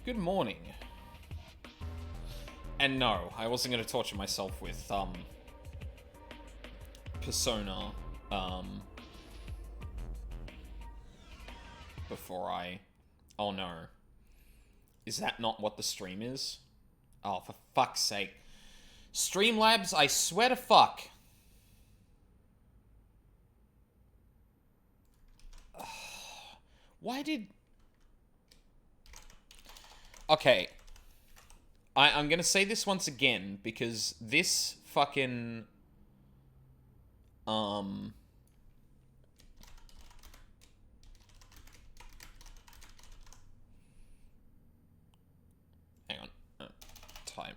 Good morning. And no, I wasn't going to torture myself with, Persona, before I... Oh no. Is that not what the stream is? Oh, for fuck's sake. Streamlabs, I swear to fuck. Why did... Okay. I'm gonna say this once again, because this fucking... Hang on. Type.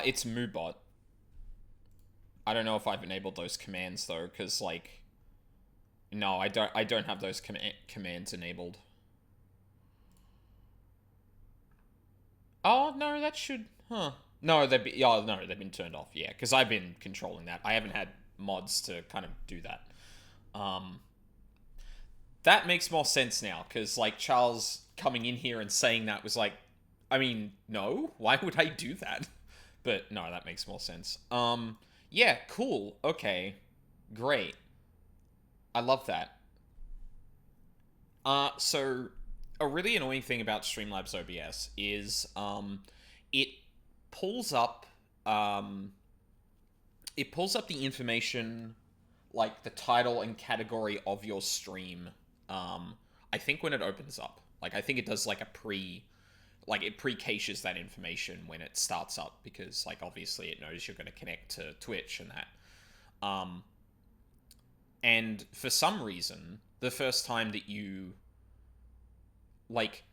It's Moobot. I don't know if I've enabled those commands though, because like, no, I don't have those commands enabled. Oh no, that should, huh? No, they've been turned off. Yeah, because I've been controlling that. I haven't had mods to kind of do that. That makes more sense now, because like Charles coming in here and saying that was like, I mean, no, why would I do that? But no, that makes more sense. Yeah, cool. Okay. Great. I love that. So a really annoying thing about Streamlabs OBS is it pulls up the information, like the title and category of your stream. I think when it opens up, like I think it does like it pre-caches that information when it starts up, because like obviously it knows you're going to connect to Twitch and that. And for some reason, the first time that you like,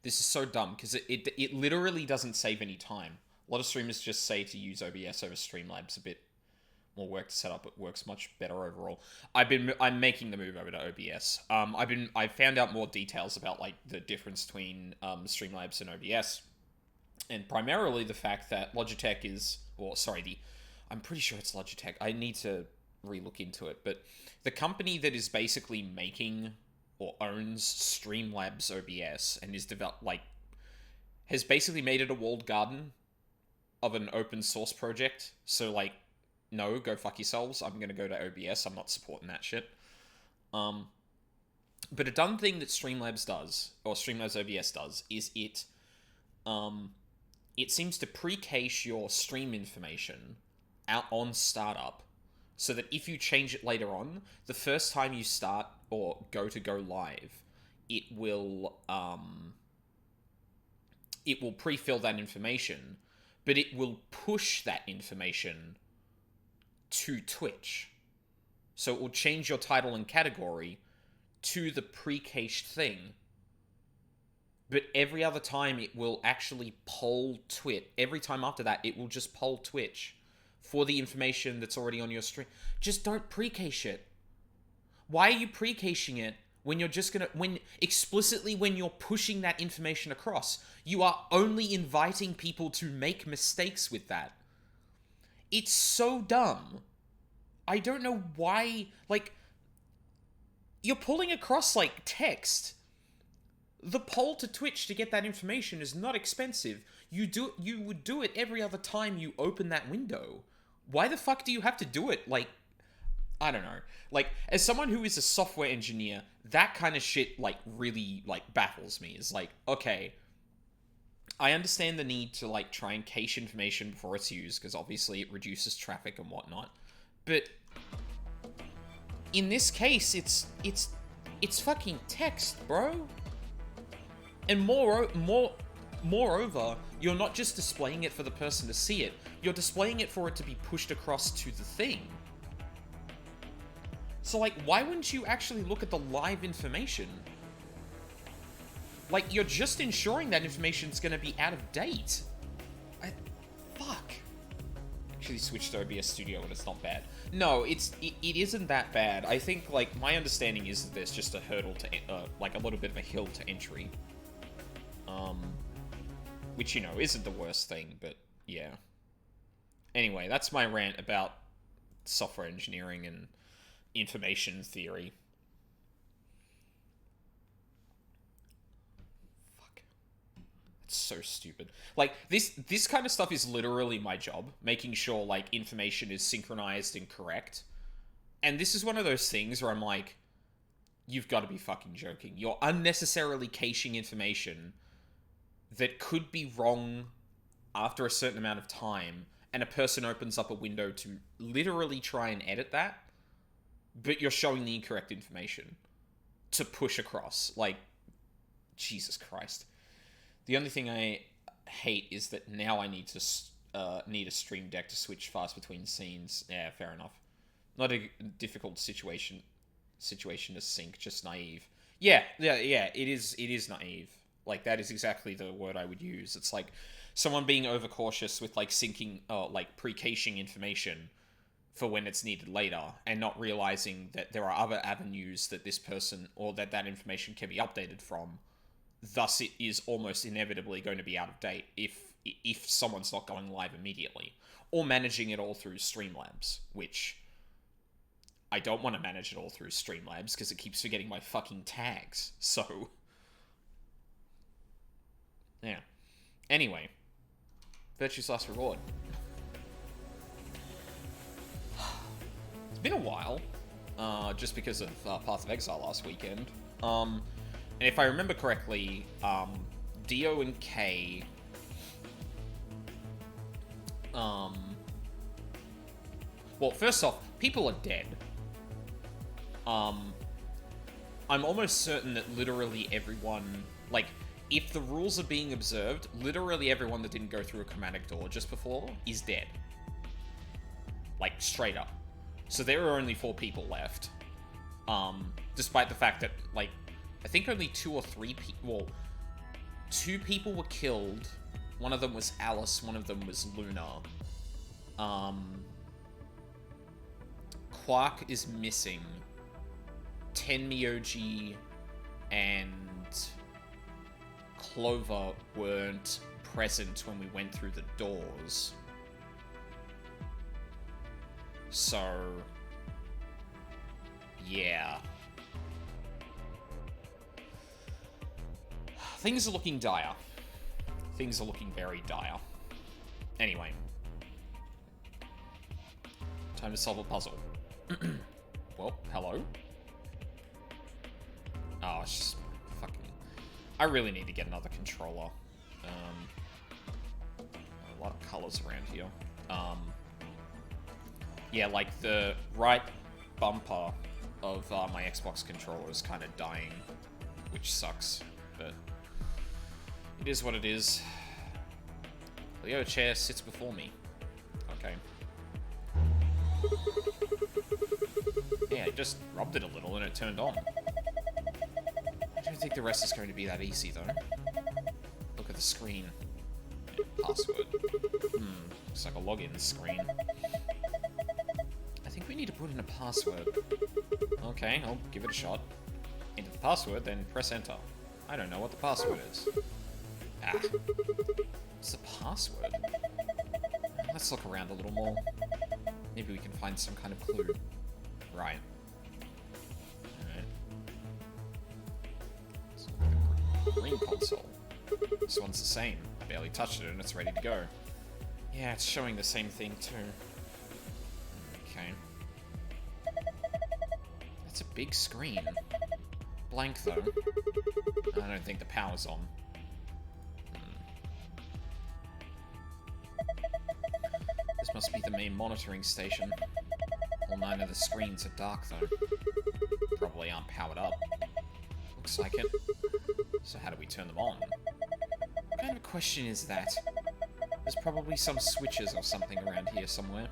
this is so dumb because it literally doesn't save any time. A lot of streamers just say to use OBS over Streamlabs. A bit more work to set up. It works much better overall. I'm making the move over to OBS. I found out more details about like the difference between Streamlabs and OBS, and primarily the fact that Logitech is, or sorry, I'm pretty sure it's Logitech. I need to relook into it, but the company that is basically making or owns Streamlabs OBS and is has basically made it a walled garden of an open source project. So like, no, go fuck yourselves. I'm gonna go to OBS. I'm not supporting that shit. But a dumb thing that Streamlabs does, or Streamlabs OBS does, is it seems to pre-cache your stream information out on startup, so that if you change it later on, the first time you start or go live, it will pre-fill that information, but it will push that information to Twitch. So it will change your title and category to the pre-cached thing, but every other time it will actually poll Twitch. Every time after that, it will just poll Twitch for the information that's already on your stream. Just don't pre-cache it. Why are you pre-caching it when you're just gonna, when you're pushing that information across? You are only inviting people to make mistakes with that. It's so dumb. I don't know why, like, you're pulling across, like, text. The poll to Twitch to get that information is not expensive. You would do it every other time you open that window. Why the fuck do you have to do it? Like, I don't know. Like, as someone who is a software engineer, that kind of shit, like, really, like, baffles me. It's like, okay, I understand the need to, like, try and cache information before it's used, because obviously it reduces traffic and whatnot. But in this case, it's fucking text, bro. And moreover, you're not just displaying it for the person to see it, you're displaying it for it to be pushed across to the thing. So, like, why wouldn't you actually look at the live information? Like, you're just ensuring that information's gonna be out of date. Fuck. Actually switched to OBS Studio and it's not bad. No, it isn't that bad. I think, like, my understanding is that there's just a hurdle to, like, a little bit of a hill to entry. Which, you know, isn't the worst thing, but, yeah. Anyway, that's my rant about software engineering and information theory. Fuck. It's so stupid. Like, this kind of stuff is literally my job, making sure, like, information is synchronized and correct. And this is one of those things where I'm like, you've got to be fucking joking. You're unnecessarily caching information that could be wrong after a certain amount of time, and a person opens up a window to literally try and edit that, but you're showing the incorrect information to push across. Like, Jesus Christ. The only thing I hate is that now I need a Stream Deck to switch fast between scenes. Yeah, fair enough. Not a difficult situation to sync, just naive. Yeah, it is naive. Like, that is exactly the word I would use. It's like someone being overcautious with, like, syncing, like, pre-caching information for when it's needed later, and not realizing that there are other avenues that this person, or that information can be updated from. Thus, it is almost inevitably going to be out of date if someone's not going live immediately. Or managing it all through Streamlabs, which I don't want to manage it all through Streamlabs, because it keeps forgetting my fucking tags, so... Yeah. Anyway. Virtue's Last Reward. It's been a while, just because of Path of Exile last weekend. And if I remember correctly, Dio and Kay... well, first off, people are dead. I'm almost certain that literally everyone... Like, if the rules are being observed, literally everyone that didn't go through a chromatic door just before is dead. Like, straight up. So there are only 4 people left. Despite the fact that, like, I think only 2 or 3 people... Well, 2 people were killed. One of them was Alice, one of them was Luna. Quark is missing. Tenmyoji and Clover weren't present when we went through the doors. So... yeah. Things are looking dire. Things are looking very dire. Anyway. Time to solve a puzzle. Well, hello? Oh, it's just fucking... I really need to get another controller. A lot of colors around here. Yeah, like the right bumper of my Xbox controller is kind of dying, which sucks, but it is what it is. Leo chair sits before me. Okay. Yeah, I just rubbed it a little and it turned on. I don't think the rest is going to be that easy, though. Look at the screen. Yeah, password. Looks like a login screen. I think we need to put in a password. Okay, I'll give it a shot. Enter the password, then press enter. I don't know what the password is. Ah. What's the password? Let's look around a little more. Maybe we can find some kind of clue. Right. Alright. Let's look at the green console. This one's the same. I barely touched it and it's ready to go. Yeah, it's showing the same thing too. Okay. That's a big screen. Blank though. I don't think the power's on. This must be the main monitoring station. All 9 of the screens are dark though. Probably aren't powered up. Looks like it. So how do we turn them on? What kind of question is that? There's probably some switches or something around here somewhere.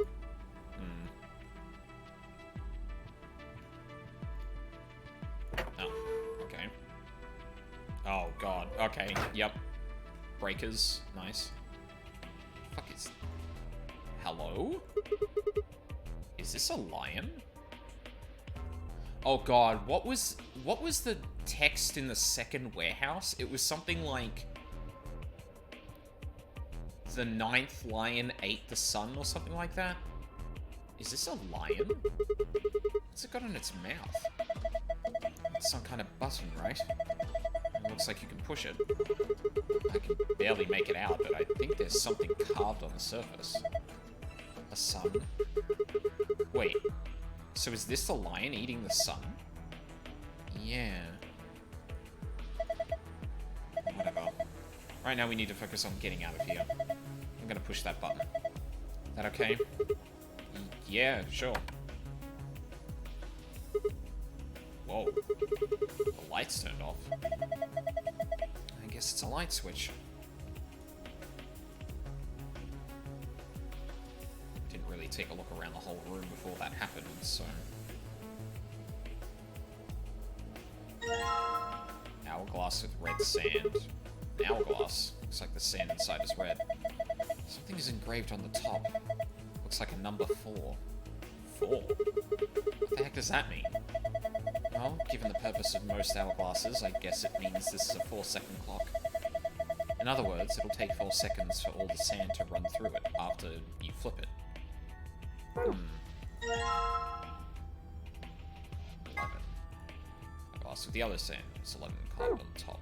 Oh, okay. Oh god, okay, yep. Breakers, nice. Fuck is... Hello? Is this a lion? Oh god, what was the text in the second warehouse? It was something like... the 9th lion ate the sun or something like that? Is this a lion? What's it got in its mouth? It's some kind of button, right? It looks like you can push it. I can barely make it out, but I think there's something carved on the surface. A sun? Wait, so is this the lion eating the sun? Yeah. Whatever. Right now we need to focus on getting out of here. I'm gonna push that button. Is that okay? Yeah, sure. Whoa. The light's turned off. I guess it's a light switch. Didn't really take a look around the whole room before that happened, so... Hourglass with red sand. Hourglass. Looks like the sand inside is red. Something is engraved on the top. Looks like a number 4. 4? What the heck does that mean? Well, given the purpose of most hourglasses, I guess it means this is a 4-second clock. In other words, it'll take 4 seconds for all the sand to run through it after you flip it. 11. Hourglass with the other sand. It's 11 carved on the top.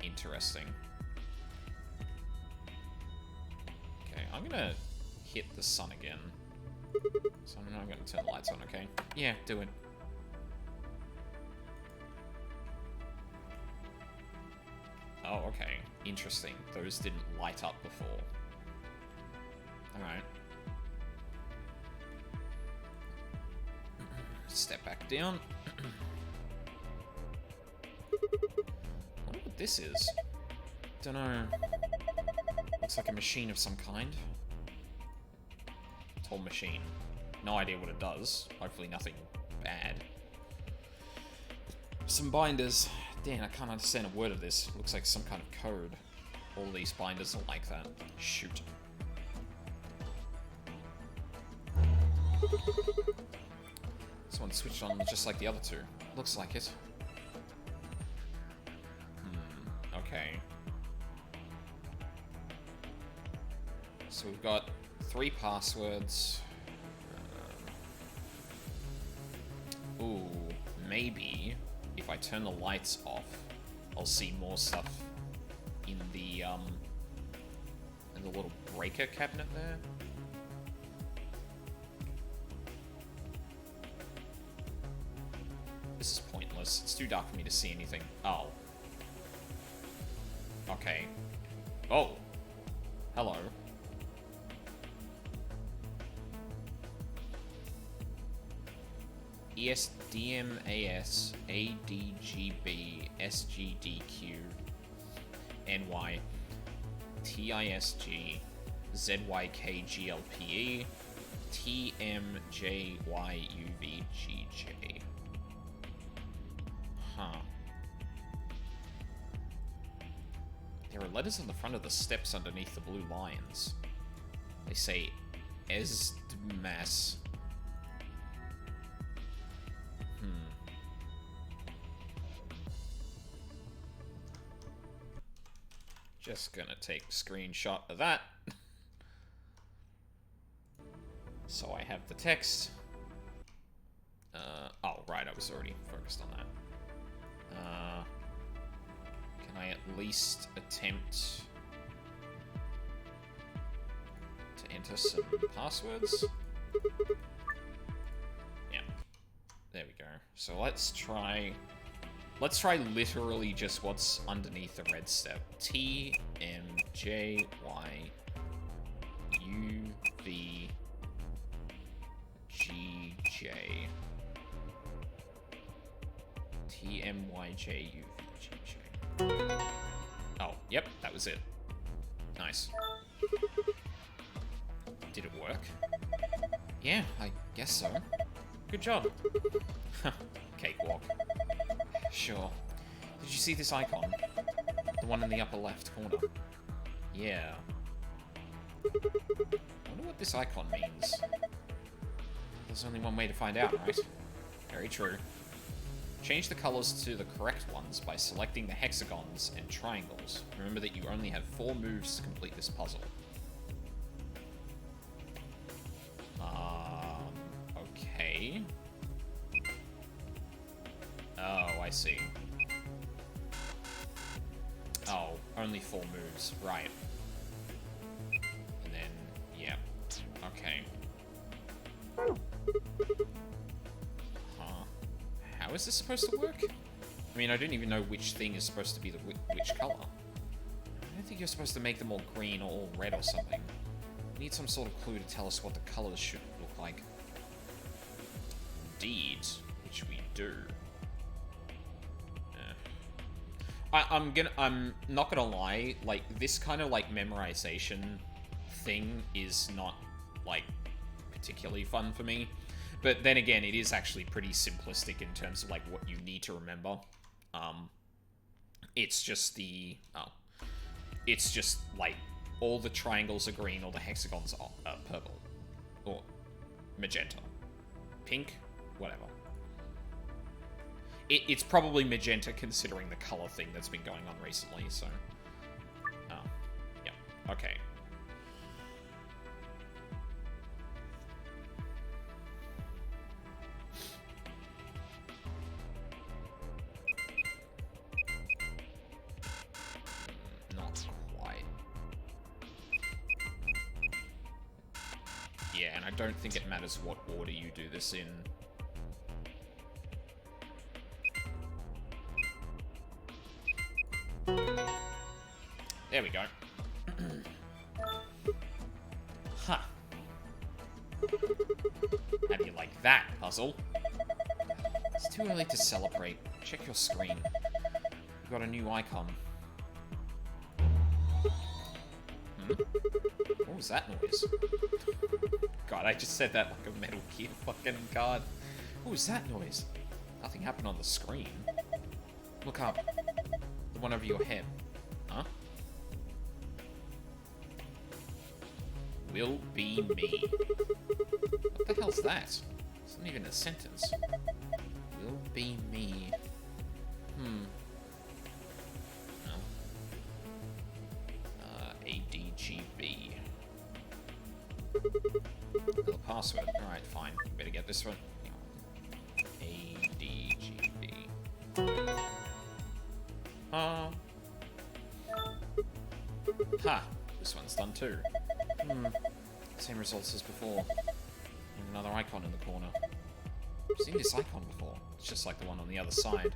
Interesting. Okay, I'm gonna hit the sun again. So I'm gonna turn the lights on, okay? Yeah, do it. Oh, okay. Interesting. Those didn't light up before. Alright. Step back down. I wonder what this is. Dunno. Looks like a machine of some kind. Toll machine. No idea what it does. Hopefully nothing bad. Some binders. Dan, I can't understand a word of this. Looks like some kind of code. All these binders are like that. Shoot. This one switched on just like the other two. Looks like it. Okay. So we've got 3 passwords. Ooh, maybe if I turn the lights off, I'll see more stuff in the little breaker cabinet there. This is pointless. It's too dark for me to see anything. Oh. Okay. Oh. Hello. ESDMAS ADGB SGDQ NY TISG ZYKGLPE TMJYUVGJ. Huh. There are letters on the front of the steps underneath the blue lines. They say ESDMAS. Just gonna take a screenshot of that. So I have the text. Oh, right, I was already focused on that. Can I at least attempt to enter some passwords? Yeah. There we go. So let's try literally just what's underneath the red step. T M J Y U V G J. T M Y J U V G J. Oh, yep, that was it. Nice. Did it work? Yeah, I guess so. Good job. Cakewalk. Sure. Did you see this icon? The one in the upper left corner. Yeah. I wonder what this icon means. There's only one way to find out, right? Very true. Change the colors to the correct ones by selecting the hexagons and triangles. Remember that you only have 4 moves to complete this puzzle. Okay. Oh, I see. Oh, only 4 moves, right. And then, yeah. Okay. Huh. How is this supposed to work? I mean, I don't even know which thing is supposed to be the which color. I don't think you're supposed to make them all green or all red or something. We need some sort of clue to tell us what the colors should look like. Indeed, which we do. I'm not gonna lie, like, this kind of, like, memorization thing is not, like, particularly fun for me. But then again, it is actually pretty simplistic in terms of, like, what you need to remember. It's just the... Oh. It's just, like, all the triangles are green, all the hexagons are purple. Or magenta. Pink? Whatever. It's probably magenta considering the color thing that's been going on recently, so... Oh. Yeah. Okay. Not quite. Yeah, and I don't think it matters what order you do this in. There we go. Huh. How do you like that, puzzle? It's too early to celebrate. Check your screen. We've got a new icon. What was that noise? God, I just said that like a Metal Gear fucking card. What was that noise? Nothing happened on the screen. Look up. The one over your head. Huh? Will be me. What the hell's that? It's not even a sentence. Will be me. No. ADGB. Little password. Alright, fine. Better get this one. ADGB. Ha! This one's done too. Same results as before. And another icon in the corner. I've seen this icon before. It's just like the one on the other side.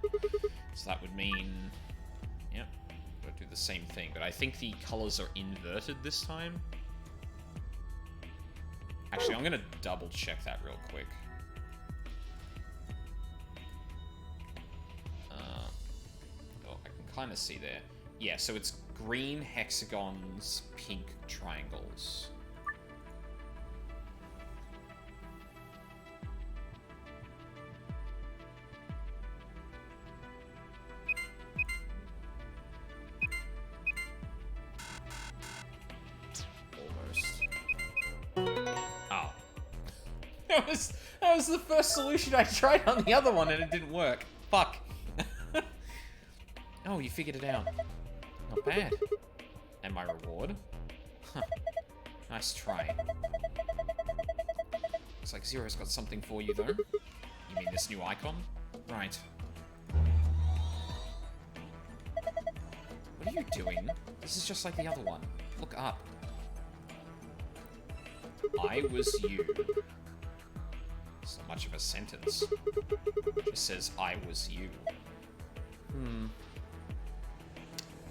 So that would mean... Yep. Gotta do the same thing. But I think the colors are inverted this time. Actually, I'm gonna double check that real quick. Oh, I can kind of see there. Yeah, so it's green hexagons, pink triangles. Almost. Oh. That was the first solution I tried on the other one and it didn't work. Fuck. Oh, you figured it out. Not bad. And my reward? Huh. Nice try. Looks like Zero's got something for you, though. You mean this new icon? Right. What are you doing? This is just like the other one. Look up. I was you. It's not much of a sentence. It just says, I was you.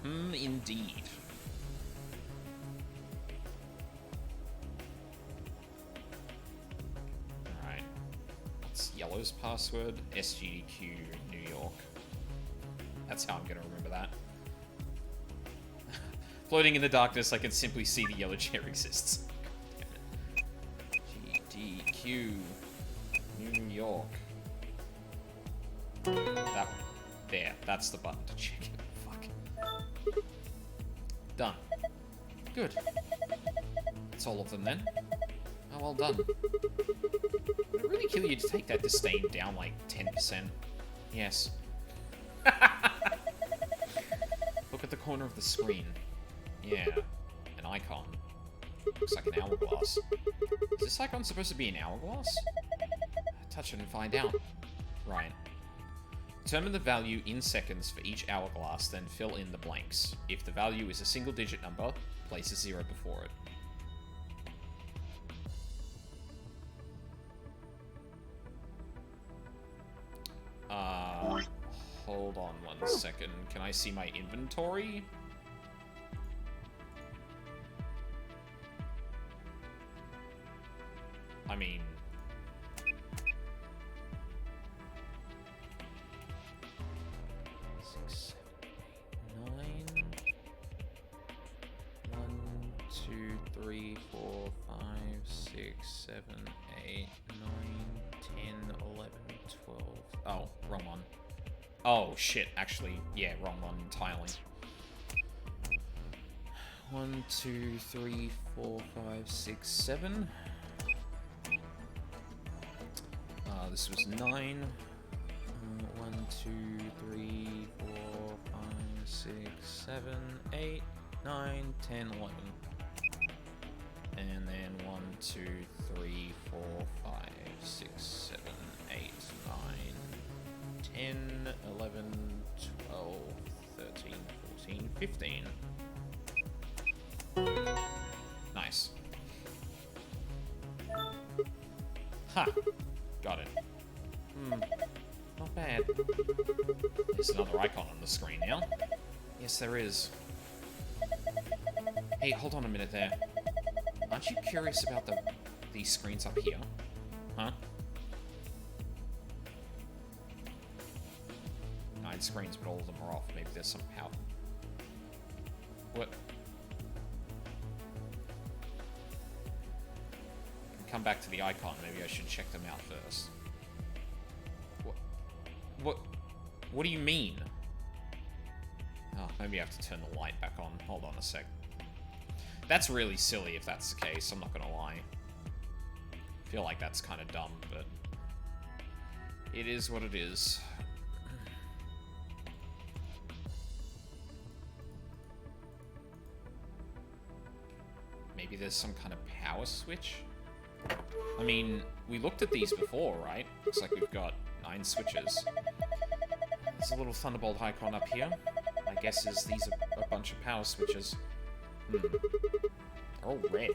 Indeed. Alright. What's Yellow's password? SGDQ New York. That's how I'm gonna remember that. Floating in the darkness, I can simply see the yellow chair exists. GDQ New York. That one. There, that's the button to check it. Fuck. Done. Good. That's all of them then. Oh, well done. Would it really kill you to take that disdain down like 10%? Yes. Look at the corner of the screen. Yeah. An icon. Looks like an hourglass. Is this icon supposed to be an hourglass? Touch it and find out. Right. Determine the value in seconds for each hourglass, then fill in the blanks. If the value is a single-digit number, place a 0 before it. Hold on 1 second. Can I see my inventory? I mean... Six, seven, eight, 9... 1, 2, 3, 4, 5, 6, 7, 8, 9, 10, 11, 12... Oh, wrong one. Oh, shit, actually, yeah, wrong one entirely. 1, 2, 3, 4, 5, 6, 7. This was 9. 1, 2, 3, 4, 5, 6, 7, 8, 9, 10, 11. And then 1, 2, 3, 4, 5, 6, 7, 8, 9, 10, 11, 12, 13, 14, 15. Nice. Ha! Got it. Not bad. There's another icon on the screen now. Yes, there is. Hey, hold on a minute there. Aren't you curious about these screens up here? Huh? 9 screens, but all of them are off. Maybe there's some power. What? Come back to the icon. Maybe I should check them out first. What do you mean? Oh, maybe I have to turn the light back on. Hold on a sec. That's really silly if that's the case, I'm not gonna lie. I feel like that's kind of dumb, but... it is what it is. Maybe there's some kind of power switch? I mean, we looked at these before, right? Looks like we've got 9 switches. There's a little Thunderbolt icon up here. My guess is these are a bunch of power switches. They're all red.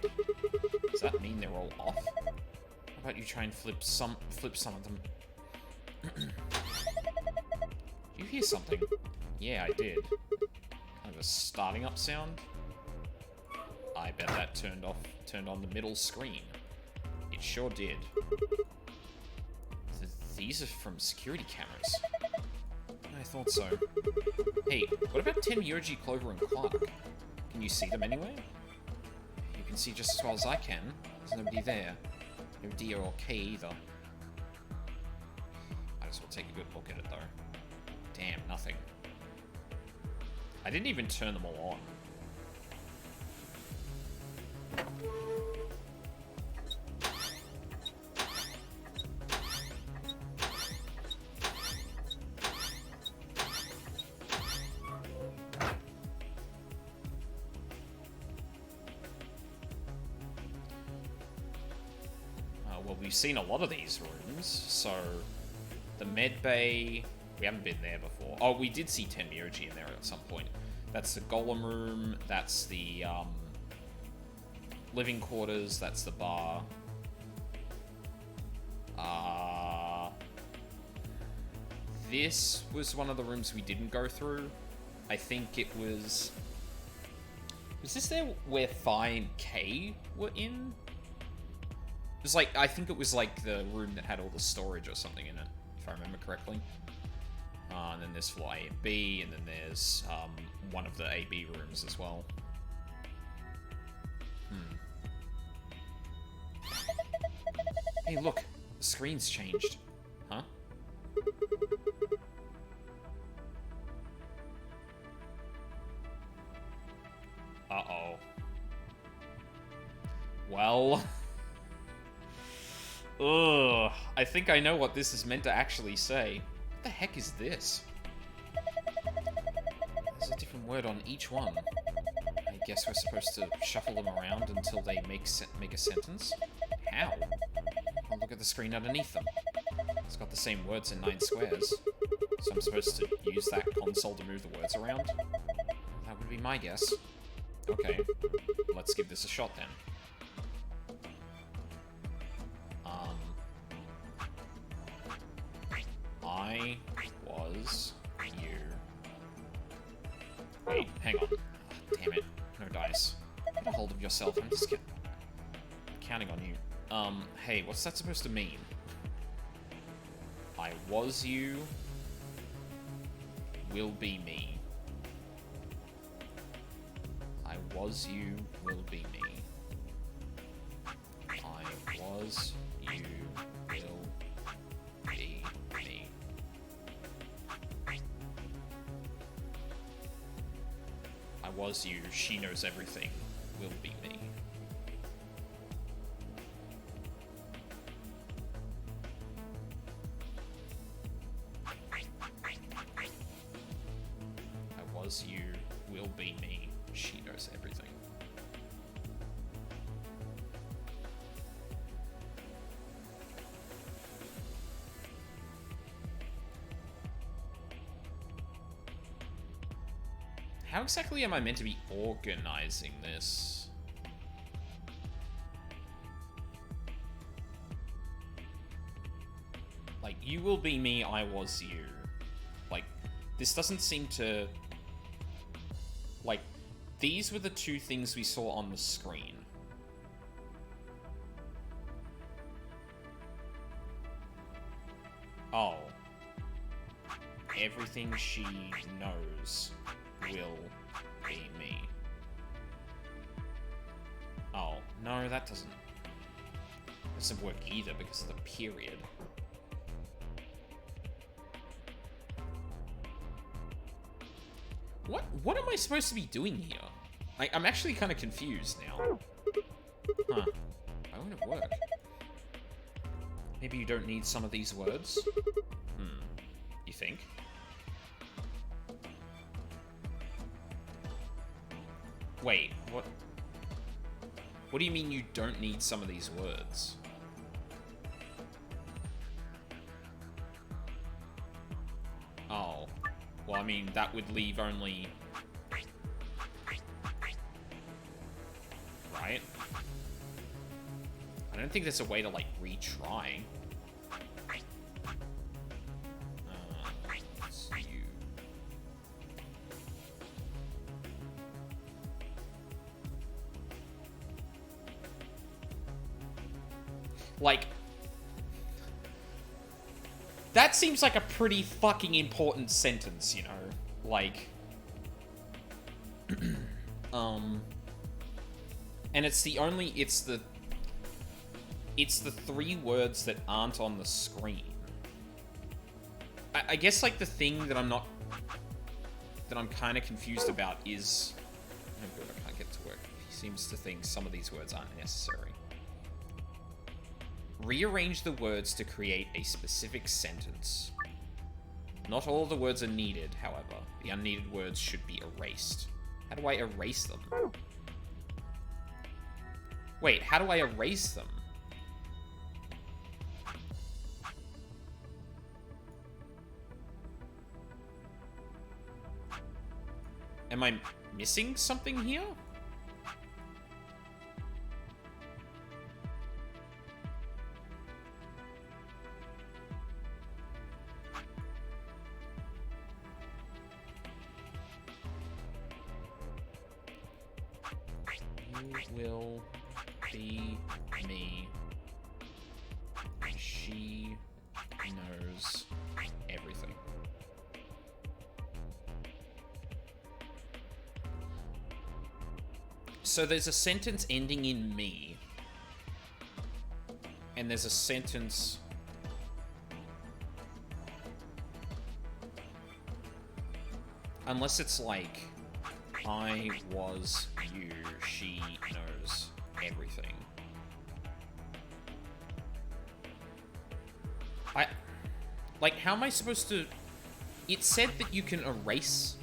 Does that mean they're all off? How about you try and flip some of them? Did you hear something? Yeah, I did. Kind of a starting up sound. I bet that turned on the middle screen. It sure did. These are from security cameras. I thought so. Hey, what about Tim, Yoji, Clover, and Clark? Can you see them anywhere? You can see just as well as I can. There's nobody there. No D or K either. Might as well take a good look at it though. Damn, nothing. I didn't even turn them all on. Well, we've seen a lot of these rooms, so the med bay, we haven't been there before. Oh, we did see Tenmyoji in there at some point. That's the golem room, that's the living quarters, that's the bar. This was one of the rooms we didn't go through. I think it was... Was this there where Phi and K were in? It was like, I think it was like the room that had all the storage or something in it, if I remember correctly. And then there's floor A and B, and then there's one of the A-B rooms as well. Hey, look, the screen's changed. Huh? Uh-oh. Well... Ugh, I think I know what this is meant to actually say. the heck is this? There's a different word on each one. I guess we're supposed to shuffle them around until they make a sentence? How? Well, look at the screen underneath them. It's got the same words in 9 squares. So I'm supposed to use that console to move the words around? That would be my guess. Okay, let's give this a shot then. I was you. Wait, hang on. Oh, damn it. No dice. Get a hold of yourself. I'm just counting on you. Hey, what's that supposed to mean? I was you. Will be me. I was you. Will be me. I was you. Will be me. I was you. She knows everything. Will be me. You will be me. She knows everything. How exactly am I meant to be organizing this? Like, you will be me, I was you. Like, this doesn't seem to... Like, these were the two things we saw on the screen. Oh. Everything she knows will be me. Oh, no, that doesn't work either because of the period. What am I supposed to be doing here? I'm actually kind of confused now. Huh. Why won't it work? Maybe you don't need some of these words? You think? Wait, what? What do you mean you don't need some of these words? Oh. Well, I mean, that would leave only... Right? I don't think there's a way to, like, retry. It's you. Like... That seems like a pretty fucking important sentence, you know? Like... And it's the only... It's the 3 words that aren't on the screen. I guess, like, the thing that I'm not... That I'm kind of confused about is... Oh good, I can't get to work. He seems to think some of these words aren't necessary. Rearrange the words to create a specific sentence. Not all the words are needed, however. The unneeded words should be erased. How do I erase them? Wait, how do I erase them? Am I missing something here? Will be me. She knows everything. So there's a sentence ending in me. And there's a sentence... Unless it's like... I was you, she knows everything. Like, how am I supposed to... It said that you can erase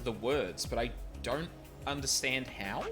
the words, but I don't understand how?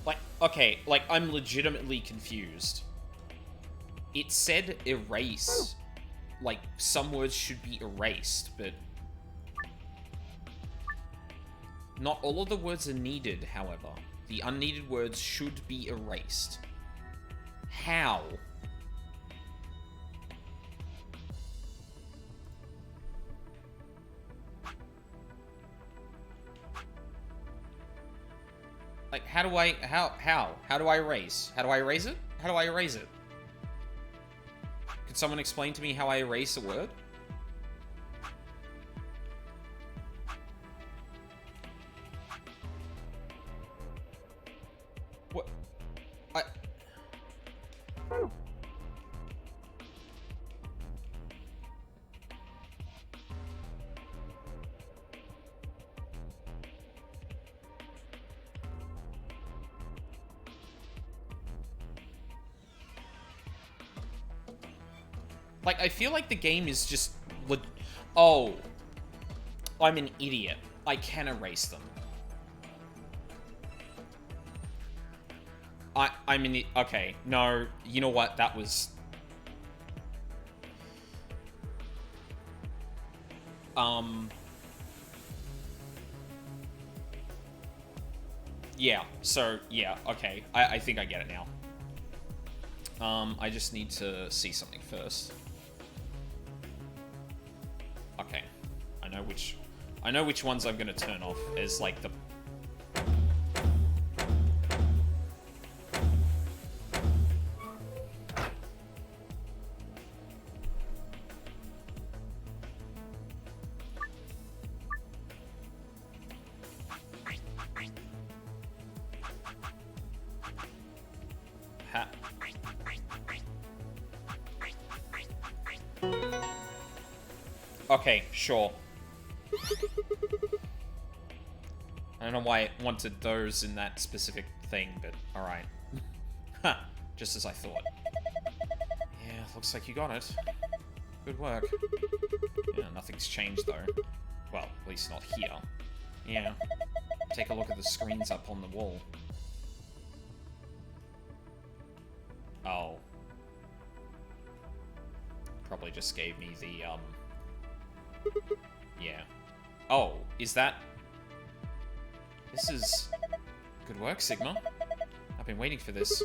Like, okay, like, I'm legitimately confused. It said erase. Like, some words should be erased, but... Not all of the words are needed, however. The unneeded words should be erased. How? Like, how do I, how do I erase? How do I erase it? How do I erase it? Could someone explain to me how I erase a word? What? Like, I feel like the game is just... Oh. I'm an idiot. I can erase them. I'm an... Okay, no. You know what? That was... Yeah, so, yeah, okay. I think I get it now. I just need to see something first. Okay. I know which ones I'm gonna turn off as, like, the... Okay, sure. I don't know why it wanted those in that specific thing, but alright. Huh, just as I thought. Yeah, looks like you got it. Good work. Yeah, nothing's changed though. Well, at least not here. Yeah. Take a look at the screens up on the wall. Oh. Probably just gave me the, yeah. Oh, is that... This is... Good work, Sigma. I've been waiting for this.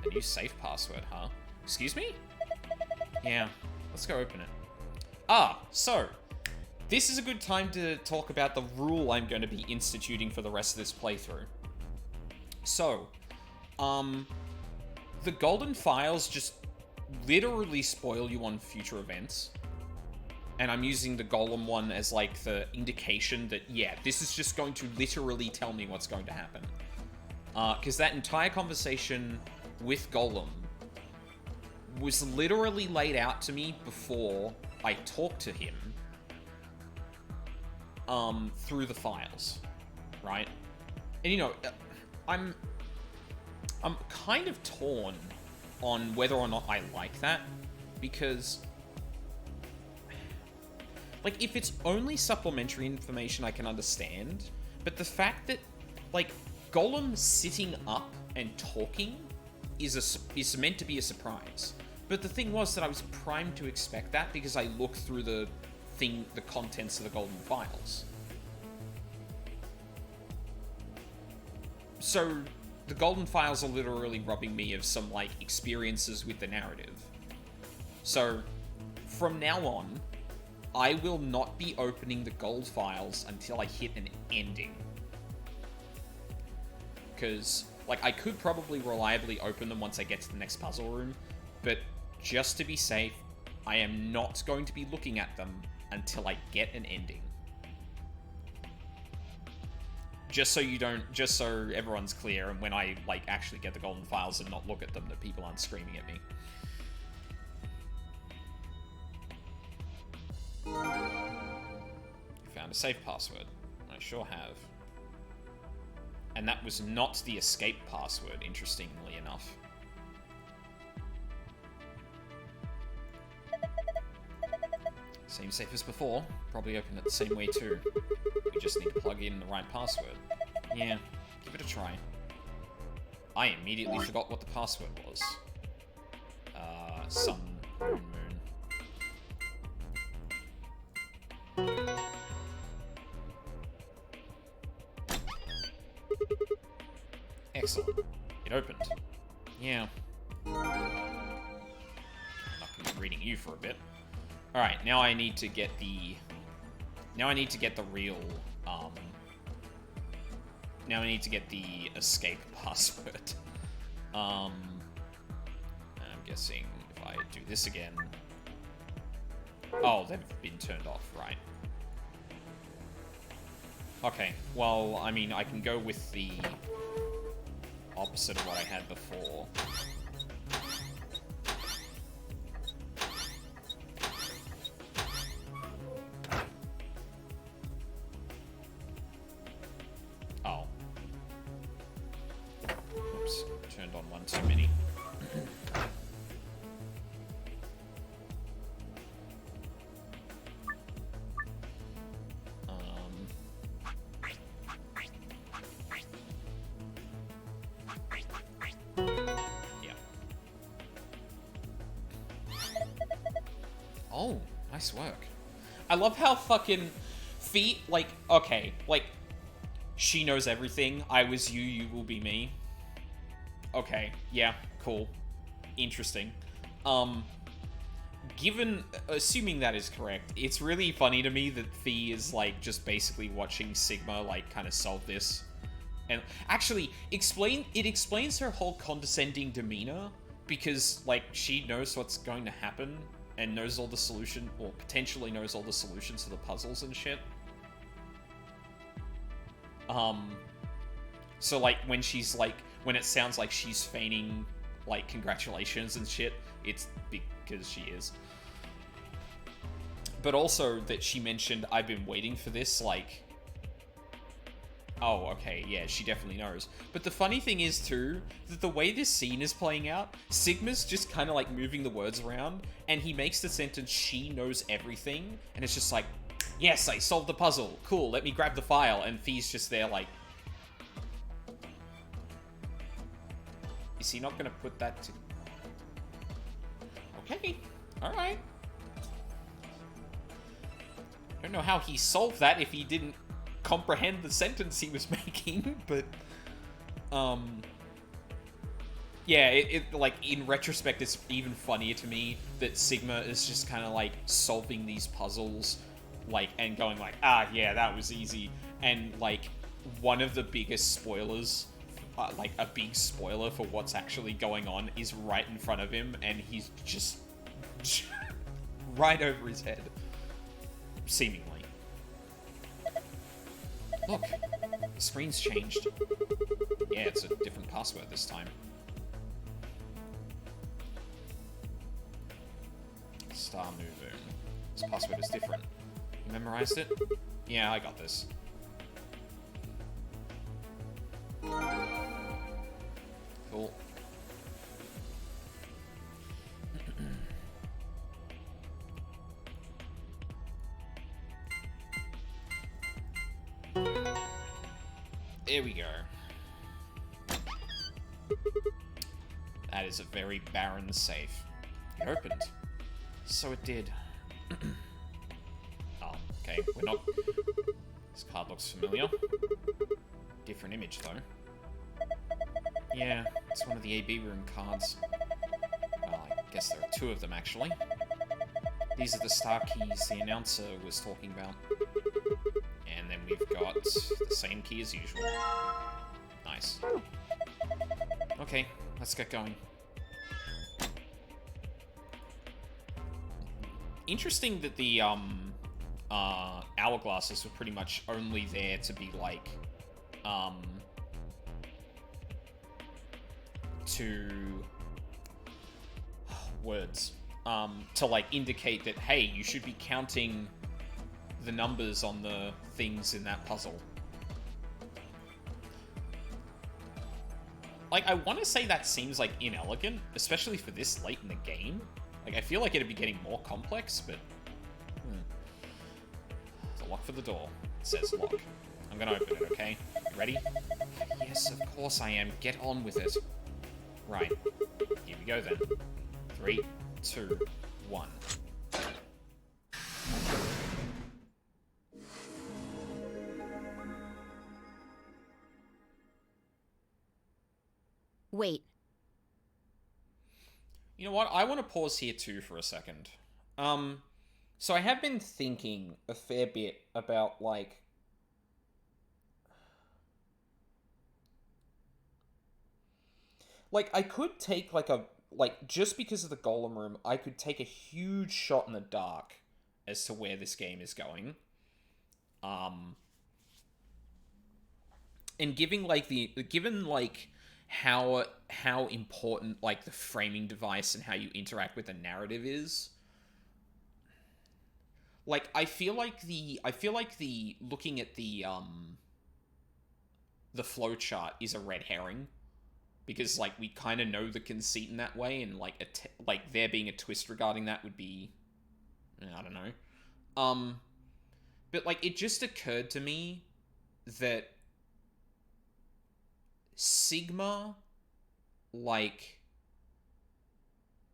A new safe password, huh? Excuse me? Yeah, let's go open it. Ah, so... This is a good time to talk about the rule I'm going to be instituting for the rest of this playthrough. So, the golden files just literally spoil you on future events. And I'm using the Golem one as, like, the indication that, yeah, this is just going to literally tell me what's going to happen. Because that entire conversation with Golem was literally laid out to me before I talked to him through the files, right? And, you know, I'm kind of torn on whether or not I like that, because... Like, if it's only supplementary information, I can understand. But the fact that, like, Golem sitting up and talking is meant to be a surprise. But the thing was that I was primed to expect that because I looked through the contents of the Golden files. So, the Golden files are literally robbing me of some, like, experiences with the narrative. So, from now on... I will not be opening the gold files until I hit an ending. Because Like, I could probably reliably open them once I get to the next puzzle room, but just to be safe, I am not going to be looking at them until I get an ending. Just so everyone's clear, and when I, like, actually get the golden files and not look at them, that people aren't screaming at me. Found a safe password. I sure have. And that was not the escape password, interestingly enough. Same safe as before. Probably open it the same way too. We just need to plug in the right password. Yeah, give it a try. I immediately forgot what the password was. Sun, moon, moon. Excellent. It opened. Yeah. I'm not going to be reading you for a bit. Alright, now I need to get the... Now I need to get the real, Now I need to get the escape password. I'm guessing if I do this again... Oh, they've been turned off, right. Okay, well, I mean, I can go with the opposite of what I had before. Oh. Oops, turned on one too many. Oh, nice work. I love how fucking Feet, like, okay, like, she knows everything. I was you, you will be me. Okay, yeah, cool. Interesting. Assuming that is correct, it's really funny to me that Fee is, like, just basically watching Sigma, like, kind of solve this. And actually, it explains her whole condescending demeanor, because, like, she knows what's going to happen, and knows all the solution, or potentially knows all the solutions to the puzzles and shit. So, like, when she's, like, when it sounds like she's feigning, like, congratulations and shit, it's because she is. But also that she mentioned, I've been waiting for this, like... Oh, okay, yeah, she definitely knows. But the funny thing is, too, that the way this scene is playing out, Sigma's just kind of, like, moving the words around, and he makes the sentence, she knows everything, and it's just like, yes, I solved the puzzle, cool, let me grab the file, and Fee's just there, like... Is he not gonna put that to... Okay, alright. I don't know how he solved that if he didn't comprehend the sentence he was making, but yeah, it like in retrospect it's even funnier to me that Sigma is just kind of like solving these puzzles, like, and going like, ah, yeah, that was easy, and like one of the biggest spoilers, like a big spoiler for what's actually going on, is right in front of him, and he's just right over his head, seemingly. Look, the screen's changed. Yeah, it's a different password this time. Star New Moon. This password is different. You memorized it? Yeah, I got this. Cool. There we go. That is a very barren safe. It opened. So it did. Oh, okay. We're not... This card looks familiar. Different image, though. Yeah, it's one of the AB room cards. Well, I guess there are two of them, actually. These are the star keys the announcer was talking about. And then we've got the same key as usual. Nice. Okay, let's get going. Interesting that the, hourglasses were pretty much only there to be, like, to, like, indicate that, hey, you should be counting the numbers on the things in that puzzle. Like, I want to say that seems, like, inelegant, especially for this late in the game. Like, I feel like it'd be getting more complex, but... There's a lock for the door. It says lock. I'm gonna open it, okay? You ready? Yes, of course I am. Get on with it. Right. Here we go, then. 3, 2, 1. Wait. You know what? I want to pause here too for a second. So I have been thinking a fair bit about, like... Like, I could take, like, just because of the Golem Room, I could take a huge shot in the dark as to where this game is going. And given, like, how important, like, the framing device and how you interact with the narrative is. Like, I feel like the looking at the flowchart is a red herring. Because, like, we kind of know the conceit in that way, and, like, there being a twist regarding that would be... I don't know. But, like, it just occurred to me that Sigma, like,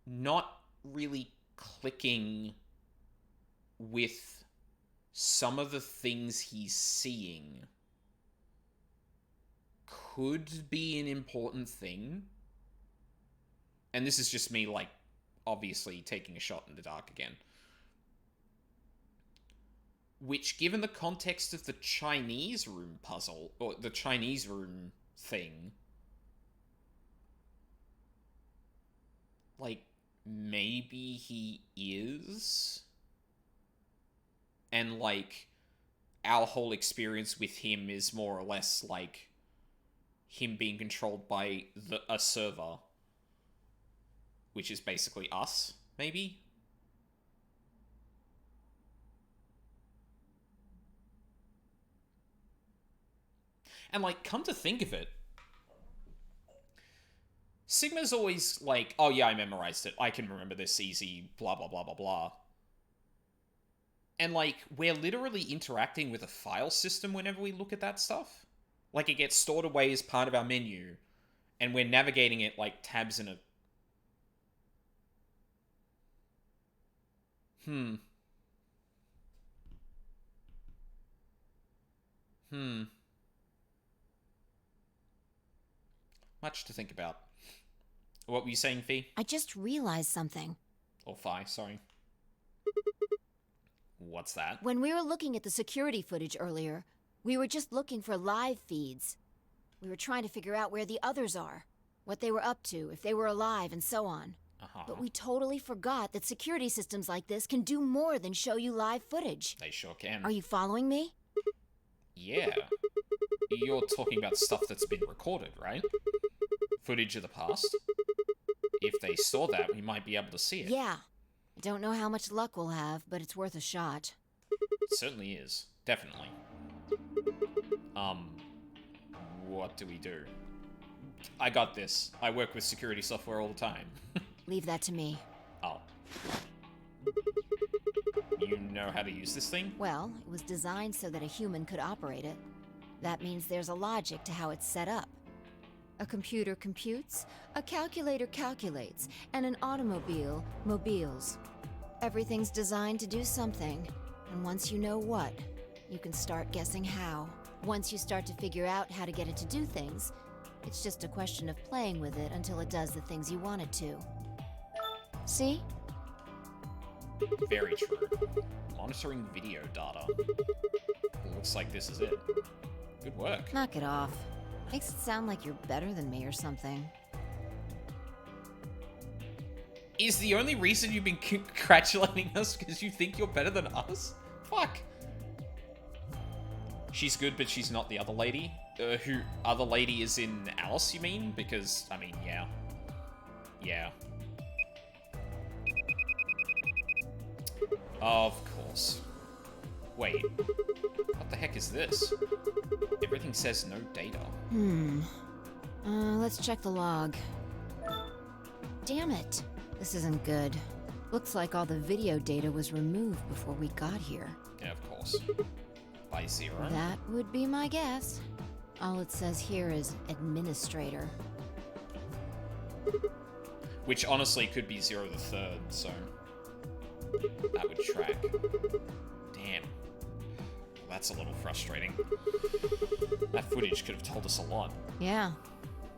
not really clicking with some of the things he's seeing could be an important thing. And this is just me, like, obviously taking a shot in the dark again. Which, given the context of the Chinese room puzzle, or the Chinese room thing, like, maybe he is. And, like, our whole experience with him is more or less, like, him being controlled by a server, which is basically us, maybe? And, like, come to think of it, Sigma's always like, oh yeah, I memorized it, I can remember this easy, blah blah blah blah blah. And, like, we're literally interacting with a file system whenever we look at that stuff. Like, it gets stored away as part of our menu, and we're navigating it like tabs in a... Much to think about. What were you saying, Fee? I just realized something. Or Fi, sorry. What's that? When we were looking at the security footage earlier, we were just looking for live feeds. We were trying to figure out where the others are, what they were up to, if they were alive, and so on. But we totally forgot that security systems like this can do more than show you live footage. They sure can. Are you following me? Yeah. You're talking about stuff that's been recorded, right? Footage of the past. If they saw that, we might be able to see it. Yeah. I don't know how much luck we'll have, but it's worth a shot. It certainly is. Definitely. What do we do? I got this. I work with security software all the time. Leave that to me. Oh. You know how to use this thing? Well, it was designed so that a human could operate it. That means there's a logic to how it's set up. A computer computes, a calculator calculates, and an automobile mobiles. Everything's designed to do something, and once you know what, you can start guessing how. Once you start to figure out how to get it to do things, it's just a question of playing with it until it does the things you want it to. See? Very true. Monitoring video data. Looks like this is it. Good work. Knock it off. Makes it sound like you're better than me or something. Is the only reason you've been congratulating us because you think you're better than us? Fuck. She's good, but she's not the other lady. Who other lady is in Alice, you mean? Because, I mean, yeah. Yeah. Of course. Wait. What the heck is this? Everything says no data. Let's check the log. Damn it. This isn't good. Looks like all the video data was removed before we got here. Yeah, of course. By Zero. That would be my guess. All it says here is administrator. Which honestly could be Zero the Third, so that would track. Damn. That's a little frustrating. That footage could have told us a lot. Yeah.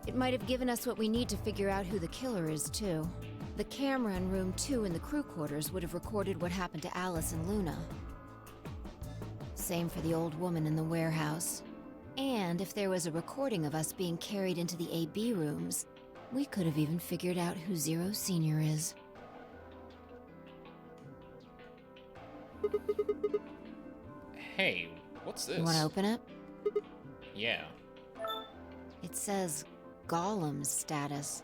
It might have given us what we need to figure out who the killer is, too. The camera in room 2 in the crew quarters would have recorded what happened to Alice and Luna. Same for the old woman in the warehouse. And if there was a recording of us being carried into the AB rooms, we could have even figured out who Zero Senior is. Hey, what's this? You want to open it? Yeah. It says Gollum's status.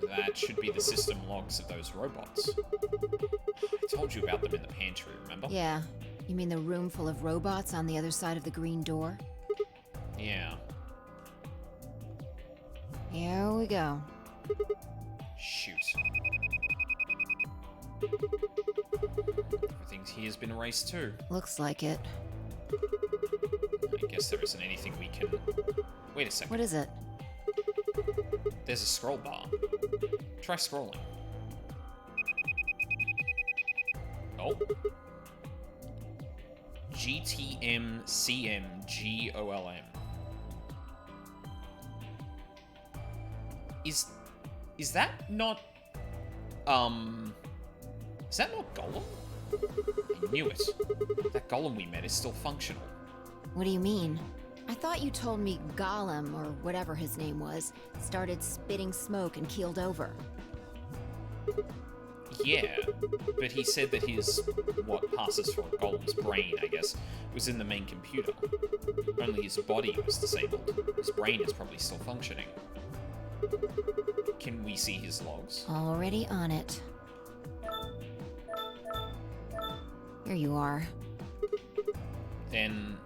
That should be the system logs of those robots. I told you about them in the pantry, remember? Yeah. You mean the room full of robots on the other side of the green door? Yeah. Here we go. Shoot. Everything here's been erased too. Looks like it. I guess there isn't anything we can... Wait a second. What is it? There's a scroll bar. Try scrolling. Oh. GTMCMGOLM. Is that not... Is that not Golem? I knew it. That Golem we met is still functional. What do you mean? I thought you told me Gollum, or whatever his name was, started spitting smoke and keeled over. Yeah, but he said that his, what passes for a Golem's brain, I guess, was in the main computer. Only his body was disabled. His brain is probably still functioning. Can we see his logs? Already on it. Here you are. Then...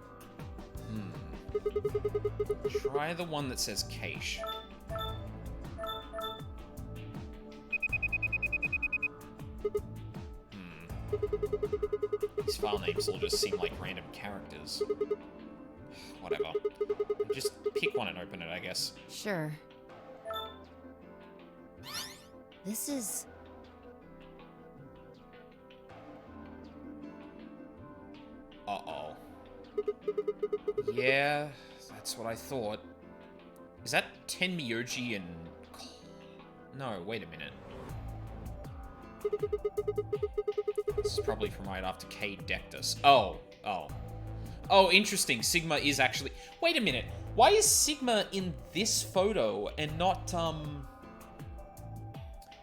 Try the one that says cache. These file names all just seem like random characters. Whatever. Just pick one and open it, I guess. Sure. This is... Uh-oh. Yeah, that's what I thought. Is that Tenmyoji and... No, wait a minute. This is probably from right after Cade decked us. Oh. Oh, interesting. Sigma is actually... Wait a minute. Why is Sigma in this photo and not,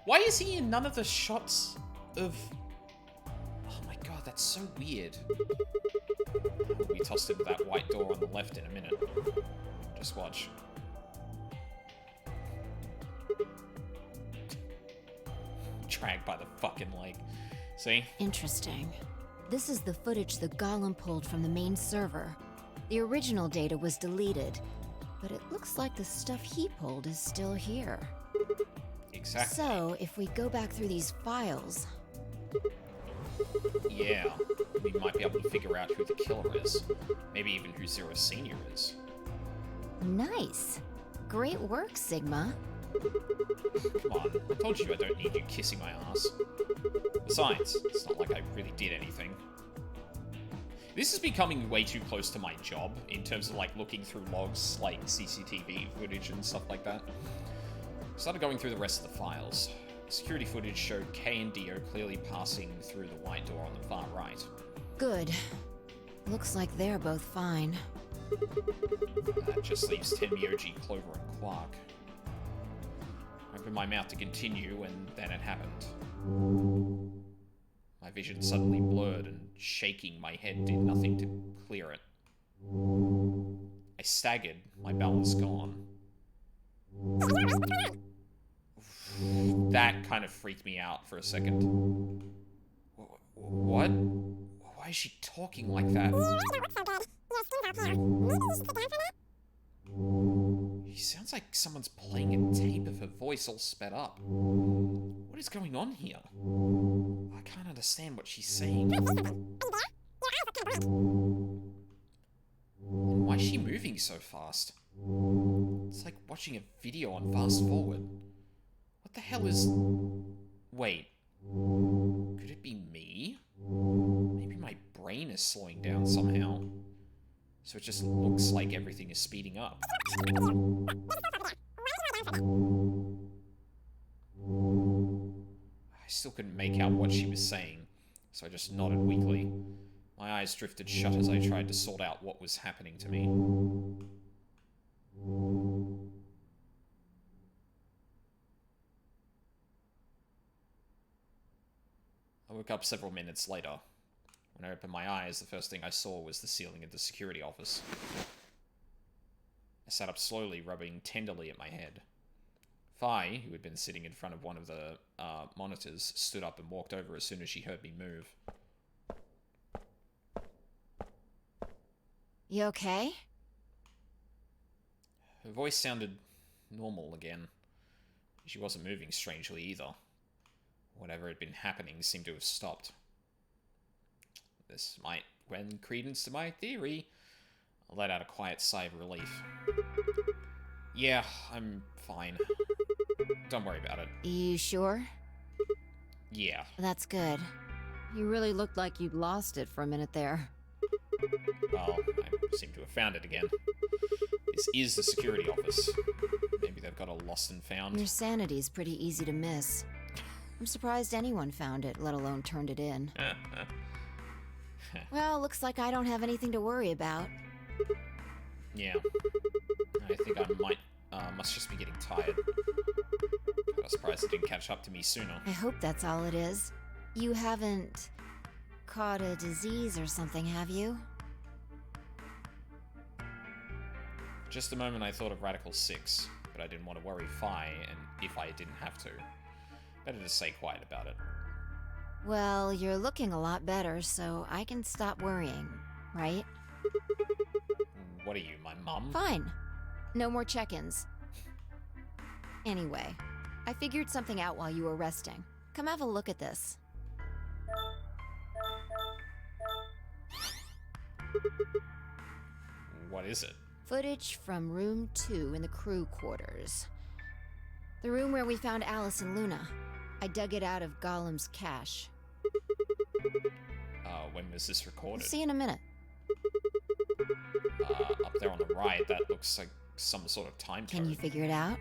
Why is he in none of the shots of... Oh my god, that's so weird. We tossed him that white door on the left in a minute. Just watch. Dragged by the fucking leg. See? interesting. This is the footage the Golem pulled from the main server. The original data was deleted, but it looks like the stuff he pulled is still here. Exactly. So, if we go back through these files... Yeah, we might be able to figure out who the killer is. Maybe even who Zero Senior is. Nice! Great work, Sigma. Come on, I told you I don't need you kissing my ass. Besides, it's not like I really did anything. This is becoming way too close to my job in terms of, like, looking through logs, like CCTV footage and stuff like that. Started going through the rest of the files. Security footage showed K and Dio clearly passing through the white door on the far right. Good. Looks like they're both fine. That just leaves Tenmyoji, Clover, and Quark. I opened my mouth to continue, and then it happened. My vision suddenly blurred, and shaking my head did nothing to clear it. I staggered, my balance gone. That kind of freaked me out for a second. What? Why is she talking like that? She sounds like someone's playing a tape of her voice all sped up. What is going on here? I can't understand what she's saying. Why is she moving so fast? It's like watching a video on fast forward. What the hell is... Wait. Could it be me? Maybe my brain is slowing down somehow. So it just looks like everything is speeding up. I still couldn't make out what she was saying, so I just nodded weakly. My eyes drifted shut as I tried to sort out what was happening to me. I woke up several minutes later. When I opened my eyes, the first thing I saw was the ceiling of the security office. I sat up slowly, rubbing tenderly at my head. Fi, who had been sitting in front of one of the monitors, stood up and walked over as soon as she heard me move. You okay? Her voice sounded normal again. She wasn't moving strangely either. Whatever had been happening seemed to have stopped. This might lend credence to my theory. I let out a quiet sigh of relief. Yeah, I'm fine. Don't worry about it. You sure? Yeah. That's good. You really looked like you'd lost it for a minute there. Well, I seem to have found it again. This is the security office. Maybe they've got a lost and found. Your sanity's pretty easy to miss. I'm surprised anyone found it, let alone turned it in. Well, looks like I don't have anything to worry about. Yeah. I think I must just be getting tired. I was surprised it didn't catch up to me sooner. I hope that's all it is. You haven't caught a disease or something, have you? Just a moment I thought of Radical 6, but I didn't want to worry Fi, and if I didn't have to. Better to stay quiet about it. Well, you're looking a lot better, so I can stop worrying, right? What are you, my mum? Fine. No more check-ins. Anyway, I figured something out while you were resting. Come have a look at this. What is it? Footage from room 2 in the crew quarters. The room where we found Alice and Luna. I dug it out of Gollum's cache. When was this recorded? See you in a minute. Up there on the right, that looks like some sort of time code. Can you figure it out?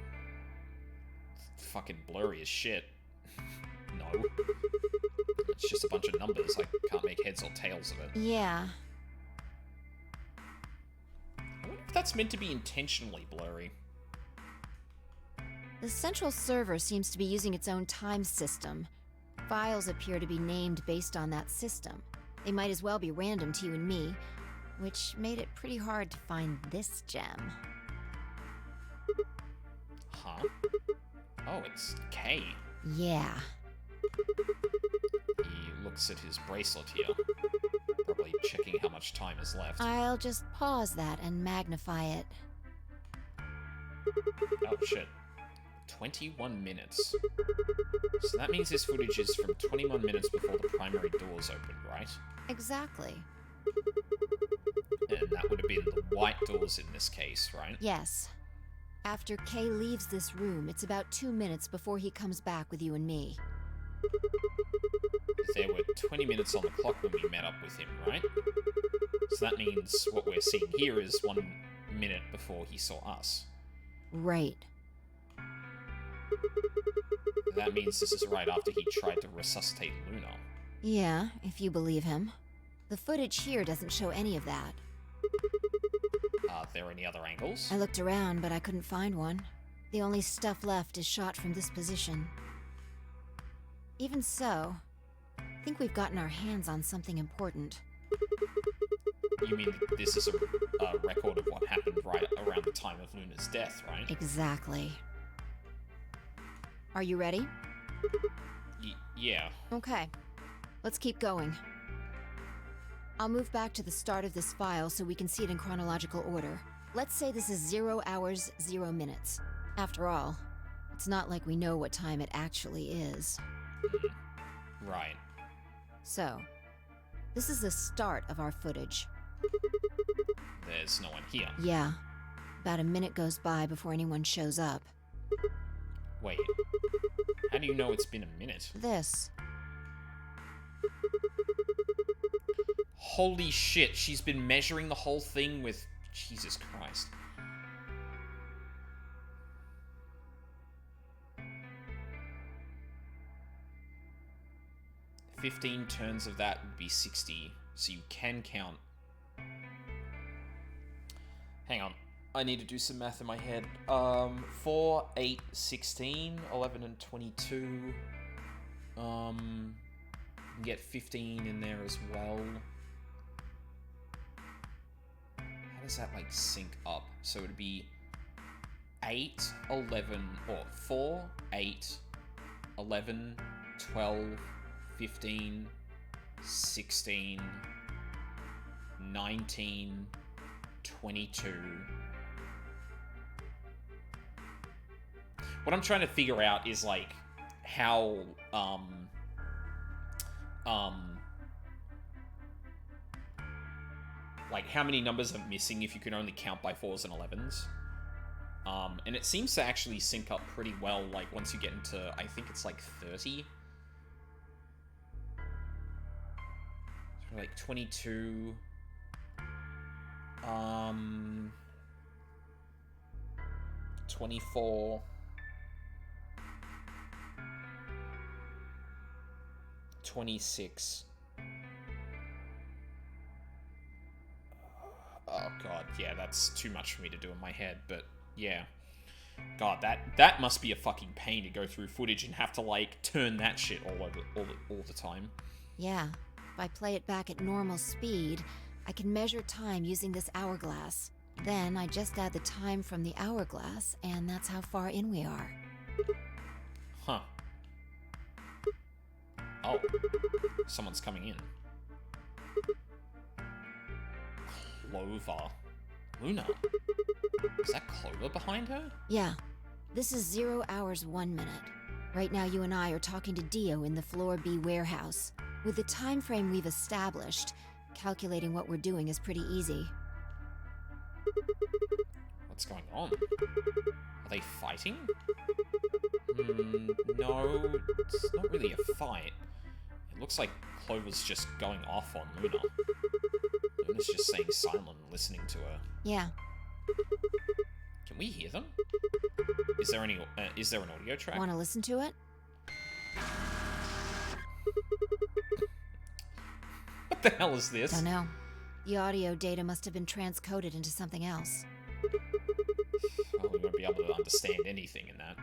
Fucking blurry as shit. No. It's just a bunch of numbers. I can't make heads or tails of it. Yeah. I wonder if that's meant to be intentionally blurry. The central server seems to be using its own time system. Files appear to be named based on that system. They might as well be random to you and me, which made it pretty hard to find this gem. Huh? Oh, it's K. Yeah. He looks at his bracelet here. Probably checking how much time is left. I'll just pause that and magnify it. Oh, shit. 21 minutes. So that means this footage is from 21 minutes before the primary doors opened, right? Exactly. And that would have been the white doors in this case, right? Yes. After Kay leaves this room, it's about 2 minutes before he comes back with you and me. There were 20 minutes on the clock when we met up with him, right? So that means what we're seeing here is 1 minute before he saw us. Right. That means this is right after he tried to resuscitate Luna. Yeah, if you believe him. The footage here doesn't show any of that. Aren't there any other angles? I looked around, but I couldn't find one. The only stuff left is shot from this position. Even so, I think we've gotten our hands on something important. You mean this is a record of what happened right around the time of Luna's death, right? Exactly. Are you ready? Yeah. Okay. Let's keep going. I'll move back to the start of this file so we can see it in chronological order. Let's say this is 0 hours, 0 minutes. After all, it's not like we know what time it actually is. Right. So, this is the start of our footage. There's no one here. Yeah. About a minute goes by before anyone shows up. Wait. How do you know it's been a minute? This. Holy shit, she's been measuring the whole thing with... Jesus Christ. "15 turns of that would be 60, so you can count." Hang on. I need to do some math in my head. 4, 8, 16, 11 and 22. You can get 15 in there as well. How does that, like, sync up? So it would be 8, 11, or 4, 8, 11, 12, 15, 16, 19, 22. What I'm trying to figure out is, like, how, like, how many numbers are missing if you can only count by 4s and 11s. And it seems to actually sync up pretty well, like, once you get into, I think it's, like, 30. So, like, 22... 24... 26... Oh god, yeah, that's too much for me to do in my head, but yeah. God, that must be a fucking pain to go through footage and have to, like, turn that shit all the time. Yeah. If I play it back at normal speed, I can measure time using this hourglass. Then I just add the time from the hourglass, and that's how far in we are. Huh. Oh. Someone's coming in. Clover. Luna. Is that Clover behind her? Yeah. This is 0 hours, 1 minute. Right now you and I are talking to Dio in the Floor B warehouse. With the time frame we've established, calculating what we're doing is pretty easy. What's going on? Are they fighting? No, it's not really a fight. It looks like Clover's just going off on Luna. Luna's just staying silent and listening to her. Yeah. Can we hear them? Is there an audio track? Want to listen to it? What the hell is this? Don't know. The audio data must have been transcoded into something else. Well, we won't be able to understand anything in that.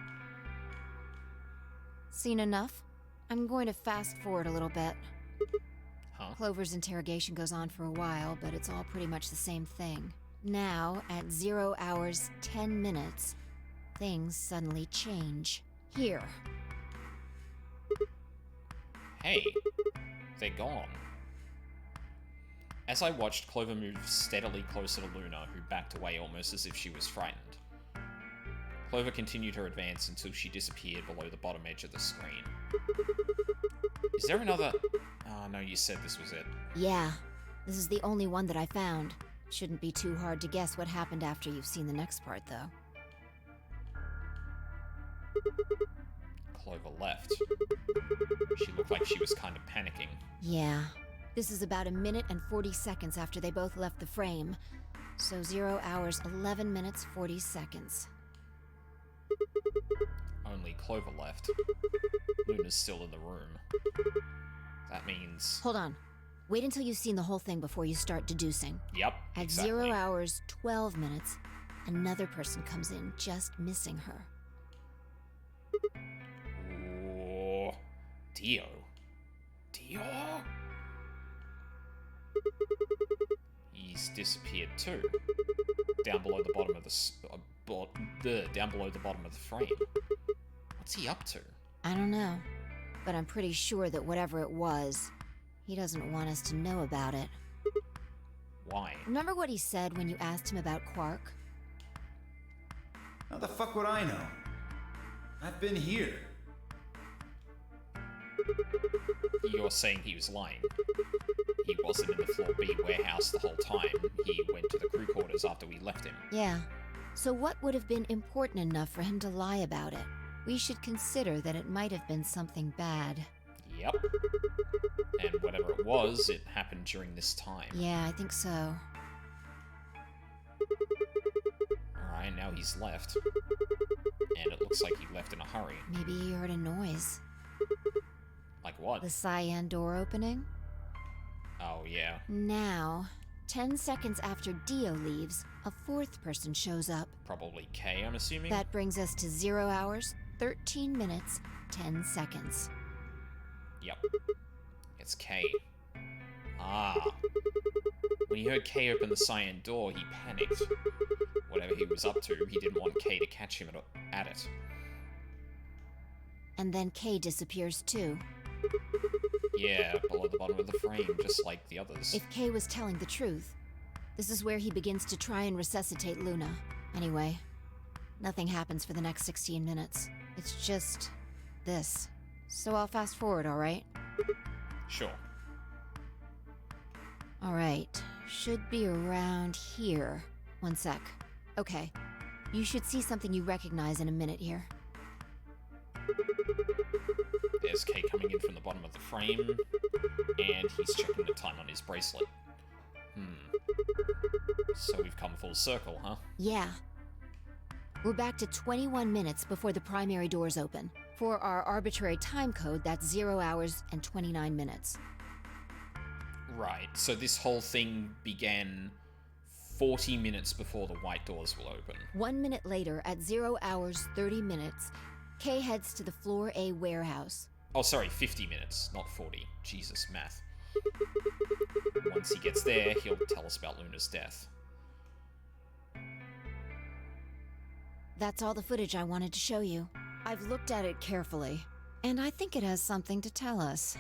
Seen enough? I'm going to fast forward a little bit. Huh? Clover's interrogation goes on for a while, but it's all pretty much the same thing. Now, at 0 hours, 10 minutes, things suddenly change. Here. Hey, they're gone. As I watched, Clover moved steadily closer to Luna, who backed away almost as if she was frightened. Clover continued her advance until she disappeared below the bottom edge of the screen. Is there another... Oh, no, you said this was it. Yeah. This is the only one that I found. Shouldn't be too hard to guess what happened after you've seen the next part, though. Clover left. She looked like she was kind of panicking. Yeah. This is about 1 minute and 40 seconds after they both left the frame. So 0 hours, 11 minutes, 40 seconds. Only Clover left. Luna's still in the room. That means... Hold on. Wait until you've seen the whole thing before you start deducing. Yep, At exactly. 0 hours, 12 minutes, another person comes in, just missing her. Ooh, Dio. Dio? He's disappeared too. Down below the bottom of down below the bottom of the frame. What's he up to? I don't know, but I'm pretty sure that whatever it was, he doesn't want us to know about it. Why? Remember what he said when you asked him about Quark? How the fuck would I know? I've been here. You're saying he was lying. He wasn't in the Floor B warehouse the whole time. He went to the crew quarters after we left him. Yeah. So what would have been important enough for him to lie about it? We should consider that it might have been something bad. Yep. And whatever it was, it happened during this time. Yeah, I think so. Alright, now he's left. And it looks like he left in a hurry. Maybe he heard a noise. Like what? The cyan door opening? Oh, yeah. Now, 10 seconds after Dio leaves, a fourth person shows up. Probably K, I'm assuming? That brings us to 0 hours, 13 minutes, 10 seconds. Yep. It's K. Ah. When he heard K open the cyan door, he panicked. Whatever he was up to, he didn't want K to catch him at it. And then K disappears too. Yeah, below the bottom of the frame, just like the others. If K was telling the truth, this is where he begins to try and resuscitate Luna. Anyway, nothing happens for the next 16 minutes. It's just this. So I'll fast forward, alright? Sure. Alright, should be around here. One sec. Okay, you should see something you recognize in a minute here. There's K coming in from the bottom of the frame, and he's checking the time on his bracelet. So we've come full circle, huh? Yeah. We're back to 21 minutes before the primary doors open. For our arbitrary time code, that's 0 hours and 29 minutes. Right, so this whole thing began 40 minutes before the white doors will open. 1 minute later, at 0 hours 30 minutes, Kay heads to the Floor A warehouse. Oh, sorry, 50 minutes, not 40. Jesus, math. Once he gets there, he'll tell us about Luna's death. That's all the footage I wanted to show you. I've looked at it carefully, and I think it has something to tell us.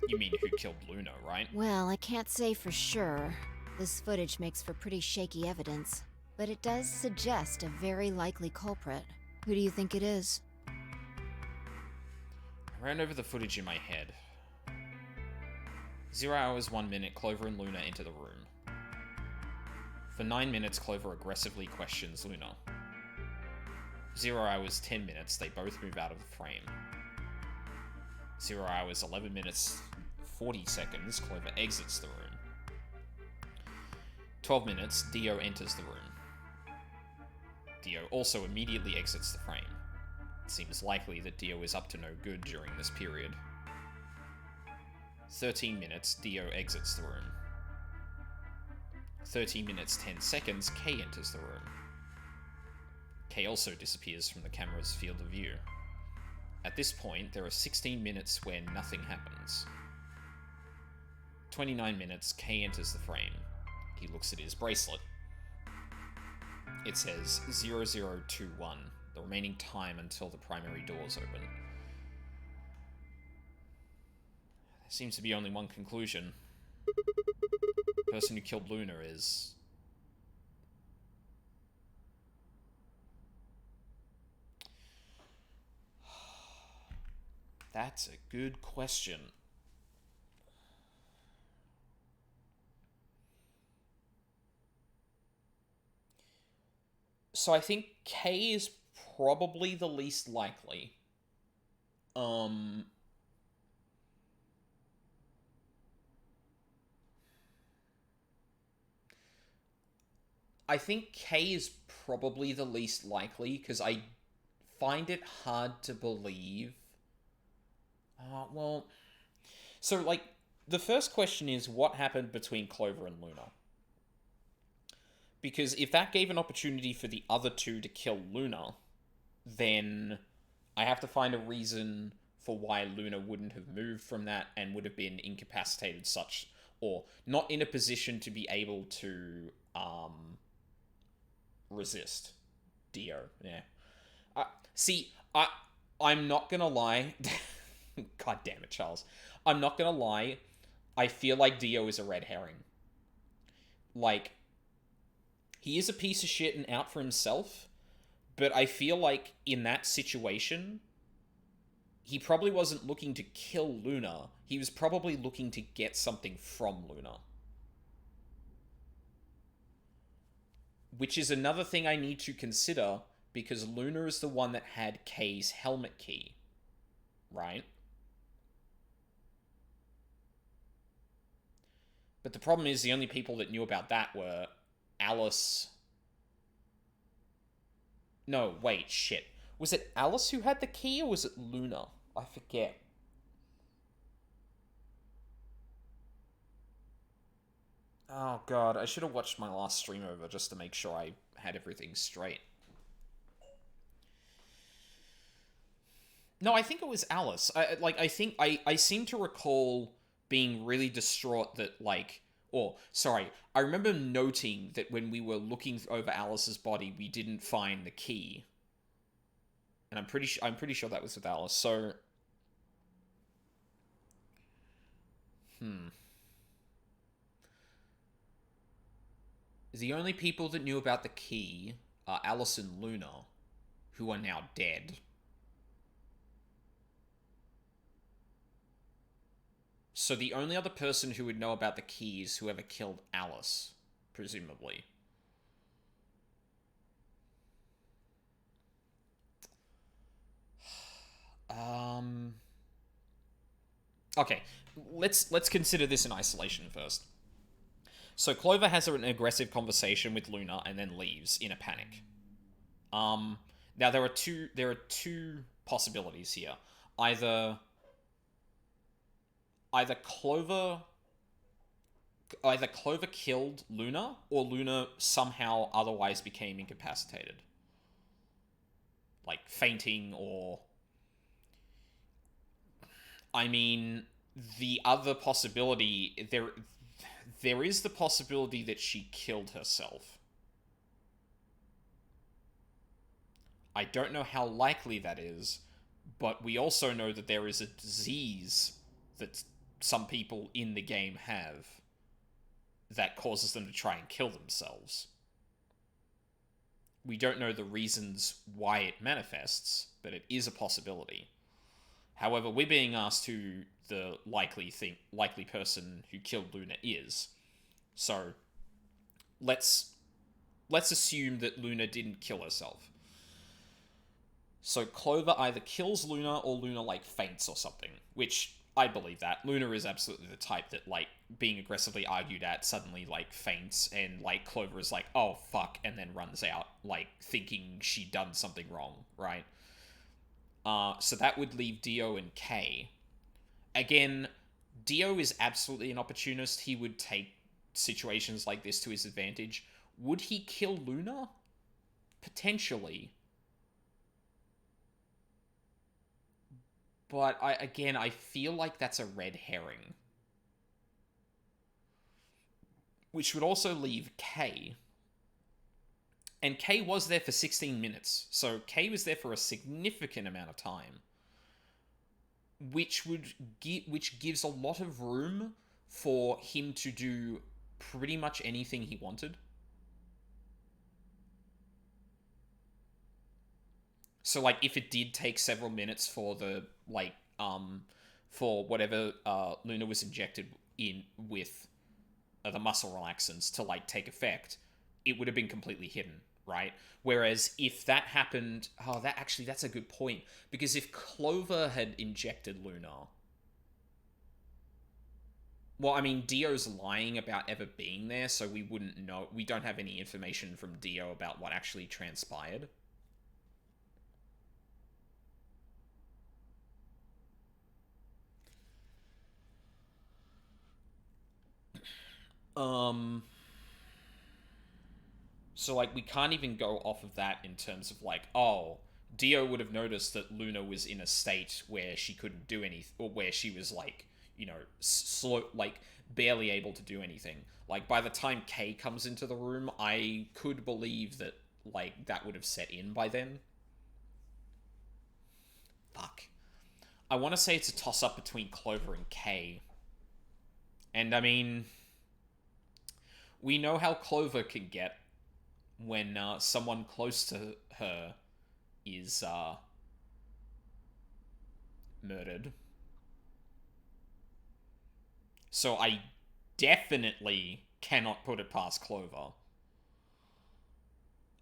You mean who killed Luna, right? Well, I can't say for sure. This footage makes for pretty shaky evidence, but it does suggest a very likely culprit. Who do you think it is? I ran over the footage in my head. 0 hours, 1 minute, Clover and Luna enter the room. For 9 minutes, Clover aggressively questions Luna. 0 hours, 10 minutes, they both move out of the frame. 0 hours, 11 minutes, 40 seconds, Clover exits the room. 12 minutes, Dio enters the room. Dio also immediately exits the frame. It seems likely that Dio is up to no good during this period. 13 minutes, Dio exits the room. 13 minutes, 10 seconds, K enters the room. K also disappears from the camera's field of view. At this point, there are 16 minutes where nothing happens. 29 minutes, K enters the frame. He looks at his bracelet. It says 0021, the remaining time until the primary doors open. There seems to be only one conclusion. The person who killed Luna is... That's a good question. So I think K is probably the least likely. I think K is probably the least likely because I find it hard to believe. So like the first question is what happened between Clover and Luna? Because if that gave an opportunity for the other two to kill Luna, then I have to find a reason for why Luna wouldn't have moved from that and would have been incapacitated such, or not in a position to be able to resist Dio. Yeah. See, I'm not gonna lie. God damn it, Charles. I'm not gonna lie. I feel like Dio is a red herring. Like, he is a piece of shit and out for himself, but I feel like in that situation, he probably wasn't looking to kill Luna. He was probably looking to get something from Luna. Which is another thing I need to consider, because Luna is the one that had Kay's helmet key. Right? But the problem is the only people that knew about that were Alice. No, wait, shit. Was it Alice who had the key, or was it Luna? I forget. Oh god, I should have watched my last stream over just to make sure I had everything straight. No, I think it was Alice. I seem to recall being really distraught that, like, or sorry, I remember noting that when we were looking over Alice's body, we didn't find the key, and I'm pretty sure that was with Alice. So, the only people that knew about the key are Alice and Luna, who are now dead. So the only other person who would know about the key is whoever killed Alice, presumably. Okay, let's consider this in isolation first. So Clover has an aggressive conversation with Luna and then leaves in a panic. Now there are two possibilities here. Either Clover killed Luna, or Luna somehow otherwise became incapacitated. Like fainting, or... I mean, the other possibility... There is the possibility that she killed herself. I don't know how likely that is, but we also know that there is a disease that some people in the game have that causes them to try and kill themselves. We don't know the reasons why it manifests, but it is a possibility. However, we're being asked who the likely person who killed Luna is. So, let's assume that Luna didn't kill herself. So Clover either kills Luna, or Luna, like, faints or something, which I believe that. Luna is absolutely the type that, like, being aggressively argued at suddenly, like, faints, and, like, Clover is like, oh, fuck, and then runs out, like, thinking she'd done something wrong, right? So that would leave Dio and Kay. Again, Dio is absolutely an opportunist. He would take situations like this to his advantage. Would he kill Luna? Potentially. But I feel like that's a red herring. Which would also leave Kay. And Kay was there for 16 minutes. So Kay was there for a significant amount of time. Which gives a lot of room for him to do pretty much anything he wanted. So, like, if it did take several minutes for the, like, for whatever Luna was injected in with the muscle relaxants to, like, take effect, it would have been completely hidden, right? Whereas if that happened... Oh, that's a good point. Because if Clover had injected Luna... Well, I mean, Dio's lying about ever being there, so we wouldn't know. We don't have any information from Dio about what actually transpired. Um... So, like, we can't even go off of that in terms of, like, oh, Dio would have noticed that Luna was in a state where she couldn't do anything, or where she was, like, you know, slow, like, barely able to do anything. Like, by the time Kay comes into the room, I could believe that, like, that would have set in by then. Fuck. I want to say it's a toss-up between Clover and Kay. And, I mean, we know how Clover can get when someone close to her is murdered. So I definitely cannot put it past Clover.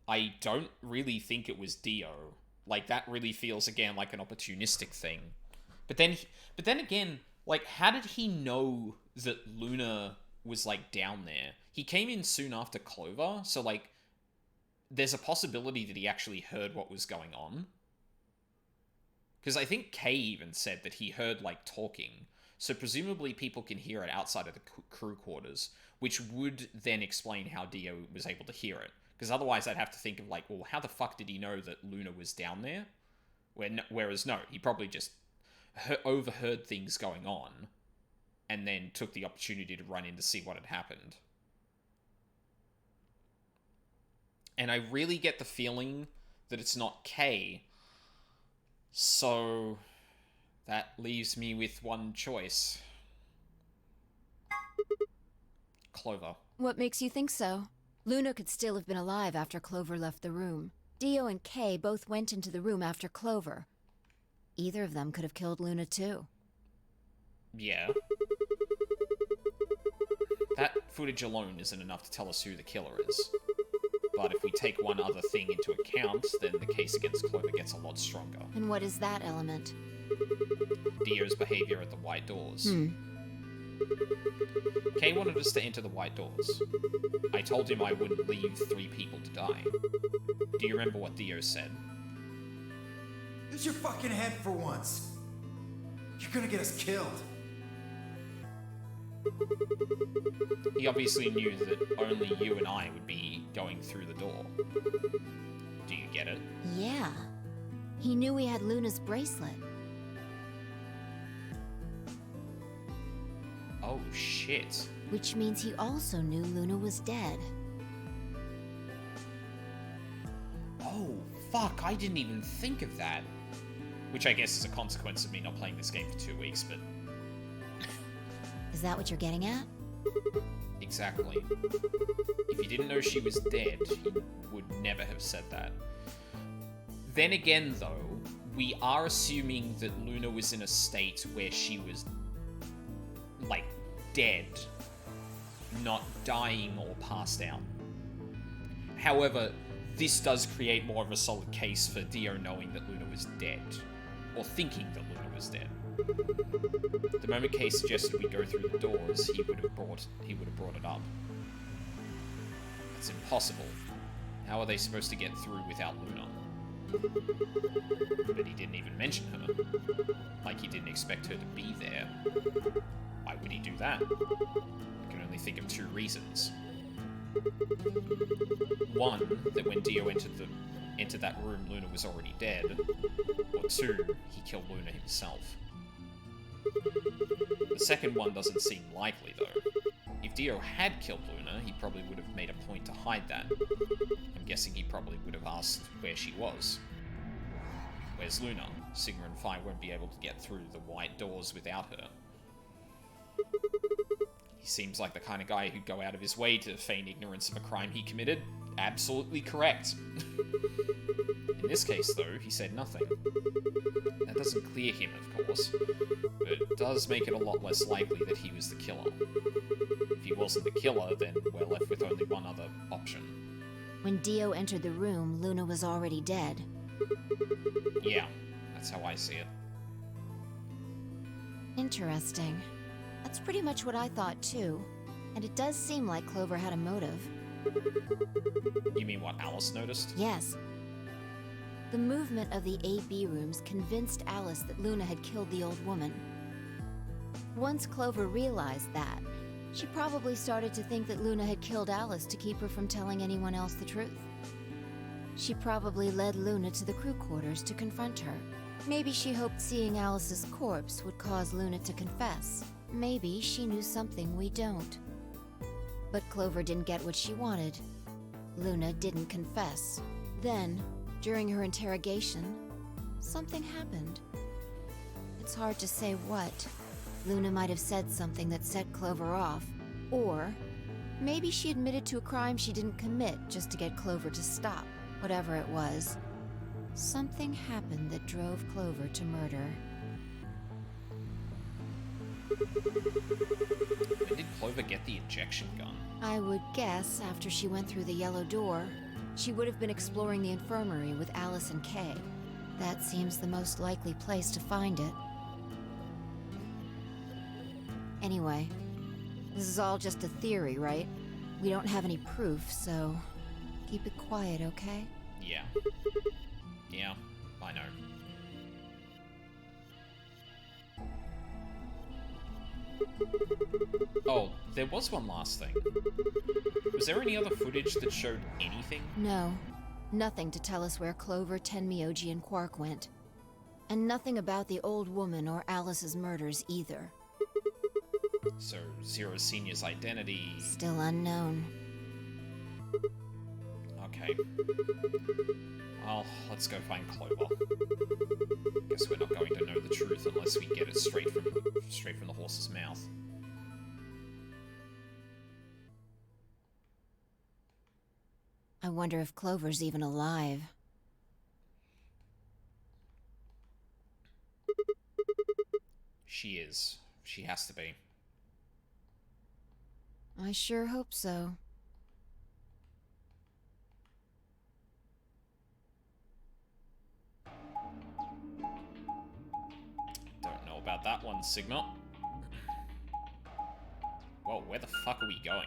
I don't really think it was Dio. Like, that really feels, again, like an opportunistic thing. But then again, like, how did he know that Luna was, like, down there? He came in soon after Clover, so, like, there's a possibility that he actually heard what was going on. Because I think Kay even said that he heard, like, talking. So presumably people can hear it outside of the crew quarters, which would then explain how Dio was able to hear it. Because otherwise I'd have to think of, like, well, how the fuck did he know that Luna was down there? Whereas, no, he probably just overheard things going on and then took the opportunity to run in to see what had happened. And I really get the feeling that it's not Kay. So that leaves me with one choice. Clover. What makes you think so? Luna could still have been alive after Clover left the room. Dio and Kay both went into the room after Clover. Either of them could have killed Luna too. Yeah. That footage alone isn't enough to tell us who the killer is. But if we take one other thing into account, then the case against Clover gets a lot stronger. And what is that element? Dio's behavior at the White Doors. Kay wanted us to enter the White Doors. I told him I wouldn't leave 3 people to die. Do you remember what Dio said? Use your fucking head for once. You're gonna get us killed. He obviously knew that only you and I would be going through the door. Do you get it? Yeah. He knew we had Luna's bracelet. Oh, shit. Which means he also knew Luna was dead. Oh, fuck, I didn't even think of that. Which I guess is a consequence of me not playing this game for 2 weeks, but... Is that what you're getting at? Exactly. If you didn't know she was dead, you would never have said that. Then again, though, we are assuming that Luna was in a state where she was, like, dead, not dying or passed out. However, this does create more of a solid case for Dio knowing that Luna was dead, or thinking that Luna was dead. The moment Kay suggested we go through the doors, he would have brought it up. It's impossible. How are they supposed to get through without Luna? But he didn't even mention her. Like he didn't expect her to be there. Why would he do that? I can only think of 2 reasons. One, that when Dio entered that room, Luna was already dead. Or 2, he killed Luna himself. The second one doesn't seem likely, though. If Dio had killed Luna, he probably would have made a point to hide that. I'm guessing he probably would have asked where she was. Where's Luna? Sigma and Phi won't be able to get through the White Doors without her. He seems like the kind of guy who'd go out of his way to feign ignorance of a crime he committed. Absolutely correct. In this case, though, he said nothing. That doesn't clear him, of course, but it does make it a lot less likely that he was the killer. If he wasn't the killer, then we're left with only one other option. When Dio entered the room, Luna was already dead. Yeah, that's how I see it. Interesting. That's pretty much what I thought, too. And it does seem like Clover had a motive. You mean what Alice noticed? Yes. The movement of the A-B rooms convinced Alice that Luna had killed the old woman. Once Clover realized that, She probably started to think that Luna had killed Alice to keep her from telling anyone else the truth. She probably led Luna to the crew quarters to confront her. Maybe she hoped seeing Alice's corpse would cause Luna to confess. Maybe she knew something we don't. But Clover didn't get what she wanted. Luna didn't confess. Then, during her interrogation, something happened. It's hard to say what. Luna might have said something that set Clover off, or maybe she admitted to a crime she didn't commit just to get Clover to stop. Whatever it was, something happened that drove Clover to murder. When did Clover get the injection gun? I would guess after she went through the yellow door, she would have been exploring the infirmary with Alice and Kay. That seems the most likely place to find it. Anyway, this is all just a theory, right? We don't have any proof, so keep it quiet, okay? Yeah. Yeah, I know. Oh, there was one last thing. Was there any other footage that showed anything? No. Nothing to tell us where Clover, Tenmyoji, and Quark went. And nothing about the old woman or Alice's murders either. So, Zero Senior's identity... Still unknown. Okay. Well, let's go find Clover. Guess we're not going to know the truth unless we get it straight from the horse's mouth. I wonder if Clover's even alive. She is. She has to be. I sure hope so. Don't know about that one, Sigma. Whoa, where the fuck are we going?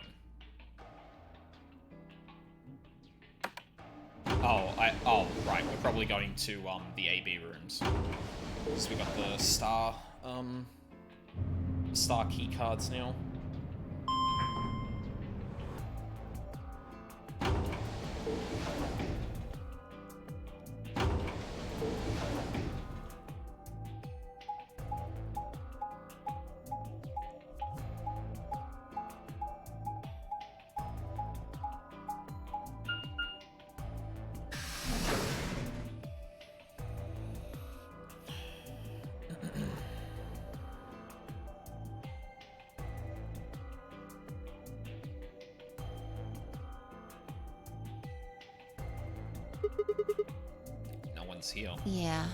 Oh, right, we're probably going to, the AB rooms. So we got the star key cards now. No one's here. Yeah.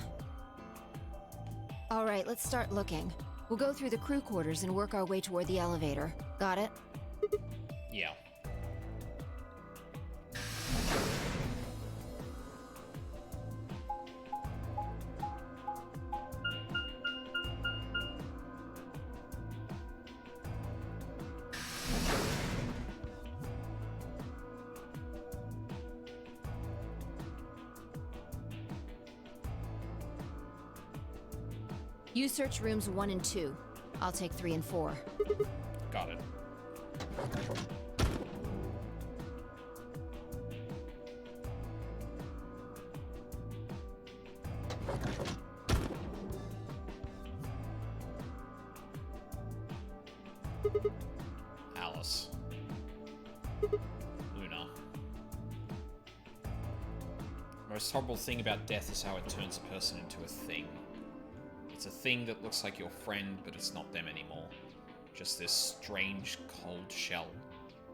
Alright, let's start looking. We'll go through the crew quarters and work our way toward the elevator. Got it? Yeah. You search rooms 1 and 2. I'll take 3 and 4. Got it. Alice. Luna. The most horrible thing about death is how it turns a person into a thing. It's a thing that looks like your friend, but it's not them anymore. Just this strange, cold shell.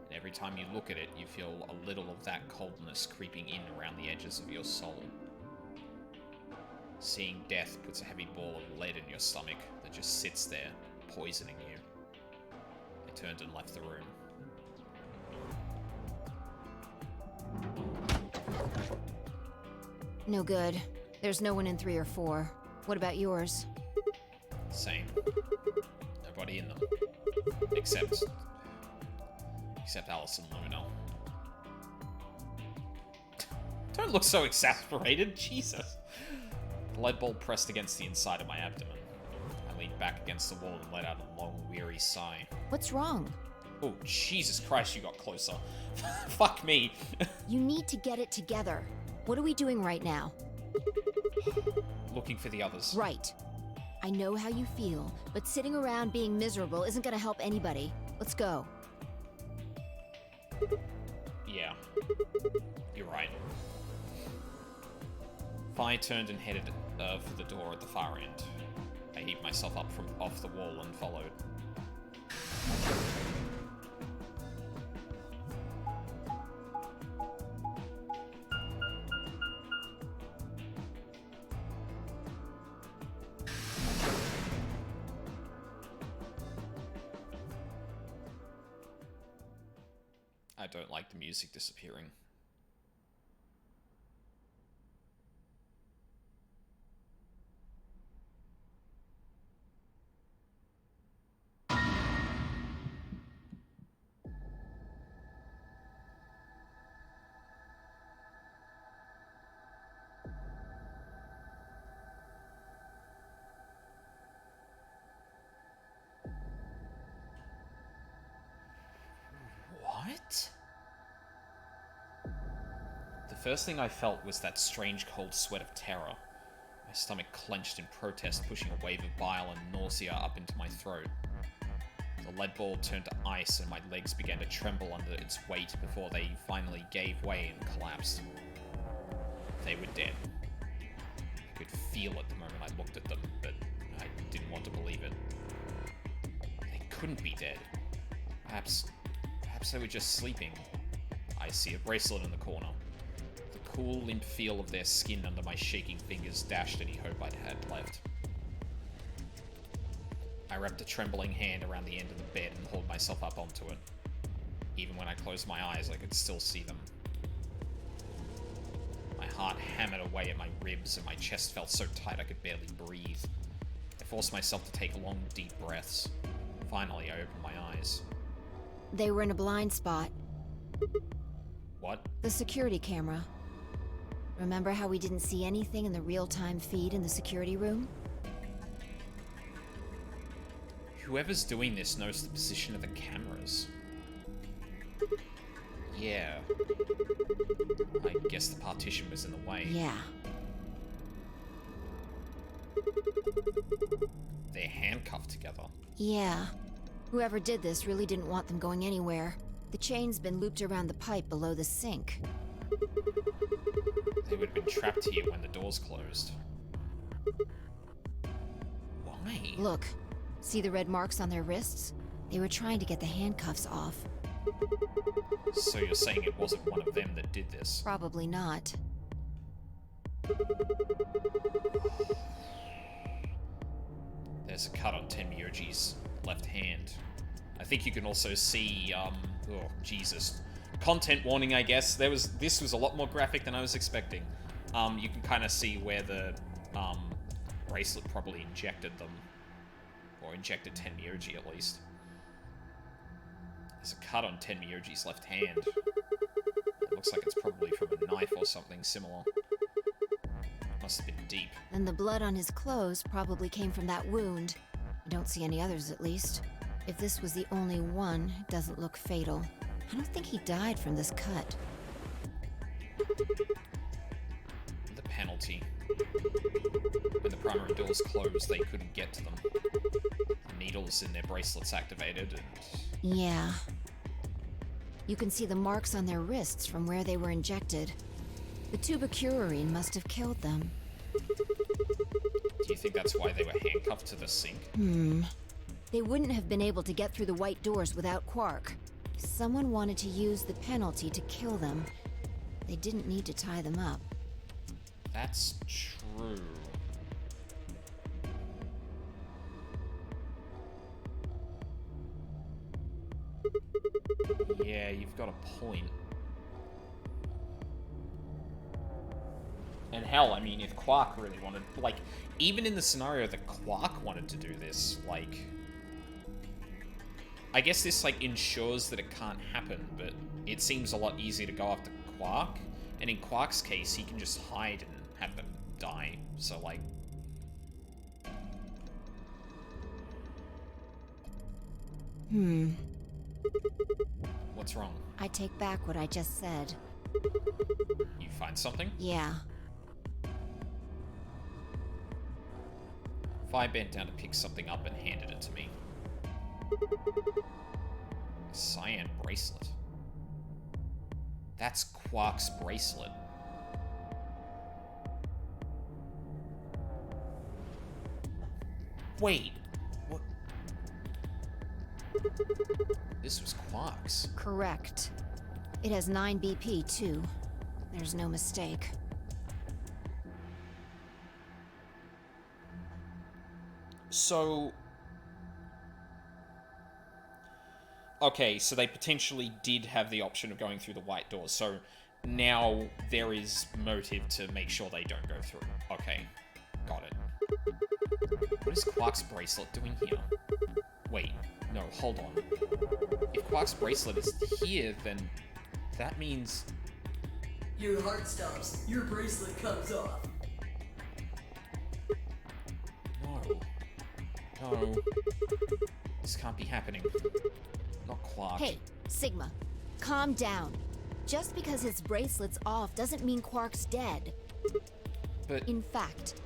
And every time you look at it, you feel a little of that coldness creeping in around the edges of your soul. Seeing death puts a heavy ball of lead in your stomach that just sits there, poisoning you. I turned and left the room. No good. There's no one in 3 or 4. What about yours? Same. Nobody in them. Except Alice and Luna. Don't look so exasperated, Jesus. The lead ball pressed against the inside of my abdomen. I leaned back against the wall and let out a long, weary sigh. What's wrong? Oh, Jesus Christ, you got closer. Fuck me. You need to get it together. What are we doing right now? Looking for the others. Right. I know how you feel, but sitting around being miserable isn't gonna help anybody. Let's go. Yeah. You're right. Fi turned and headed for the door at the far end. I heaved myself up from off the wall and followed. I don't like the music disappearing. What? The first thing I felt was that strange cold sweat of terror. My stomach clenched in protest, pushing a wave of bile and nausea up into my throat. The lead ball turned to ice and my legs began to tremble under its weight before they finally gave way and collapsed. They were dead. I could feel it the moment I looked at them, but I didn't want to believe it. They couldn't be dead. Perhaps they were just sleeping. I see a bracelet in the corner. The cool, limp feel of their skin under my shaking fingers dashed any hope I'd had left. I wrapped a trembling hand around the end of the bed and hauled myself up onto it. Even when I closed my eyes, I could still see them. My heart hammered away at my ribs and my chest felt so tight I could barely breathe. I forced myself to take long, deep breaths. Finally, I opened my eyes. They were in a blind spot. What? The security camera. Remember how we didn't see anything in the real-time feed in the security room? Whoever's doing this knows the position of the cameras. Yeah. I guess the partition was in the way. Yeah. They're handcuffed together. Yeah. Whoever did this really didn't want them going anywhere. The chain's been looped around the pipe below the sink. They would have been trapped here when the doors closed. Why? Look. See the red marks on their wrists? They were trying to get the handcuffs off. So you're saying it wasn't one of them that did this? Probably not. There's a cut on Tenmyoji's left hand. I think you can also see, oh, Jesus. Content warning, I guess. This was a lot more graphic than I was expecting. You can kind of see where the, bracelet probably injected them. Or injected Tenmyoji, at least. There's a cut on Tenmyoji's left hand. It looks like it's probably from a knife or something similar. Must have been deep. And the blood on his clothes probably came from that wound. I don't see any others, at least. If this was the only one, it doesn't look fatal. I don't think he died from this cut. The penalty. When the primary doors closed, they couldn't get to them. The needles in their bracelets activated, and... Yeah. You can see the marks on their wrists from where they were injected. The tubocurarine must have killed them. Do you think that's why they were handcuffed to the sink? They wouldn't have been able to get through the white doors without Quark. Someone wanted to use the penalty to kill them. They didn't need to tie them up. That's true. Yeah, you've got a point. And hell, I mean, if Quark really wanted... Like, even in the scenario that Quark wanted to do this, like... I guess this, like, ensures that it can't happen, but it seems a lot easier to go after Quark. And in Quark's case, he can just hide and have them die. So, like... What's wrong? I take back what I just said. You find something? Yeah. Vi bent down to pick something up and handed it to me. A cyan bracelet. That's Quark's bracelet. Wait, what? This was Quark's. Correct. It has 9 BP, too. There's no mistake. So... Okay, so they potentially did have the option of going through the white doors, so now there is motive to make sure they don't go through. Okay, got it. What is Quark's bracelet doing here? Wait, no, hold on. If Quark's bracelet is here, then that means... Your heart stops. Your bracelet comes off. No. No. This can't be happening. Not Quark. Hey, Sigma, calm down. Just because his bracelet's off doesn't mean Quark's dead. But... In fact,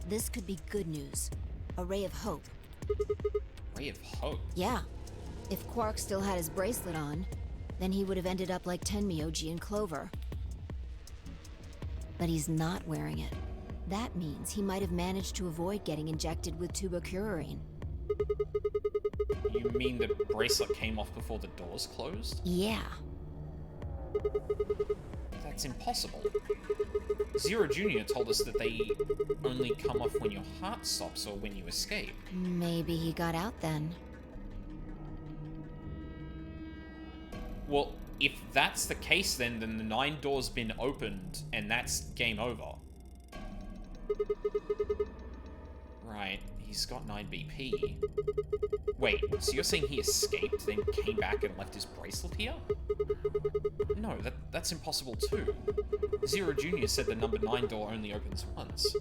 this could be good news. A ray of hope. Ray of hope? Yeah. If Quark still had his bracelet on, then he would have ended up like Tenmyoji and Clover. But he's not wearing it. That means he might have managed to avoid getting injected with tubocurarine. You mean the bracelet came off before the doors closed? Yeah. That's impossible. Zero Jr. told us that they only come off when your heart stops or when you escape. Maybe he got out then. Well, if that's the case, then the 9 doors been opened, and that's game over. Right, he's got 9 BP. Wait, so you're saying he escaped, then came back and left his bracelet here? No, that's impossible too. Zero Jr. said the number 9 door only opens once.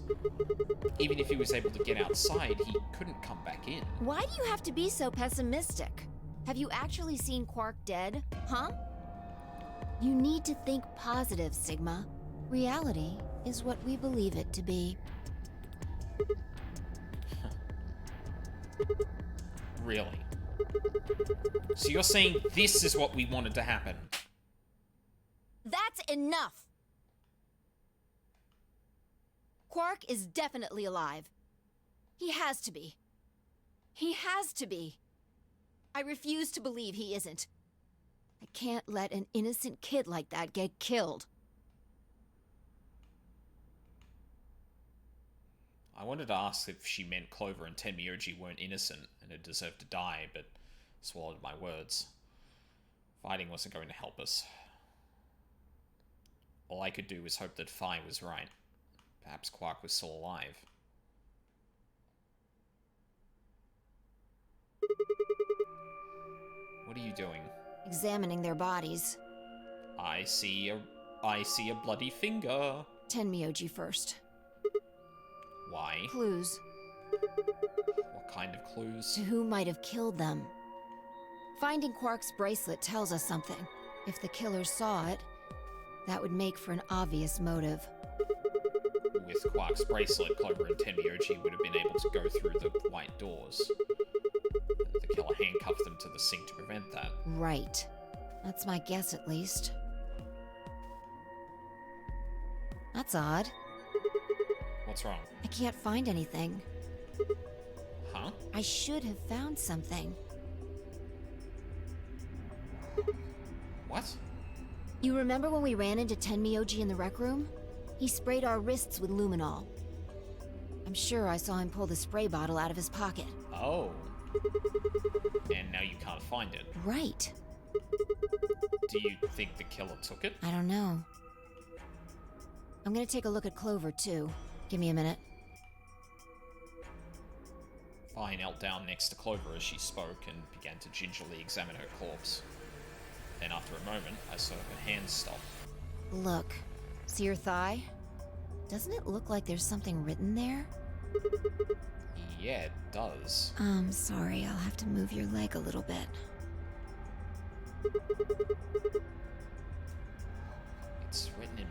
Even if he was able to get outside, he couldn't come back in. Why do you have to be so pessimistic? Have you actually seen Quark dead, huh? You need to think positive, Sigma. Reality is what we believe it to be. Really? So you're saying this is what we wanted to happen? That's enough! Quark is definitely alive. He has to be. He has to be. I refuse to believe he isn't. I can't let an innocent kid like that get killed. I wanted to ask if she meant Clover and Tenmyoji weren't innocent and had deserved to die, but swallowed my words. Fighting wasn't going to help us. All I could do was hope that Phi was right. Perhaps Quark was still alive. What are you doing? Examining their bodies. I see a bloody finger. Tenmyoji first. Why? Clues. What kind of clues? To who might have killed them. Finding Quark's bracelet tells us something. If the killer saw it, that would make for an obvious motive. With Quark's bracelet, Clover and Tenmyoji would have been able to go through the white doors. The killer handcuffed them to the sink to prevent that. Right. That's my guess, at least. That's odd. What's wrong? I can't find anything. Huh? I should have found something. What? You remember when we ran into Tenmyoji in the rec room? He sprayed our wrists with luminol. I'm sure I saw him pull the spray bottle out of his pocket. Oh. And now you can't find it. Right. Do you think the killer took it? I don't know. I'm gonna take a look at Clover, too. Give me a minute. I knelt down next to Clover as she spoke and began to gingerly examine her corpse. Then after a moment, I saw her hands stop. Look. See your thigh? Doesn't it look like there's something written there? Yeah, it does. Sorry, I'll have to move your leg a little bit. It's written in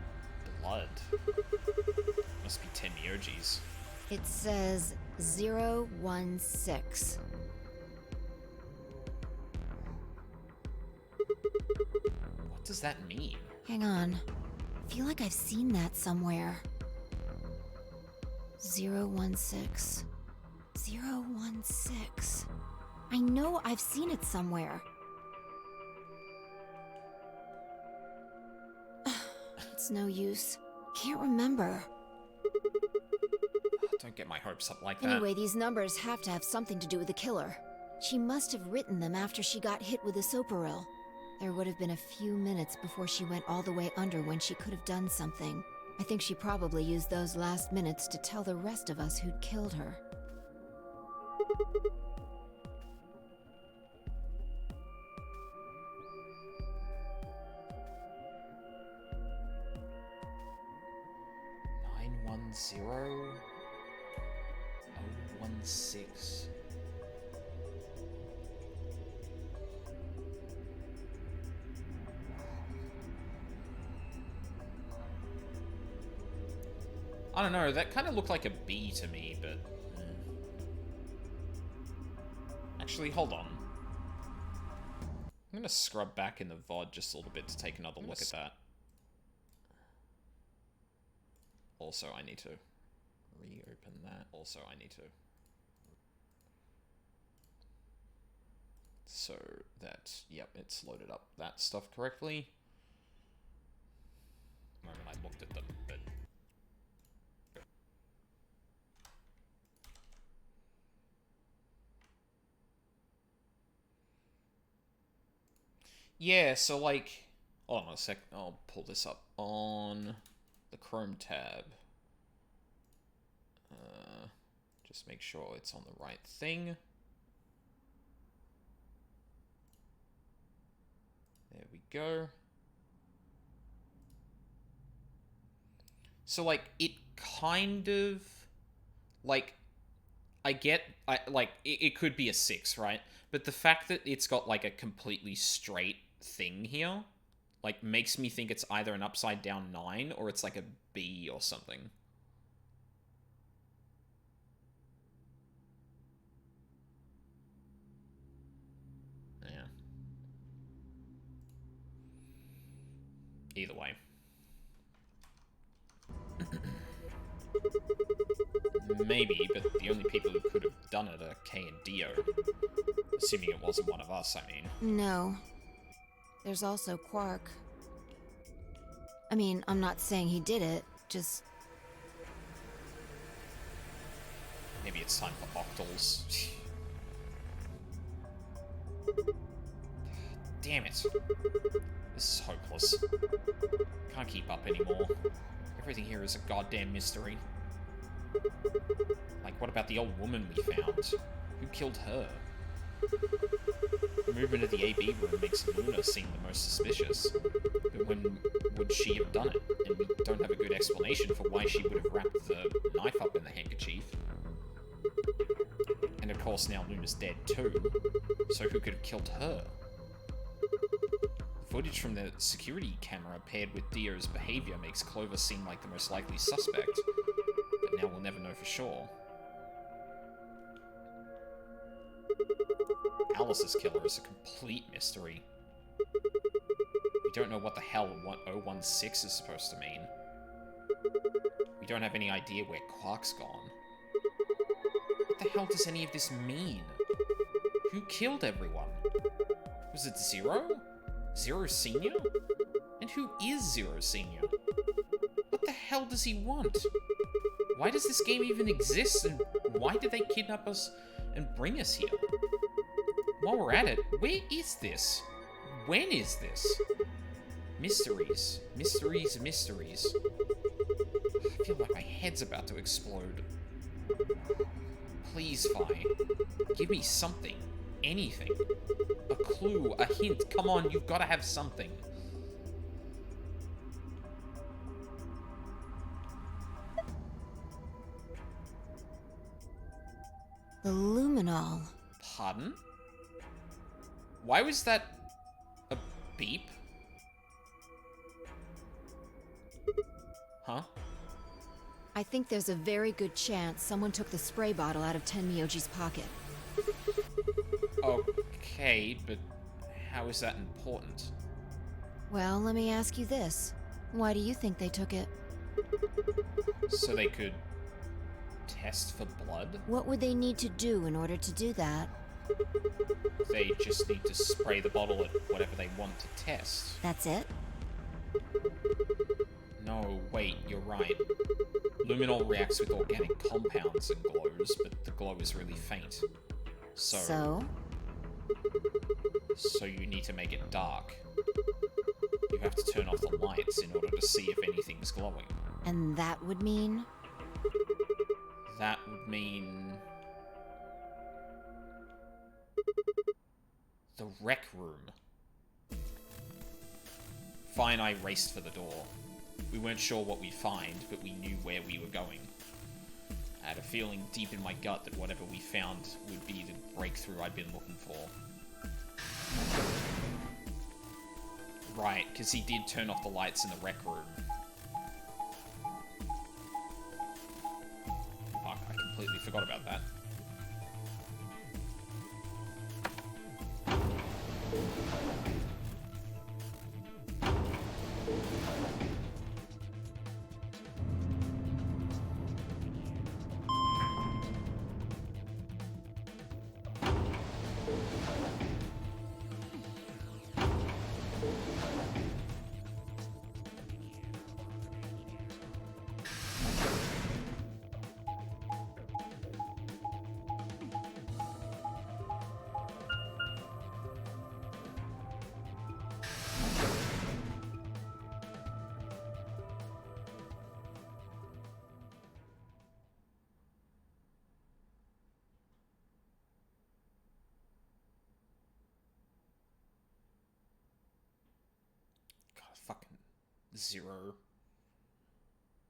blood. Must be 10 Myojis. It says 016. What does that mean? Hang on. I feel like I've seen that somewhere. 016. 016. I know I've seen it somewhere. It's no use. Can't remember. Don't get my hopes up like that. Anyway, these numbers have to have something to do with the killer. She must have written them after she got hit with the soparil. There would have been a few minutes before she went all the way under when she could have done something. I think she probably used those last minutes to tell the rest of us who'd killed her. Nine 016. I don't know, that kind of looked like a B to me, but... Actually, hold on. I'm gonna scrub back in the VOD just a little bit to take another look at that. Also, I need to reopen that. Also, I need to... So that, yep, it's loaded up that stuff correctly. The moment I looked at them, but... Yeah, so like... Hold on a sec, I'll pull this up on the Chrome tab. Just make sure it's on the right thing. There we go. So, like, it kind of... Like, I get... it could be a 6, right? But the fact that it's got, like, a completely straight thing here, like, makes me think it's either an upside-down 9 or it's, like, a B or something. Yeah. Either way. Maybe, but the only people who could have done it are K and Dio. Assuming it wasn't one of us, I mean. No. There's also Quark. I mean, I'm not saying he did it, just... Maybe it's time for octals. Damn it. This is hopeless. Can't keep up anymore. Everything here is a goddamn mystery. Like, what about the old woman we found? Who killed her? The movement of the AB room makes Luna seem the most suspicious. But when would she have done it? And we don't have a good explanation for why she would have wrapped the knife up in the handkerchief. And of course now Luna's dead too. So who could have killed her? Footage from the security camera paired with Dio's behavior makes Clover seem like the most likely suspect. But now we'll never know for sure. Alice's killer is a complete mystery. We don't know what the hell 016 is supposed to mean. We don't have any idea where Quark's gone. What the hell does any of this mean? Who killed everyone? Was it Zero? Zero Senior? And who is Zero Senior? What the hell does he want? Why does this game even exist, and why did they kidnap us and bring us here? While we're at it, where is this? When is this? Mysteries. Mysteries, mysteries. I feel like my head's about to explode. Please, Fi. Give me something. Anything. A clue, a hint. Come on, you've got to have something. The luminol. Pardon? Why was that a beep? Huh? I think there's a very good chance someone took the spray bottle out of Tenmyoji's pocket. Okay, but how is that important? Well, let me ask you this. Why do you think they took it? So they could test for blood? What would they need to do in order to do that? They just need to spray the bottle at whatever they want to test. That's it? No, wait, you're right. Luminol reacts with organic compounds and glows, but the glow is really faint. So you need to make it dark. You have to turn off the lights in order to see if anything's glowing. And that would mean? That would mean... the rec room. Fi and I raced for the door. We weren't sure what we'd find, but we knew where we were going. I had a feeling deep in my gut that whatever we found would be the breakthrough I'd been looking for. Right, because he did turn off the lights in the rec room. Fuck, I completely forgot about that. God, fucking 0.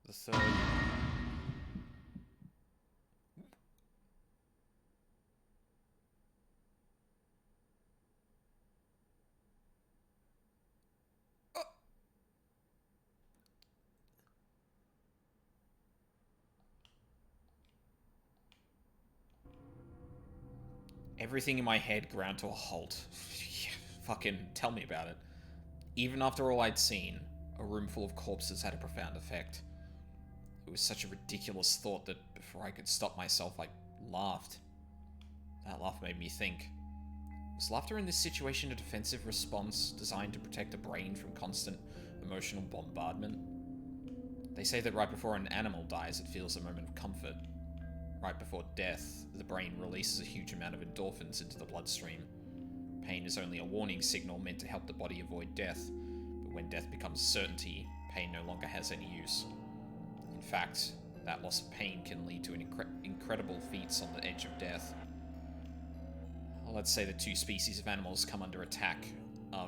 The 3rd. Everything in my head ground to a halt. Fucking tell me about it. Even after all I'd seen, a room full of corpses had a profound effect. It was such a ridiculous thought that before I could stop myself, I laughed. That laugh made me think. Was laughter in this situation a defensive response designed to protect a brain from constant emotional bombardment? They say that right before an animal dies, it feels a moment of comfort. Right before death, the brain releases a huge amount of endorphins into the bloodstream. Pain is only a warning signal meant to help the body avoid death, but when death becomes certainty, pain no longer has any use. In fact, that loss of pain can lead to incredible feats on the edge of death. Let's say the 2 species of animals come under attack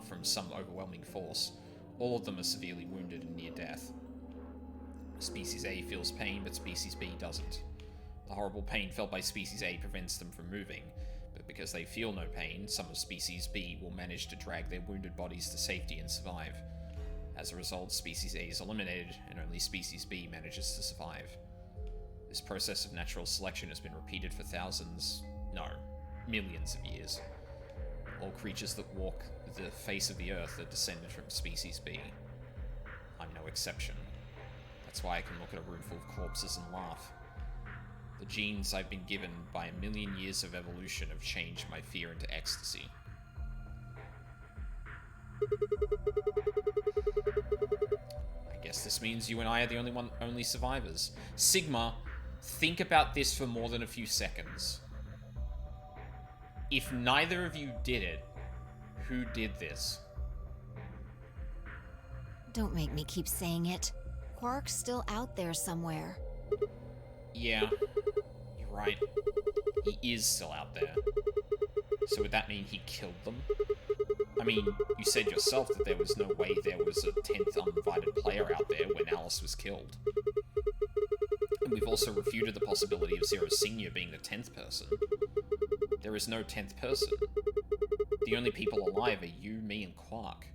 from some overwhelming force. All of them are severely wounded and near death. Species A feels pain, but Species B doesn't. The horrible pain felt by Species A prevents them from moving, but because they feel no pain, some of Species B will manage to drag their wounded bodies to safety and survive. As a result, Species A is eliminated, and only Species B manages to survive. This process of natural selection has been repeated for millions of years. All creatures that walk the face of the earth are descended from Species B. I'm no exception. That's why I can look at a room full of corpses and laugh. The genes I've been given by a million years of evolution have changed my fear into ecstasy. I guess this means you and I are the only survivors. Sigma, think about this for more than a few seconds. If neither of you did it, who did this? Don't make me keep saying it. Quark's still out there somewhere. Yeah, you're right. He is still out there. So would that mean he killed them? I mean, you said yourself that there was no way there was a 10th uninvited player out there when Alice was killed. And we've also refuted the possibility of Zero Senior being the 10th person. There is no 10th person. The only people alive are you, me, and Quark.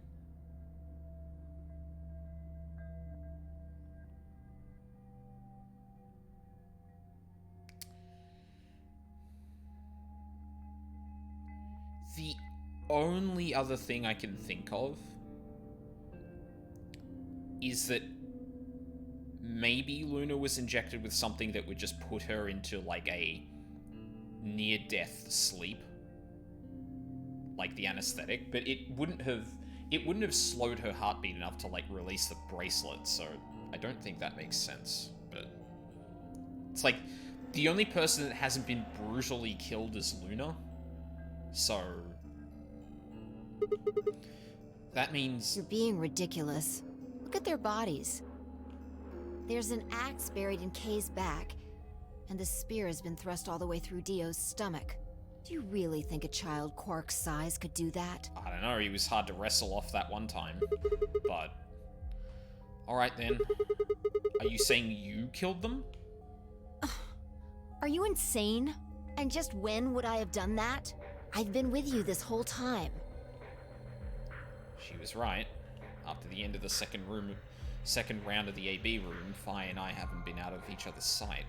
The only other thing I can think of is that maybe Luna was injected with something that would just put her into, like, a near-death sleep. Like the anesthetic, but it wouldn't have slowed her heartbeat enough to, like, release the bracelet, so I don't think that makes sense. But it's like, the only person that hasn't been brutally killed is Luna, so that means... You're being ridiculous. Look at their bodies. There's an axe buried in Kay's back, and the spear has been thrust all the way through Dio's stomach. Do you really think a child Quark's size could do that? I don't know, he was hard to wrestle off that one time, but... Alright then. Are you saying you killed them? Are you insane? And just when would I have done that? I've been with you this whole time. She was right. After the end of the second round of the AB room, Fi and I haven't been out of each other's sight.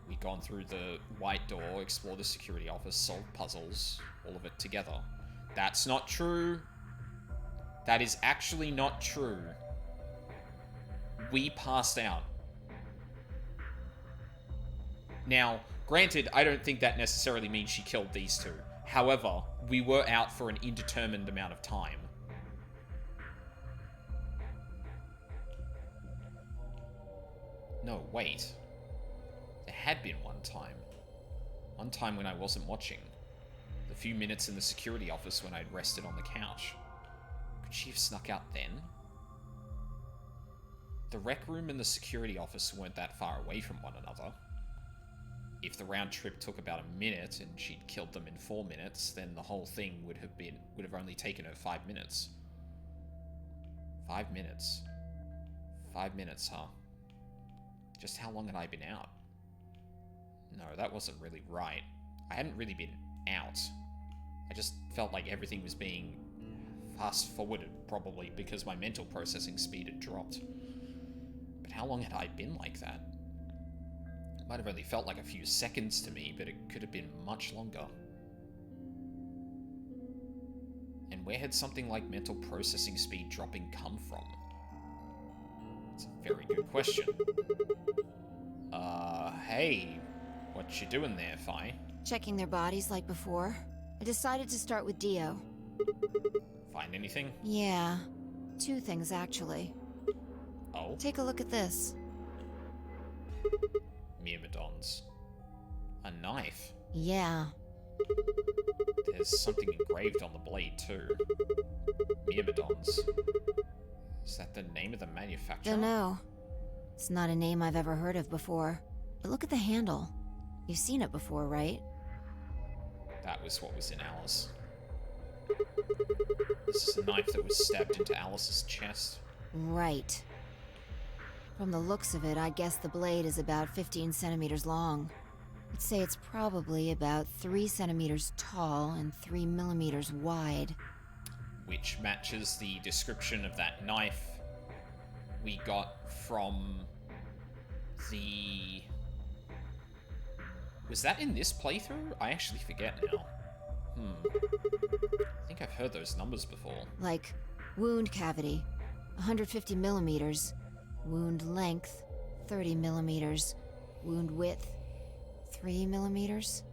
We've gone through the white door, explored the security office, solved puzzles, all of it together. That's not true. That is actually not true. We passed out. Now, granted, I don't think that necessarily means she killed these two. However, we were out for an indeterminate amount of time. No, wait. There had been one time. One time when I wasn't watching. The few minutes in the security office when I'd rested on the couch. Could she have snuck out then? The rec room and the security office weren't that far away from one another. If the round trip took about a minute and she'd killed them in 4 minutes, then the whole thing would have only taken her 5 minutes. 5 minutes. 5 minutes, huh? Just how long had I been out? No, that wasn't really right. I hadn't really been out. I just felt like everything was being fast-forwarded, probably because my mental processing speed had dropped. But how long had I been like that? It might have only felt like a few seconds to me, but it could have been much longer. And where had something like mental processing speed dropping come from? It's a very good question. Hey, what you doing there, Fi? Checking their bodies like before. I decided to start with Dio. Find anything? Yeah, 2 things actually. Oh? Take a look at this. Myrmidons. A knife. Yeah. There's something engraved on the blade, too. Myrmidons. Is that the name of the manufacturer? Dunno. It's not a name I've ever heard of before. But look at the handle. You've seen it before, right? That was what was in Alice. This is a knife that was stabbed into Alice's chest. Right. From the looks of it, I guess the blade is about 15 centimeters long. I'd say it's probably about 3 centimeters tall and 3 millimeters wide. Which matches the description of that knife we got from the... Was that in this playthrough? I actually forget now. I think I've heard those numbers before. Like, wound cavity, 150 millimeters. Wound length, 30 millimeters. Wound width, 3 millimeters.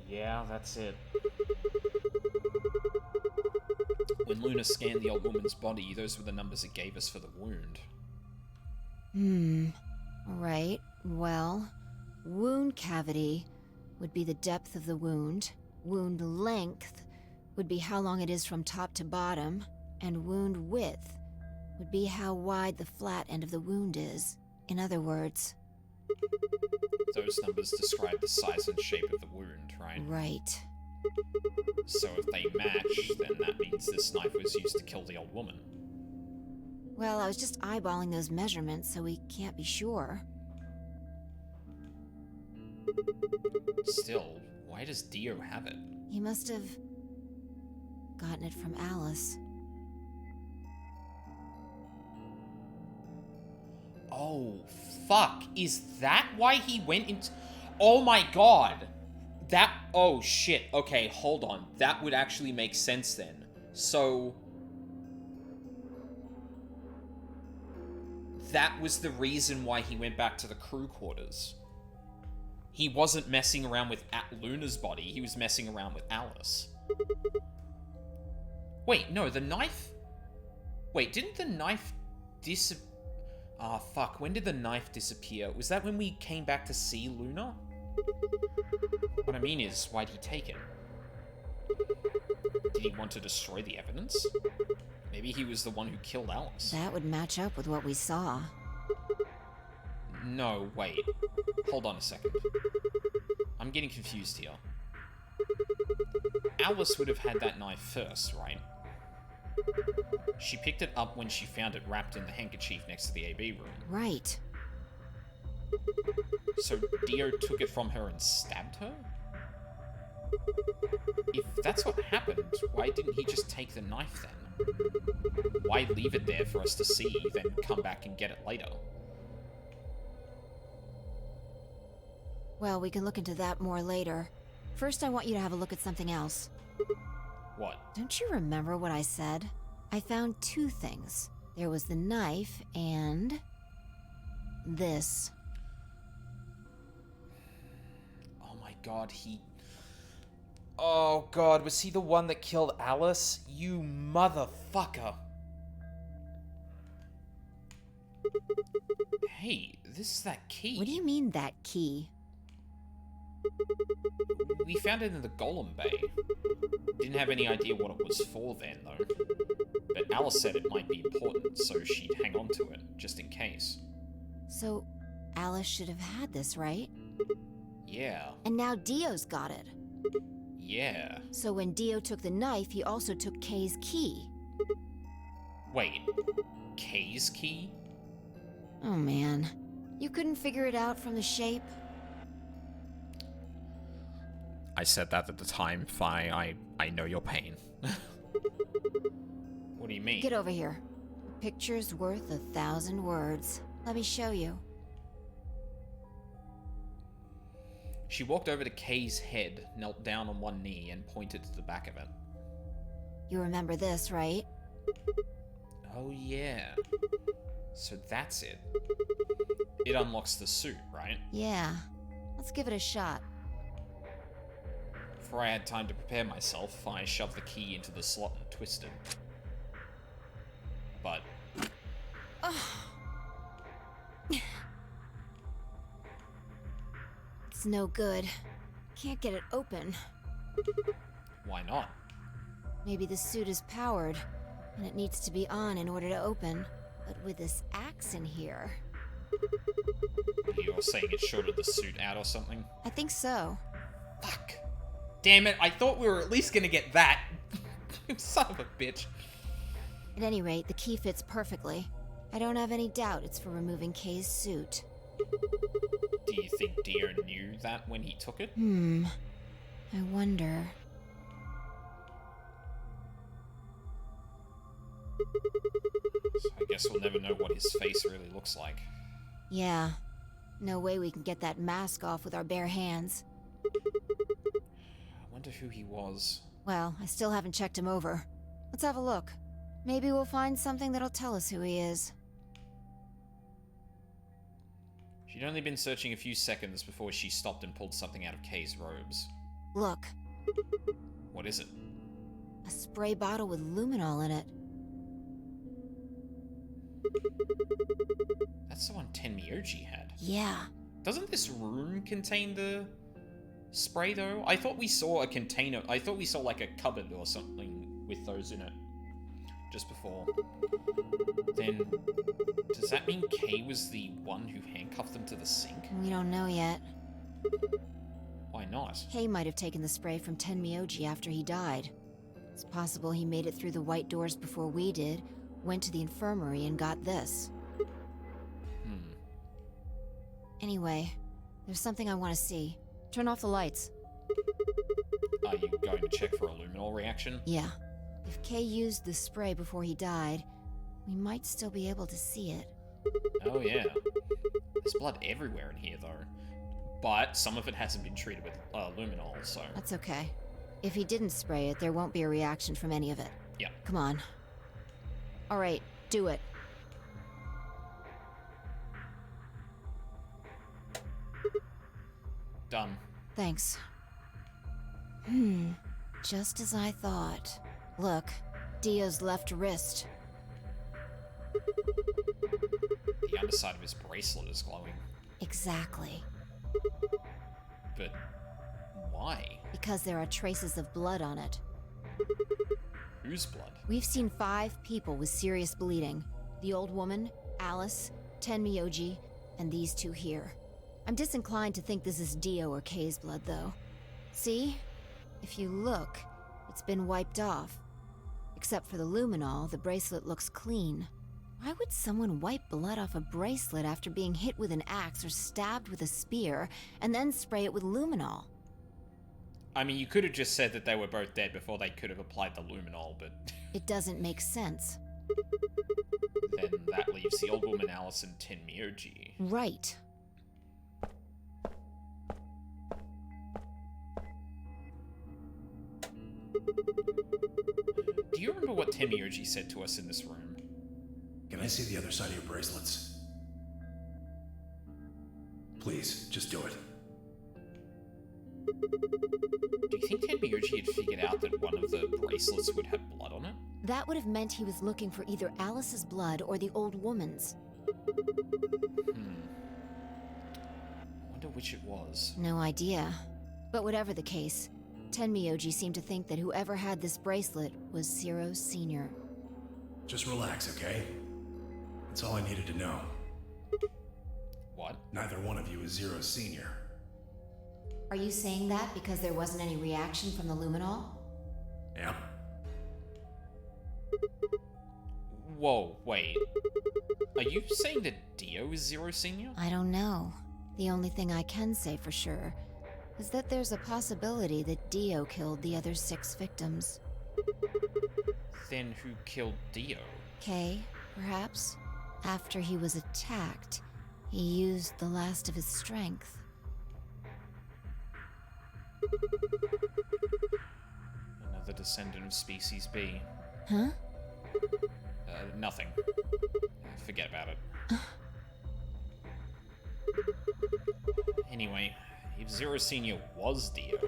Yeah, that's it. When Luna scanned the old woman's body, those were the numbers it gave us for the wound. Right, well, wound cavity would be the depth of the wound. Wound length would be how long it is from top to bottom. And wound width would be how wide the flat end of the wound is. In other words... Those numbers describe the size and shape of the wound, right? Right. So if they match, then that means this knife was used to kill the old woman. Well, I was just eyeballing those measurements, so we can't be sure. Still, why does Dio have it? He must have gotten it from Alice. Oh, fuck. Is that why he went into... Oh my god. Oh, shit. Okay, hold on. That would actually make sense then. So... that was the reason why he went back to the crew quarters. He wasn't messing around with Luna's body, he was messing around with Alice. Wait, no, the knife... Wait, didn't the knife disappear? Ah, fuck, when did the knife disappear? Was that when we came back to see Luna? What I mean is, why'd he take it? Did he want to destroy the evidence? Maybe he was the one who killed Alice. That would match up with what we saw. No, wait. Hold on a second. I'm getting confused here. Alice would have had that knife first, right? She picked it up when she found it wrapped in the handkerchief next to the AB room. Right. So Dio took it from her and stabbed her? If that's what happened, why didn't he just take the knife then? Why leave it there for us to see, then come back and get it later? Well, we can look into that more later. First, I want you to have a look at something else. What? Don't you remember what I said? I found two things. There was the knife and... this. Oh my god, Oh god, was he the one that killed Alice? You motherfucker. Hey, this is that key. What do you mean, that key? We found it in the Golem Bay. Didn't have any idea what it was for then, though. But Alice said it might be important, so she'd hang on to it, just in case. So, Alice should have had this, right? Yeah. And now Dio's got it. Yeah. So when Dio took the knife, he also took Kay's key. Wait. Kay's key? Oh man. You couldn't figure it out from the shape? I said that at the time, Fi. I know your pain. What do you mean? Get over here. A picture's worth 1,000 words. Let me show you. She walked over to Kay's head, knelt down on one knee, and pointed to the back of it. You remember this, right? Oh yeah. So that's it. It unlocks the suit, right? Yeah. Let's give it a shot. Before I had time to prepare myself, I shoved the key into the slot and twisted. But... It's no good. Can't get it open. why not? Maybe the suit is powered, and it needs to be on in order to open. But with this axe in here... You're saying it shorted the suit out or something? I think so. Fuck. Damn it, I thought we were at least gonna get that. Son of a bitch. At any rate, the key fits perfectly. I don't have any doubt it's for removing Kay's suit. Do you think Dio knew that when he took it? I wonder... So I guess we'll never know what his face really looks like. Yeah. No way we can get that mask off with our bare hands. I wonder who he was. Well, I still haven't checked him over. Let's have a look. Maybe we'll find something that'll tell us who he is. She'd only been searching a few seconds before she stopped and pulled something out of Kay's robes. Look. What is it? A spray bottle with luminol in it. That's the one Tenmyoji had. Yeah. Doesn't this room contain the spray, though? I thought we saw a container. I thought we saw, like, a cupboard or something with those in it. Just before. Then, does that mean Kay was the one who handcuffed them to the sink? We don't know yet. Why not? Kay might have taken the spray from Tenmyoji after he died. It's possible he made it through the white doors before we did, went to the infirmary and got this. Anyway, there's something I want to see. Turn off the lights. Are you going to check for a luminol reaction? Yeah. If Kay used the spray before he died, we might still be able to see it. Oh yeah. There's blood everywhere in here, though. But some of it hasn't been treated with luminol, so... That's okay. If he didn't spray it, there won't be a reaction from any of it. Yeah. Come on. Alright, do it. Done. Thanks. Just as I thought. Look, Dio's left wrist. The underside of his bracelet is glowing. Exactly. But why? Because there are traces of blood on it. Whose blood? We've seen 5 people with serious bleeding. The old woman, Alice, Tenmyoji, and these 2 here. I'm disinclined to think this is Dio or Kay's blood, though. See? If you look, it's been wiped off. Except for the luminol, the bracelet looks clean. Why would someone wipe blood off a bracelet after being hit with an axe or stabbed with a spear, and then spray it with luminol? I mean, you could have just said that they were both dead before they could have applied the luminol, but... It doesn't make sense. Then that leaves the old woman Alice and Tenmyoji. Right. Do you remember what Tenmyoji said to us in this room? Can I see the other side of your bracelets? Please, just do it. Do you think Tenmyoji had figured out that one of the bracelets would have blood on it? That would have meant he was looking for either Alice's blood or the old woman's. I wonder which it was. No idea. But whatever the case, Tenmyoji seemed to think that whoever had this bracelet was Zero Sr. Just relax, okay? That's all I needed to know. What? Neither one of you is Zero Senior. Are you saying that because there wasn't any reaction from the luminol? Yeah. Whoa, wait. Are you saying that Dio is Zero Senior? I don't know. The only thing I can say for sure is that there's a possibility that Dio killed the other 6 victims. Then who killed Dio? Kay, perhaps? After he was attacked, he used the last of his strength. Another descendant of Species B. Huh? Nothing. Forget about it. Anyway, if Zero Senior was Dio,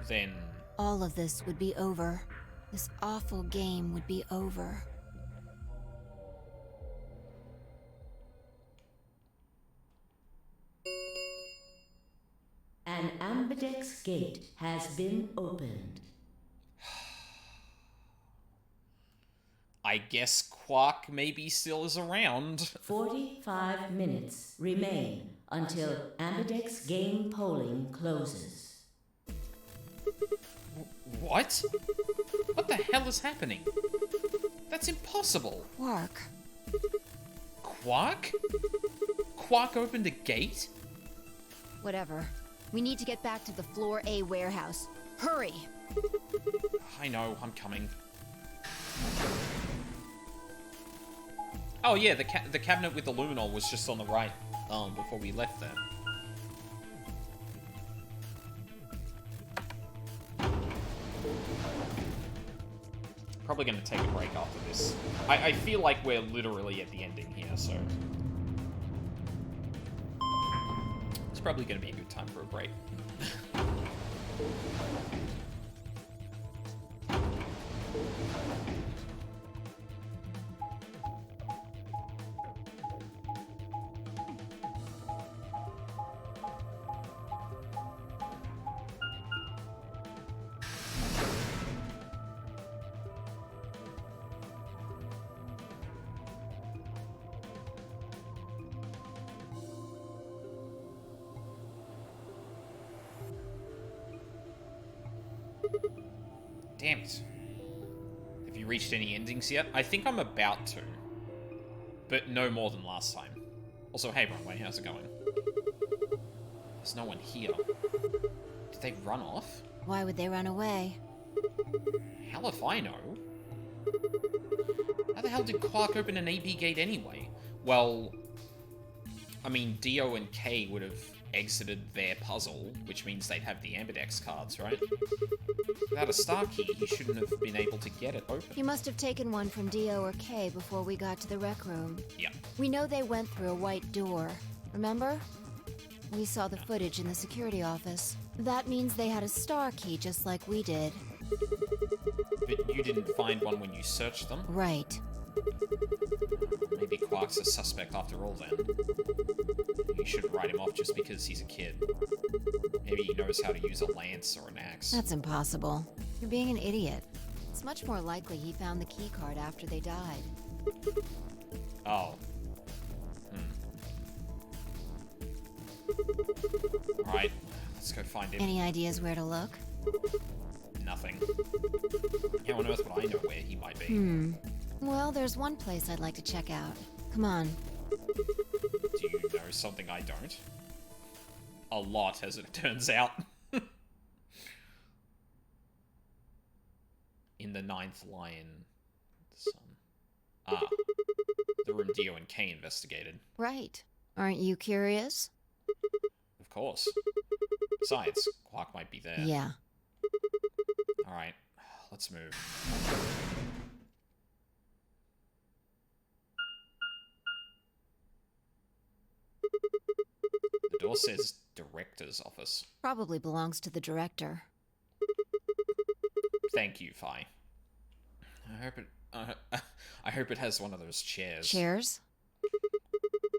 then... All of this would be over. This awful game would be over. An ambidex gate has been opened. I guess Quark maybe still is around. 45 minutes remain until ambidex game polling closes. What? What the hell is happening? That's impossible. Quark. Quark? Quark opened a gate? Whatever. We need to get back to the Floor A warehouse. Hurry! I know, I'm coming. Oh yeah, the cabinet with the luminol was just on the right, before we left there. Probably gonna take a break after this. I feel like we're literally at the ending here, so... It's probably gonna be a good time for a break. Damn it. Have you reached any endings yet? I think I'm about to. But no more than last time. Also, hey Runway, how's it going? There's no one here. Did they run off? Why would they run away? Hell if I know. How the hell did Quark open an AB gate anyway? Well, I mean, Dio and Kay would have exited their puzzle, which means they'd have the ambidex cards, right? Without a star key, he shouldn't have been able to get it open. You must have taken one from Dio or Kay before we got to the rec room. Yeah. We know they went through a white door. Remember? We saw the footage in the security office. That means they had a star key just like we did. But you didn't find one when you searched them? Right. Maybe Quark's a suspect after all, then. You shouldn't write him off just because he's a kid. Maybe he knows how to use a lance or an axe. That's impossible. You're being an idiot. It's much more likely he found the key card after they died. Oh. Alright, let's go find him. Any ideas where to look? Nothing. How on earth would I know where he might be? Well, there's one place I'd like to check out. Come on. Do you know something I don't? A lot, as it turns out. In the ninth line. The room Dio and Kay investigated. Right. Aren't you curious? Of course. Besides, Quark might be there. Yeah. Alright, let's move. The door says director's office. Probably belongs to the director. Thank you, Phi. I hope it has one of those chairs. Chairs?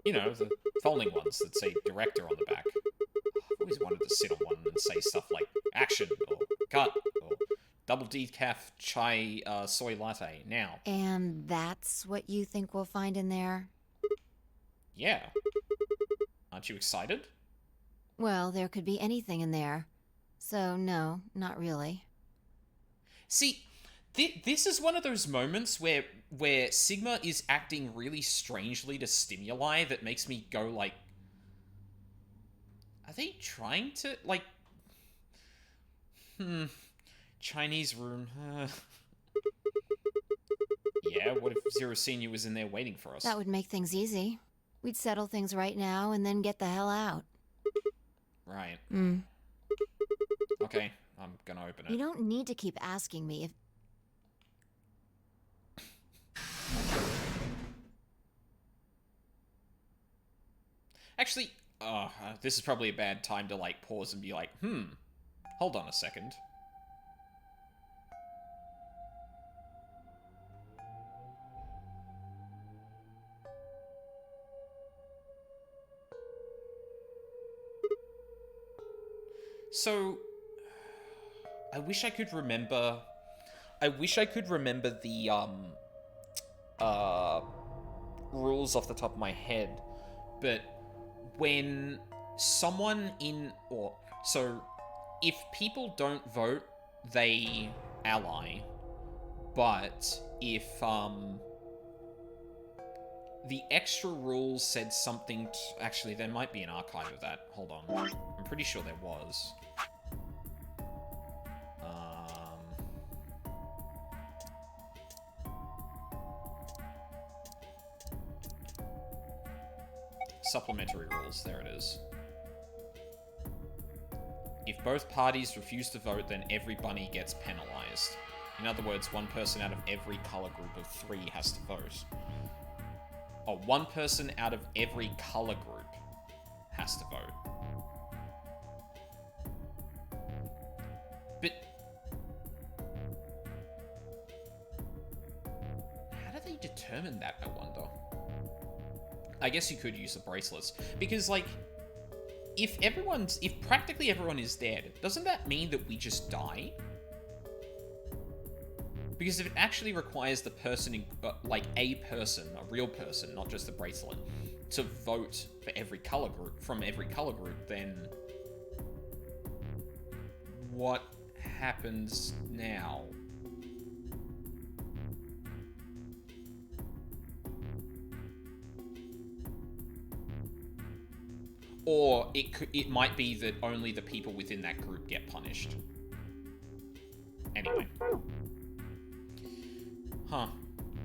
You know, the folding ones that say director on the back. I've always wanted to sit on one and say stuff like action, or cut, or double decaf chai soy latte, now. And that's what you think we'll find in there? Yeah. Aren't you excited? Well, there could be anything in there. So, no, not really. See, this is one of those moments where Sigma is acting really strangely to stimuli that makes me go like, are they trying to, like, Chinese room, Yeah, what if Zero Senior was in there waiting for us? That would make things easy. We'd settle things right now and then get the hell out. Right. Okay, I'm gonna open it. You don't need to keep asking me if... Actually, this is probably a bad time to, like, pause and be like, hold on a second. So, I wish I could remember the, rules off the top of my head, but when someone so, if people don't vote, they ally, but if, the extra rules said something actually, there might be an archive of that. Hold on. I'm pretty sure there was. Supplementary rules, there it is. If both parties refuse to vote, then every bunny gets penalized. In other words, one person out of every color group of 3 has to vote. Or one person out of every color group has to vote. But how do they determine that, I wonder? I guess you could use the bracelets, because, like, if practically everyone is dead, doesn't that mean that we just die? Because if it actually requires the person, like a person, a real person, not just the bracelet, to vote for every color group, from every color group, then what happens now? Or it might be that only the people within that group get punished. Anyway. Huh.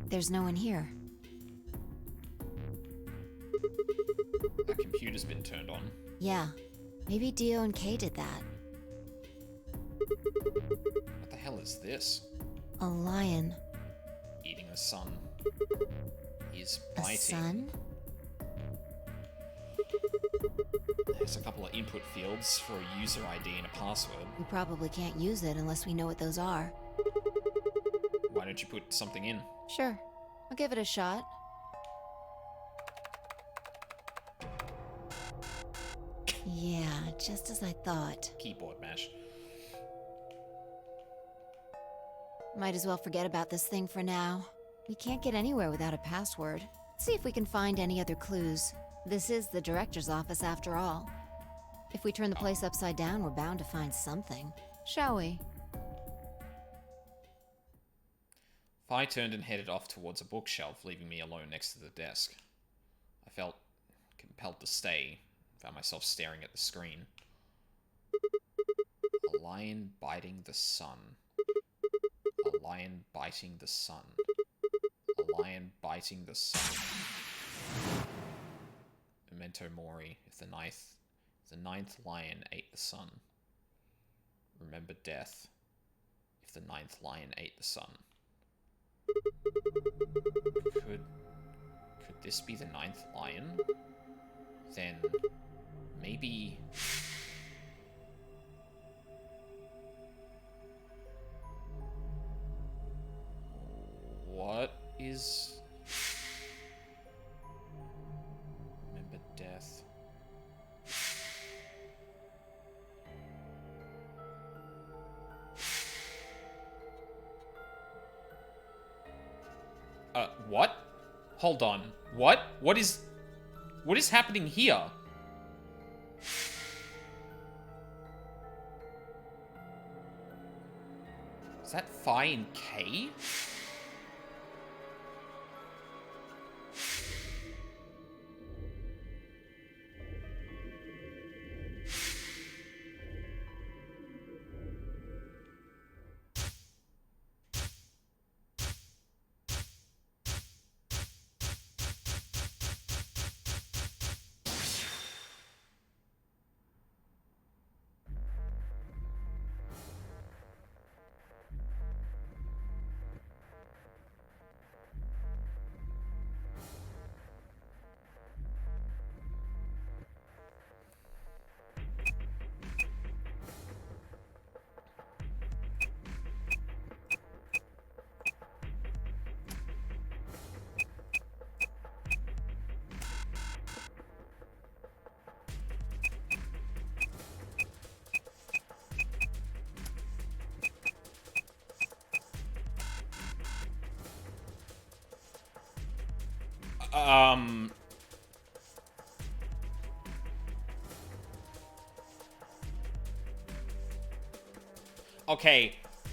There's no one here. The computer's been turned on. Yeah, Maybe Dio and Kay did that. What the hell is this? A lion. Eating the sun. He's A biting. sun? There's a couple of input fields for a user ID and a password. We probably can't use it unless we know what those are. Why don't you put something in? Sure. I'll give it a shot. Yeah, just as I thought. Keyboard mash. Might as well forget about this thing for now. We can't get anywhere without a password. See if we can find any other clues. This is the director's office after all. If we turn the place upside down, we're bound to find something. Shall we? I turned and headed off towards a bookshelf, leaving me alone next to the desk. I felt compelled to stay, found myself staring at the screen. A lion biting the sun. A lion biting the sun. A lion biting the sun. Memento mori, if the ninth lion ate the sun. Remember death, if the ninth lion ate the sun. Could this be the ninth lion? Then maybe... What is... Remember death. What? Hold on. What? What is happening here? Is that Phi and K?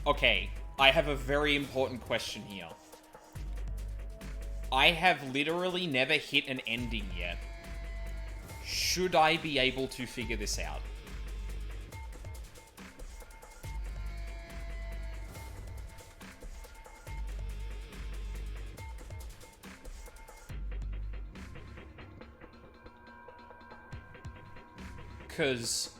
Okay. I have a very important question here. I have literally never hit an ending yet. Should I be able to figure this out? Because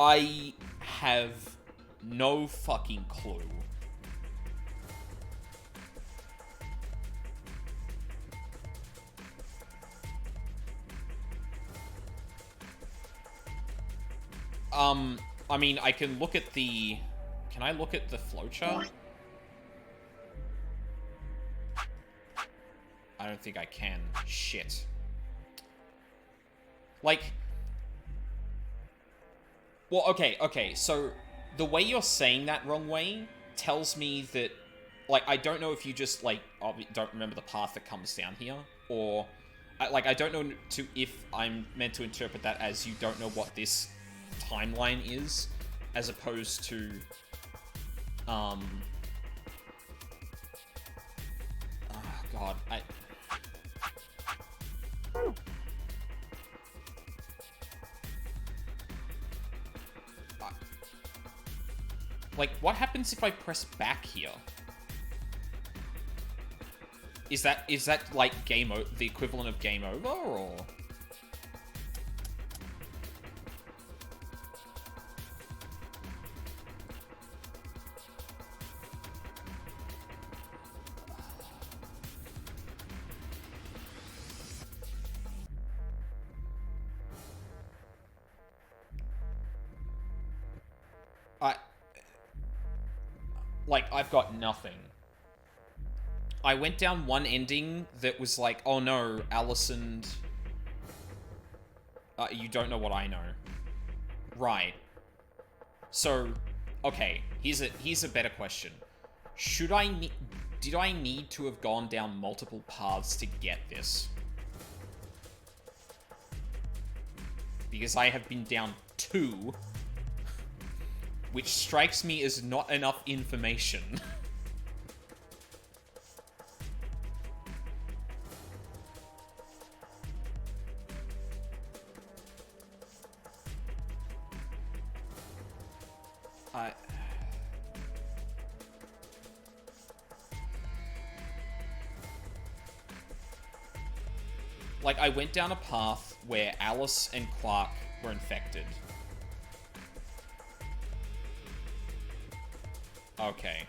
I have no fucking clue. I mean, I can look at the... Can I look at the flowchart? I don't think I can. Shit. Like... Well, okay, so the way you're saying that wrong way tells me that, like, I don't know if you just, like, don't remember the path that comes down here, or, I don't know if I'm meant to interpret that as you don't know what this timeline is, as opposed to, oh, God, like, what happens if I press back here? Is that like the equivalent of game over, or? I've got nothing. I went down one ending that was like, oh no, Allison... you don't know what I know. Right. So, okay, here's a better question. Did I need to have gone down multiple paths to get this? Because I have been down 2, which strikes me as not enough information. Like, I went down a path where Alice and Clark were infected. Okay.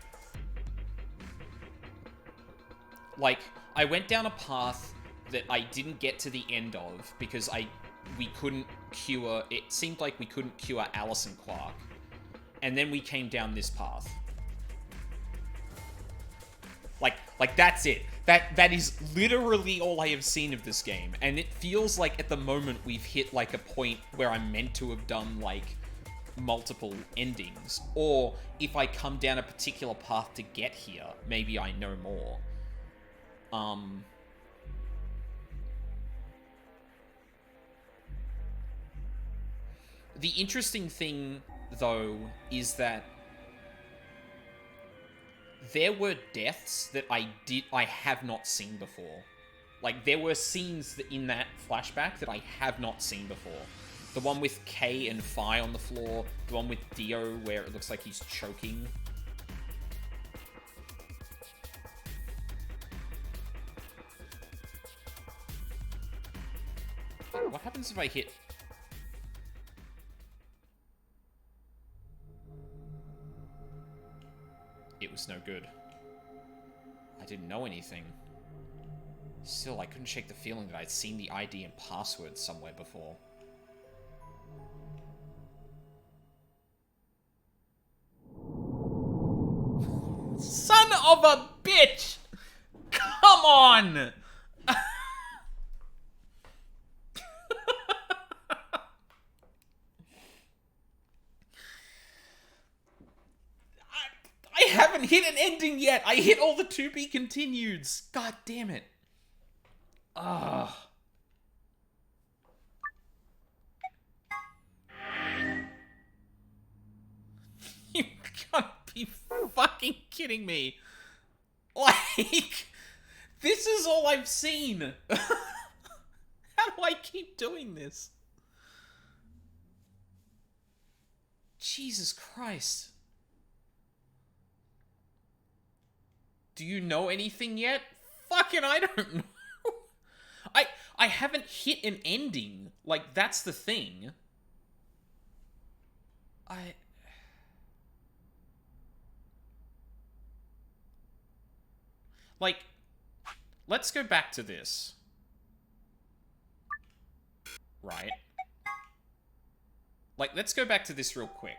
Like, I went down a path that I didn't get to the end of because we couldn't cure... It seemed like we couldn't cure Alice and Clark. And then we came down this path. Like that's it. That is literally all I have seen of this game. And it feels like at the moment we've hit like a point where I'm meant to have done like multiple endings. Or if I come down a particular path to get here, maybe I know more. The interesting thing, though, is that there were deaths that I have not seen before. Like, there were scenes in that flashback that I have not seen before. The one with Kay and Phi on the floor, the one with Dio where it looks like he's choking. What happens if I hit... It was no good. I didn't know anything. Still, I couldn't shake the feeling that I'd seen the ID and password somewhere before. Son of a bitch! Come on! I haven't hit an ending yet. I hit all the to be continueds. God damn it. Ugh. You can't be fucking kidding me. Like, this is all I've seen. How do I keep doing this? Jesus Christ. Do you know anything yet? Fucking I don't know. I haven't hit an ending. Like, that's the thing. Like, let's go back to this. Right? Like, let's go back to this real quick.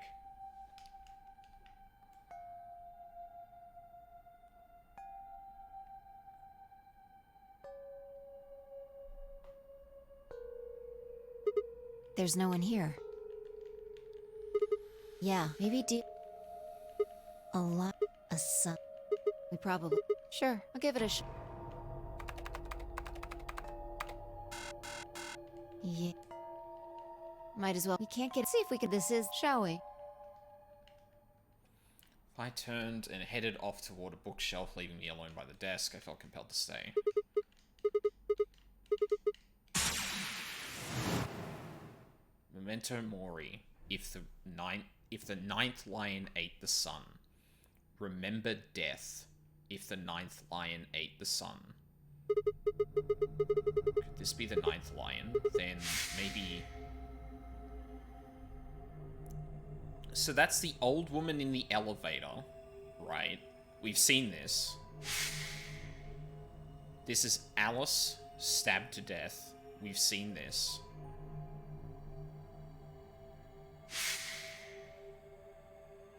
There's no one here. Yeah, maybe a lot of sun. We probably... Sure, I'll give it a Yeah. Might as well. We can't get... See if we can... This is... Shall we? I turned and headed off toward a bookshelf, leaving me alone by the desk. I felt compelled to stay. Memento mori. If the ninth lion ate the sun. Remember death. If the ninth lion ate the sun. Could this be the ninth lion? Then maybe... So that's the old woman in the elevator, right? We've seen this. This is Alice stabbed to death. We've seen this.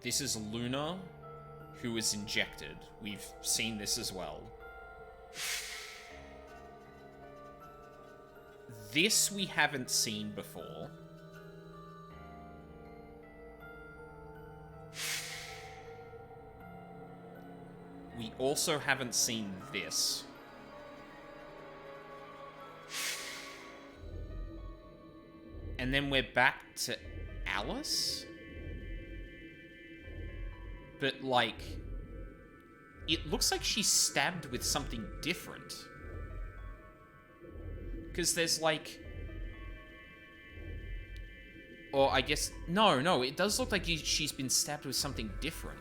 This is Luna, who is injected. We've seen this as well. This we haven't seen before. We also haven't seen this. And then we're back to Alice? But, like, it looks like she's stabbed with something different. Because there's, like... Or, I guess... No, it does look like she's been stabbed with something different.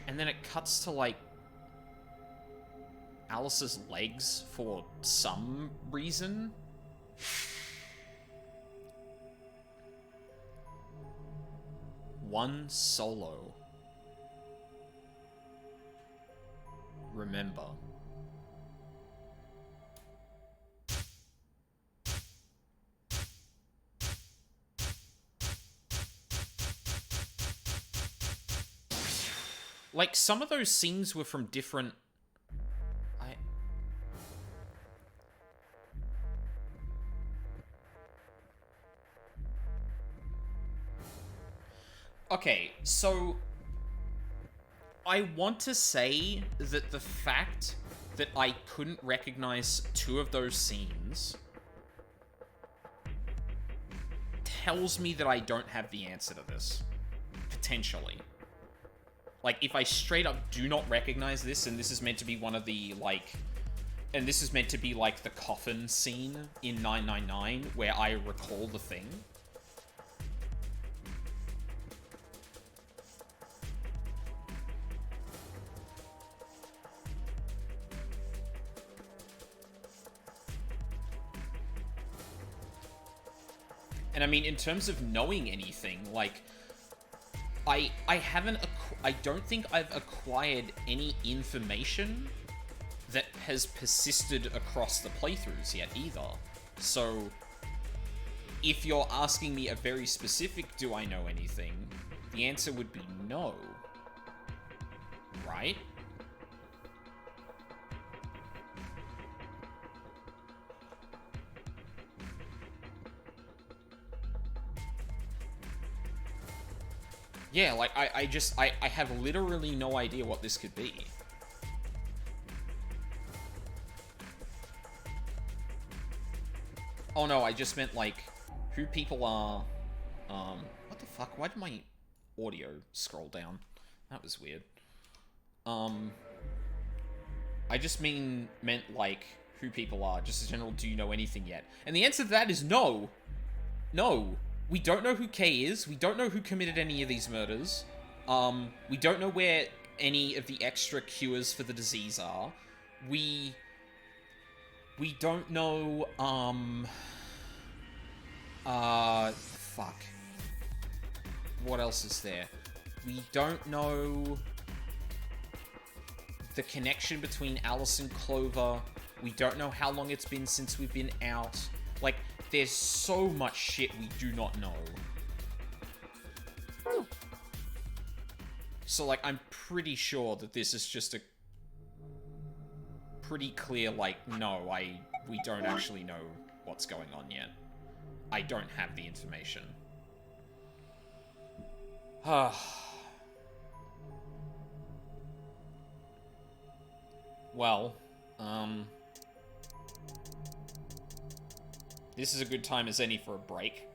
And then it cuts to, like... Alice's legs for some reason. One solo. Remember. Like, some of those scenes were from different... Okay, so... I want to say that the fact that I couldn't recognize two of those scenes tells me that I don't have the answer to this. Potentially. Like, if I straight up do not recognize this, and this is meant to be one of the, like... And this is meant to be, like, the coffin scene in 999, where I recall the thing. And I mean, in terms of knowing anything, like, I don't think I've acquired any information that has persisted across the playthroughs yet either. So, if you're asking me a very specific do I know anything, the answer would be no. Right? Yeah, like, I have literally no idea what this could be. Oh no, I just meant, like, who people are, what the fuck? Why did my audio scroll down? That was weird. I just meant, like, who people are, just in general, do you know anything yet? And the answer to that is no. No. We don't know who Kay is. We don't know who committed any of these murders. We don't know where any of the extra cures for the disease are. We don't know, fuck. What else is there? We don't know the connection between Alice and Clover. We don't know how long it's been since we've been out. Like, there's so much shit we do not know. So, like, I'm pretty sure that this is just a pretty clear, like, no, we don't actually know what's going on yet. I don't have the information. Well, this is a good time as any for a break.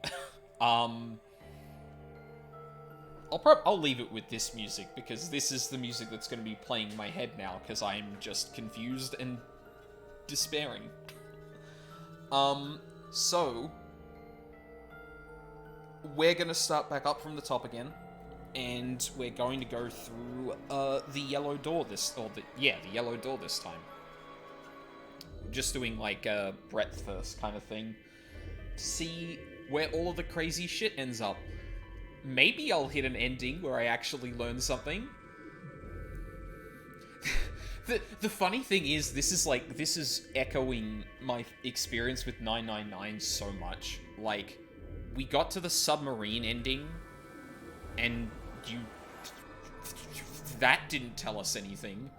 I'll leave it with this music, because this is the music that's going to be playing in my head now, because I'm just confused and despairing. So, we're going to start back up from the top again. and we're going to go through the yellow door the yellow door this time. Just doing like a breadth first kind of thing. See where all of the crazy shit ends up. Maybe I'll hit an ending where I actually learn something. The funny thing is, this is echoing my experience with 999 so much. Like, we got to the submarine ending, and that didn't tell us anything.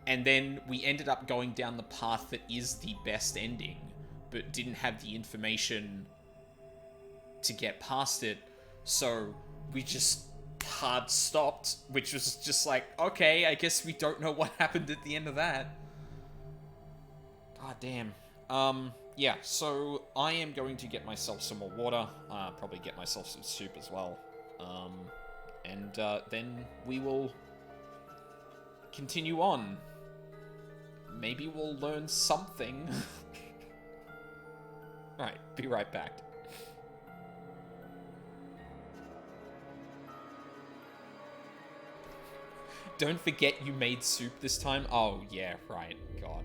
And then we ended up going down the path that is the best ending, but didn't have the information to get past it. So we just hard stopped, which was just like, okay, I guess we don't know what happened at the end of that. God damn. Yeah, so I am going to get myself some more water, probably get myself some soup as well. And then we will continue on. Maybe we'll learn something. Alright, be right back. Don't forget you made soup this time? Oh, yeah, right. God.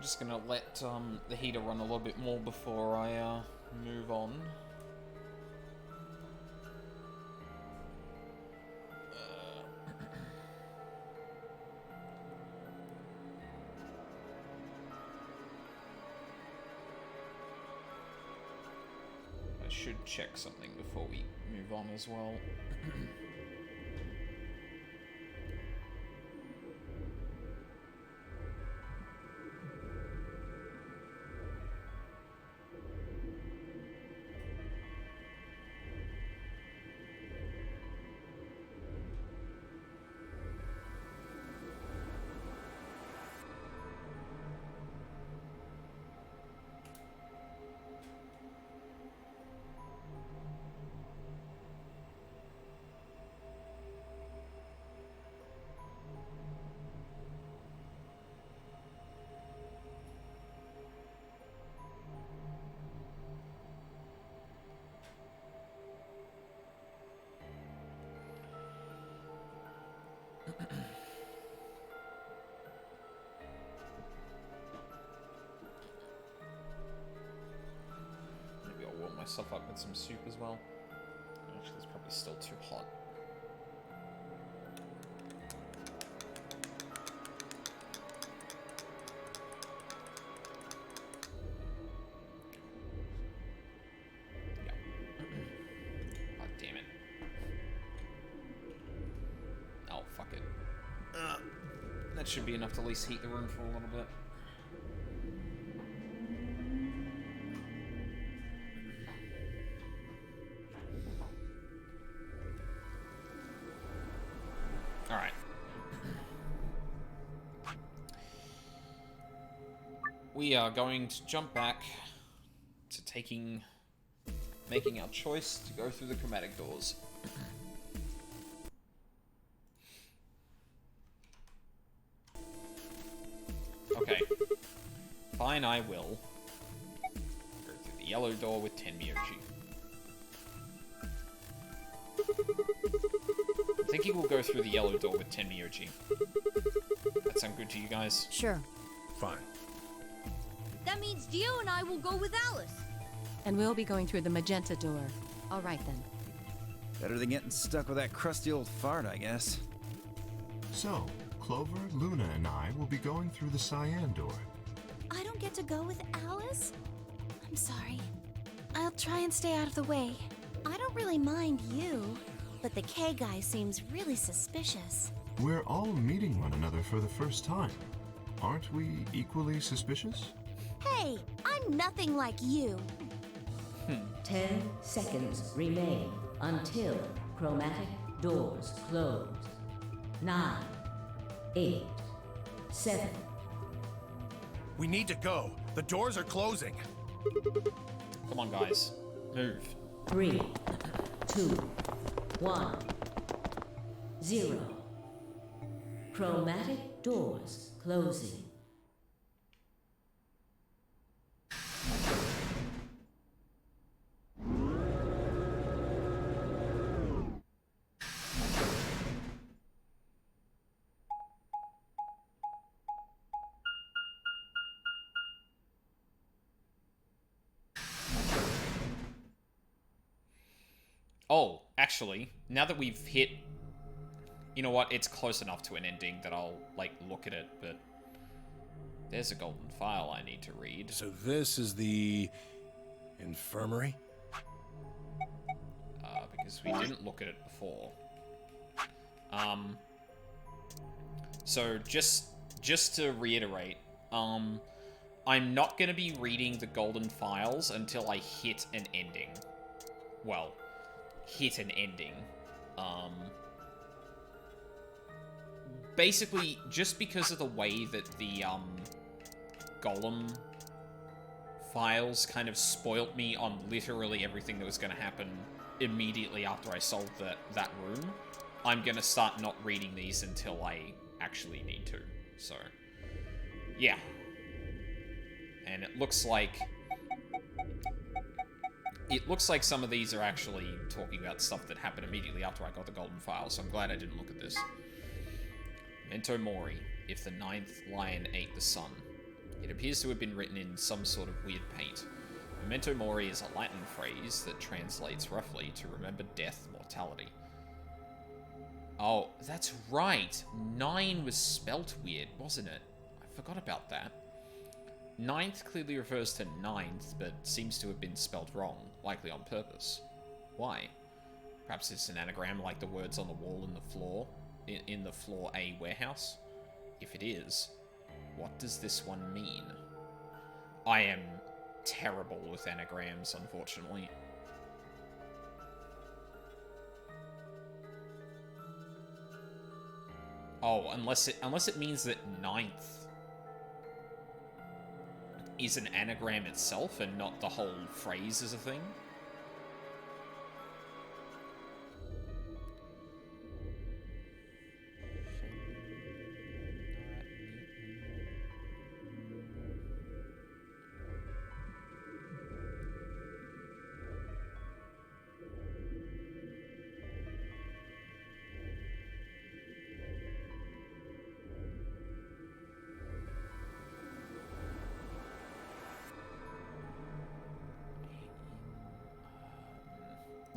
just gonna let the heater run a little bit more before I move on. I should check something before we move on as well. Maybe I'll warm myself up with some soup as well. Actually, it's probably still too hot. Yeah. God damn it. Oh, fuck it. That should be enough to at least heat the room for a little bit. Alright. We are going to jump back to making our choice to go through the chromatic doors. Okay. Fine, I will. Go through the yellow door with Tenmyoji. I think he will go through the yellow door with Tenmyoji. That sound good to you guys? Sure. Fine. That means Dio and I will go with Alice. And we'll be going through the magenta door. All right then. Better than getting stuck with that crusty old fart, I guess. So, Clover, Luna, and I will be going through the cyan door. I don't get to go with Alice? I'm sorry. I'll try and stay out of the way. I don't really mind you, but the K guy seems really suspicious. We're all meeting one another for the first time. Aren't we equally suspicious? Hey, I'm nothing like you. 10 seconds remain until chromatic doors close. 9, 8, 7. We need to go. The doors are closing. Come on, guys. Move. 3, 2, 1, 0. Chromatic doors closing. Oh, actually, now that we've hit... You know what? It's close enough to an ending that I'll, like, look at it, but... There's a golden file I need to read. So this is the infirmary? Because we didn't look at it before. So, just to reiterate, I'm not going to be reading the golden files until I hit an ending. Well... hit an ending. Basically, just because of the way that the, Golem files kind of spoilt me on literally everything that was going to happen immediately after I solved that room, I'm going to start not reading these until I actually need to. So, yeah. And it looks like some of these are actually talking about stuff that happened immediately after I got the golden file, so I'm glad I didn't look at this. Memento Mori, if the 9th lion ate the sun. It appears to have been written in some sort of weird paint. Memento Mori is a Latin phrase that translates roughly to remember death, mortality. Oh, that's right. 9 was spelt weird, wasn't it? I forgot about that. Ninth clearly refers to ninth, but seems to have been spelt wrong, likely on purpose. Why? Perhaps it's an anagram like the words on the wall in the floor, in the floor A warehouse? If it is, what does this one mean? I am terrible with anagrams, unfortunately. Oh, unless it means that ninth is an anagram itself and not the whole phrase as a thing.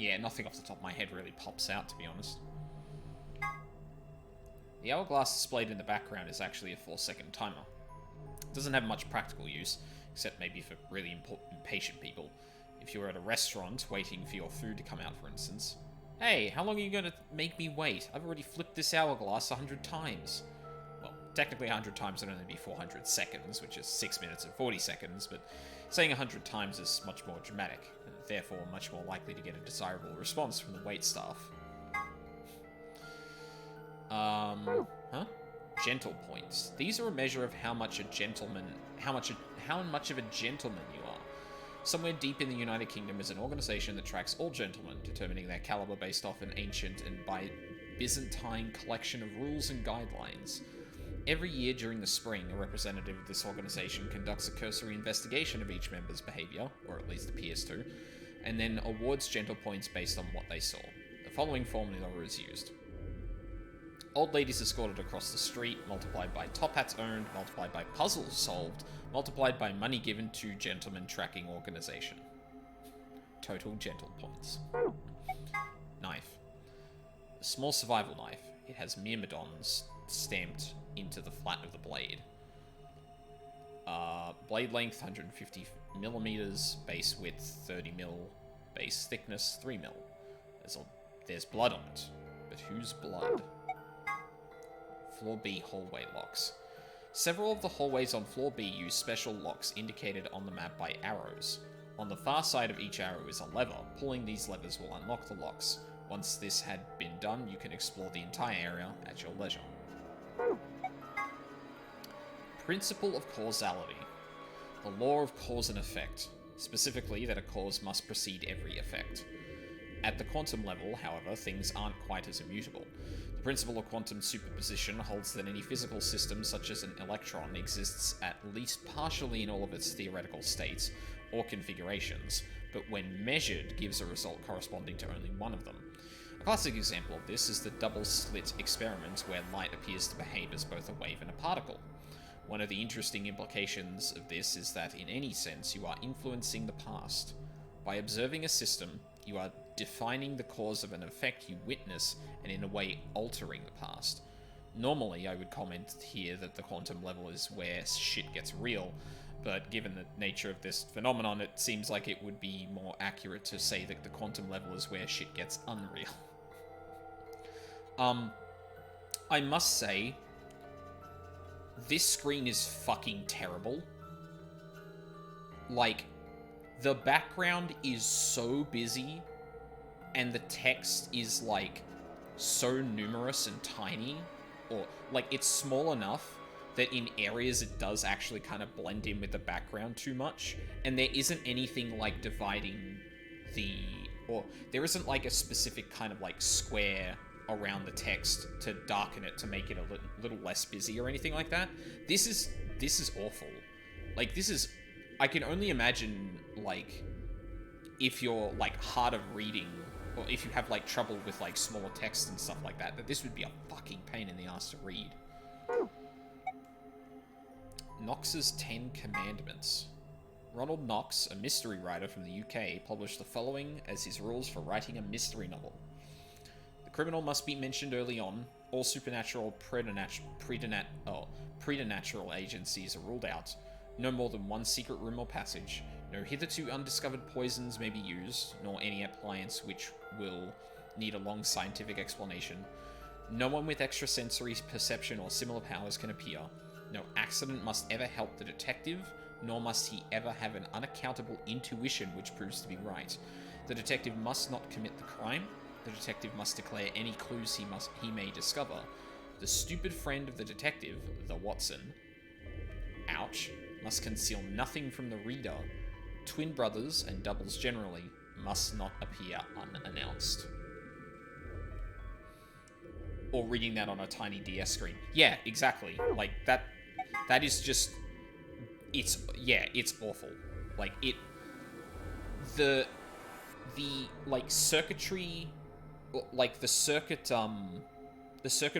Yeah, nothing off the top of my head really pops out, to be honest. The hourglass displayed in the background is actually a 4-second timer. It doesn't have much practical use, except maybe for really impatient people. If you were at a restaurant waiting for your food to come out, for instance. Hey, how long are you going to make me wait? I've already flipped this hourglass 100 times. Well, technically 100 times would only be 400 seconds, which is 6 minutes and 40 seconds, but saying 100 times is much more dramatic, and therefore much more likely to get a desirable response from the wait staff. Gentle points. These are a measure of how much of a gentleman you are. Somewhere deep in the United Kingdom is an organization that tracks all gentlemen, determining their caliber based off an ancient and Byzantine collection of rules and guidelines. Every year during the spring, a representative of this organization conducts a cursory investigation of each member's behavior, or at least appears to, and then awards gentle points based on what they saw. The following formula is used. Old ladies escorted across the street, multiplied by top hats earned, multiplied by puzzles solved, multiplied by money given to gentleman tracking organization. Total gentle points. Knife. A small survival knife. It has myrmidons stamped into the flat of the blade. Blade length 150 millimeters, base width 30 mil, base thickness 3 mil. There's blood on it, but whose blood? Floor B hallway locks. Several of the hallways on Floor B use special locks indicated on the map by arrows. On the far side of each arrow is a lever. Pulling these levers will unlock the locks. Once this had been done, you can explore the entire area at your leisure. Principle of causality. The law of cause and effect. Specifically, that a cause must precede every effect. At the quantum level, however, things aren't quite as immutable. The principle of quantum superposition holds that any physical system, such as an electron, exists at least partially in all of its theoretical states or configurations, but when measured, gives a result corresponding to only one of them. A classic example of this is the double-slit experiment, where light appears to behave as both a wave and a particle. One of the interesting implications of this is that, in any sense, you are influencing the past. By observing a system, you are defining the cause of an effect you witness, and in a way altering the past. Normally, I would comment here that the quantum level is where shit gets real, but given the nature of this phenomenon, it seems like it would be more accurate to say that the quantum level is where shit gets unreal. I must say, this screen is fucking terrible. Like, the background is so busy, and the text is, like, so numerous and tiny, or, like, it's small enough that in areas it does actually kind of blend in with the background too much, and there isn't anything, like, dividing or there isn't, like, a specific kind of, like, square around the text to darken it to make it a little less busy or anything like that. This is awful. Like, I can only imagine, like, if you're, like, hard of reading, or if you have, like, trouble with, like, smaller text and stuff like that this would be a fucking pain in the ass to read. Knox's 10 Commandments. Ronald Knox, a mystery writer from the UK, published the following as his rules for writing a mystery novel. The criminal must be mentioned early on. All supernatural preternatural agencies are ruled out. No more than one secret room or passage. No hitherto undiscovered poisons may be used, nor any appliance which will need a long scientific explanation. No one with extrasensory perception or similar powers can appear. No accident must ever help the detective, nor must he ever have an unaccountable intuition which proves to be right. The detective must not commit the crime. The detective must declare any clues he may discover. The stupid friend of the detective, the Watson, ouch, must conceal nothing from the reader. Twin brothers, and doubles generally, must not appear unannounced. Or reading that on a tiny DS screen. Yeah, exactly. Like, that is just... It's awful. Like, the circuitry... Like, the circuit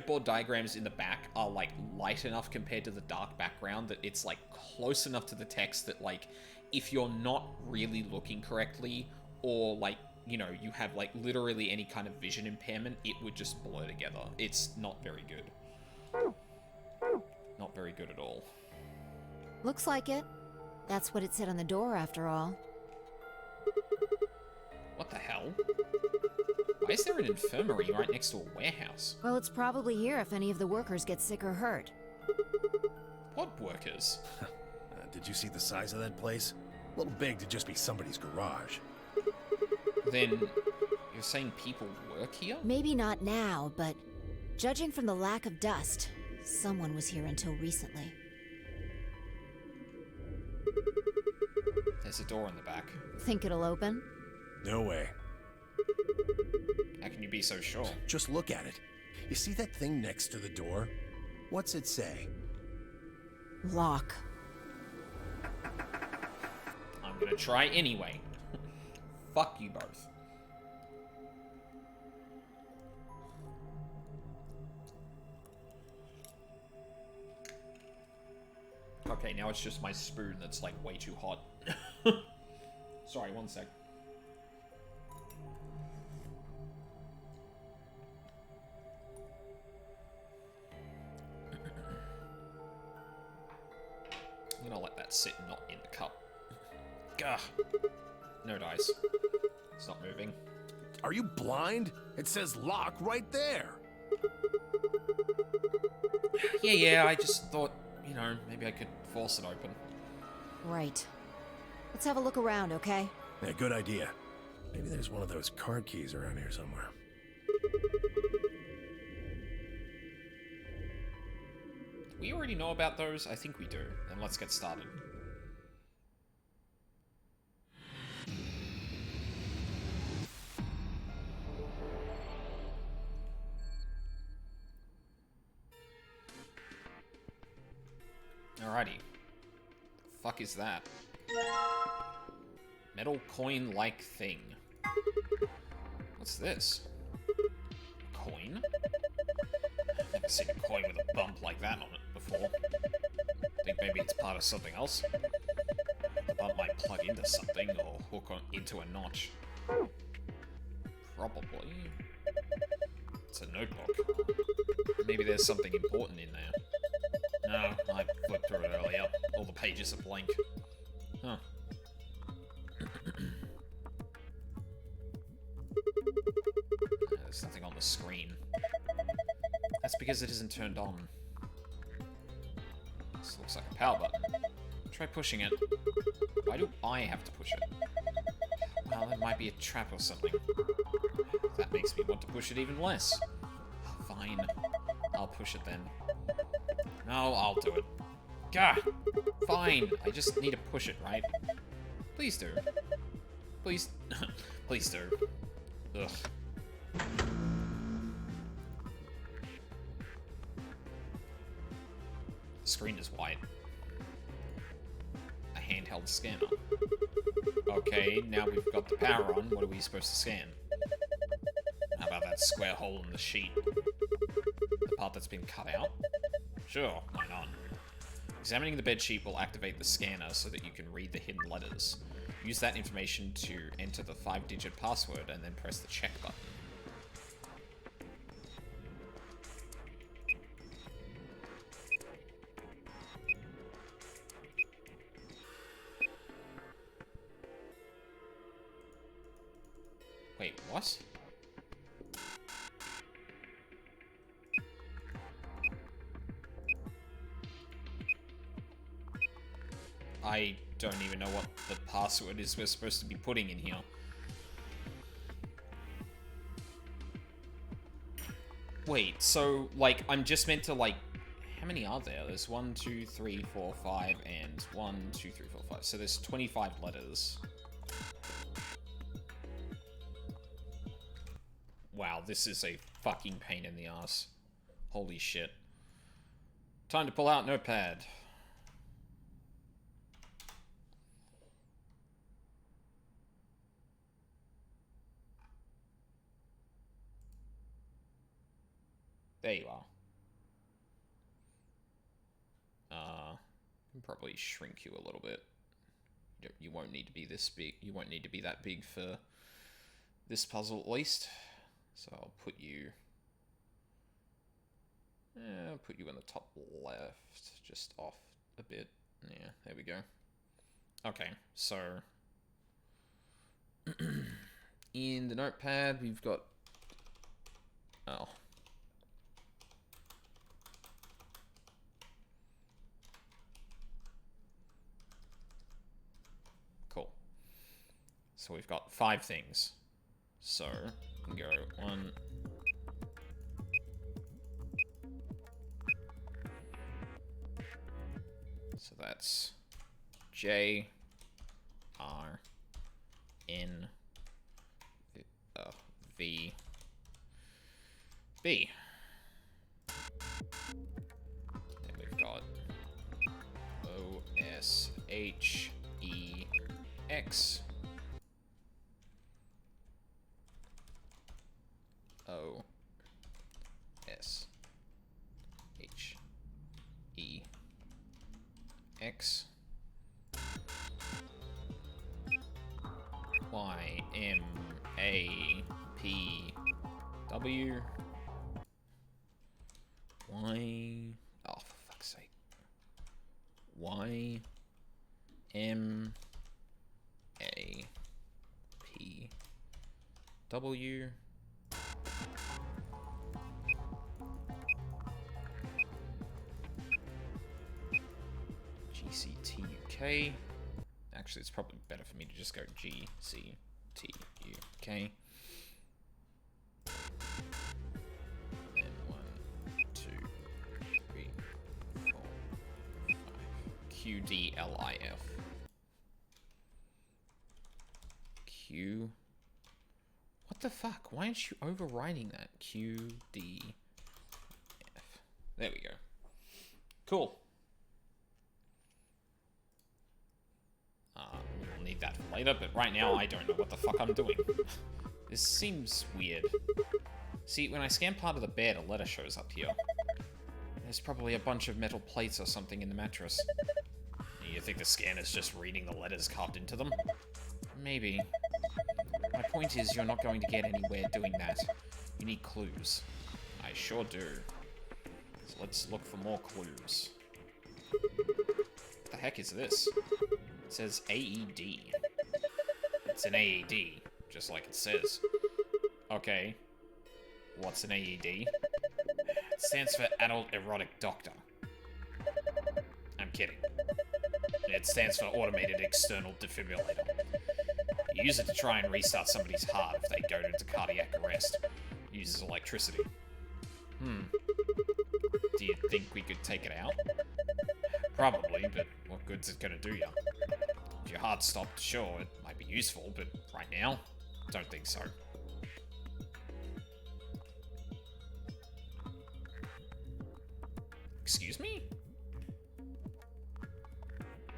board diagrams in the back are, like, light enough compared to the dark background that it's, like, close enough to the text that, like, if you're not really looking correctly, or, like, you know, you have, like, literally any kind of vision impairment, it would just blur together. It's not very good. Not very good at all. Looks like it. That's what it said on the door, after all. What the hell? Why is there an infirmary right next to a warehouse? Well, it's probably here if any of the workers get sick or hurt. What workers? Did you see the size of that place? A little big to just be somebody's garage. Then, you're saying people work here? Maybe not now, but judging from the lack of dust, someone was here until recently. There's a door in the back. Think it'll open? No way. How can you be so sure? Just look at it. You see that thing next to the door? What's it say? Lock. I'm gonna try anyway. Fuck you both. Okay, now it's just my spoon that's, like, way too hot. Sorry, one sec. I'm gonna let that sit not in the cup. Gah. No dice. It's not moving. Are you blind? It says lock right there. Yeah, I just thought, you know, maybe I could force it open. Right. Let's have a look around, okay? Yeah, good idea. Maybe there's one of those card keys around here somewhere. We already know about those? I think we do. Then let's get started. Alrighty. The fuck is that? Metal coin-like thing. What's this? Coin? I've never seen a coin with a bump like that on it before. Think maybe it's part of something else? The bump might plug into something or hook on into a notch. Probably. It's a notebook. Maybe there's something important in there. No, I flipped through it earlier. All the pages are blank. Huh. There's nothing on the screen. That's because it isn't turned on. This looks like a power button. Try pushing it. Why do I have to push it? Well, it might be a trap or something. That makes me want to push it even less. Fine. I'll push it then. No, I'll do it. Gah! Fine. I just need to push it, right? Please do. Please. Please do. Ugh. The screen is white. A handheld scanner. Okay, now we've got the power on. What are we supposed to scan? How about that square hole in the sheet? The part that's been cut out? Sure, why not? Examining the bedsheet will activate the scanner so that you can read the hidden letters. Use that information to enter the 5-digit password and then press the check button. Wait, what? I don't even know what the password is we're supposed to be putting in here. Wait, so, like, I'm just meant to, like... How many are there? There's 1, 2, 3, 4, 5, and 1, 2, 3, 4, 5. So there's 25 letters. Wow, this is a fucking pain in the ass. Holy shit. Time to pull out Notepad. There you are. Can probably shrink you a little bit. You won't need to be this big. You won't need to be that big for this puzzle, at least. So I'll put you... I'll put you in the top left, just off a bit. Yeah, there we go. Okay, so... in the notepad, we've got... Oh. Cool. So we've got 5 things. So, we can go 1... So that's J, R, N, V, B. Then we've got O, S, H, E, X, O, S, H, E, X, Y, M, A, P, W, Y, oh, for fuck's sake, Y, M, A, P, W, GCTUK. Actually, it's probably better for me to just go GCTUK. And 1, 2, 3, 4, 5. QDLIF. Q. What the fuck? Why aren't you overriding that? QDF. There we go. Cool. We'll need that for later, but right now I don't know what the fuck I'm doing. This seems weird. See, when I scan part of the bed, a letter shows up here. There's probably a bunch of metal plates or something in the mattress. You think the scanner's just reading the letters carved into them? Maybe. My point is, you're not going to get anywhere doing that. You need clues. I sure do. So let's look for more clues. What the heck is this? It says AED. It's an AED, just like it says. Okay. What's an AED? It stands for Adult Erotic Doctor. I'm kidding. It stands for Automated External Defibrillator. You use it to try and restart somebody's heart if they go into cardiac arrest. It uses electricity. Do you think we could take it out? Probably, but what good's it gonna do ya? If your heart stopped, sure, it might be useful, but right now, don't think so. Excuse me?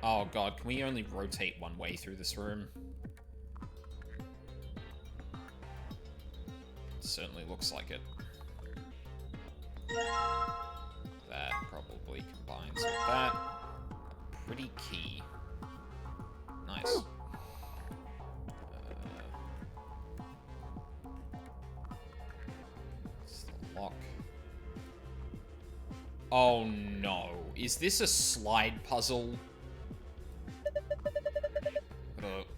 Oh god, can we only rotate one way through this room? It certainly looks like it. That probably combines with that. pretty key. Nice. It's the lock. Oh no. Is this a slide puzzle?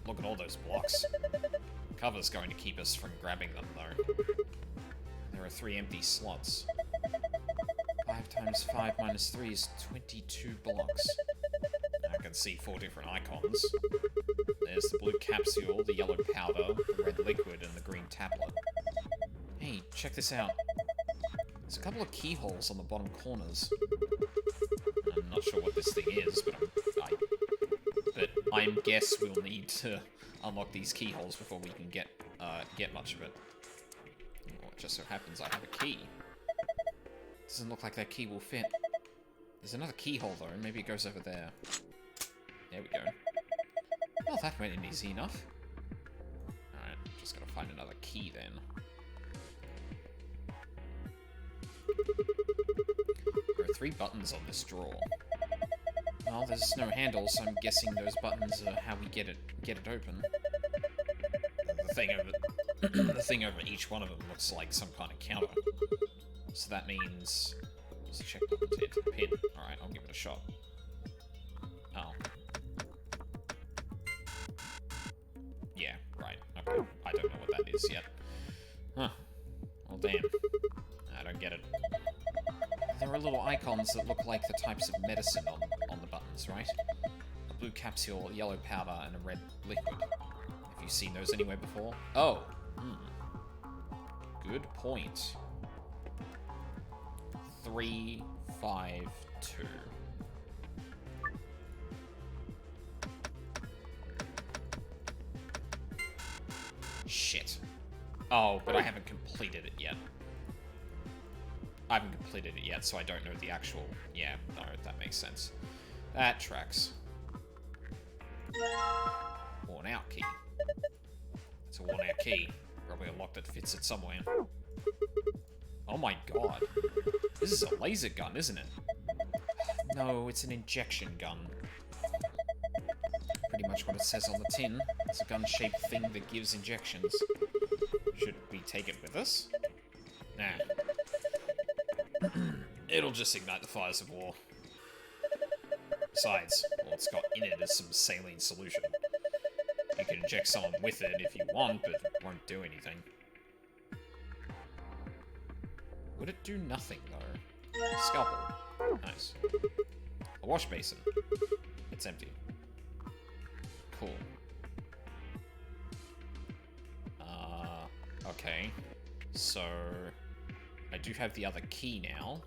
Look at all those blocks. Cover's going to keep us from grabbing them, though. There are 3 empty slots. 5 times 5 minus 3 is 22 blocks. I can see 4 different icons. There's the blue capsule, the yellow powder, the red liquid, and the green tablet. Hey, check this out. There's a couple of keyholes on the bottom corners. I'm not sure what this thing is, but I guess we'll need to unlock these keyholes before we can get much of it. Well, it just so happens I have a key. Doesn't look like that key will fit. There's another keyhole though, maybe it goes over there. There we go. Well, that went in easy enough. Alright, just gotta find another key then. There are 3 buttons on this drawer. Well, there's no handle, so I'm guessing those buttons are how we get it open. The thing over each one of them looks like some kind of counter. So that means... Use the check button to enter the pin. Alright, I'll give it a shot. Oh. Yeah, right. Okay. I don't know what that is yet. Huh. Well, damn. I don't get it. There are little icons that look like the types of medicine on the buttons, right? A blue capsule, a yellow powder, and a red liquid. Have you seen those anywhere before? Oh. Good point. 3, 5, 2. Shit. Oh, but I haven't completed it yet. I haven't completed it yet, so I don't know the actual... Yeah, no, that makes sense. That tracks. Worn out key. It's a worn out key. Probably a lock that fits it somewhere. Oh my god. This is a laser gun, isn't it? No, it's an injection gun. Pretty much what it says on the tin. It's a gun-shaped thing that gives injections. Should we take it with us? Nah. It'll just ignite the fires of war. Besides, all it's got in it is some saline solution. You can inject someone with it if you want, but it won't do anything. Would it do nothing, though? Scalpel. Nice. A wash basin. It's empty. Cool. Okay. So... I do have the other key now.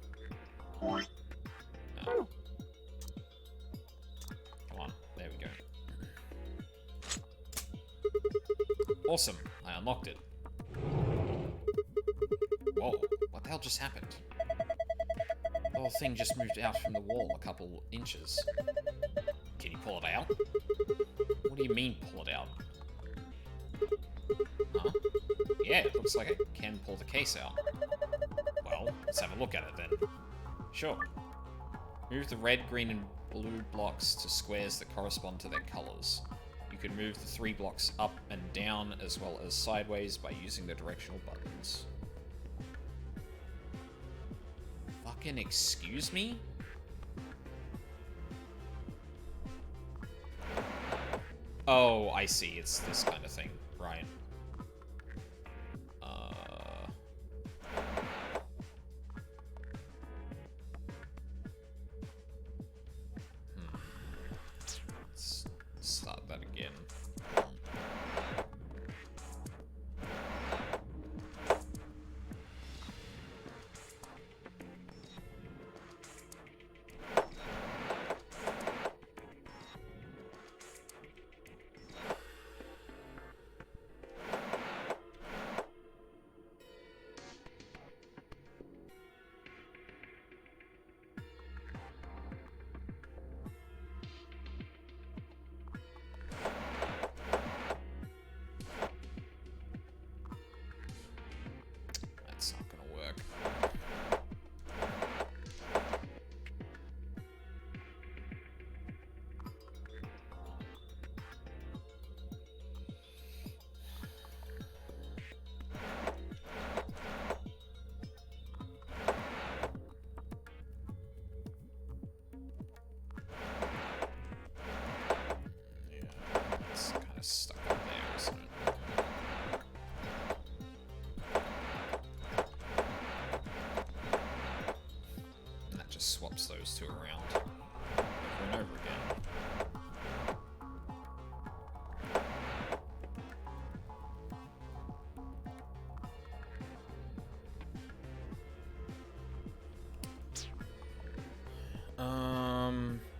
Come on, there we go. Awesome, I unlocked it. Whoa, what the hell just happened? The whole thing just moved out from the wall a couple inches. Can you pull it out? What do you mean, pull it out? Huh? Yeah, it looks like I can pull the case out. Well, let's have a look at it then. Sure. Move the red, green, and blue blocks to squares that correspond to their colors. You can move the 3 blocks up and down as well as sideways by using the directional buttons. Fucking excuse me? Oh, I see. It's this kind of thing. Right. Let's start that again. swaps those two around over and over again.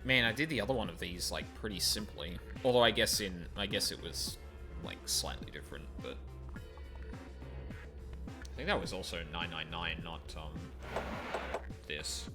Man, I did the other one of these like pretty simply. Although I guess it was like slightly different, but I think that was also 999, not this.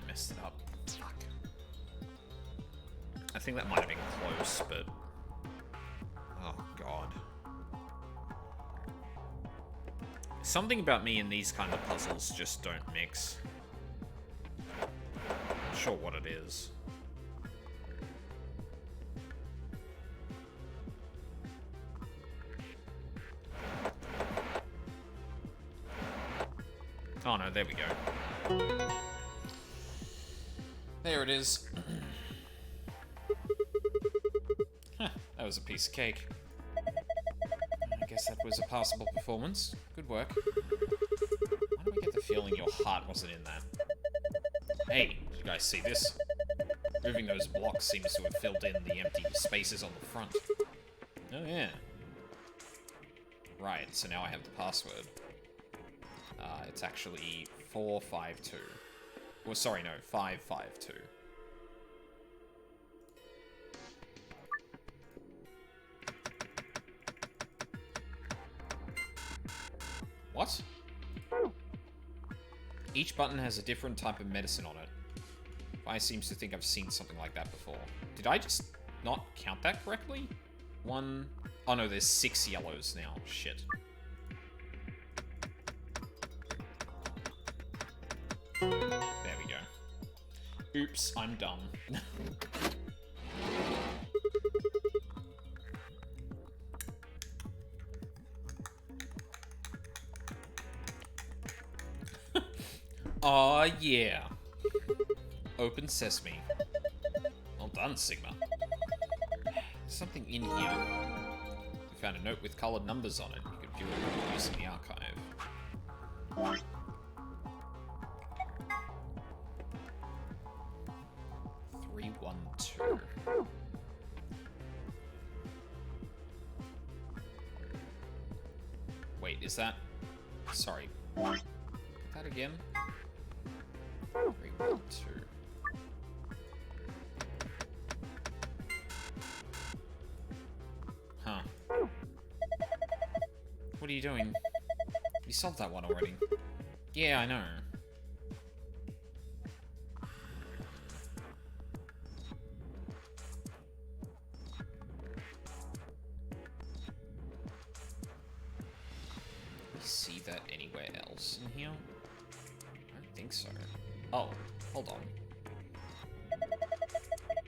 Messed it up. Fuck. I think that might have been close, but... Oh, God. Something about me and these kind of puzzles just don't mix. Not sure what it is. Oh no, there we go. There it is. Huh, that was a piece of cake. I guess that was a passable performance. Good work. Why do I get the feeling your heart wasn't in that? Hey, did you guys see this? Moving those blocks seems to have filled in the empty spaces on the front. Oh yeah. Right, so now I have the password. It's actually 452. Well, sorry, no, 552. What? Each button has a different type of medicine on it. I seems to think I've seen something like that before. Did I just not count that correctly? One... Oh no, there's 6 yellows now. Shit. There we go. Oops, I'm dumb. Aw, yeah. Open sesame. Well done, Sigma. There's something in here. We found a note with colored numbers on it. You could view it using the archive. 312. Wait, is that... Sorry. That again? 312. Huh. What are you doing? You solved that one already. Yeah, I know. See that anywhere else in here? I don't think so. Oh, hold on.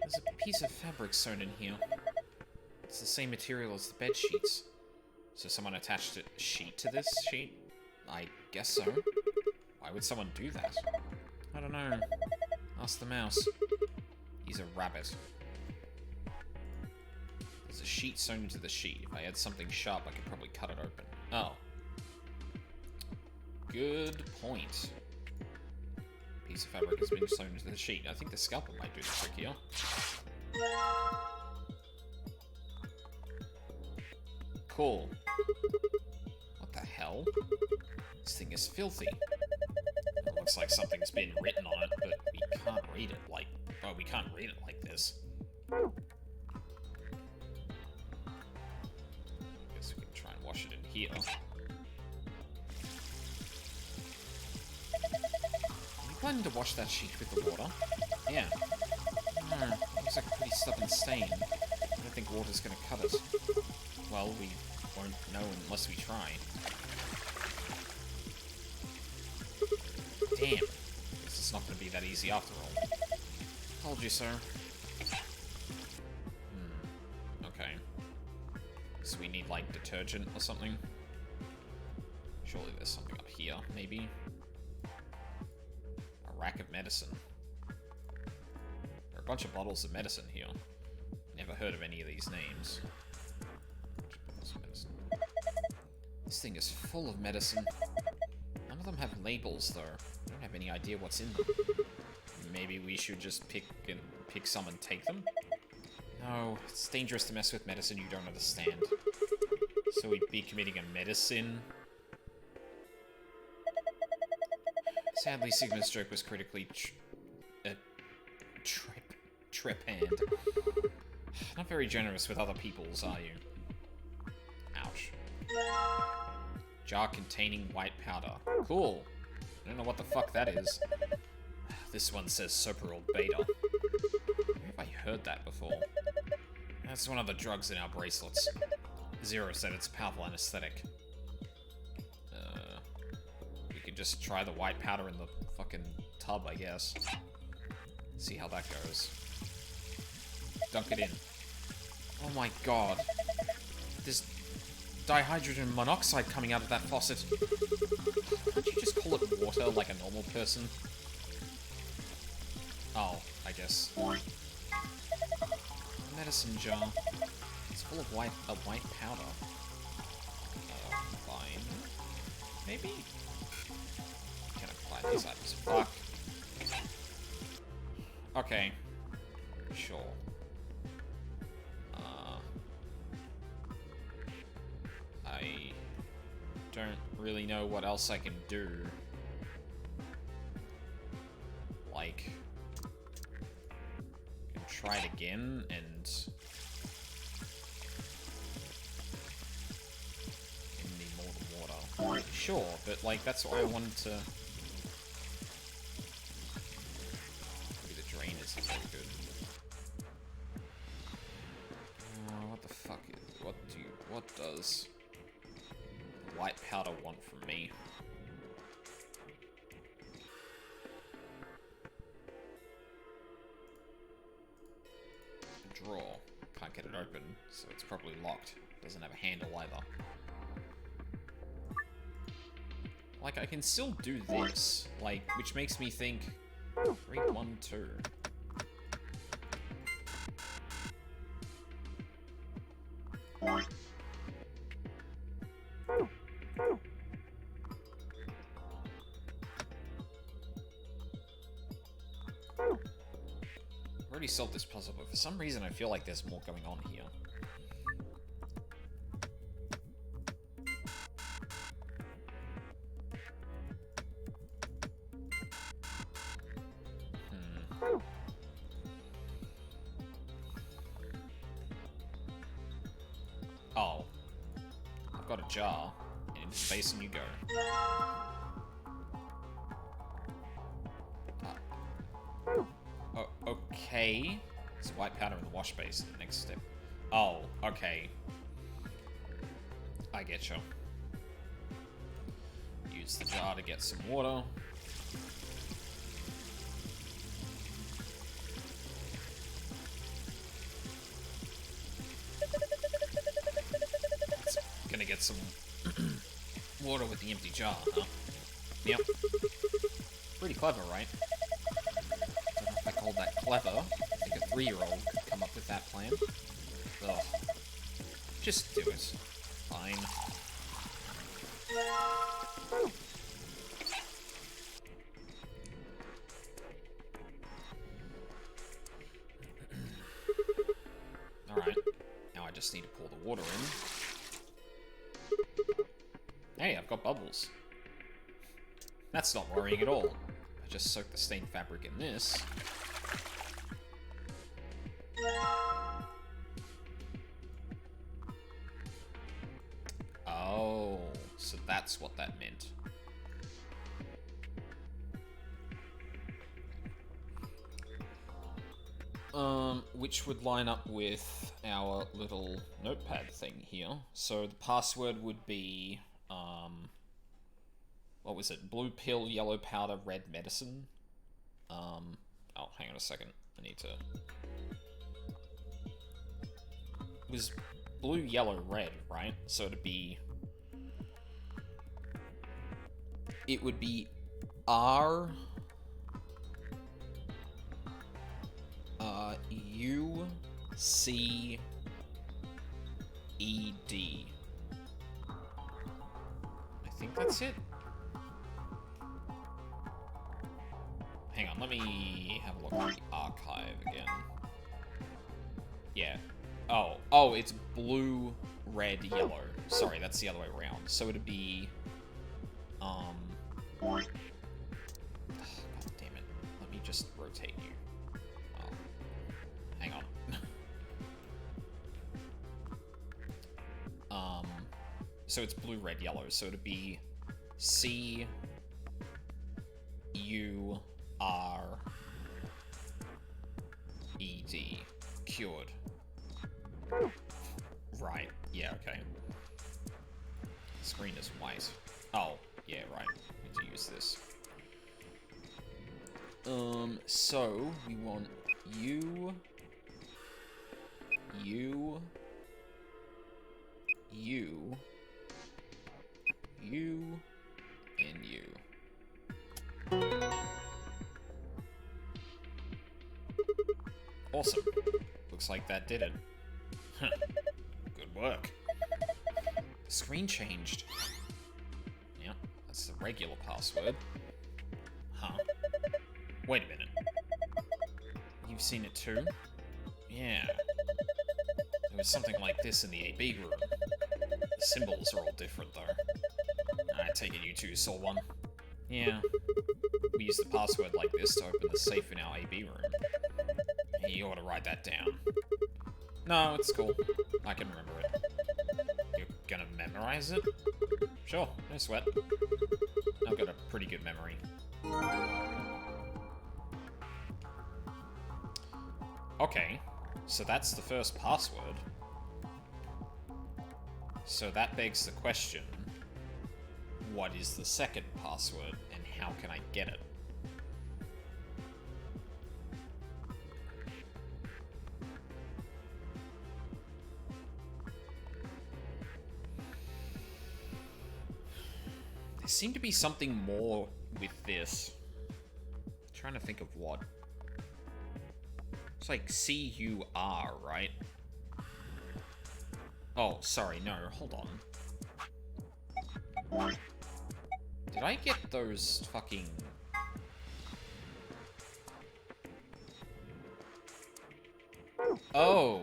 There's a piece of fabric sewn in here. It's the same material as the bed sheets. So someone attached a sheet to this sheet? I guess so. Why would someone do that? I don't know. Ask the mouse. He's a rabbit. There's a sheet sewn into the sheet. If I had something sharp, I could probably cut it open. Oh. Good point. piece of fabric has been sewn into the sheet. I think the scalpel might do the trick here. Cool. What the hell? This thing is filthy. It looks like something's been written on it, but we can't read it like... Oh, we can't read it like this. Guess we can try and wash it in here. Are you planning to wash that sheet with the water? Yeah. Looks like a pretty stubborn stain. I don't think water's gonna cut it. Well, we won't know unless we try. Damn. Guess it's not gonna be that easy after all. Told you so. Okay. So we need, like, detergent or something? Surely there's something up here, maybe? A rack of medicine. There are a bunch of bottles of medicine here. Never heard of any of these names. Bottles of medicine. This thing is full of medicine. None of them have labels, though. I don't have any idea what's in them. Maybe we should just pick some and take them? No, it's dangerous to mess with medicine you don't understand. So we'd be committing a medicine? Sadly, Sigma's joke was critically trepanned. Not very generous with other people's, are you? Ouch. Jar containing white powder. Cool. I don't know what the fuck that is. This one says Soperol Beta. Where have I heard that before? That's one of the drugs in our bracelets. Zero said it's a powerful anesthetic. We could just try the white powder in the fucking tub, I guess. See how that goes. Dunk it in. Oh my god. There's dihydrogen monoxide coming out of that faucet. Can't you just call it water like a normal person? Oh, I guess. Medicine jar. It's full of white powder. Fine. Maybe? Can't apply these items. Fuck. Okay. Sure. I don't really know what else I can do. Like... try it again and need more water. Sure, but like that's what I wanted to. Maybe the drain isn't very good. What the fuck is what does white powder want from me? Drawer. Can't get it open, so it's probably locked. Doesn't have a handle either. Like, I can still do this, like, which makes me think 3, 1, 2. Already solved this puzzle, but for some reason I feel like there's more going on here. Oh. I've got a jar, and into the basin you go. Okay. It's white powder in the wash basin, the next step. Oh, okay. I getcha. Use the jar to get some water. Gonna get some water with the empty jar, huh? Yep. Pretty clever, right? Don't know if I called that clever. I think a 3-year-old could come up with that plan. Ugh. Just do it. Fine. just need to pour the water in. Hey, I've got bubbles. That's not worrying at all. I just soak the stained fabric in this. Oh, so that's what that meant. Which would line up with our little notepad thing here. So the password would be, what was it? Blue pill, yellow powder, red medicine. Oh, hang on a second. I need to... It was blue, yellow, red, right? So it'd be... It would be R... U C E D. I think that's it. Hang on, let me have a look at the archive again. Yeah. Oh, it's blue, red, yellow. Sorry, that's the other way around. So it'd be, God damn it. Let me just rotate you. Hang on. So it's blue, red, yellow. So it'd be C U R E D. Cured. Right. Yeah, okay. The screen is white. Oh, yeah, right. Need to use this. So we want U, and U. Awesome. Looks like that did it. Good work. The screen changed. Yep, that's the regular password. Huh. Wait a minute. You've seen it too? Yeah. There was something like this in the AB room. The symbols are all different, though. I take it you two saw one? Yeah. We used the password like this to open the safe in our AB room. You ought to write that down. No, it's cool. I can remember it. You're gonna memorize it? Sure, no sweat. I've got a pretty good memory. Okay, so that's the first password. So that begs the question, what is the second password, and how can I get it? There seemed to be something more with this. I'm trying to think of what. It's like C-U-R, right? Oh, sorry, no, hold on. Did I get those fucking... Oh,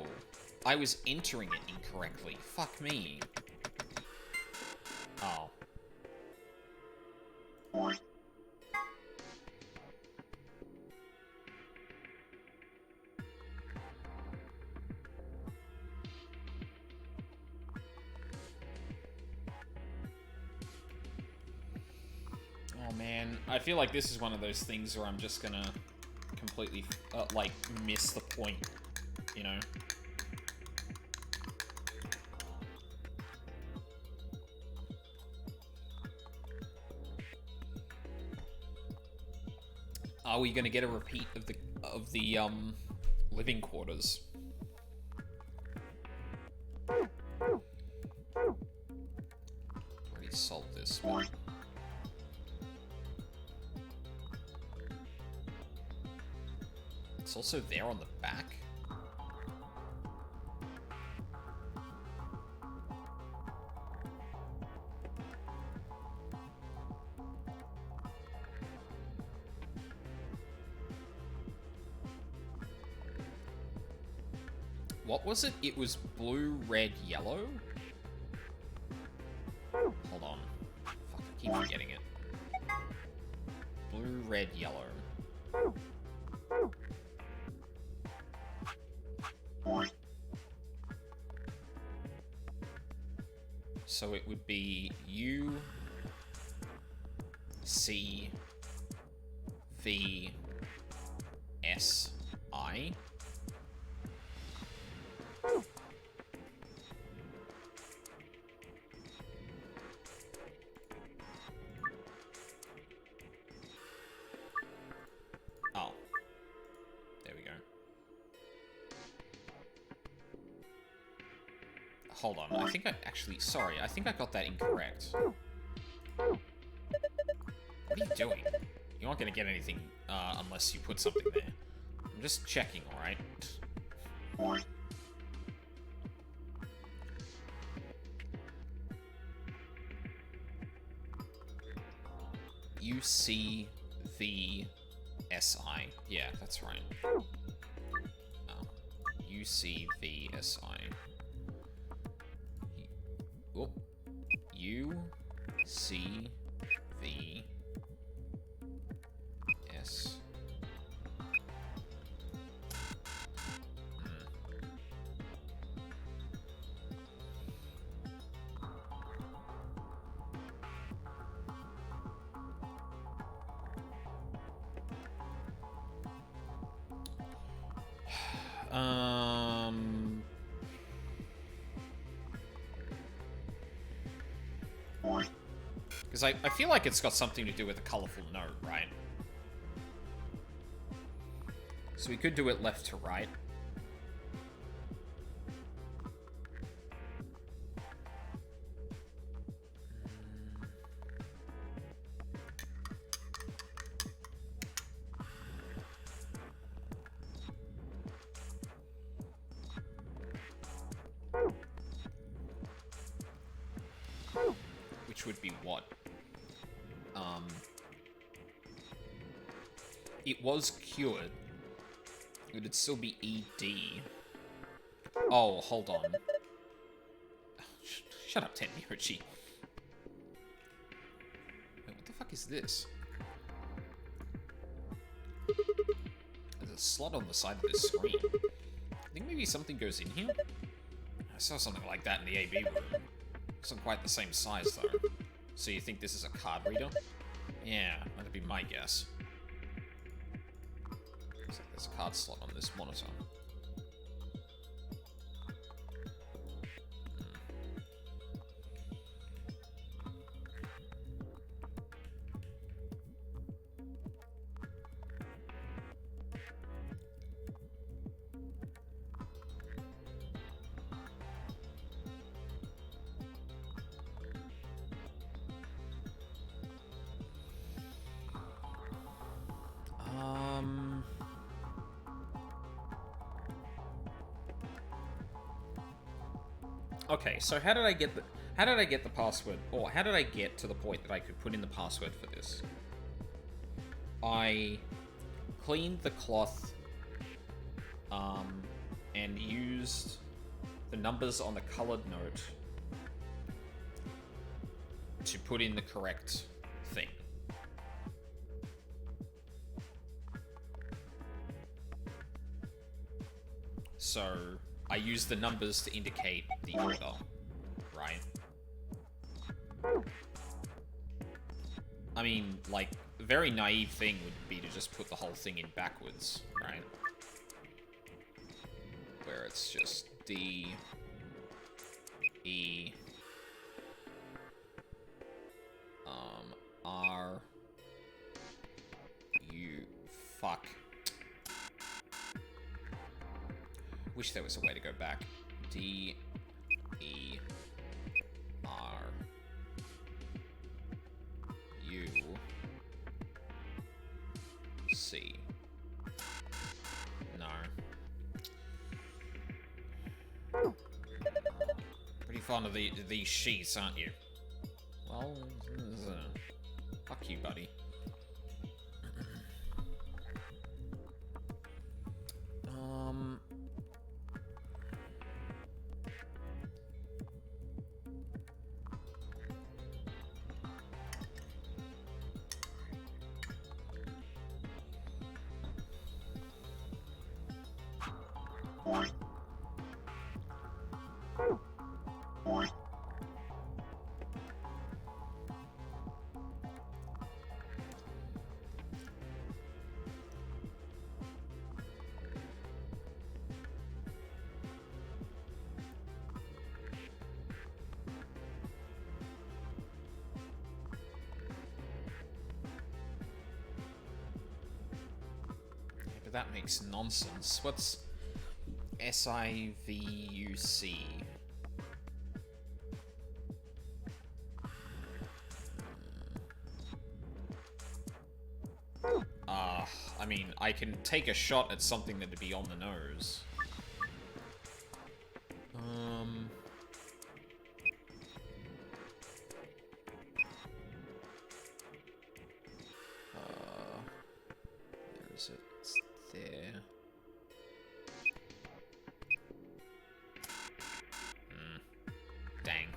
I was entering it incorrectly. Fuck me. Oh. Oh man, I feel like this is one of those things where I'm just gonna completely, like, miss the point, you know? Are we gonna get a repeat of the living quarters? Already solved this one. It's also there on the back. What was it? It was blue, red, yellow? Hold on. Fuck, I keep forgetting it. Blue, red, yellow. So it would be U, C, V, S, I. Oh. There we go. Hold on, I think I actually... Sorry, I think I got that incorrect. What are you doing? You aren't gonna get anything, unless you put something there. I'm just checking, alright? UCVSI. Yeah, that's right. Oh. UCVSI. Oh. UCVS. Because I feel like it's got something to do with a colorful note, right? So we could do it left to right. Which would be what? It was cured. It would still be ED. Oh, hold on. Shut up, Tenryuchi. Wait, what the fuck is this? There's a slot on the side of this screen. I think maybe something goes in here? I saw something like that in the AB room. It's not quite the same size, though. So you think this is a card reader? Yeah, that'd be my guess. Looks like there's a card slot on this monitor. Okay, so how did I get the password, or how did I get to the point that I could put in the password for this? I cleaned the cloth, and used the numbers on the colored note to put in the correct thing. So I use the numbers to indicate the order, right? I mean, like, a very naive thing would be to just put the whole thing in backwards, right? Where it's just D, E, R, U, fuck. Wish there was a way to go back. D, E, R, U, C. No. Pretty fond of these sheets, aren't you? Well, fuck you, buddy. But that makes nonsense. What's SIVUC? I mean, I can take a shot at something that'd be on the nose. Where is it? It's there. Dang.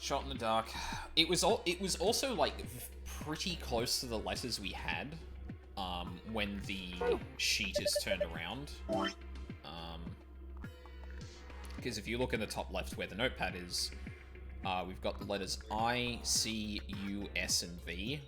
Shot in the dark. It was also like pretty close to the letters we had when the sheet is turned around. Because if you look in the top left where the notepad is, we've got the letters I, C, U, S, and V.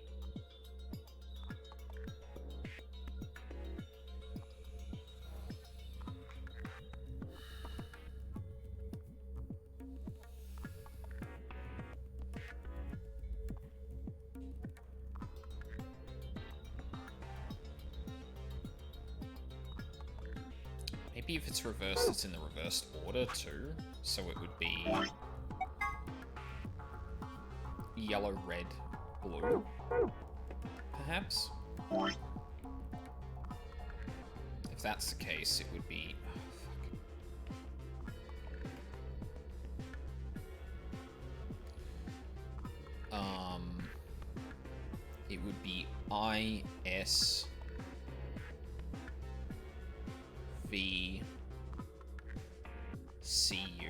Maybe if it's reversed, it's in the reversed order too. So it would be yellow, red, blue, perhaps? If that's the case, it would be... it would be I, S, V, C, U.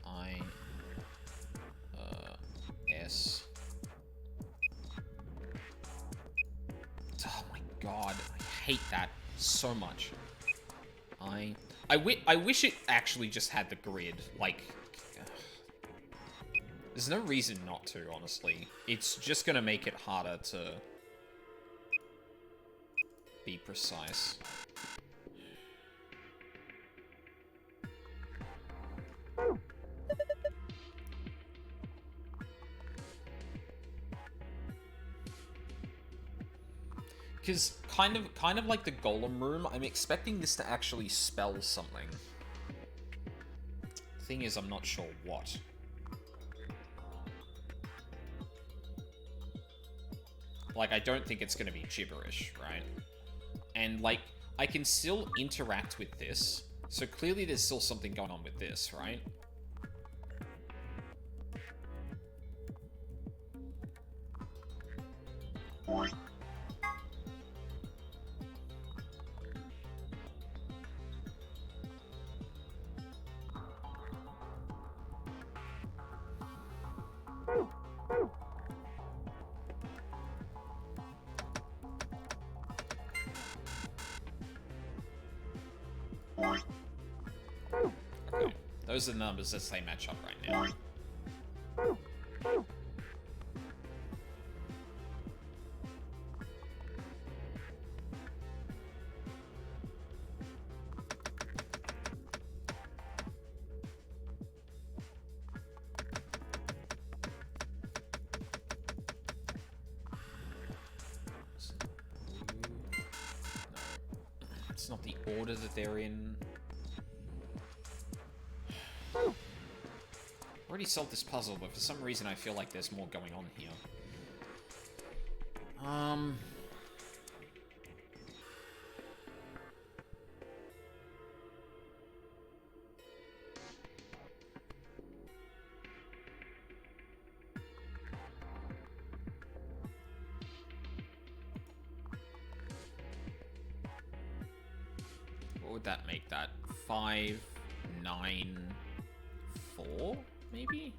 I, S. Oh my god, I hate that so much. I wish it actually just had the grid, like... There's no reason not to, honestly. It's just gonna make it harder to be precise. Because kind of like the Golem Room, I'm expecting this to actually spell something. Thing is, I'm not sure what. Like, I don't think it's gonna be gibberish, right? And, like, I can still interact with this, so clearly there's still something going on with this, right? Okay, those are the numbers as they match up right now. It's not the order that they're in. Already solved this puzzle, but for some reason I feel like there's more going on here. What would that make that? 5, 9, 4, maybe?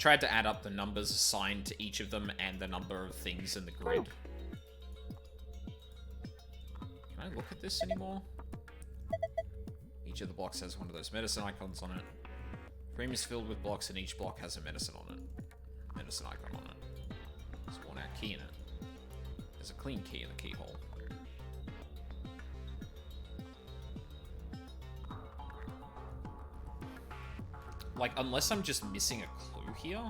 tried to add up the numbers assigned to each of them and the number of things in the grid. Can I look at this anymore? Each of the blocks has one of those medicine icons on it. Frame is filled with blocks and each block has a medicine on it. Medicine icon on it. There's a worn-out key in it. There's a clean key in the keyhole. Like, unless I'm just missing a clue here,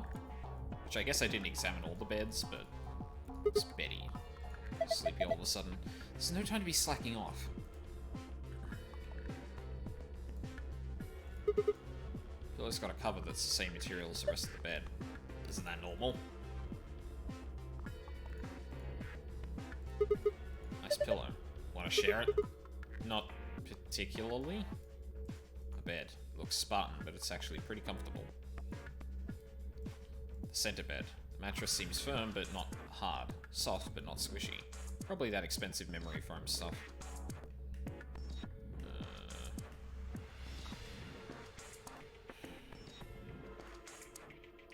which I guess I didn't examine all the beds, but it's Betty. Sleepy all of a sudden. There's no time to be slacking off. Pillow's got a cover that's the same material as the rest of the bed. Isn't that normal? Nice pillow. Want to share it? Not particularly. A bed. Looks Spartan, but it's actually pretty comfortable. The center bed. The mattress seems firm, but not hard. Soft, but not squishy. Probably that expensive memory foam stuff.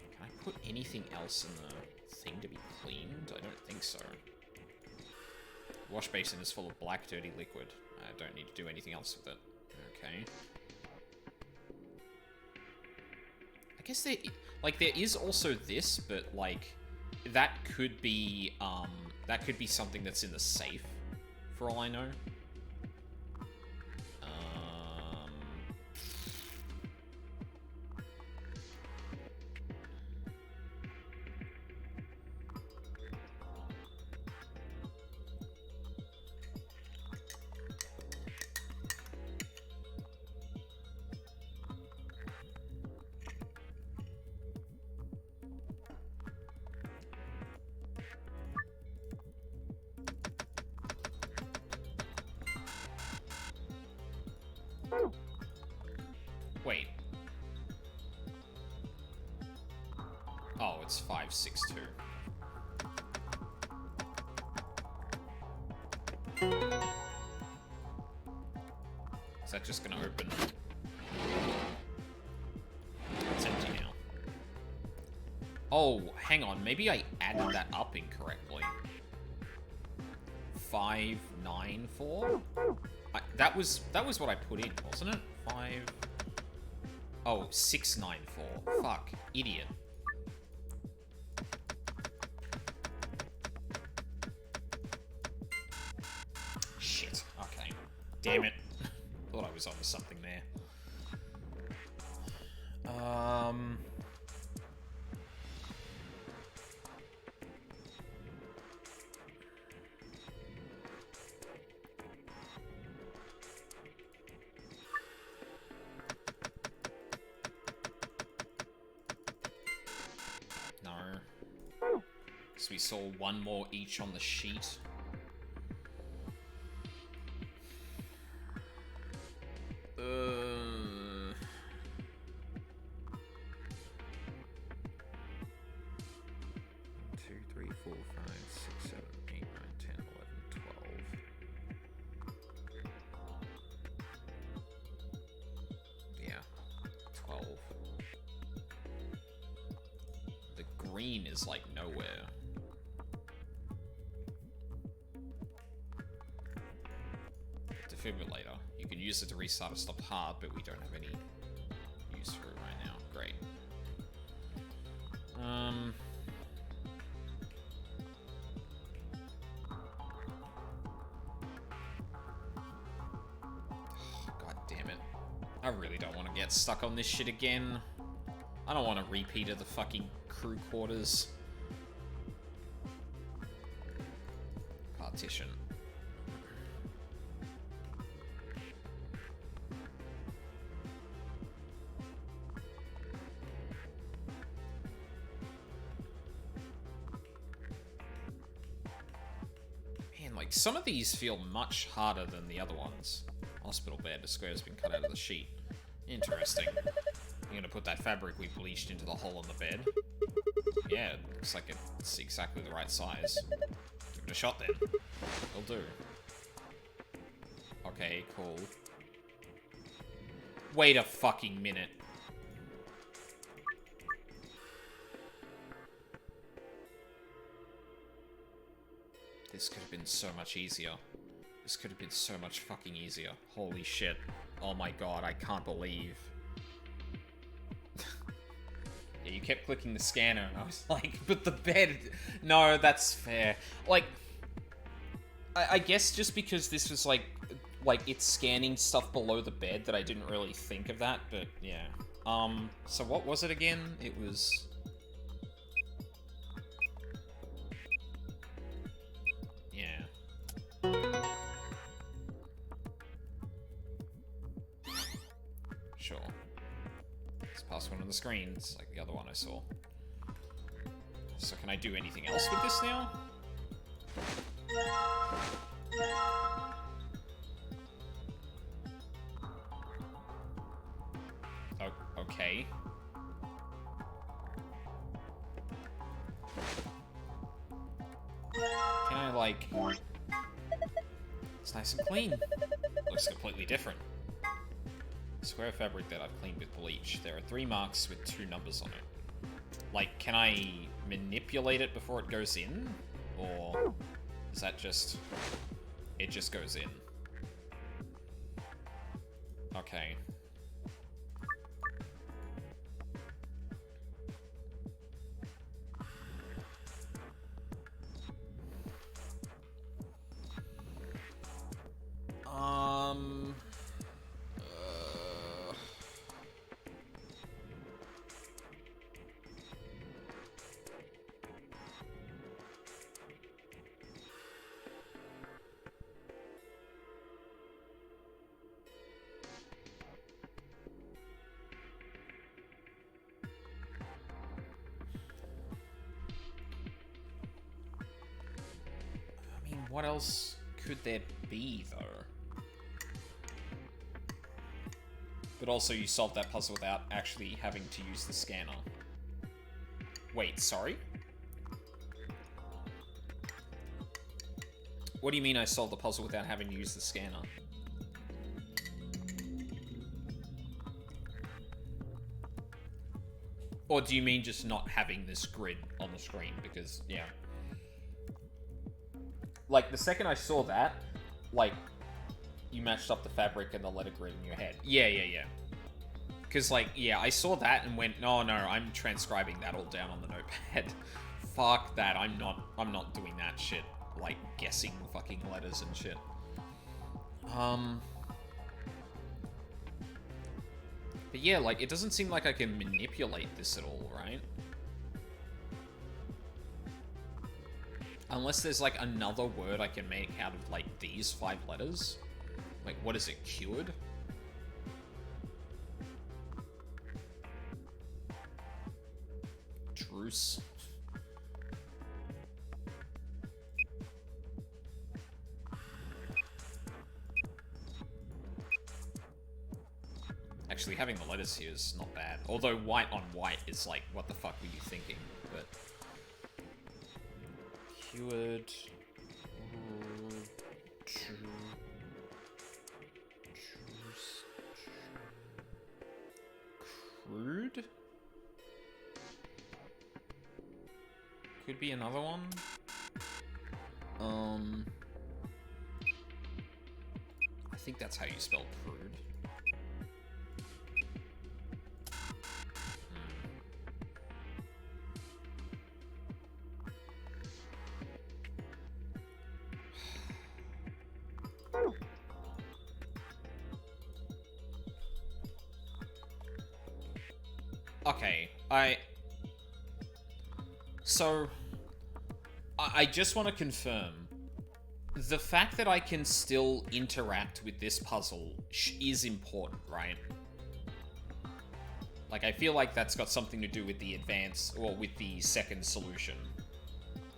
Can I put anything else in the thing to be cleaned? I don't think so. The wash basin is full of black, dirty liquid. I don't need to do anything else with it. Okay. I guess there is also this, but like that could be something that's in the safe, for all I know. Wait. Oh, it's 562. Is that just gonna open? It's empty now. Oh, hang on. Maybe I added that up incorrectly. 594? That was what I put in, wasn't it? 694. Fuck. Idiot. Shit. Okay. Damn it. Thought I was onto something there. We saw one more each on the sheet. Two, three, four, five, six, 7, 8, 9, 10, 11, 12. Yeah, 12. The green is like nowhere. Defibrillator. You can use it to restart a stopped heart, but we don't have any use for it right now. Great. God damn it. I really don't want to get stuck on this shit again. I don't want a repeat of the fucking crew quarters. Partition. Some of these feel much harder than the other ones. Hospital bed. The square's been cut out of the sheet. Interesting. You're gonna put that fabric we bleached into the hole in the bed? Yeah, it looks like it's exactly the right size. Give it a shot then. It'll do. Okay, cool. Wait a fucking minute. This could have been so much easier. This could have been so much fucking easier. Holy shit. Oh my god, I can't believe. Yeah, you kept clicking the scanner, and I was like, but the bed... No, that's fair. Like, I guess just because this was like, it's scanning stuff below the bed that I didn't really think of that, but yeah. So what was it again? It was... Yeah. Sure. Let's pass one of the screens, like the other one I saw. So can I do anything else with this now? Oh, okay. Can I, like... It's nice and clean. Looks completely different. Square fabric that I've cleaned with bleach. There are 3 marks with 2 numbers on it. Like, can I manipulate it before it goes in? Or is that just... It just goes in? Okay. What else could there be, though? But also, you solved that puzzle without actually having to use the scanner. Wait, sorry? What do you mean I solved the puzzle without having to use the scanner? Or do you mean just not having this grid on the screen? Because, yeah. Like, the second I saw that, like, you matched up the fabric and the letter grid in your head. Yeah. Because, like, yeah, I saw that and went, no, I'm transcribing that all down on the notepad. Fuck that, I'm not doing that shit. Like, guessing fucking letters and shit. But yeah, like, it doesn't seem like I can manipulate this at all, right? Unless there's, like, another word I can make out of, like, these 5 letters. Like, what is it, cured? Truce. Actually, having the letters here is not bad. Although white on white is like, what the fuck were you thinking? But... Cured... Crude? Could be another one. I think that's how you spell crude. Okay, So, I just want to confirm, the fact that I can still interact with this puzzle is important, right? Like, I feel like that's got something to do with the advance, or with the second solution.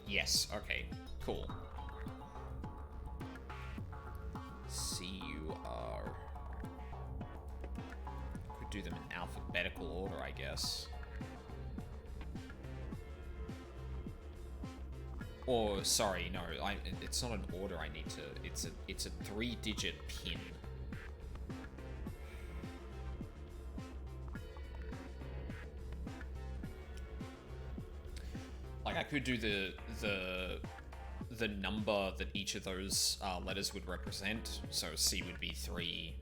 Yes, okay, cool. C-U-R. Could do them in alphabetical order, I guess. Or, sorry, no, it's not an order I need to... It's a 3-digit pin. Like, I could do the the number that each of those letters would represent. So C would be 3,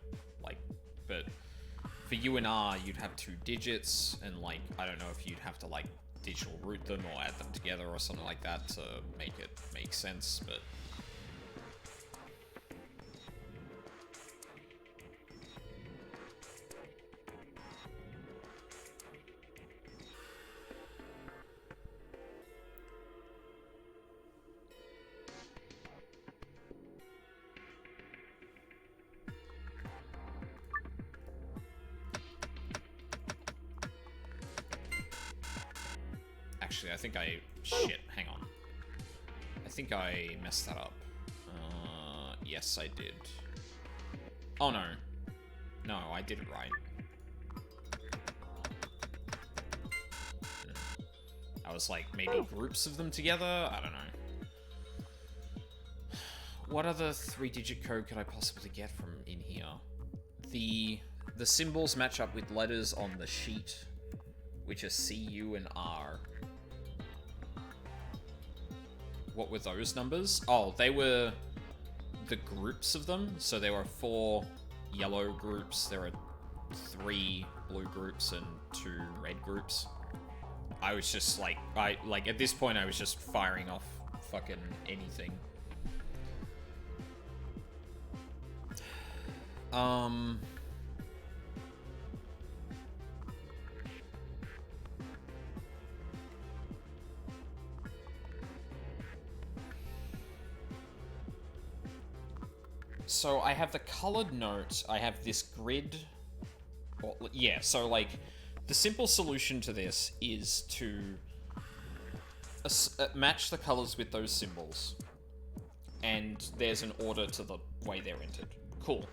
like, but for U and R, you'd have 2 digits, and, like, I don't know if you'd have to, like, digital root them or add them together or something like that to make it make sense, but... Actually, I think shit, hang on. I think I messed that up. Yes, I did. Oh, no. No, I did it right. I was like, maybe groups of them together? I don't know. What other 3-digit code could I possibly get from in here? The symbols match up with letters on the sheet, which are C, U, and R. What were those numbers? Oh, they were the groups of them. So there were 4 yellow groups, there are 3 blue groups, and 2 red groups. I was just like, at this point I was just firing off fucking anything. So I have the colored note, I have this grid, yeah, so like, the simple solution to this is to match the colors with those symbols, and there's an order to the way they're entered. Cool.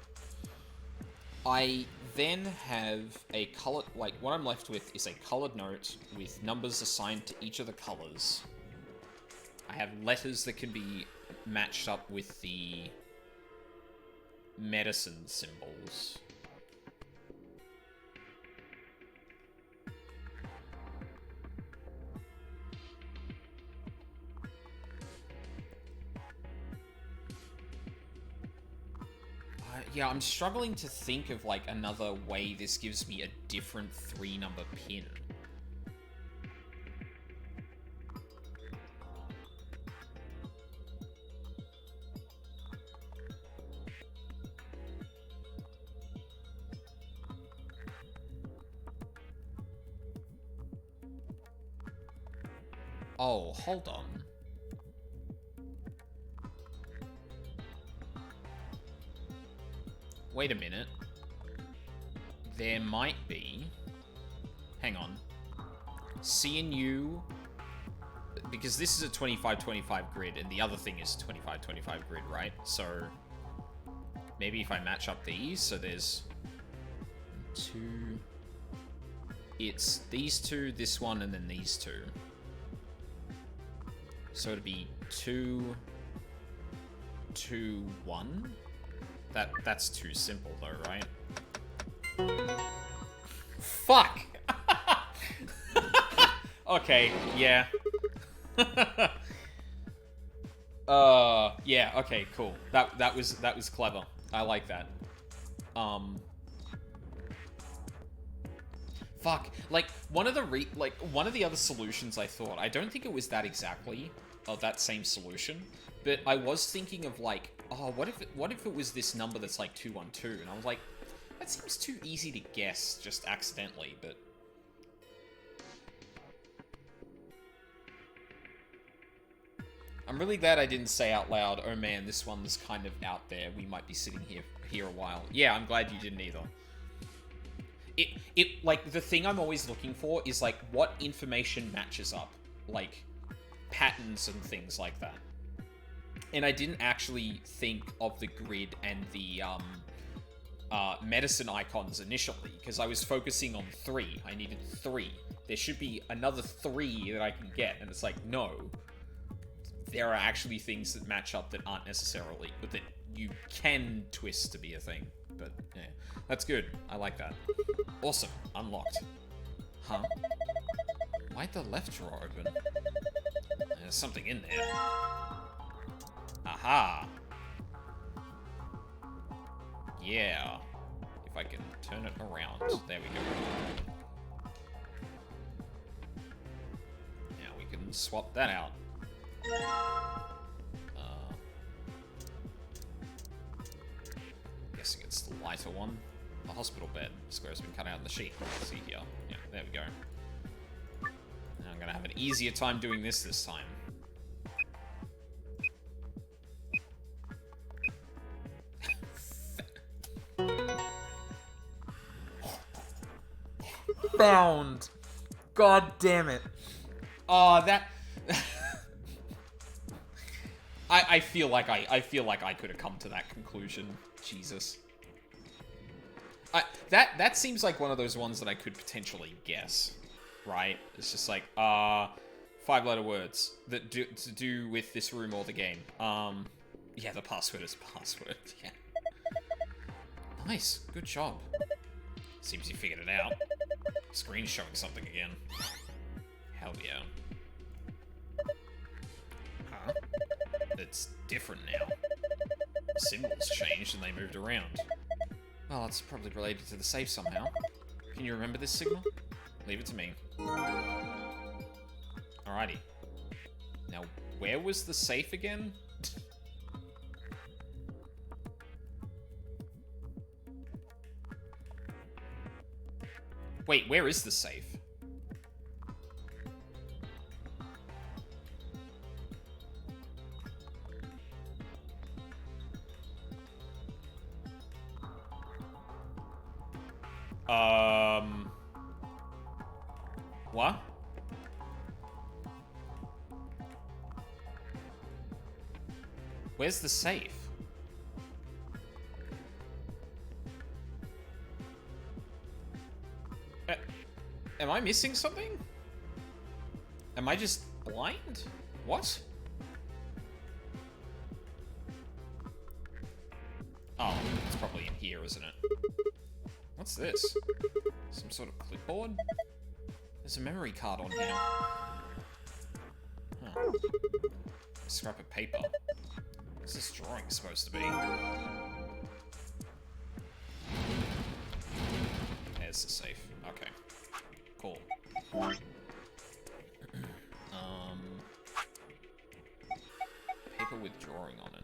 I then have a color, like, what I'm left with is a colored note with numbers assigned to each of the colors. I have letters that can be matched up with the medicine symbols. Yeah, I'm struggling to think of, like, another way this gives me a different 3-number pin. Oh, hold on. Wait a minute. There might be... Hang on. C and U... Because this is a 25-25 grid, and the other thing is 25-25 grid, right? So... Maybe if I match up these, so there's... 2... It's these 2, this one, and then these 2. So it'd be 2... 2, 1? That's too simple though, right? Fuck! Okay, yeah. Yeah, okay, cool. That was clever. I like that. Fuck. Like, one of the other solutions I thought, I don't think it was that exactly, that same solution, but I was thinking of, like, oh, what if it was this number that's like 212? And I was like, that seems too easy to guess just accidentally, but... I'm really glad I didn't say out loud, oh man, this one's kind of out there. We might be sitting here a while. Yeah, I'm glad you didn't either. Like, the thing I'm always looking for is, like, what information matches up. Like, patterns and things like that. And I didn't actually think of the grid and the medicine icons initially, because I was focusing on 3. I needed 3. There should be another 3 that I can get, and it's like, no. There are actually things that match up that aren't necessarily, but that you can twist to be a thing. But, yeah. That's good. I like that. Awesome. Unlocked. Huh? Why'd the left drawer open? There's something in there. Aha. Yeah. If I can turn it around. There we go. Now we can swap that out. Guessing it's the lighter one. The hospital bed. Square has been cut out in the sheet. See here. Yeah, there we go. Now I'm gonna have an easier time doing this time. Found. God damn it. Oh, that. I feel like I could have come to that conclusion. Jesus. That seems like one of those ones that I could potentially guess, right? It's just like 5-letter words that to do with this room or the game. Yeah, the password is password. Yeah. Nice, good job. Seems you figured it out. Screen's showing something again. Hell yeah. Huh? It's different now. The symbols changed and they moved around. Well, it's probably related to the safe somehow. Can you remember this signal? Leave it to me. Alrighty. Now, where was the safe again? Wait, where is the safe? What? Where's the safe? Am I missing something? Am I just blind? What? Oh, it's probably in here, isn't it? What's this? Some sort of clipboard? There's a memory card on here. Huh. A scrap of paper. What's this drawing supposed to be? There's the safe. Okay. Cool. Paper with drawing on it.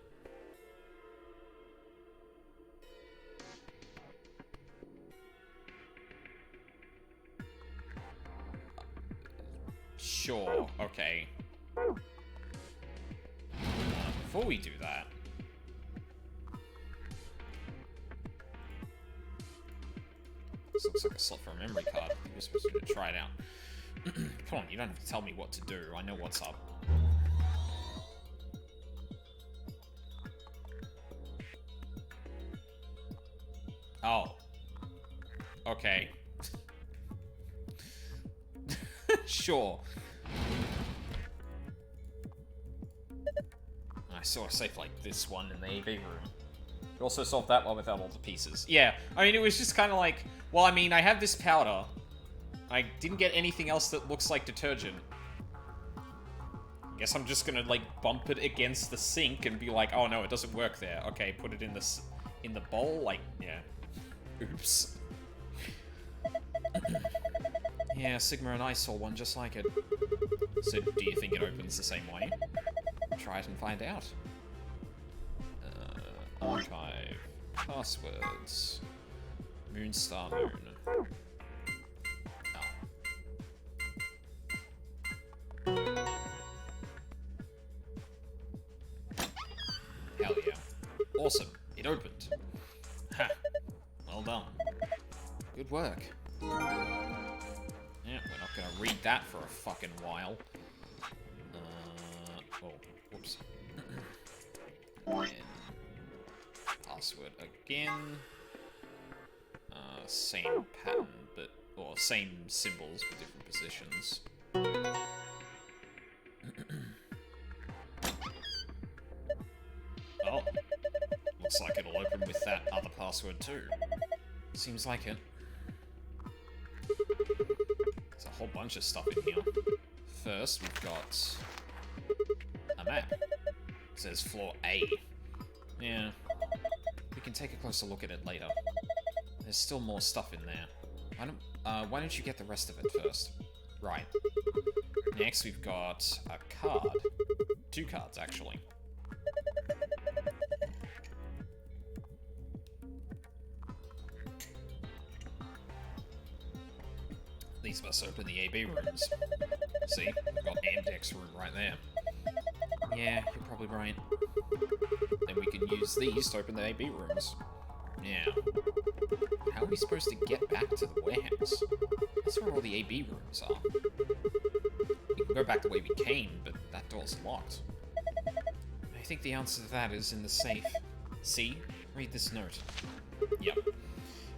Sure, okay. Before we do that... This looks like a slot for a memory card. I think we're supposed to try it out. Come on, you don't have to tell me what to do. I know what's up. Oh. Okay. Sure. I saw a safe like this one in the AV room. You also solved that one without all the pieces. Yeah, I mean, it was just kind of like, well, I mean, I have this powder. I didn't get anything else that looks like detergent. I guess I'm just gonna, like, bump it against the sink and be like, oh no, it doesn't work there. Okay, put it in the bowl, like, yeah. Oops. Yeah, Sigma and I saw one just like it. So, do you think it opens the same way? Try it and find out. Archive. Passwords. Moonstar Moon. Oh. Hell yeah. Awesome. It opened. Ha. Well done. Good work. Yeah, we're not gonna read that for a fucking while. Oh, whoops. And password again. Same pattern, but, or same symbols for different positions. Oh, looks like it'll open with that other password too. Seems like it. There's a whole bunch of stuff in here. First, we've got a map. It says floor A. Yeah. We can take a closer look at it later. There's still more stuff in there. Why don't you get the rest of it first? Right. Next, we've got a card. 2 cards, actually. These must open the AB rooms. See? We've got Andex's room right there. Yeah, you're probably right. Then we can use these to open the AB rooms. Yeah. How are we supposed to get back to the warehouse? That's where all the AB rooms are. We can go back the way we came, but that door's locked. I think the answer to that is in the safe. See? Read this note. Yep.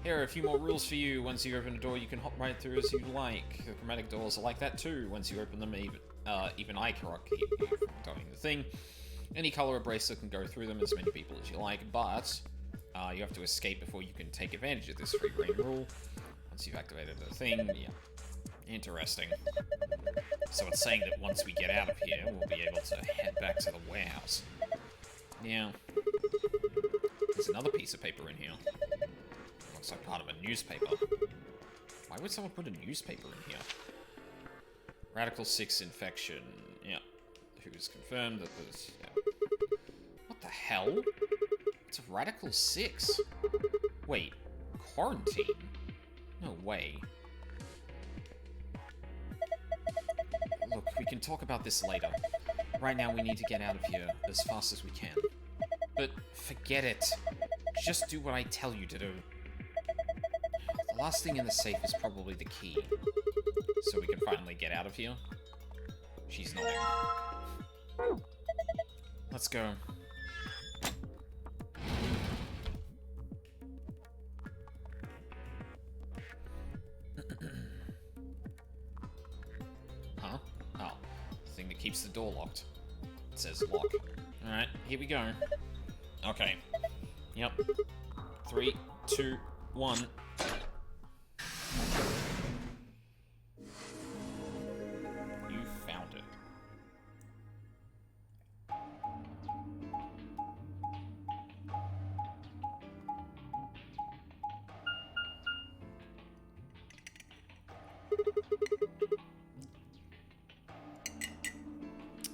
Here are a few more rules for you. Once you open a door, you can hop right through as you like. The chromatic doors are like that too. Once you open them, even I cannot keep you from doing the thing. Any color or bracelet can go through them, as many people as you like, but you have to escape before you can take advantage of this free reign rule. Once you've activated the thing, yeah. Interesting. So it's saying that once we get out of here, we'll be able to head back to the warehouse. Yeah. There's another piece of paper in here. Looks like part of a newspaper. Why would someone put a newspaper in here? Radical 6 infection. Yeah. Who's confirmed that there's... Yeah. What the hell? It's a Radical 6. Wait. Quarantine? No way. Look, we can talk about this later. Right now we need to get out of here as fast as we can. But forget it. Just do what I tell you to do. The last thing in the safe is probably the key. So we can finally get out of here. She's nodding. Let's go. Huh? Oh. The thing that keeps the door locked. It says lock. Alright, here we go. Okay. Yep. 3, 2, 1. You found it.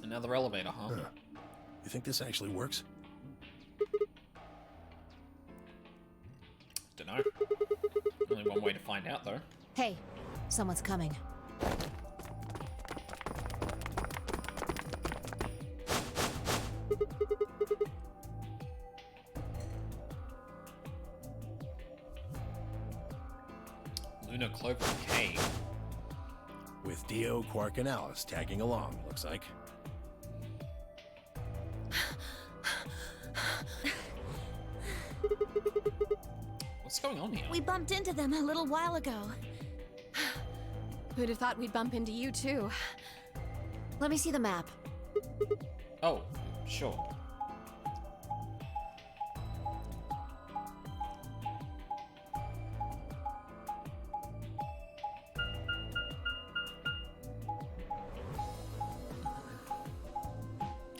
Another elevator, huh? You think this actually works? Dunno. Only one way to find out, though. Hey, someone's coming. Luna, Clover, and Kay. With Dio, Quark, and Alice tagging along, looks like. What's going on here? We bumped into them a little while ago. Who'd have thought we'd bump into you, too? Let me see the map. Oh, sure.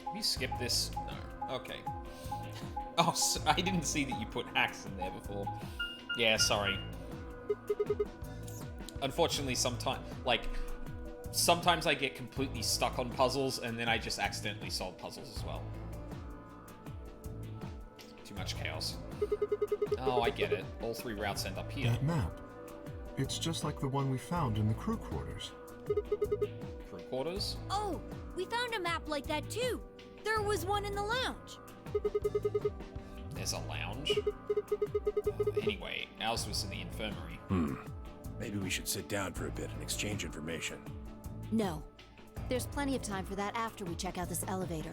Can we skip this? No. Okay. Oh, so I didn't see that you put hacks in there before. Yeah, sorry. Unfortunately, sometimes I get completely stuck on puzzles, and then I just accidentally solve puzzles as well. Too much chaos. Oh, I get it. All 3 routes end up here. That map. It's just like the one we found in the crew quarters. Crew quarters? Oh, we found a map like that too. There was one in the lounge. There's a lounge? Anyway, ours was in the infirmary. Maybe we should sit down for a bit and exchange information. No. There's plenty of time for that after we check out this elevator.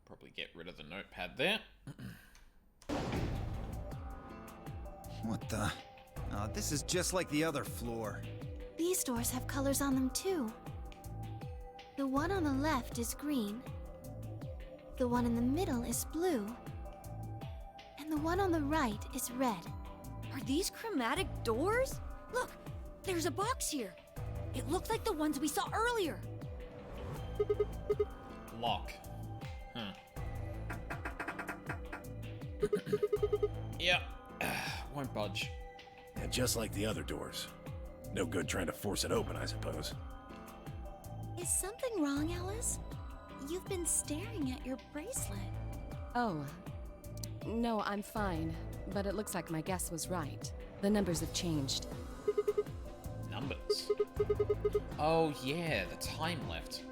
Probably get rid of the notepad there. What the? This is just like the other floor. These doors have colors on them too. The one on the left is green. The one in the middle is blue. And the one on the right is red. Are these chromatic doors? Look, there's a box here. It looks like the ones we saw earlier. Lock. Huh. Yep. Won't budge. Yeah, just like the other doors. No good trying to force it open, I suppose. Is something wrong, Alice? You've been staring at your bracelet. Oh. No, I'm fine. But it looks like my guess was right. The numbers have changed. Numbers? Oh yeah, the time left.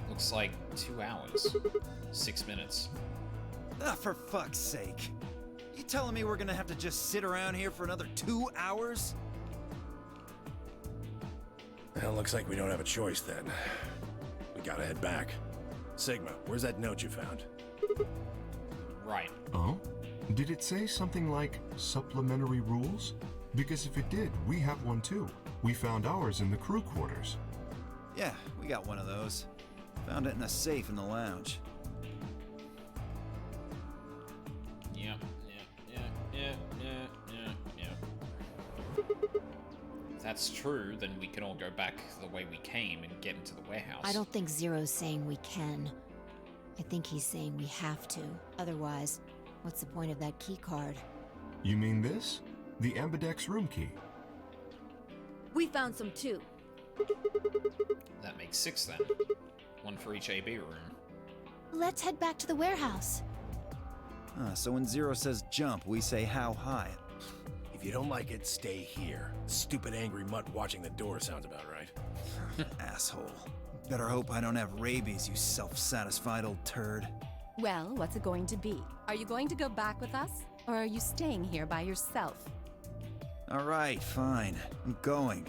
Looks like 2 hours. 6 minutes. For fuck's sake. You telling me we're gonna have to just sit around here for another 2 hours? Well, looks like we don't have a choice then. We gotta head back. Sigma, where's that note you found? Right. Oh? Did it say something like supplementary rules? Because if it did, we have one too. We found ours in the crew quarters. Yeah, we got one of those. Found it in a safe in the lounge. Yep. If that's true, then we can all go back the way we came and get into the warehouse. I don't think Zero's saying we can. I think he's saying we have to. Otherwise, what's the point of that key card? You mean this? The Ambidex room key. We found some too. That makes 6 then. One for each AB room. Let's head back to the warehouse. So when Zero says jump, we say how high. If you don't like it, stay here. Stupid angry mutt watching the door sounds about right. Asshole. Better hope I don't have rabies, you self-satisfied old turd. Well, what's it going to be? Are you going to go back with us? Or are you staying here by yourself? Alright, fine. I'm going.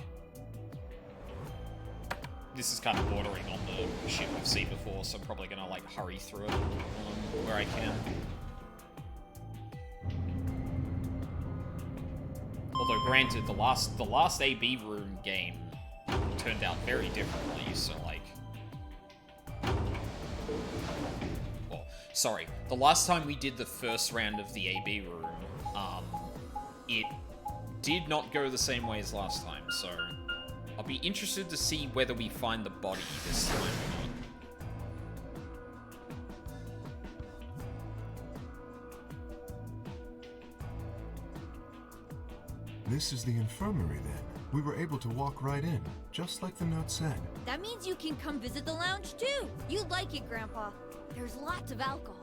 This is kind of bordering on the shit we've seen before, so I'm probably gonna like hurry through it where I can. Although granted, the last AB room game turned out very differently, so like... Well, sorry, the last time we did the first round of the AB room, it did not go the same way as last time, so... I'll be interested to see whether we find the body this time or not. This is the infirmary then. We were able to walk right in, just like the note said. That means you can come visit the lounge too. You'd like it, Grandpa. There's lots of alcohol.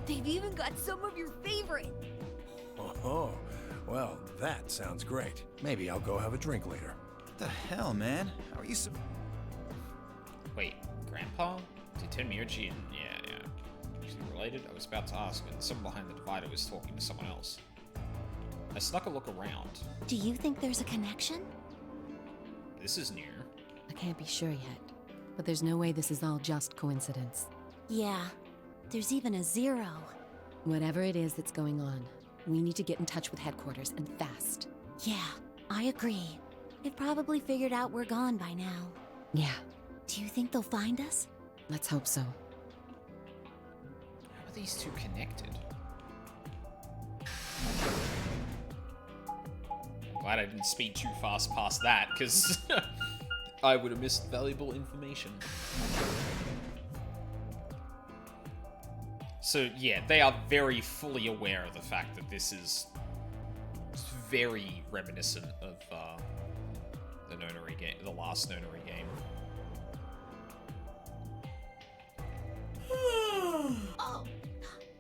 They've even got some of your favorite. Oh, well, that sounds great. Maybe I'll go have a drink later. What the hell, man? How are you so... Wait, Grandpa? Did Tenmyoji and... Yeah. Is he related? I was about to ask, but someone behind the divider was talking to someone else. I snuck a look around. Do you think there's a connection? This is new. I can't be sure yet. But there's no way this is all just coincidence. Yeah. There's even a 0. Whatever it is that's going on, we need to get in touch with headquarters, and fast. Yeah, I agree. They've probably figured out we're gone by now. Yeah. Do you think they'll find us? Let's hope so. How are these two connected? I'm glad I didn't speed too fast past that, because I would have missed valuable information. So, yeah, they are very fully aware of the fact that this is very reminiscent of the Nonary game, the last Nonary game. Oh,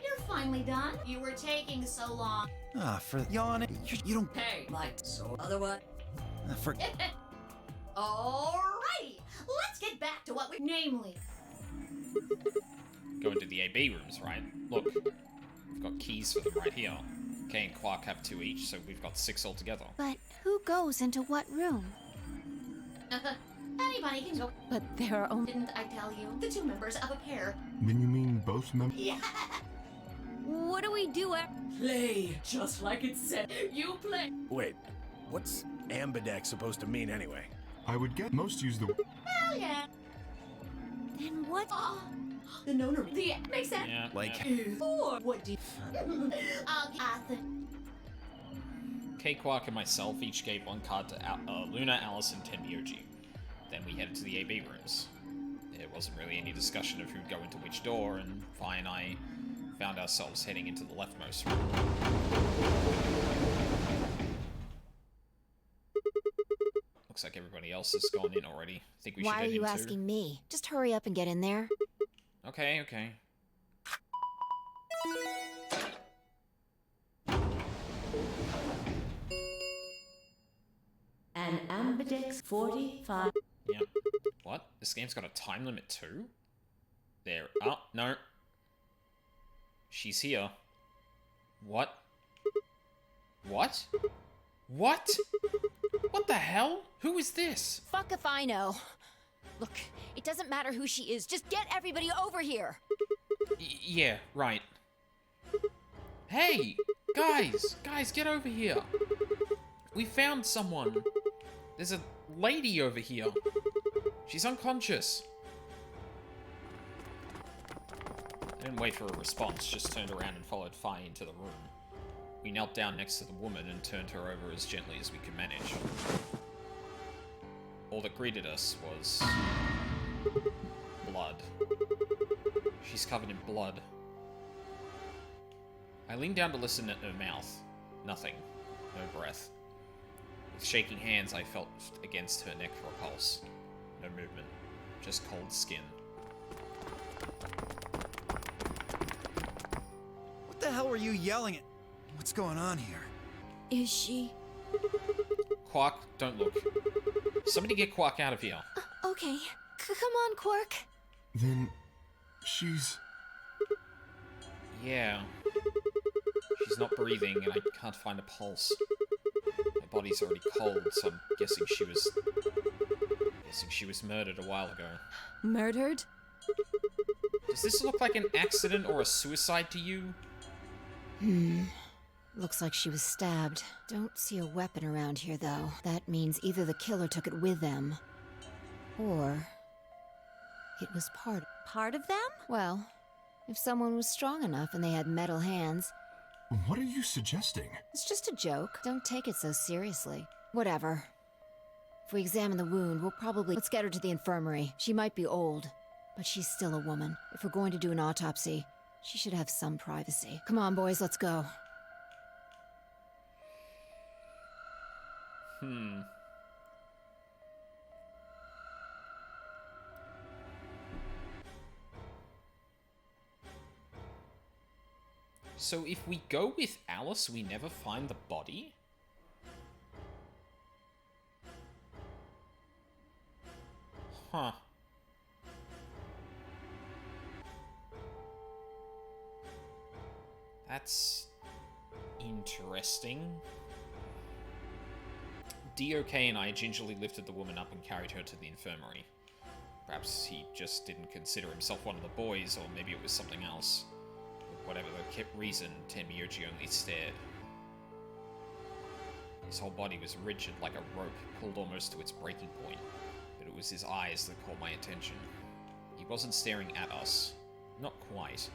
you're finally done. You were taking so long. For yawning, you don't... Hey, like, so otherwise? For... Alrighty, let's get back to what we... Namely... Go into the AB rooms, right? Look, we've got keys for them right here. Kay and Quark have 2 each, so we've got 6 altogether. But who goes into what room? Anybody can go. But there are only... Didn't I tell you? The 2 members of a pair. Then you mean both members? Yeah. What what do we do after? Play, just like it said. You play. Wait, what's ambidex supposed to mean anyway? I would get most use the. Hell yeah. Then what? Oh, the makes sense. Yeah. Like, Or what do you... Cakewalk and myself each gave one card to Luna, Alice, and Tenmyoji. Then we headed to the AB rooms. There wasn't really any discussion of who'd go into which door, and Vi and I found ourselves heading into the leftmost room. Looks like everybody else has gone in already. Think we should Why are head you in too? asking me? Just hurry up and get in there. Okay, okay. An ambidex 45. Yep. What? This game's got a time limit too? There. Oh, no. She's here. What? What? What? What the hell? Who is this? Fuck if I know. Look, it doesn't matter who she is. Just get everybody over here. Yeah, right. Hey! Guys, get over here. We found someone. There's a lady over here. She's unconscious. I didn't wait for a response, just turned around and followed Fi into the room. We knelt down next to the woman and turned her over as gently as we could manage. All that greeted us was... blood. She's covered in blood. I leaned down to listen at her mouth. Nothing. No breath. With shaking hands, I felt against her neck for a pulse. No movement. Just cold skin. what the hell were you yelling at? What's going on here? Is she? Quark, don't look. Somebody get Quark out of here. Okay. Come on, Quark. Then. She's. Yeah. She's not breathing, and I can't find a pulse. Her body's already cold, so I'm guessing she was murdered a while ago. Murdered? Does this look like an accident or a suicide to you? Looks like she was stabbed. Don't see a weapon around here, though. That means either the killer took it with them, or it was Part of them? Well, if someone was strong enough and they had metal hands. What are you suggesting? It's just a joke. Don't take it so seriously. Whatever. If we examine the wound, we'll probably... Let's get her to the infirmary. She might be old, but she's still a woman. If we're going to do an autopsy, she should have some privacy. Come on, boys, let's go. So if we go with Alice, we never find the body? Huh. That's interesting. DOK and I gingerly lifted the woman up and carried her to the infirmary. Perhaps he just didn't consider himself one of the boys, or maybe it was something else. Whatever the reason, Tenmyoji only stared. His whole body was rigid like a rope, pulled almost to its breaking point, but it was his eyes that caught my attention. He wasn't staring at us. Not quite.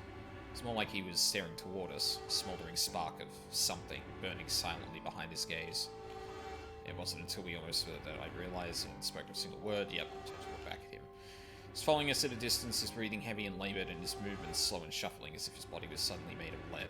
It's more like he was staring toward us, a smouldering spark of something burning silently behind his gaze. It wasn't until we almost that I realized and spoke a single word. Yep, turned to look back at him. He was following us at a distance, his breathing heavy and labored, and his movements slow and shuffling, as if his body was suddenly made of lead.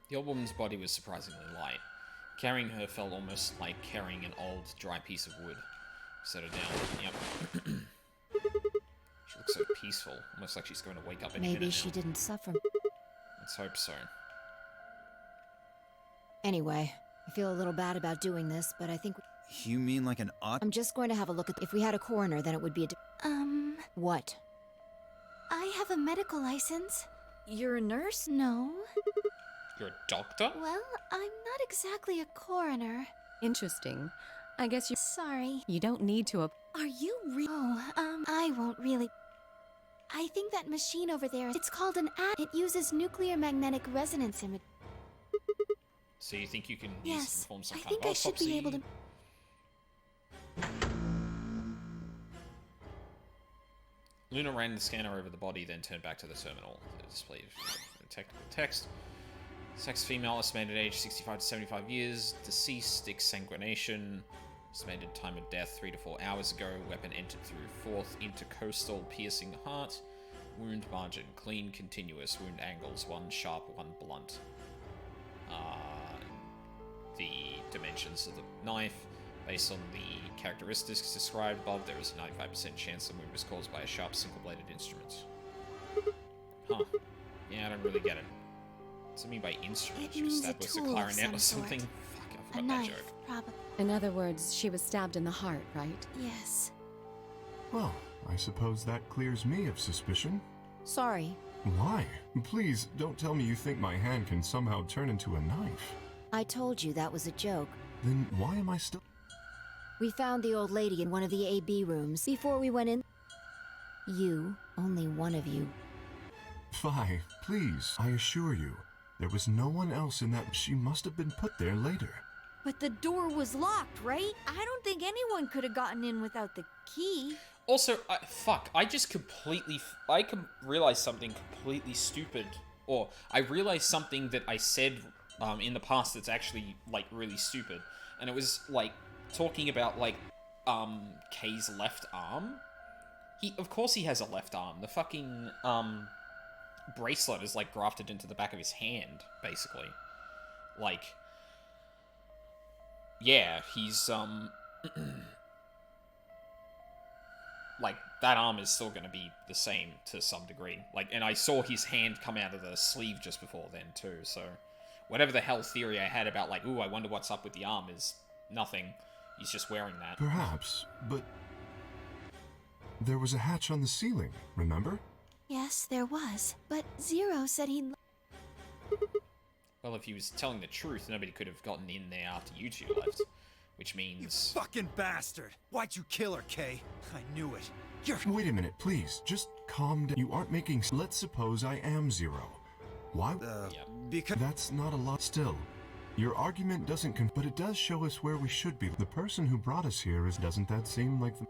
The old woman's body was surprisingly light. Carrying her felt almost like carrying an old, dry piece of wood. Set her down. Yep. She looks so peaceful, almost like she's going to wake up any Maybe minute she now. didn't suffer. Let's hope so. Anyway, I feel a little bad about doing this, but I think... You mean like an I'm just going to have a look at... If we had a coroner, then it would be a... What? I have a medical license. You're a nurse? No. You're a doctor? Well, I'm not exactly a coroner. Interesting. I guess you... Sorry. You don't need to... Are you I won't really... I think that machine over there, it's called an It uses nuclear magnetic resonance image. So you think you can Yes, perform some I kind think of I should be able to... Luna ran the scanner over the body, then turned back to the terminal. The display technical text. Sex female, estimated age 65 to 75 years. Deceased, exsanguination. Estimated time of death 3 to 4 hours ago. Weapon entered through 4th intercostal, piercing heart. Wound margin clean, continuous. Wound angles 1 sharp, 1 blunt. The dimensions of the knife. Based on the characteristics described above, there is a 95% chance the wound was caused by a sharp single-bladed instrument. Huh. Yeah, I don't really get it. What's it mean by instrument? She was stabbed with a clarinet or something? Fuck, I A forgot that knife, joke. probably. In other words, she was stabbed in the heart, right? Yes. Well, I suppose that clears me of suspicion. Sorry. Why? Please, don't tell me you think my hand can somehow turn into a knife. I told you that was a joke. Then why am I still... We found the old lady in one of the AB rooms before we went in. You, only one of you. Fi, please, I assure you, there was no one else in that... She must have been put there later. But the door was locked, right? I don't think anyone could have gotten in without the key. Also, I just completely... I realized something completely stupid. Or, I realized something that I said in the past that's actually, like, really stupid. And it was, like, talking about, like, Kay's left arm. Of course he has a left arm. The fucking, bracelet is, like, grafted into the back of his hand, basically. Like... Yeah, he's, like, that arm is still gonna be the same to some degree. Like, and I saw his hand come out of the sleeve just before then, too, so... Whatever the hell theory I had about, like, ooh, I wonder what's up with the arm is nothing. He's just wearing that. Perhaps, but... There was a hatch on the ceiling, remember? Yes, there was. But Zero said he'd... Well, if he was telling the truth, nobody could have gotten in there after you two left. Which means... You fucking bastard! Why'd you kill her, Kay? I knew it. You're... Wait a minute, please. Just calm down. You aren't making... Let's suppose I am Zero. Why? Because... That's not a lot still. Your argument doesn't but it does show us where we should be. The person who brought us here is... Doesn't that seem like the...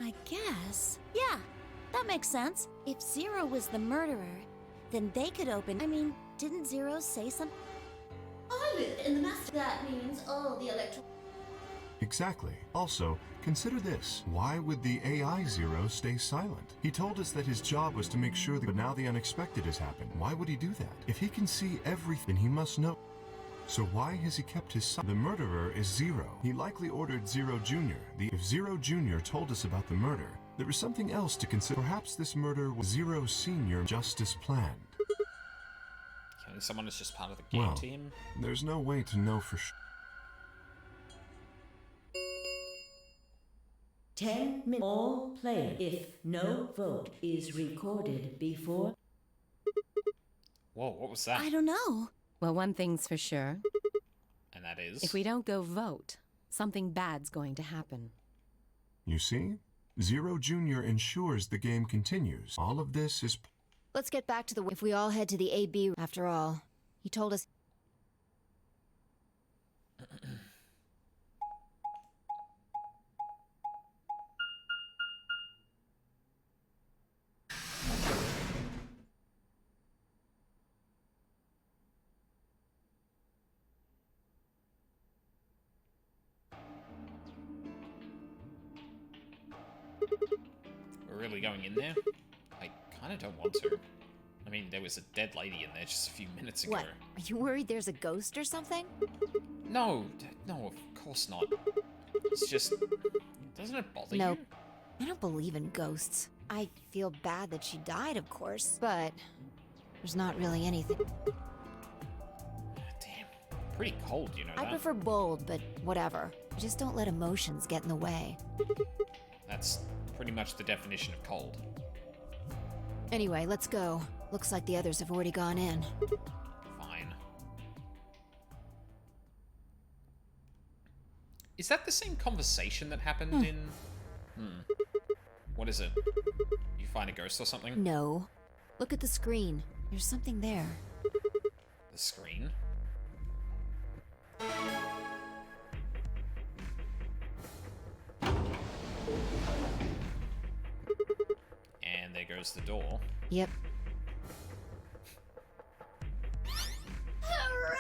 I guess. Yeah, that makes sense. If Zero was the murderer, then they could open... I mean, didn't Zero say something? I live in the master. That means all the Exactly. Also, consider this. Why would the AI Zero stay silent? He told us that his job was to make sure that... But now the unexpected has happened. Why would he do that? If he can see everything, he must know... So why has he kept his son? The murderer is Zero. He likely ordered Zero Jr. If Zero Jr. told us about the murder, there was something else to consider. Perhaps this murder was Zero Sr. justice planned. Okay, someone is just part of the game team? There's no way to know for sure. 10 minutes. All players. If no vote is recorded before... Whoa, what was that? I don't know. Well, one thing's for sure. And that is? If we don't go vote, something bad's going to happen. You see? Zero Jr. ensures the game continues. All of this is... Let's get back to the... If we all head to the AB, after all. He told us... We're really going in there? I kind of don't want to. I mean, there was a dead lady in there just a few minutes ago. What? Are you worried there's a ghost or something? No, no, of course not. It's just... Doesn't it bother Nope. you? I don't believe in ghosts. I feel bad that she died, of course, but... There's not really anything. Damn. Pretty cold, you know that? I prefer bold, but whatever. Just don't let emotions get in the way. That's pretty much the definition of cold. Anyway, let's go. Looks like the others have already gone in. Fine. Is that the same conversation that happened in... What is it? You find a ghost or something? No. Look at the screen. There's something there. The screen? And there goes the door. Yep. Hooray!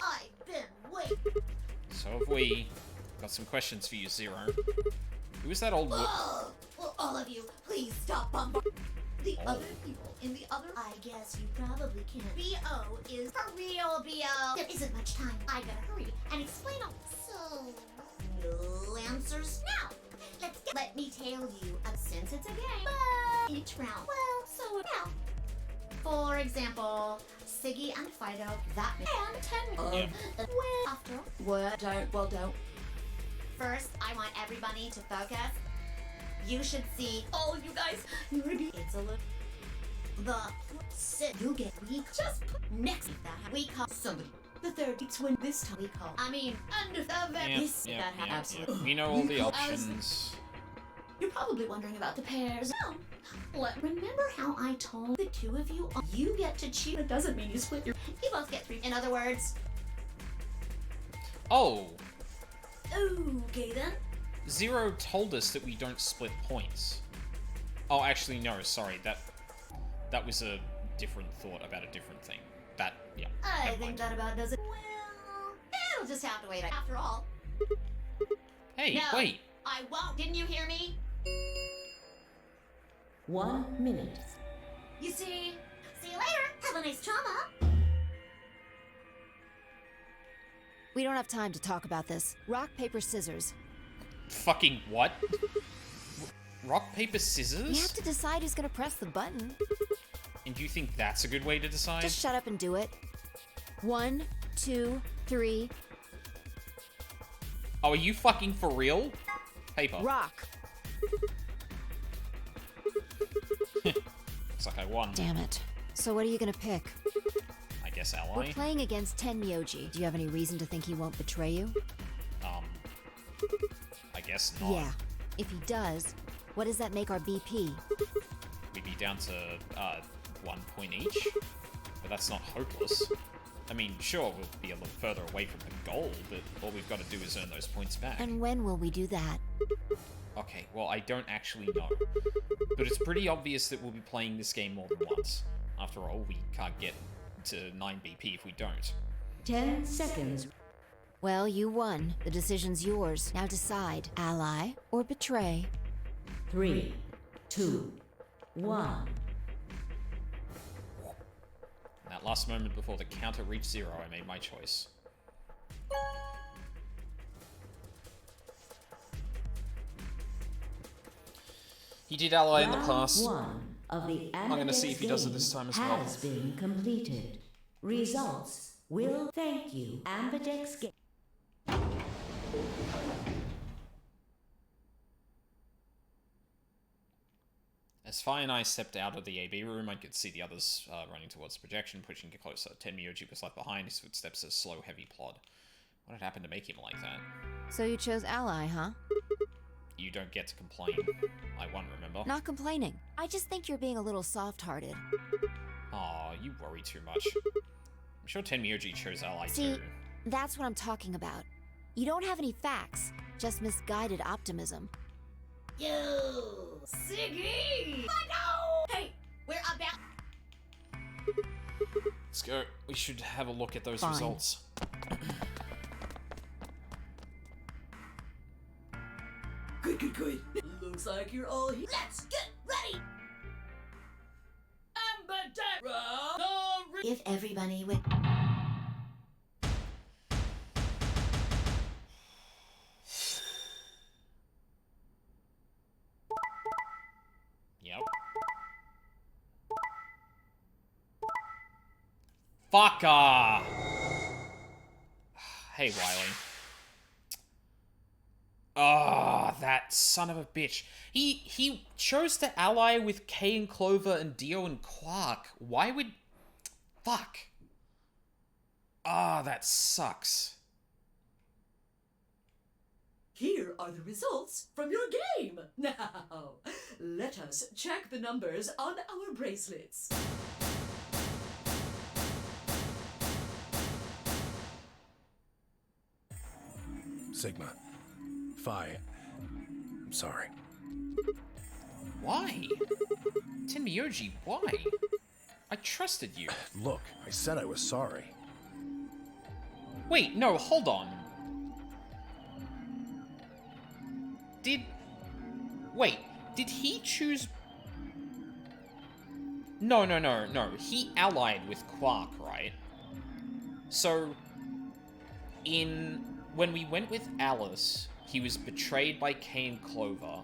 I've been waiting. So have we. Got some questions for you, Zero. Who is that old Oh, well, all of you, please stop bombarding the other people in the other. I guess you probably can't. B.O. is for real, B.O. There isn't much time. I gotta hurry and explain all. So, no answers now. Let me tell you, since it's a game, each round. Well, so now. For example, Siggy and Fido, that and 10 well, after. What? Don't. First, I want everybody to focus. You should see. Oh, you guys, it's a little. The sit. You get weak. Just put next to that. We call somebody. The third twin this time we call. I mean, under the this that absolutely. We know all the options. You're probably wondering about the pairs. No. Remember how I told the two of you you get to choose? It doesn't mean you split your. You both get 3. In other words. Oh. Okay then. Zero told us that we don't split points. Oh, actually, no. Sorry, that was a different thought about a different thing. Yeah. I think that about does it. Well, it'll just have to wait. After all. Hey, no, wait. I won't. Didn't you hear me? 1 minute. You see. See you later. Have a nice trauma. We don't have time to talk about this. Rock, paper, scissors. Fucking what? Rock, paper, scissors? You have to decide who's gonna press the button. And you think that's a good way to decide? Just shut up and do it. 1, 2, 3. Oh, are you fucking for real? Paper. Rock. Looks like I won. Damn it. So what are you gonna pick? I guess ally? We're playing against Tenmyoji. Do you have any reason to think he won't betray you? I guess not. Yeah. If he does, what does that make our BP? We'd be down to 1 point each, but that's not hopeless. I mean, sure, we'll be a little further away from the goal, but all we've got to do is earn those points back. And when will we do that? Okay, well, I don't actually know. But it's pretty obvious that we'll be playing this game more than once. After all, we can't get to 9 BP if we don't. 10 seconds. Well, you won. The decision's yours. Now decide. Ally or betray? 3, 2, 1. In that last moment before the counter reached 0, I made my choice. He did ally in the past. I'm gonna see if he does it this time as well. Has been completed. Results will thank you. Ambidex game. As Fi and I stepped out of the AB room, I could see the others running towards the projection, pushing it closer. Tenmyoji was left behind, his footsteps a slow, heavy plod. What had happened to make him like that? So you chose Ally, huh? You don't get to complain. I won, remember? Not complaining. I just think you're being a little soft-hearted. Aw, you worry too much. I'm sure Tenmyoji chose Ally See, too. that's what I'm talking about. You don't have any facts, just misguided optimism. Yo, Siggy! Hey, we're about. Let's go. We should have a look at those Fine. results. Good. Looks like you're all here. Let's get ready. Ambidextrous. If everybody would. Yep. Fucker! Hey, Wiley. Ah, that son of a bitch. He chose to ally with Kay and Clover and Dio and Quark. Why would... Fuck. Ah, that sucks. Here are the results from your game. Now, let us check the numbers on our bracelets. Sigma. Phi. I'm sorry. Why? Tenmyoji, why? I trusted you. Look, I said I was sorry. Wait, no, hold on. Did he choose... No. He allied with Quark, right? So, when we went with Alice, he was betrayed by Kay and Clover.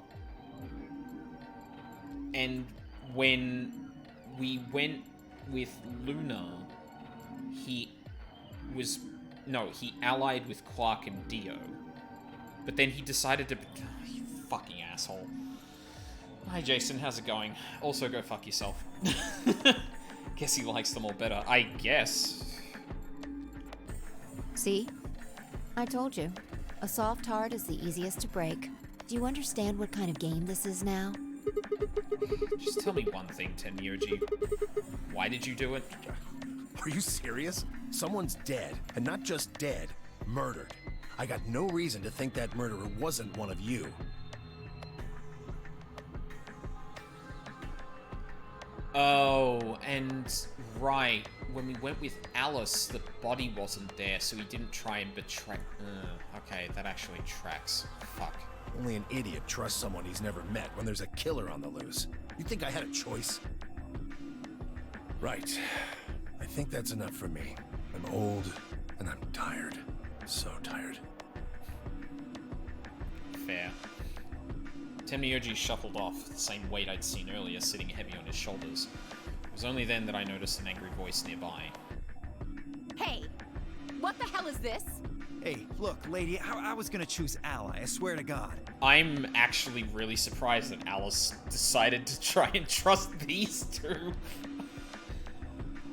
And when we went with Luna, he allied with Quark and Dio. But then he decided to... You fucking asshole. Hi, Jason. How's it going? Also, go fuck yourself. Guess he likes them all better. I guess. See? I told you. A soft heart is the easiest to break. Do you understand what kind of game this is now? Just tell me one thing, Tenmyoji. Why did you do it? Are you serious? Someone's dead, and not just dead, murdered. I got no reason to think that murderer wasn't one of you. Oh, and right, when we went with Alice, the body wasn't there, so he didn't try and betray... okay, that actually tracks. Fuck. Only an idiot trusts someone he's never met when there's a killer on the loose. You think I had a choice? Right. I think that's enough for me. I'm old, and I'm tired. So tired. Fair. Tenmyoji shuffled off, the same weight I'd seen earlier sitting heavy on his shoulders. It was only then that I noticed an angry voice nearby. Hey, what the hell is this? Hey, look, lady, I was gonna choose Ally, I swear to God. I'm actually really surprised that Alice decided to try and trust these two.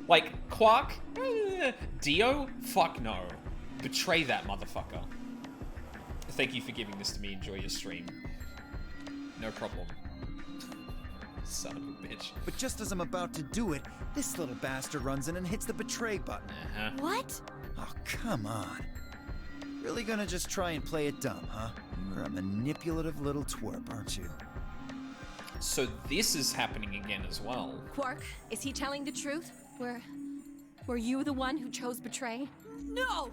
Like, Quark? Dio? Fuck no. Betray that motherfucker. Thank you for giving this to me. Enjoy your stream. No problem. Son of a bitch. But just as I'm about to do it, this little bastard runs in and hits the betray button. What? Oh, come on. Really gonna just try and play it dumb, huh? You're a manipulative little twerp, aren't you? So this is happening again as well. Quark, is he telling the truth? Were you the one who chose betray? No!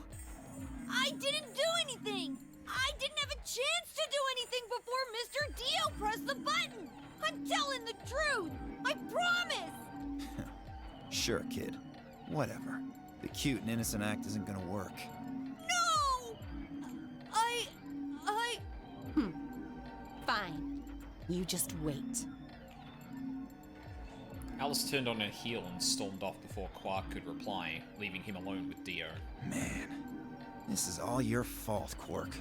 I didn't do anything! I didn't have a chance to do anything before Mr. Dio pressed the button! I'm telling the truth! I promise! Sure, kid. Whatever. The cute and innocent act isn't gonna work. No! Fine. You just wait. Alice turned on her heel and stormed off before Quark could reply, leaving him alone with Dio. Man, this is all your fault, Quark.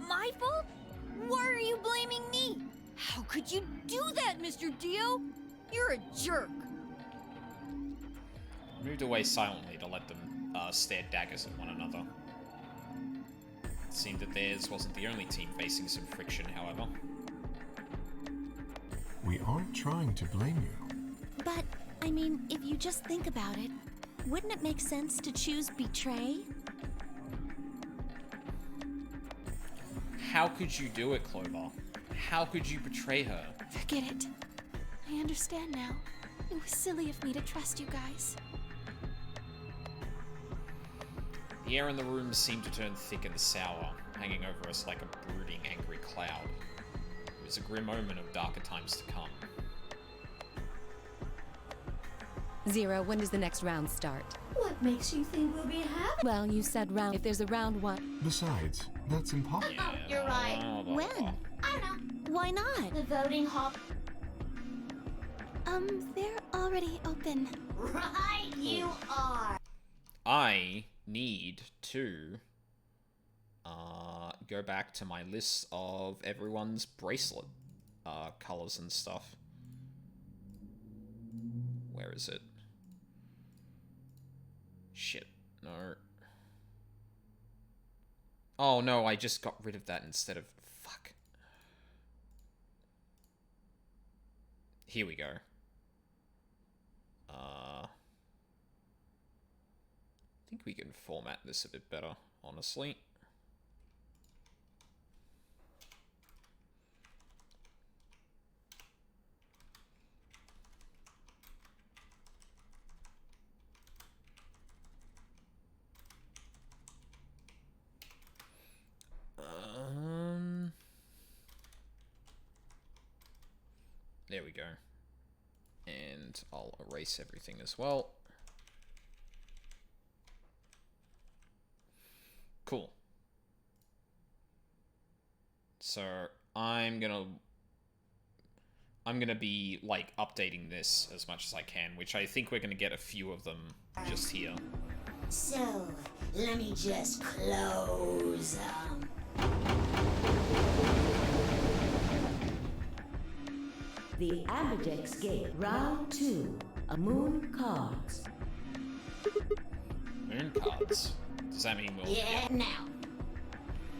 My fault? Why are you blaming me? How could you do that, Mr. Dio? You're a jerk. I moved away silently to let them stare daggers at one another. It seemed that theirs wasn't the only team facing some friction, however. We aren't trying to blame you. But, I mean, if you just think about it, wouldn't it make sense to choose betray? How could you do it, Clover? How could you betray her? Forget it. I understand now. It was silly of me to trust you guys. The air in the room seemed to turn thick and sour, hanging over us like a brooding, angry cloud. It was a grim omen of darker times to come. Zero, when does the next round start? What makes you think we'll be having? Well, you said round. If there's a round one... Besides, that's impossible. Oh, you're right. When? I don't know. Why not? The voting hall. They're already open. Right, you are. I need to go back to my list of everyone's bracelet colors and stuff. Where is it? Shit. No. Oh no, I just got rid of that instead of... Fuck. Here we go. I think we can format this a bit better, honestly. There we go. And I'll erase everything as well. Cool. So I'm gonna be like updating this as much as I can, which I think we're gonna get a few of them just here. So, let me just close The Ambidex Gate, Round 2, Moon Cards. Moon cards? Does that mean we'll... Yeah, now.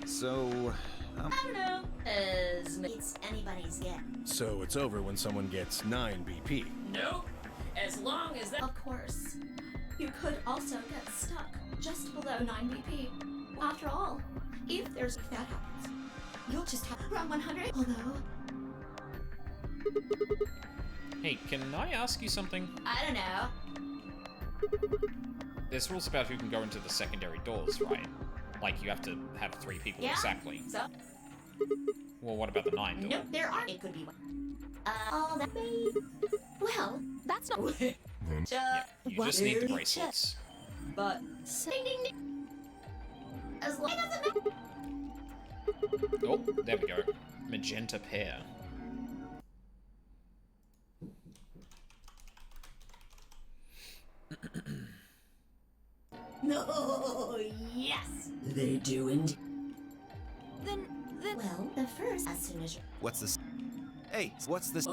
So, I don't know. It's anybody's guess. So it's over when someone gets 9 BP. Nope. As long as that. Of course. You could also get stuck just below 9 BP. After all, if that happens, you'll just have around 100. Although. Hey, can I ask you something? I don't know. There's rules about who can go into the secondary doors, right? Like, you have to have 3 people exactly. So? Well, what about the 9 door? Nope, there are. It could be one. All that may. Well, that's not. Then Yeah, you just need the bracelets. But. Ding ding ding. As long as it. Oh, there we go. Magenta pair. No, yes. They do indeed. Then, well, the first, as soon as you... what's this? Hey, what's this?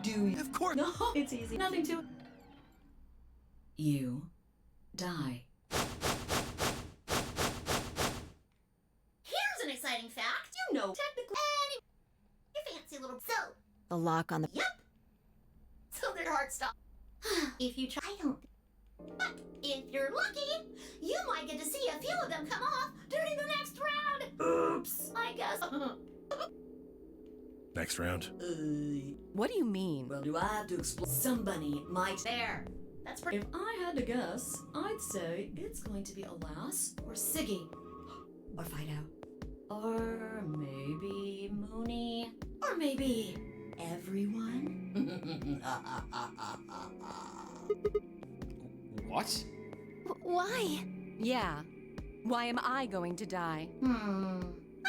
Do you? Of course. No, it's easy. Nothing to. You die. Here's an exciting fact. You know, Technically, your fancy little... So, The lock on the... yep. So their heart stop. If you try, I don't... But if you're lucky, you might get to see a few of them come off during the next round. Oops. I guess. Next round. What do you mean? Well, do I have to explain? Somebody might. There. That's pretty... If I had to guess, I'd say it's going to be Alas or Siggy. Or Fido. Or maybe Mooney. Or maybe everyone. What? Why? Yeah. Why am I going to die? I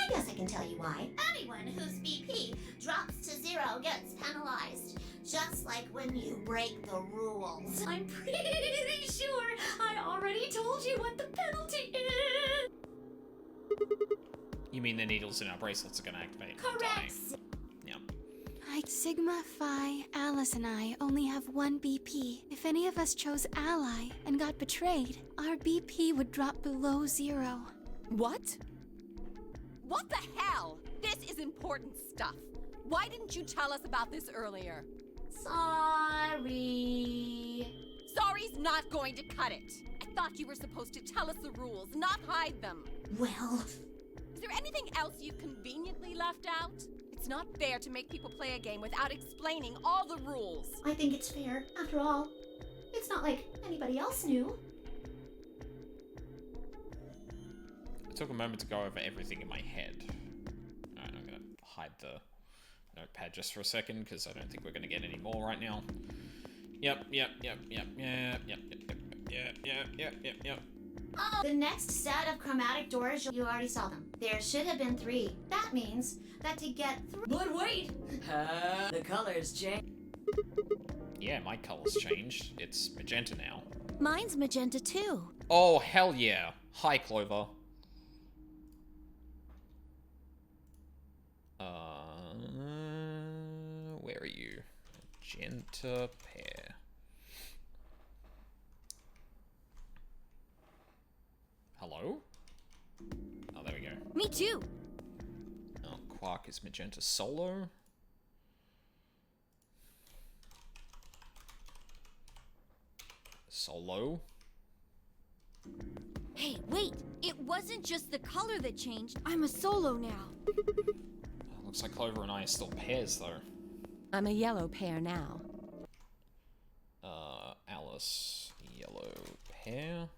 guess I can tell you why. Anyone whose BP drops to 0 gets penalized. Just like when you break the rules. I'm pretty sure I already told you what the penalty is. You mean the needles in our bracelets are gonna activate? Correct. Yeah. Sigma, Phi, Alice, and I only have 1 BP. If any of us chose Ally and got betrayed, our BP would drop below 0. What? What the hell? This is important stuff. Why didn't you tell us about this earlier? Sorry. Sorry's not going to cut it. I thought you were supposed to tell us the rules, not hide them. Well... Is there anything else you've conveniently left out? It's not fair to make people play a game without explaining all the rules. I think it's fair. After all, it's not like anybody else knew. I took a moment to go over everything in my head. Alright, I'm gonna hide the notepad just for a second, because I don't think we're gonna get any more right now. Yep. Oh, the next set of chromatic doors, you already saw them. There should have been 3. That means that to get through... But wait! The colors change. Yeah, my color's changed. It's magenta now. Mine's magenta too. Oh, hell yeah. Hi, Clover. Magenta pear. Hello? Oh, there we go. Me too. Oh, Quark is magenta solo. Solo. Hey, wait! It wasn't just the color that changed. I'm a solo now. Looks like Clover and I are still pairs, though. I'm a yellow pear now. Alice, yellow pear.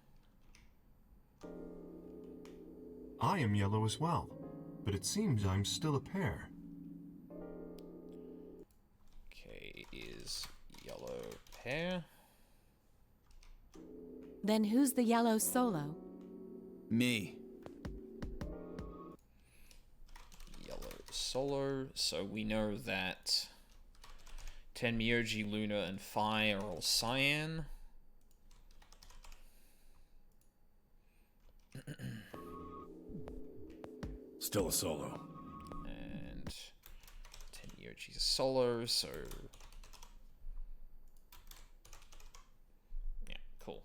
I am yellow as well, but it seems I'm still a pear. K is yellow pear. Then who's the yellow solo? Me. Yellow solo. So we know that Tenmyoji, Luna, and Phi are all cyan. Still a solo. And Tenmyoji's a solo, so... yeah, cool.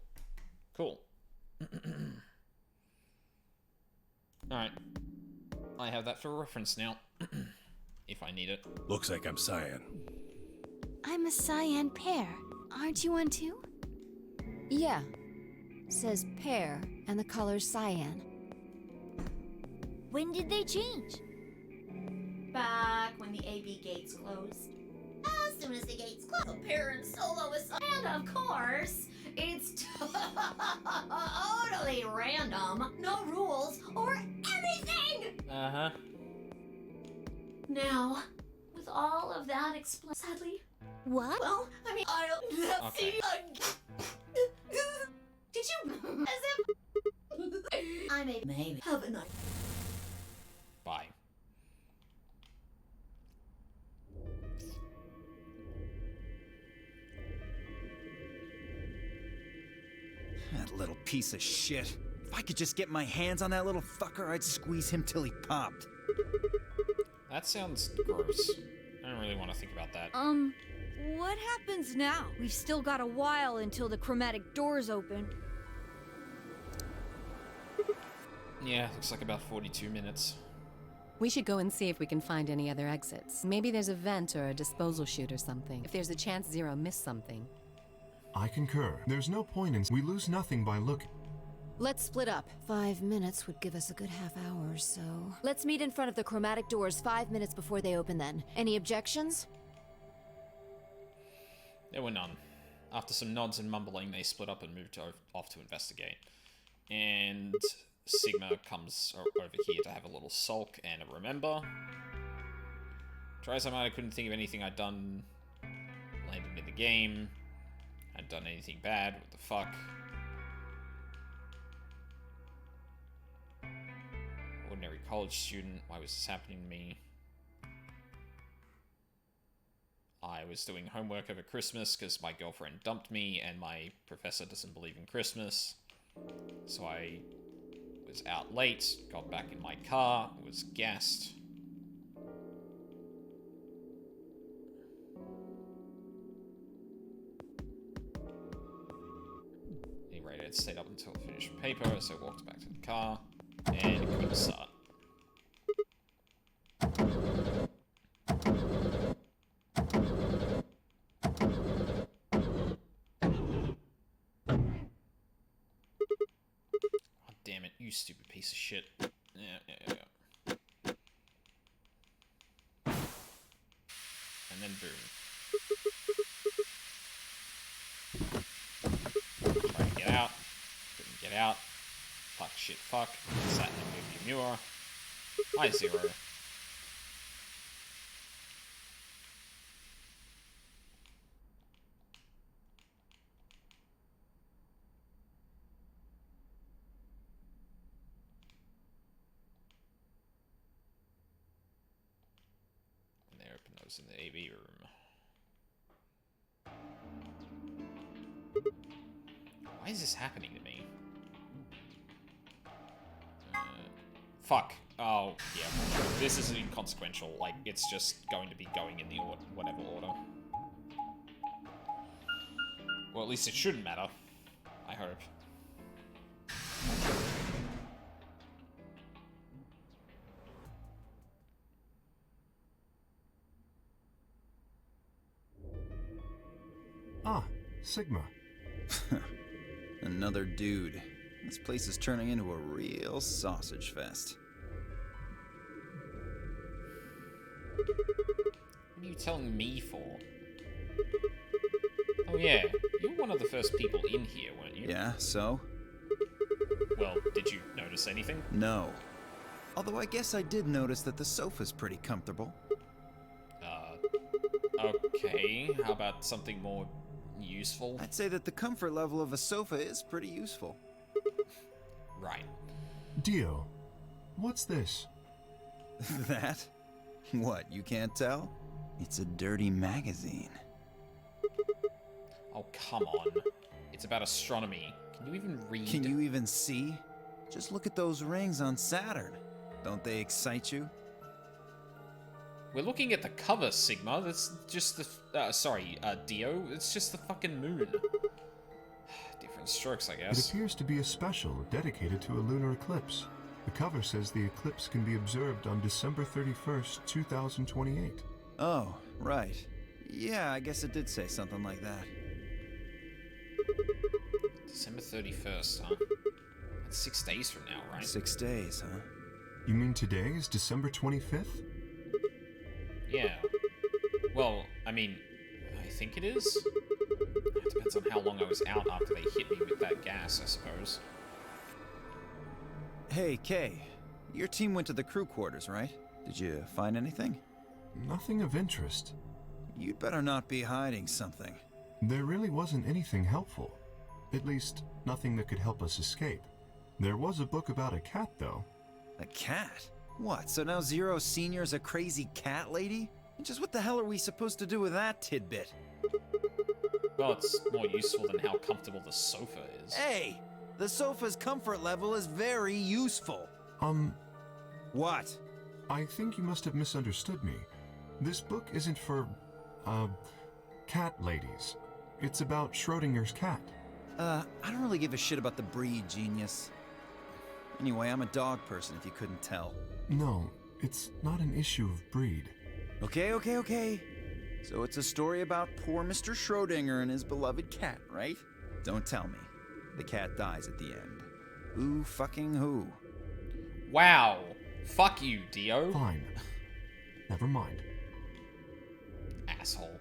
Cool. Alright. I have that for reference now. If I need it. Looks like I'm cyan. I'm a cyan pear. Aren't you one too? Yeah. Says pear, and the color's cyan. When did they change? Back when the AB gates closed. As soon as the gates closed, Pear and Solo is. And of course, it's totally random. No rules or anything! Uh-huh. Now, with all of that explained, sadly. What? Well, I mean, I'll never see you again. Did you? As if. I may maybe have a night. Bye. That little piece of shit. If I could just get my hands on that little fucker, I'd squeeze him till he popped. That sounds gross. I don't really want to think about that. What happens now? We've still got a while until the chromatic doors open. Yeah, looks like about 42 minutes. We should go and see if we can find any other exits. Maybe there's a vent or a disposal chute or something. If there's a chance Zero missed something. I concur. There's no point in... we lose nothing by looking. Let's split up. 5 minutes would give us a good half hour or so. Let's meet in front of the chromatic doors 5 minutes before they open then. Any objections? There were none. After some nods and mumbling, they split up and moved off to investigate. And Sigma comes over here to have a little sulk and a remember. Try as I might, I couldn't think of anything I'd done. Landed in the game. Hadn't done anything bad. What the fuck? Ordinary college student. Why was this happening to me? I was doing homework over Christmas because my girlfriend dumped me and my professor doesn't believe in Christmas. So I was out late, got back in my car, was gassed. Anyway, I stayed up until I finished paper, so I walked back to the car and it couldn't start. Damn it, you stupid piece of shit. Yeah. And then boom. Trying to get out. Couldn't get out. Fuck, shit, fuck. Sat in a movie mirror. Hi, Zero. In the AV room. Why is this happening to me? Fuck. Oh, yeah. This is inconsequential. Like, it's just going to be going in the whatever order. Well, at least it shouldn't matter. I hope. Ah, Sigma. Another dude. This place is turning into a real sausage fest. What are you telling me for? Oh yeah, you were one of the first people in here, weren't you? Yeah, so? Well, did you notice anything? No. Although I guess I did notice that the sofa's pretty comfortable. Okay. How about something more useful? I'd say that the comfort level of a sofa is pretty useful. Right. Dio, what's this? That? What, you can't tell? It's a dirty magazine. Oh, come on. It's about astronomy. Can you even read? Can you even see? Just look at those rings on Saturn. Don't they excite you? We're looking at the cover, Sigma. That's just the... Dio. It's just the fucking moon. Different strokes, I It guess. appears to be a special dedicated to a lunar eclipse. The cover says the eclipse can be observed on December 31st, 2028. Oh, right. Yeah, I guess it did say something like that. December 31st, huh? That's 6 days from now, right? 6 days, huh? You mean today is December 25th? Yeah. Well, I mean, I think it is. It depends on how long I was out after they hit me with that gas, I suppose. Hey, Kay. Your team went to the crew quarters, right? Did you find anything? Nothing of interest. You'd better not be hiding something. There really wasn't anything helpful. At least, nothing that could help us escape. There was a book about a cat, though. A cat? What, so now Zero Senior's a crazy cat lady? And just what the hell are we supposed to do with that tidbit? Well, it's more useful than how comfortable the sofa is. Hey! The sofa's comfort level is very useful. What? I think you must have misunderstood me. This book isn't for, cat ladies. It's about Schrodinger's cat. I don't really give a shit about the breed, genius. Anyway, I'm a dog person, if you couldn't tell. No, it's not an issue of breed. Okay. So it's a story about poor Mr. Schrodinger and his beloved cat, right? Don't tell me. The cat dies at the end. Who fucking who? Wow. Fuck you, Dio. Fine. Never mind. Asshole.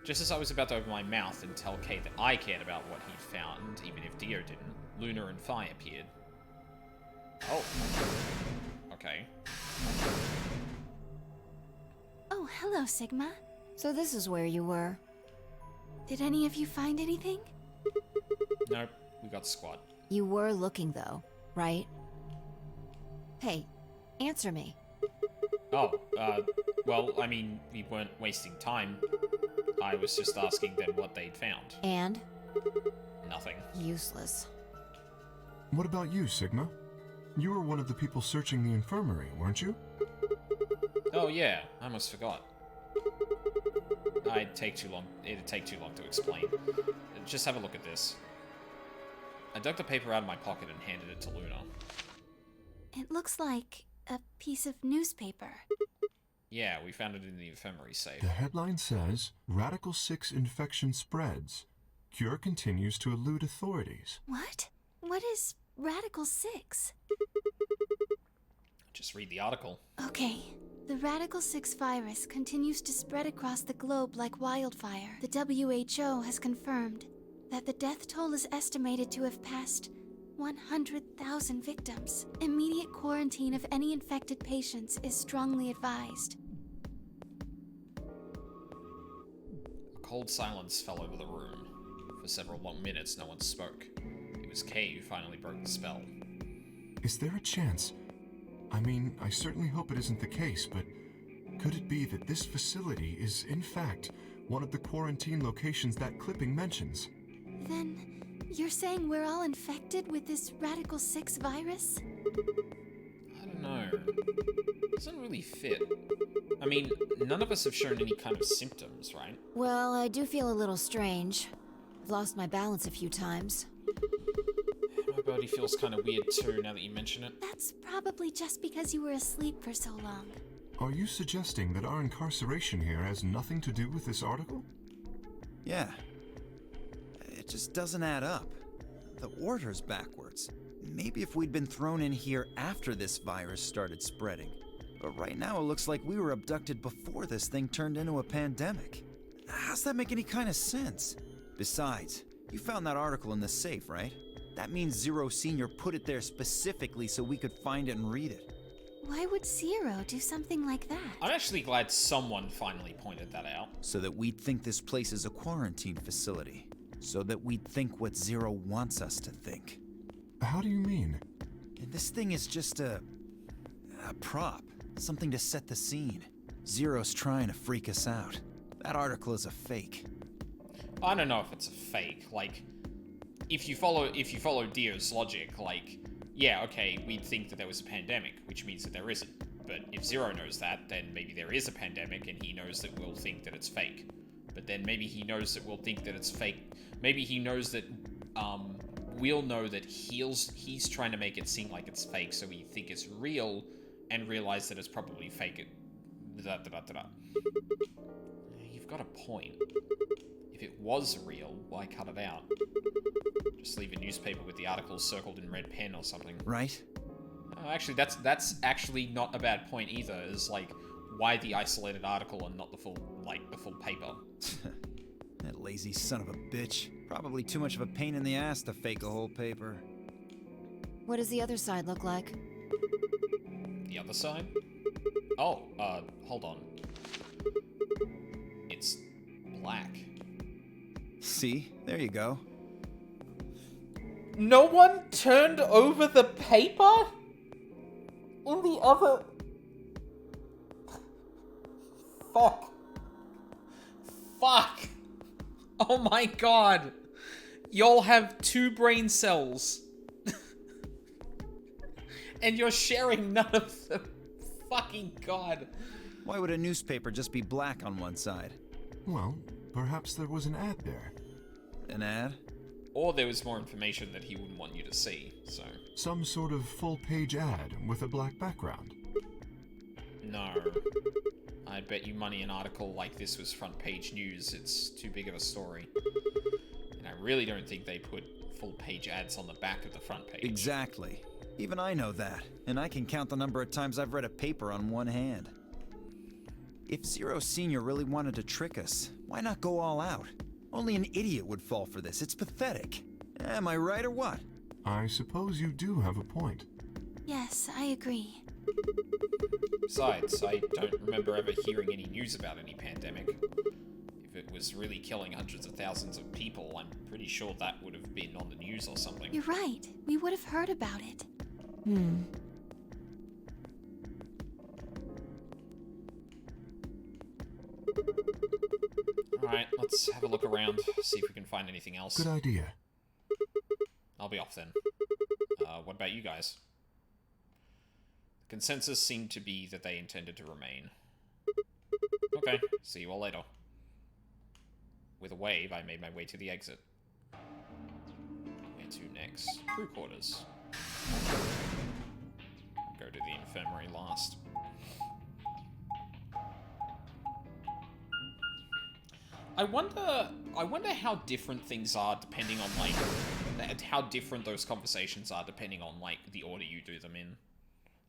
Just as I was about to open my mouth and tell Kate that I cared about what he'd found, even if Dio didn't, Luna and Phi appeared. Oh. Okay. Oh, hello, Sigma. So this is where you were. Did any of you find anything? Nope. We got squad. You were looking, though, right? Hey, answer me. Oh, well, I mean, we weren't wasting time. I was just asking them what they'd found. And? Nothing. Useless. What about you, Sigma? You were one of the people searching the infirmary, weren't you? Oh yeah, I almost forgot. It'd take too long to explain. Just have a look at this. I dug the paper out of my pocket and handed it to Luna. It looks like a piece of newspaper. Yeah, we found it in the infirmary safe. The headline says, Radical 6 infection spreads. Cure continues to elude authorities. What? What is Radical 6? Just read the article. Okay. The Radical 6 virus continues to spread across the globe like wildfire. The WHO has confirmed that the death toll is estimated to have passed 100,000 victims. Immediate quarantine of any infected patients is strongly advised. A cold silence fell over the room. For several long minutes, no one spoke. It was Kay who finally broke the spell. Is there a chance? I mean, I certainly hope it isn't the case, but could it be that this facility is, in fact, one of the quarantine locations that clipping mentions? Then, you're saying we're all infected with this Radical 6 virus? I don't know. Doesn't really fit. I mean, none of us have shown any kind of symptoms, right? Well, I do feel a little strange. I've lost my balance a few times. My body feels kind of weird too now that you mention it. That's probably just because you were asleep for so long. Are you suggesting that our incarceration here has nothing to do with this article? Yeah. It just doesn't add up. The order's backwards. Maybe if we'd been thrown in here after this virus started spreading. But right now it looks like we were abducted before this thing turned into a pandemic. How's that make any kind of sense? Besides, you found that article in the safe, right? That means Zero Senior put it there specifically so we could find it and read it. Why would Zero do something like that? I'm actually glad someone finally pointed that out. So that we'd think this place is a quarantine facility. So that we'd think what Zero wants us to think. How do you mean? And this thing is just a prop. Something to set the scene. Zero's trying to freak us out. That article is a fake. I don't know if it's a fake. Like, if you follow Dio's logic, like, yeah, okay, we'd think that there was a pandemic, which means that there isn't. But if Zero knows that, then maybe there is a pandemic, and he knows that we'll think that it's fake. But then maybe he knows that we'll think that it's fake. Maybe he knows that we'll know that he's trying to make it seem like it's fake, so we think it's real, and realize that it's probably fake. You've got a point. If it was real, why cut it out? Just leave a newspaper with the articles circled in red pen or something. Right? Actually, that's actually not a bad point either. Is like, why the isolated article and not the full paper? That lazy son of a bitch. Probably too much of a pain in the ass to fake a whole paper. What does the other side look like? The other side? Oh, hold on. It's black. See? There you go. No one turned over the paper? In the other... Fuck. Oh my god. Y'all have 2 brain cells. And you're sharing none of them. Fucking god. Why would a newspaper just be black on one side? Well, perhaps there was an ad there. An ad? Or there was more information that he wouldn't want you to see, so... Some sort of full-page ad with a black background. No. I bet you money an article like this was front-page news. It's too big of a story. And I really don't think they put full-page ads on the back of the front page. Exactly. Even I know that, and I can count the number of times I've read a paper on one hand. If Zero Senior really wanted to trick us, why not go all out? Only an idiot would fall for this. It's pathetic. Am I right or what? I suppose you do have a point. Yes, I agree. Besides, I don't remember ever hearing any news about any pandemic. If it was really killing hundreds of thousands of people, I'm pretty sure that would have been on the news or something. You're right. We would have heard about it. Alright, let's have a look around, see if we can find anything else. Good idea. I'll be off then. What about you guys? The consensus seemed to be that they intended to remain. Okay, see you all later. With a wave, I made my way to the exit. Where to next? Crew quarters. Go to the infirmary last. I wonder how different things are depending on, like, how different those conversations are depending on, like, the order you do them in.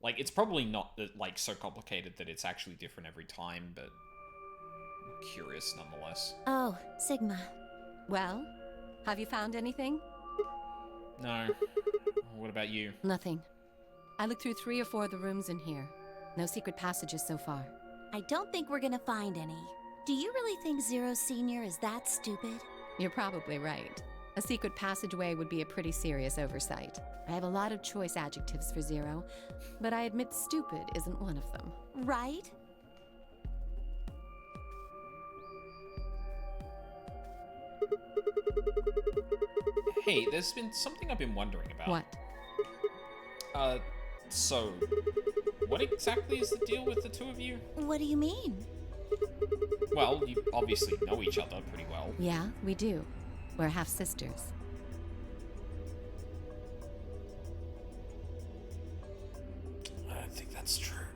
Like, it's probably not, like, so complicated that it's actually different every time, but I'm curious nonetheless. Oh, Sigma. Well, have you found anything? No. What about you? Nothing. I looked through 3 or 4 of the rooms in here. No secret passages so far. I don't think we're gonna find any. Do you really think Zero Senior is that stupid? You're probably right. A secret passageway would be a pretty serious oversight. I have a lot of choice adjectives for Zero, but I admit stupid isn't one of them. Right? Hey, there's been something I've been wondering about. What? So, what exactly is the deal with the 2 of you? What do you mean? Well, you obviously know each other pretty well. Yeah, we do. We're half sisters. I don't think that's true.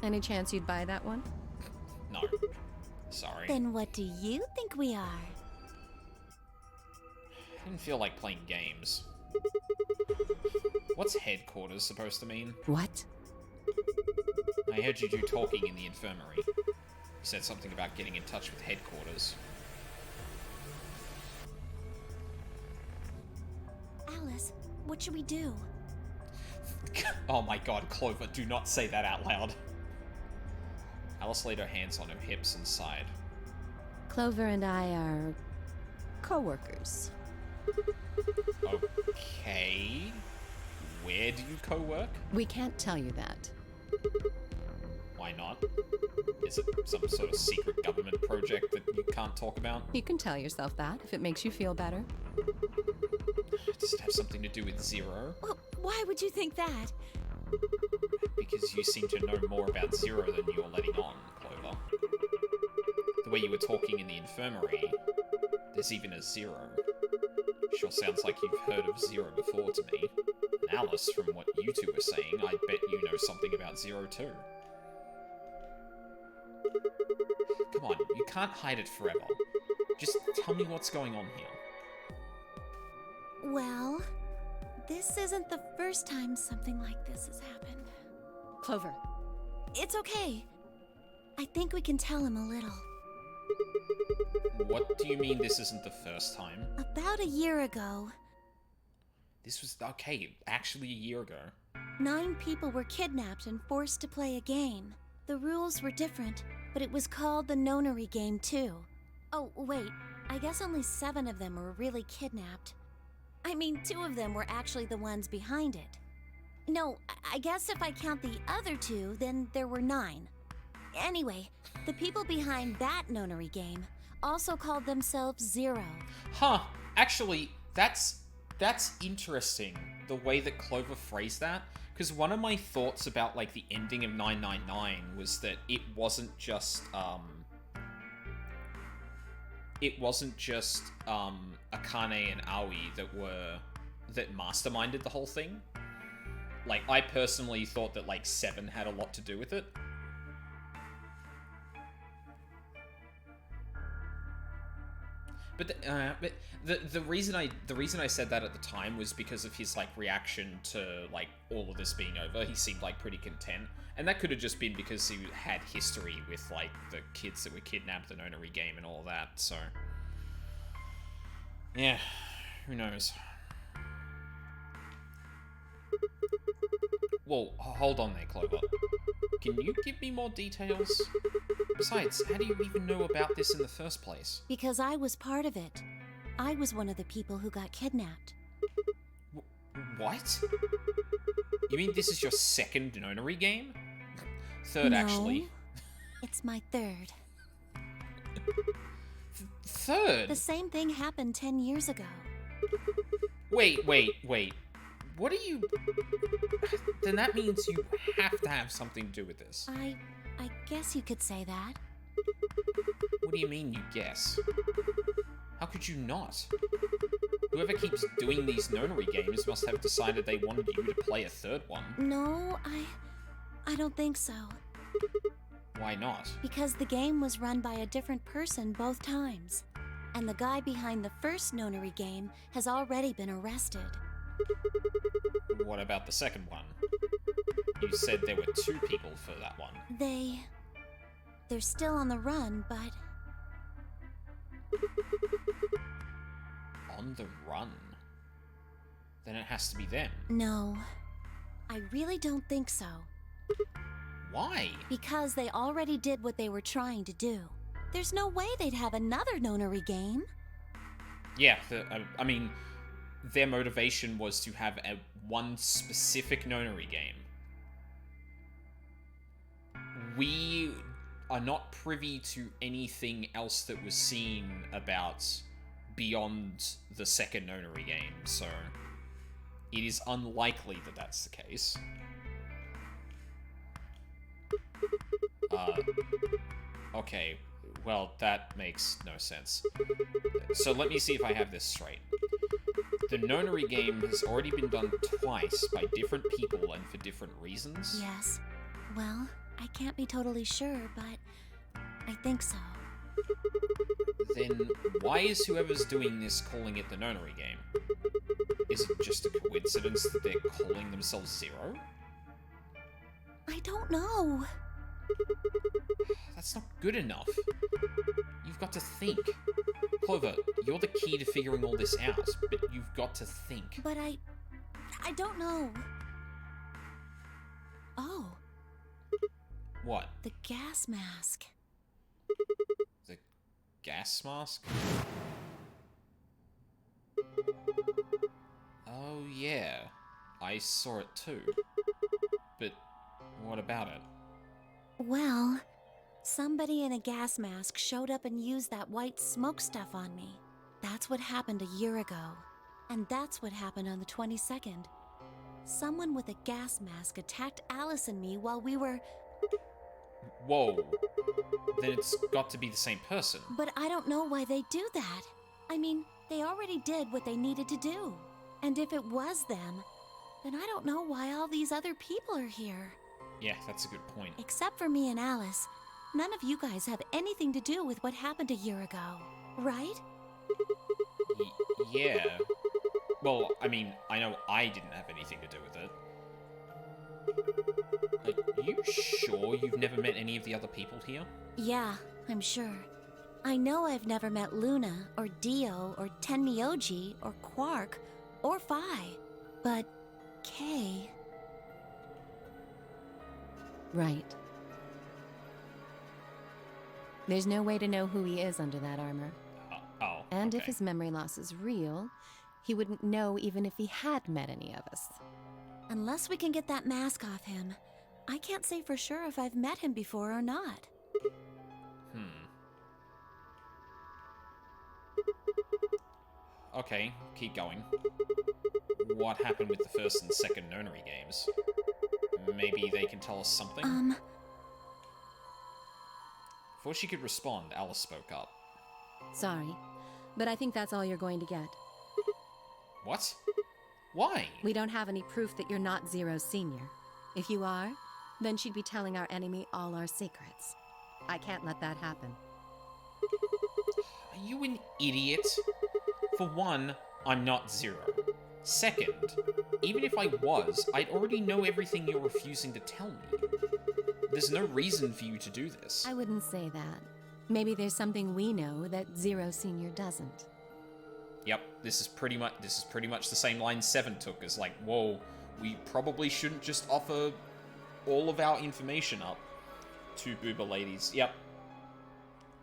Any chance you'd buy that one? No. Sorry. Then what do you think we are? I didn't feel like playing games. What's headquarters supposed to mean? What? I heard you do talking in the infirmary. You said something about getting in touch with headquarters. Alice, what should we do? Oh my god, Clover, do not say that out loud. Alice laid her hands on her hips and sighed. Clover and I are co-workers. Okay. Where do you co-work? We can't tell you that. Why not? Is it some sort of secret government project that you can't talk about? You can tell yourself that if it makes you feel better. Does it have something to do with Zero? Well, why would you think that? Because you seem to know more about Zero than you're letting on, Clover. The way you were talking in the infirmary, there's even a Zero. Sure sounds like you've heard of Zero before to me. And Alice, from what you two were saying, I bet you know something about Zero too. Come on, you can't hide it forever. Just tell me what's going on here. Well, this isn't the first time something like this has happened. Clover. It's okay. I think we can tell him a little. What do you mean this isn't the first time? About a year ago, This was, okay, actually a year ago. 9 people were kidnapped and forced to play a game. The rules were different, but it was called the nonary game too. Oh, wait, I guess only 7 of them were really kidnapped. I mean, 2 of them were actually the ones behind it. No, I guess if I count the other 2, then there were 9. Anyway, the people behind that nonary game also called themselves Zero. Huh, actually, that's interesting, the way that Clover phrased that, because one of my thoughts about, like, the ending of 999 was that it wasn't just, Akane and Aoi that masterminded the whole thing. Like, I personally thought that, like, 7 had a lot to do with it. But the reason I said that at the time was because of his, like, reaction to, like, all of this being over. He seemed, like, pretty content, and that could have just been because he had history with, like, the kids that were kidnapped, the nonary game, and all that. So yeah, who knows? Well, hold on there, Clover. Can you give me more details? Besides, how do you even know about this in the first place? Because I was part of it. I was one of the people who got kidnapped. What? You mean this is your second nonary game? Third, No, actually. It's my 3rd. Third? The same thing happened 10 years ago. Wait. What are you... Then that means you have to have something to do with this. I guess you could say that. What do you mean, you guess? How could you not? Whoever keeps doing these nonary games must have decided they wanted you to play a third one. No, I don't think so. Why not? Because the game was run by a different person both times. And the guy behind the first nonary game has already been arrested. What about the second one? You said there were 2 people for that one. They're still on the run, but... On the run? Then it has to be them. No, I really don't think so. Why? Because they already did what they were trying to do. There's no way they'd have another nonary game. Yeah, I mean, their motivation was to have one specific nonary game. We are not privy to anything else that was seen about beyond the second nonary game, so it is unlikely that that's the case. Okay, Well, that makes no sense. So let me see if I have this straight. The nonary game has already been done twice by different people and for different reasons? Yes. Well, I can't be totally sure, but I think so. Then why is whoever's doing this calling it the nonary game? Is it just a coincidence that they're calling themselves Zero? I don't know. That's not good enough. You've got to think. Clover, you're the key to figuring all this out, but you've got to think. But I don't know. Oh, What? the gas mask. The gas mask? Oh yeah, I saw it too. But what about it? Well, somebody in a gas mask showed up and used that white smoke stuff on me. That's what happened a year ago. And that's what happened on the 22nd. Someone with a gas mask attacked Alice and me while we were... Whoa. Then it's got to be the same person. But I don't know why they do that. I mean, they already did what they needed to do. And if it was them, then I don't know why all these other people are here. Yeah, that's a good point. Except for me and Alice. None of you guys have anything to do with what happened a year ago, right? Yeah. Well, I mean, I know I didn't have anything to do with it. Are you sure you've never met any of the other people here? Yeah, I'm sure. I know I've never met Luna, or Dio, or Tenmyoji, or Quark, or Phi. But Kay... Right. There's no way to know who he is under that armor. And if his memory loss is real, he wouldn't know even if he had met any of us. Unless we can get that mask off him, I can't say for sure if I've met him before or not. Okay, keep going. What happened with the first and second nonary games? Maybe they can tell us something? Before she could respond, Alice spoke up. Sorry, but I think that's all you're going to get. What? Why? We don't have any proof that you're not Zero Senior. If you are, then she'd be telling our enemy all our secrets. I can't let that happen. Are you an idiot? For one, I'm not Zero. Second, even if I was, I'd already know everything you're refusing to tell me. There's no reason for you to do this. I wouldn't say that. Maybe there's something we know that Zero Senior doesn't. Yep, this is pretty much the same line 7 took, as like, whoa, we probably shouldn't just offer all of our information up to boober ladies. Yep.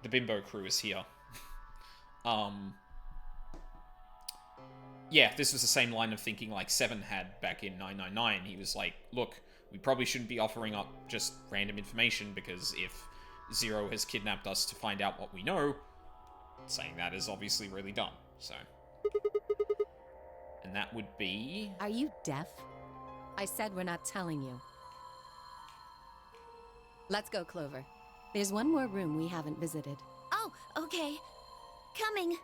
The bimbo crew is here. Yeah, this was the same line of thinking like 7 had back in 999. He was like, look, we probably shouldn't be offering up just random information, because if Zero has kidnapped us to find out what we know, saying that is obviously really dumb, so. And that would be... Are you deaf? I said we're not telling you. Let's go, Clover. There's one more room we haven't visited. Oh, okay. Coming.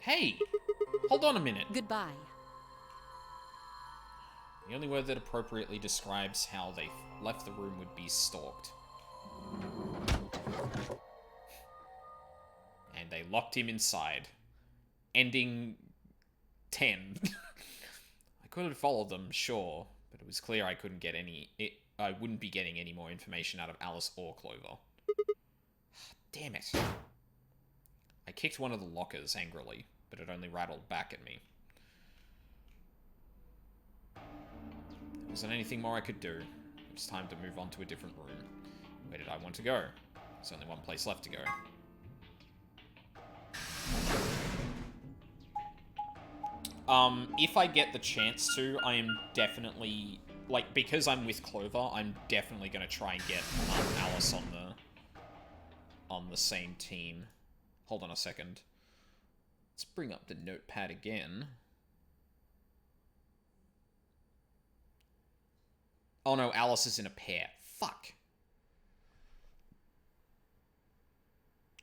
Hey! Hold on a minute. Goodbye. The only word that appropriately describes how they left the room would be stalked. And they locked him inside. Ending 10. I could have followed them, sure, but it was clear I couldn't get I wouldn't be getting any more information out of Alice or Clover. Damn it. I kicked one of the lockers angrily, but it only rattled back at me. There wasn't anything more I could do. It was time to move on to a different room. Where did I want to go? There's only one place left to go. If I get the chance to, I am definitely, like, because I'm with Clover, I'm definitely gonna try and get Alice on the same team. Hold on a second. Let's bring up the notepad again. Oh no, Alice is in a pair. Fuck.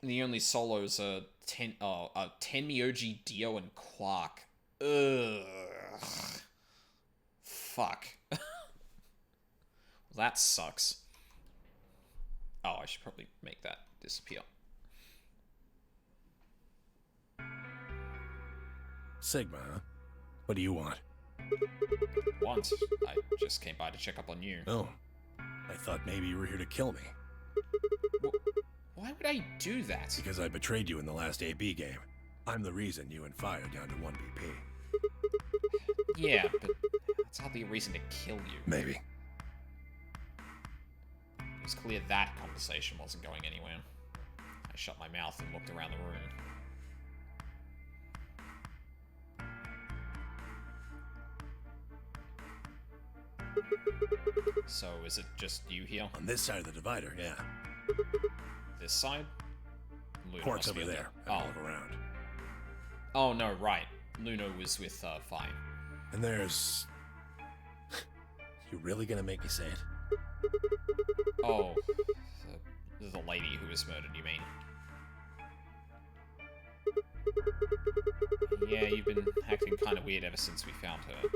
The only solos are Tenmyoji, Dio, and Quark. Ugh. Fuck. Well, that sucks. Oh, I should probably make that disappear. Sigma, huh? What do you want? Want? I just came by to check up on you. Oh, I thought maybe you were here to kill me. Why would I do that? Because I betrayed you in the last AB game. I'm the reason you and Fire down to 1 BP. Yeah, but that's hardly a reason to kill you. Maybe. It was clear that conversation wasn't going anywhere. I shut my mouth and looked around the room. So, is it just you here? On this side of the divider, yeah. This side? Luna Quark's must be over on there. the- I'll look around. Oh, no, right. Luna was with Fi. And there's... You really gonna make me say it? Oh, the lady who was murdered, you mean? Yeah, you've been acting kind of weird ever since we found her.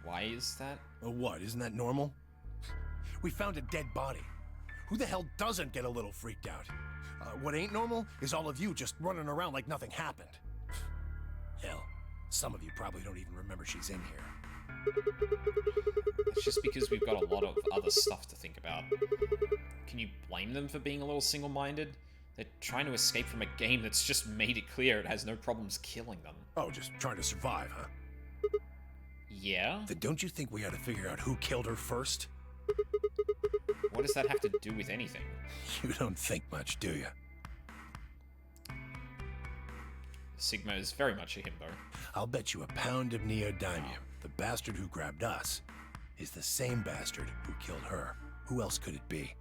Why is that? Oh, what? Isn't that normal? We found a dead body. Who the hell doesn't get a little freaked out? What ain't normal is all of you just running around like nothing happened. Hell, some of you probably don't even remember she's in here. It's just because we've got a lot of other stuff to think about. Can you blame them for being a little single-minded? They're trying to escape from a game that's just made it clear it has no problems killing them. Oh, just trying to survive, huh? Yeah? Then don't you think we ought to figure out who killed her first? What does that have to do with anything? You don't think much, do you? Sigma is very much a himbo. I'll bet you a pound of neodymium the bastard who grabbed us is the same bastard who killed her. Who else could it be?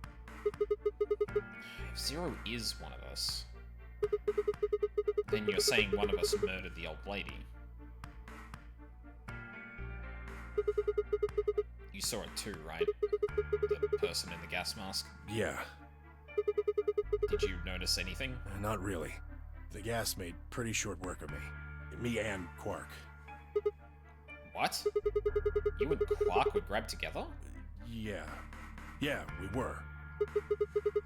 If Zero is one of us, then you're saying one of us murdered the old lady. You saw it too, right? The person in the gas mask? Yeah. Did you notice anything? Not really. The gas made pretty short work of me. Me and Quark. What? You and Quark were grabbed together? Yeah. Yeah, we were.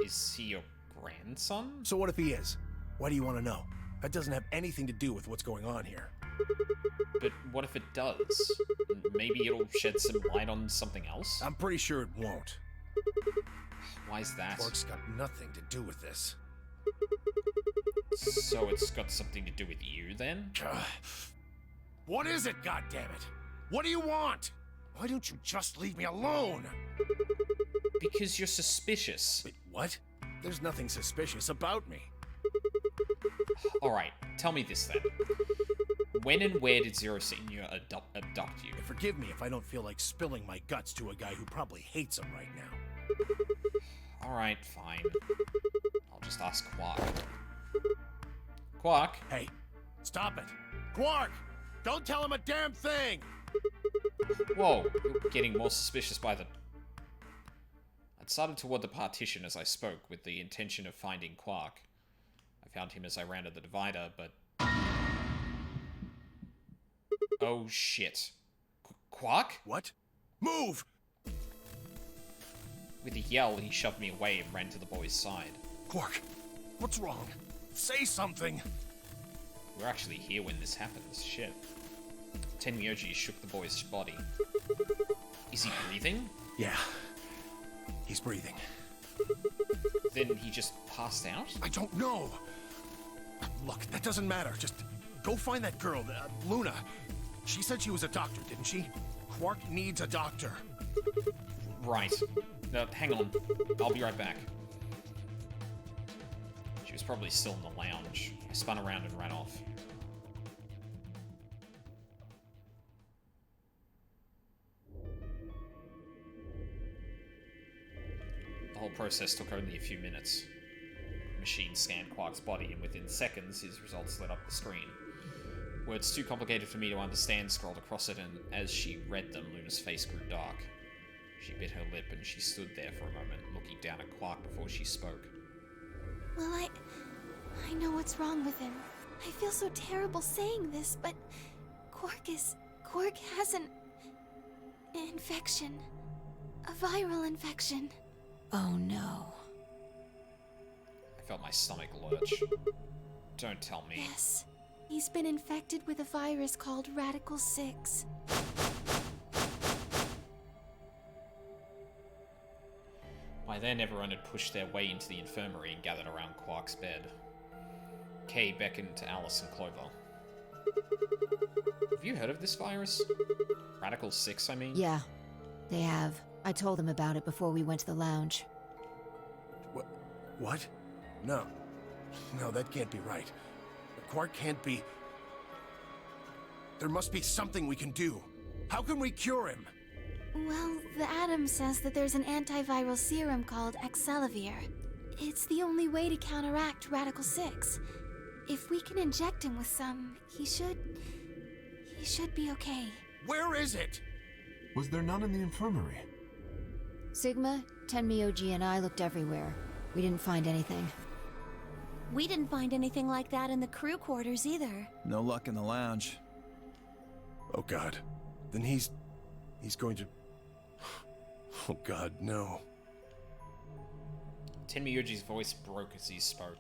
Is he your grandson? So what if he is? Why do you want to know? That doesn't have anything to do with what's going on here. But what if it does? Maybe it'll shed some light on something else? I'm pretty sure it won't. Why's that? Quark's got nothing to do with this. So it's got something to do with you, then? What is it, goddammit? What do you want? Why don't you just leave me alone? Because you're suspicious. Wait, what? There's nothing suspicious about me. Alright, tell me this then. When and where did Zero Senior abduct you? Forgive me if I don't feel like spilling my guts to a guy who probably hates him right now. Alright, fine. I'll just ask Quark. Quark? Hey, stop it. Quark! Don't tell him a damn thing! Whoa, you're getting more suspicious by the... I started toward the partition as I spoke, with the intention of finding Quark. I found him as I ran to the divider, but... Oh shit. Quark? What? Move! With a yell, he shoved me away and ran to the boy's side. Quark, what's wrong? Say something! We're actually here when this happens. Shit. Tenmyoji shook the boy's body. Is he breathing? Yeah. He's breathing. Then he just passed out? I don't know! Look, that doesn't matter. Just go find that girl, Luna. She said she was a doctor, didn't she? Quark needs a doctor. Right. Hang on. I'll be right back. She was probably still in the lounge. I spun around and ran off. The whole process took only a few minutes. The machine scanned Quark's body, and within seconds, his results lit up the screen. Words too complicated for me to understand scrolled across it, and as she read them, Luna's face grew dark. She bit her lip, and she stood there for a moment, looking down at Quark before she spoke. Well, I know what's wrong with him. I feel so terrible saying this, but Quark has an infection. A viral infection. Oh no. I felt my stomach lurch. Don't tell me. Yes. He's been infected with a virus called Radical 6. By then, everyone had pushed their way into the infirmary and gathered around Quark's bed. Kay beckoned to Alice and Clover. Have you heard of this virus? Radical 6, I mean? Yeah, they have. I told them about it before we went to the lounge. What? No. No, that can't be right. Quark can't be... There must be something we can do. How can we cure him? Well, the Atom says that there's an antiviral serum called Excelavir. It's the only way to counteract Radical 6. If we can inject him with some, he should be okay. Where is it? Was there none in the infirmary? Sigma, Tenmyoji, and I looked everywhere. We didn't find anything. We didn't find anything like that in the crew quarters either. No luck in the lounge. Oh God. Then he's going to... Oh God, no. Tenmyoji's voice broke as he spoke.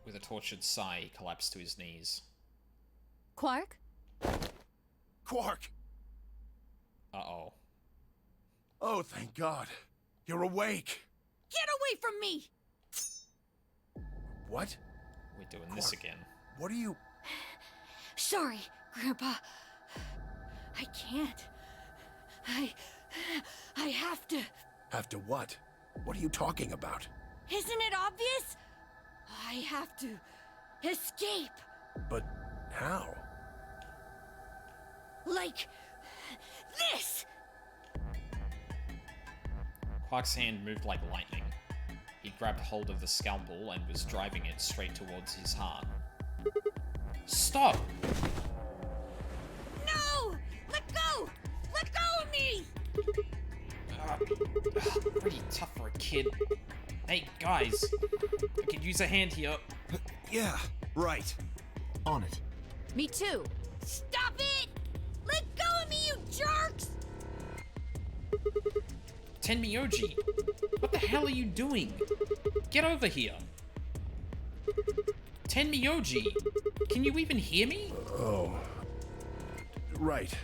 With a tortured sigh, he collapsed to his knees. Quark? Quark! Uh-oh. Oh, thank God. You're awake. Get away from me! What? We're doing this again. What are you... Sorry, Grandpa. I can't. I have to. Have to what? What are you talking about? Isn't it obvious? I have to escape. But how? Like this! Quark's hand moved like lightning. He grabbed hold of the scalpel and was driving it straight towards his heart. Stop! No! Let go! Let go of me! Pretty tough for a kid. Hey, guys. I could use a hand here. Yeah, right. On it. Me too. Stop it! Let go of me, you jerks! Tenmyoji, what the hell are you doing? Get over here. Tenmyoji, can you even hear me? Oh. Right.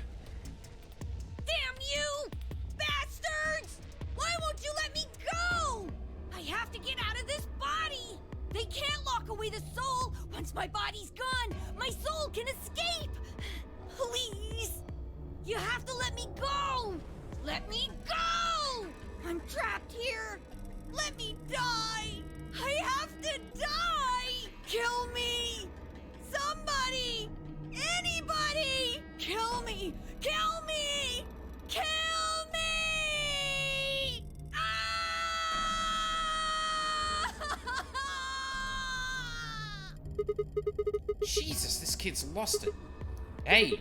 Damn you! Bastards! Why won't you let me go? I have to get out of this body! They can't lock away the soul! Once my body's gone, my soul can escape! Please! You have to let me go! Let me go! I'm trapped here! Let me die! I have to die! Kill me! Somebody! Anybody! Kill me! Kill me! Kill me! Ah! Jesus, this kid's lost it. Hey,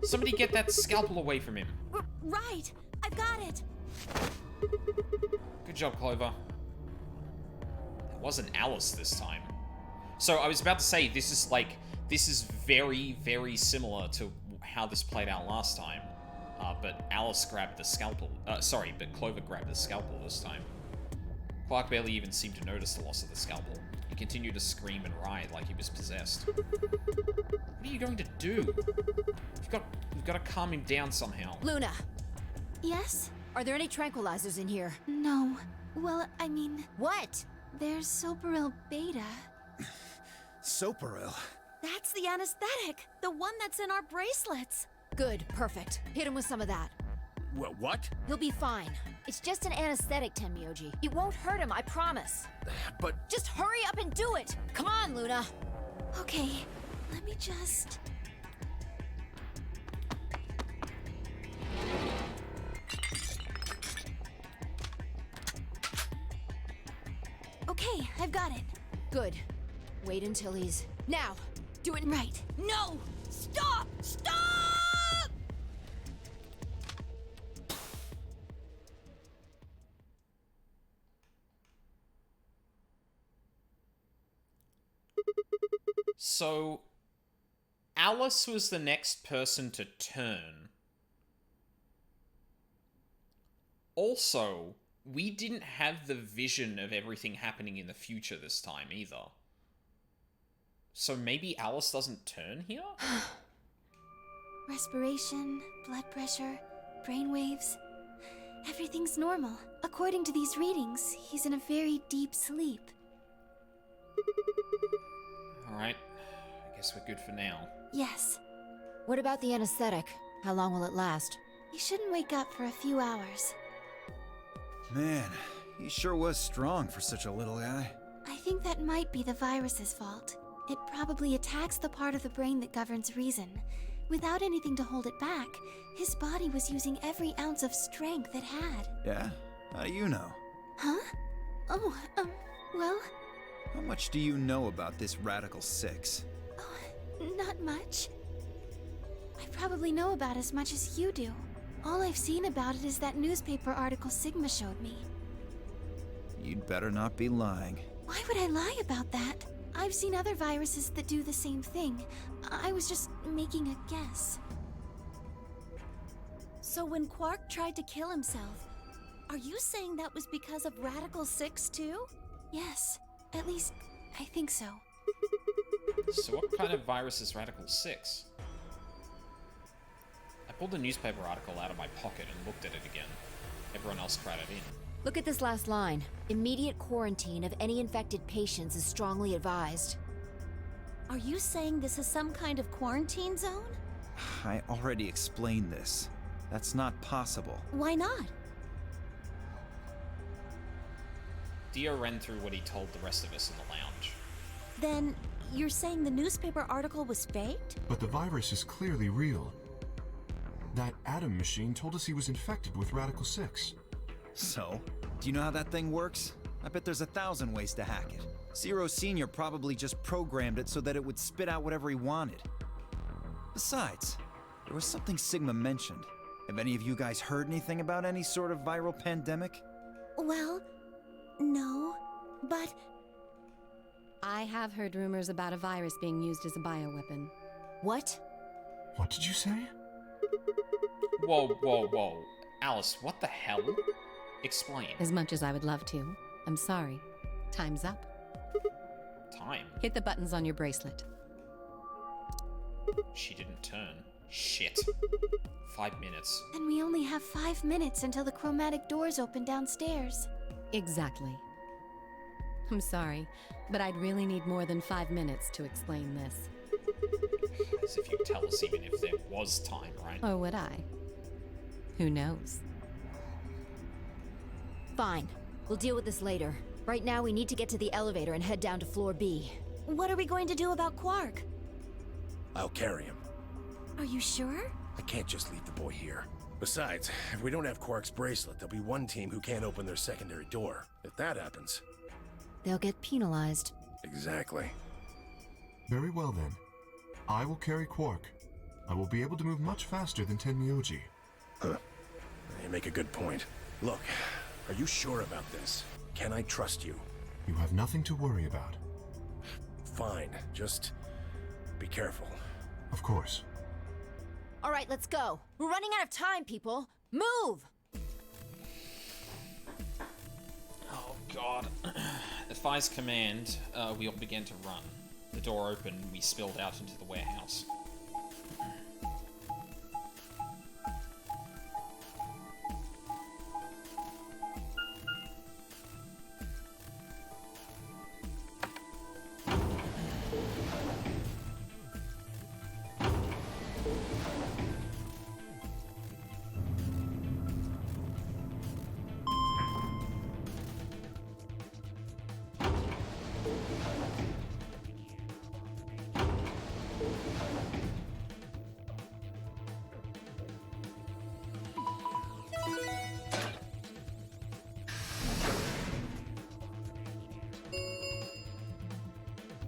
somebody get that scalpel away from him. Right! I've got it! Good job, Clover. It wasn't Alice this time. So I was about to say, this is very, very similar to how this played out last time. But Alice grabbed the scalpel. But Clover grabbed the scalpel this time. Quark barely even seemed to notice the loss of the scalpel. He continued to scream and writhe like he was possessed. What are you going to do? You've got to calm him down somehow. Luna, Yes? are there any tranquilizers in here? No. Well, I mean, What? there's Soparil Beta. Soparil. That's the anesthetic! The one that's in our bracelets! Good, perfect. Hit him with some of that. What? He'll be fine. It's just an anesthetic, Tenmyoji. It won't hurt him, I promise. But... Just hurry up and do it! Come on, Luna! Okay, let me just... Okay, I've got it. Good. Wait until he's... Now! Do it Right. No! Stop! Stop! So, Alice was the next person to turn. Also, we didn't have the vision of everything happening in the future this time either. So maybe Alice doesn't turn here? Respiration, blood pressure, brain waves. Everything's normal. According to these readings, he's in a very deep sleep. Alright, I guess we're good for now. Yes. What about the anesthetic? How long will it last? He shouldn't wake up for a few hours. Man, he sure was strong for such a little guy. I think that might be the virus's fault. It probably attacks the part of the brain that governs reason. Without anything to hold it back, his body was using every ounce of strength it had. Yeah? How do you know? Huh? Oh, well, How much do you know about this Radical 6? not much. I probably know about as much as you do. All I've seen about it is that newspaper article Sigma showed me. You'd better not be lying. Why would I lie about that? I've seen other viruses that do the same thing. I was just making a guess. So when Quark tried to kill himself, are you saying that was because of Radical 6 too? Yes, at least I think so. So what kind of virus is Radical 6? I pulled the newspaper article out of my pocket and looked at it again. Everyone else crowded in. Look at this last line. Immediate quarantine of any infected patients is strongly advised. Are you saying this is some kind of quarantine zone? I already explained this. That's not possible. Why not? Dio ran through what he told the rest of us in the lounge. Then you're saying the newspaper article was faked? But the virus is clearly real. That Atom machine told us he was infected with Radical 6. So, do you know how that thing works? I bet there's 1,000 ways to hack it. Zero Senior probably just programmed it so that it would spit out whatever he wanted. Besides, there was something Sigma mentioned. Have any of you guys heard anything about any sort of viral pandemic? Well, no, but I have heard rumors about a virus being used as a bioweapon. What? What did you say? Whoa, whoa, whoa. Alice, what the hell? Explain. As much as I would love to. I'm sorry. Time's up. Time? Hit the buttons on your bracelet. She didn't turn. Shit. 5 minutes. And we only have 5 minutes until the chromatic doors open downstairs. Exactly. I'm sorry, but I'd really need more than 5 minutes to explain this. As if you'd tell us even if there was time, right? Or would I? Who knows? Fine. We'll deal with this later. Right now, we need to get to the elevator and head down to floor B. what are we going to do about Quark? I'll carry him. Are you sure? I can't just leave the boy here. Besides, if we don't have Quark's bracelet, there'll be one team who can't open their secondary door. If that happens... They'll get penalized. Exactly. Very well then. I will carry Quark. I will be able to move much faster than Tenmyoji. Huh. You make a good point. Look, are you sure about this? Can I trust you? You have nothing to worry about. Fine, just be careful. Of course. All right, let's go. We're running out of time, people. Move! Oh, God. At Fi's command, we all began to run. The door opened, we spilled out into the warehouse.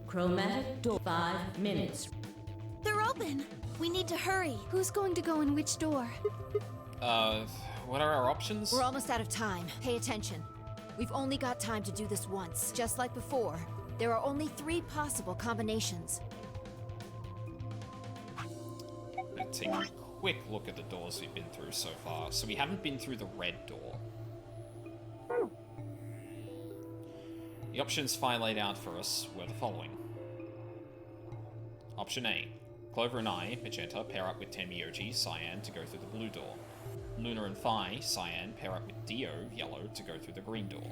Chromatic door. 5 minutes. They're open. We need to hurry. Who's going to go in which door? What are our options? We're almost out of time. Pay attention. We've only got time to do this once. Just like before, there are only 3 possible combinations. take a quick look at the doors we've been through so far. So we haven't been through the red door. The options Phi laid out for us were the following. Option A. Clover and I, Magenta, pair up with Tenmyoji, Cyan, to go through the blue door. Luna and Phi, Cyan, pair up with Dio, Yellow, to go through the green door.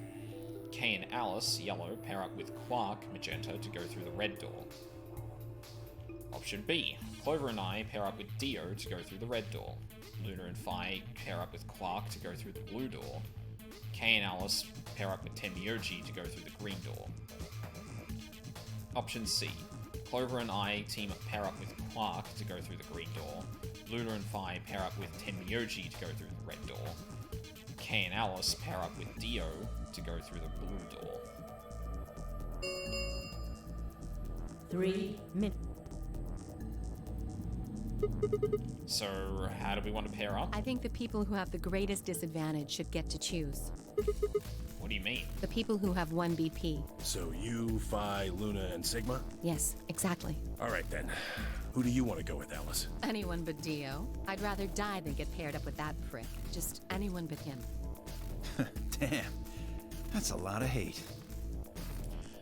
Kay and Alice, Yellow, pair up with Quark, Magenta, to go through the red door. Option B. Clover and I pair up with Dio to go through the red door. Luna and Phi pair up with Quark to go through the blue door. Kay and Alice pair up with Tenmyoji to go through the green door. Option C. Clover and I pair up with Quark to go through the green door. Luna and Phi pair up with Tenmyoji to go through the red door. Kay and Alice pair up with Dio to go through the blue door. 3 minutes. So, how do we want to pair up? I think the people who have the greatest disadvantage should get to choose. What do you mean? The people who have 1 BP. So you, Phi, Luna, and Sigma? Yes, exactly. All right, then. Who do you want to go with, Alice? Anyone but Dio. I'd rather die than get paired up with that prick. Just anyone but him. Damn. That's a lot of hate.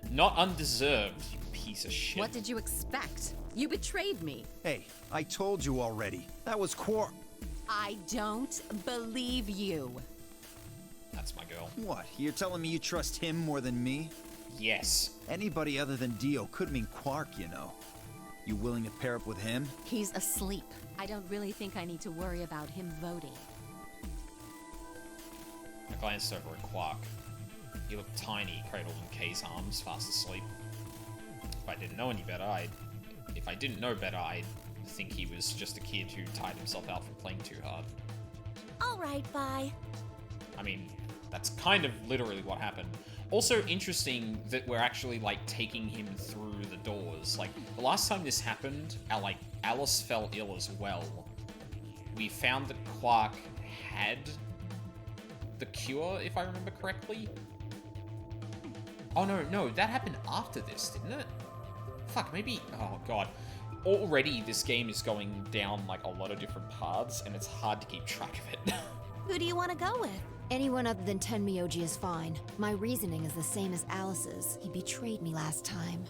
Not undeserved, you piece of shit. What did you expect? You betrayed me. Hey, I told you already. That was I don't believe you. That's my girl. What? You're telling me you trust him more than me? Yes. Anybody other than Dio could mean Quark, you know. You willing to pair up with him? He's asleep. I don't really think I need to worry about him voting. I glanced over at Quark. He looked tiny, cradled in Kay's arms, fast asleep. If I didn't know any better, If I didn't know better, I'd think he was just a kid who tired himself out from playing too hard. All right, bye. I mean, that's kind of literally what happened. Also interesting that we're actually, like, taking him through the doors. Like, the last time this happened, Alice fell ill as well. We found that Quark had the cure, if I remember correctly. Oh, no, that happened after this, didn't it? Fuck, maybe... Oh, God. Already, this game is going down, like, a lot of different paths, and it's hard to keep track of it. Who do you want to go with? Anyone other than Tenmyoji is fine. My reasoning is the same as Alice's. He betrayed me last time.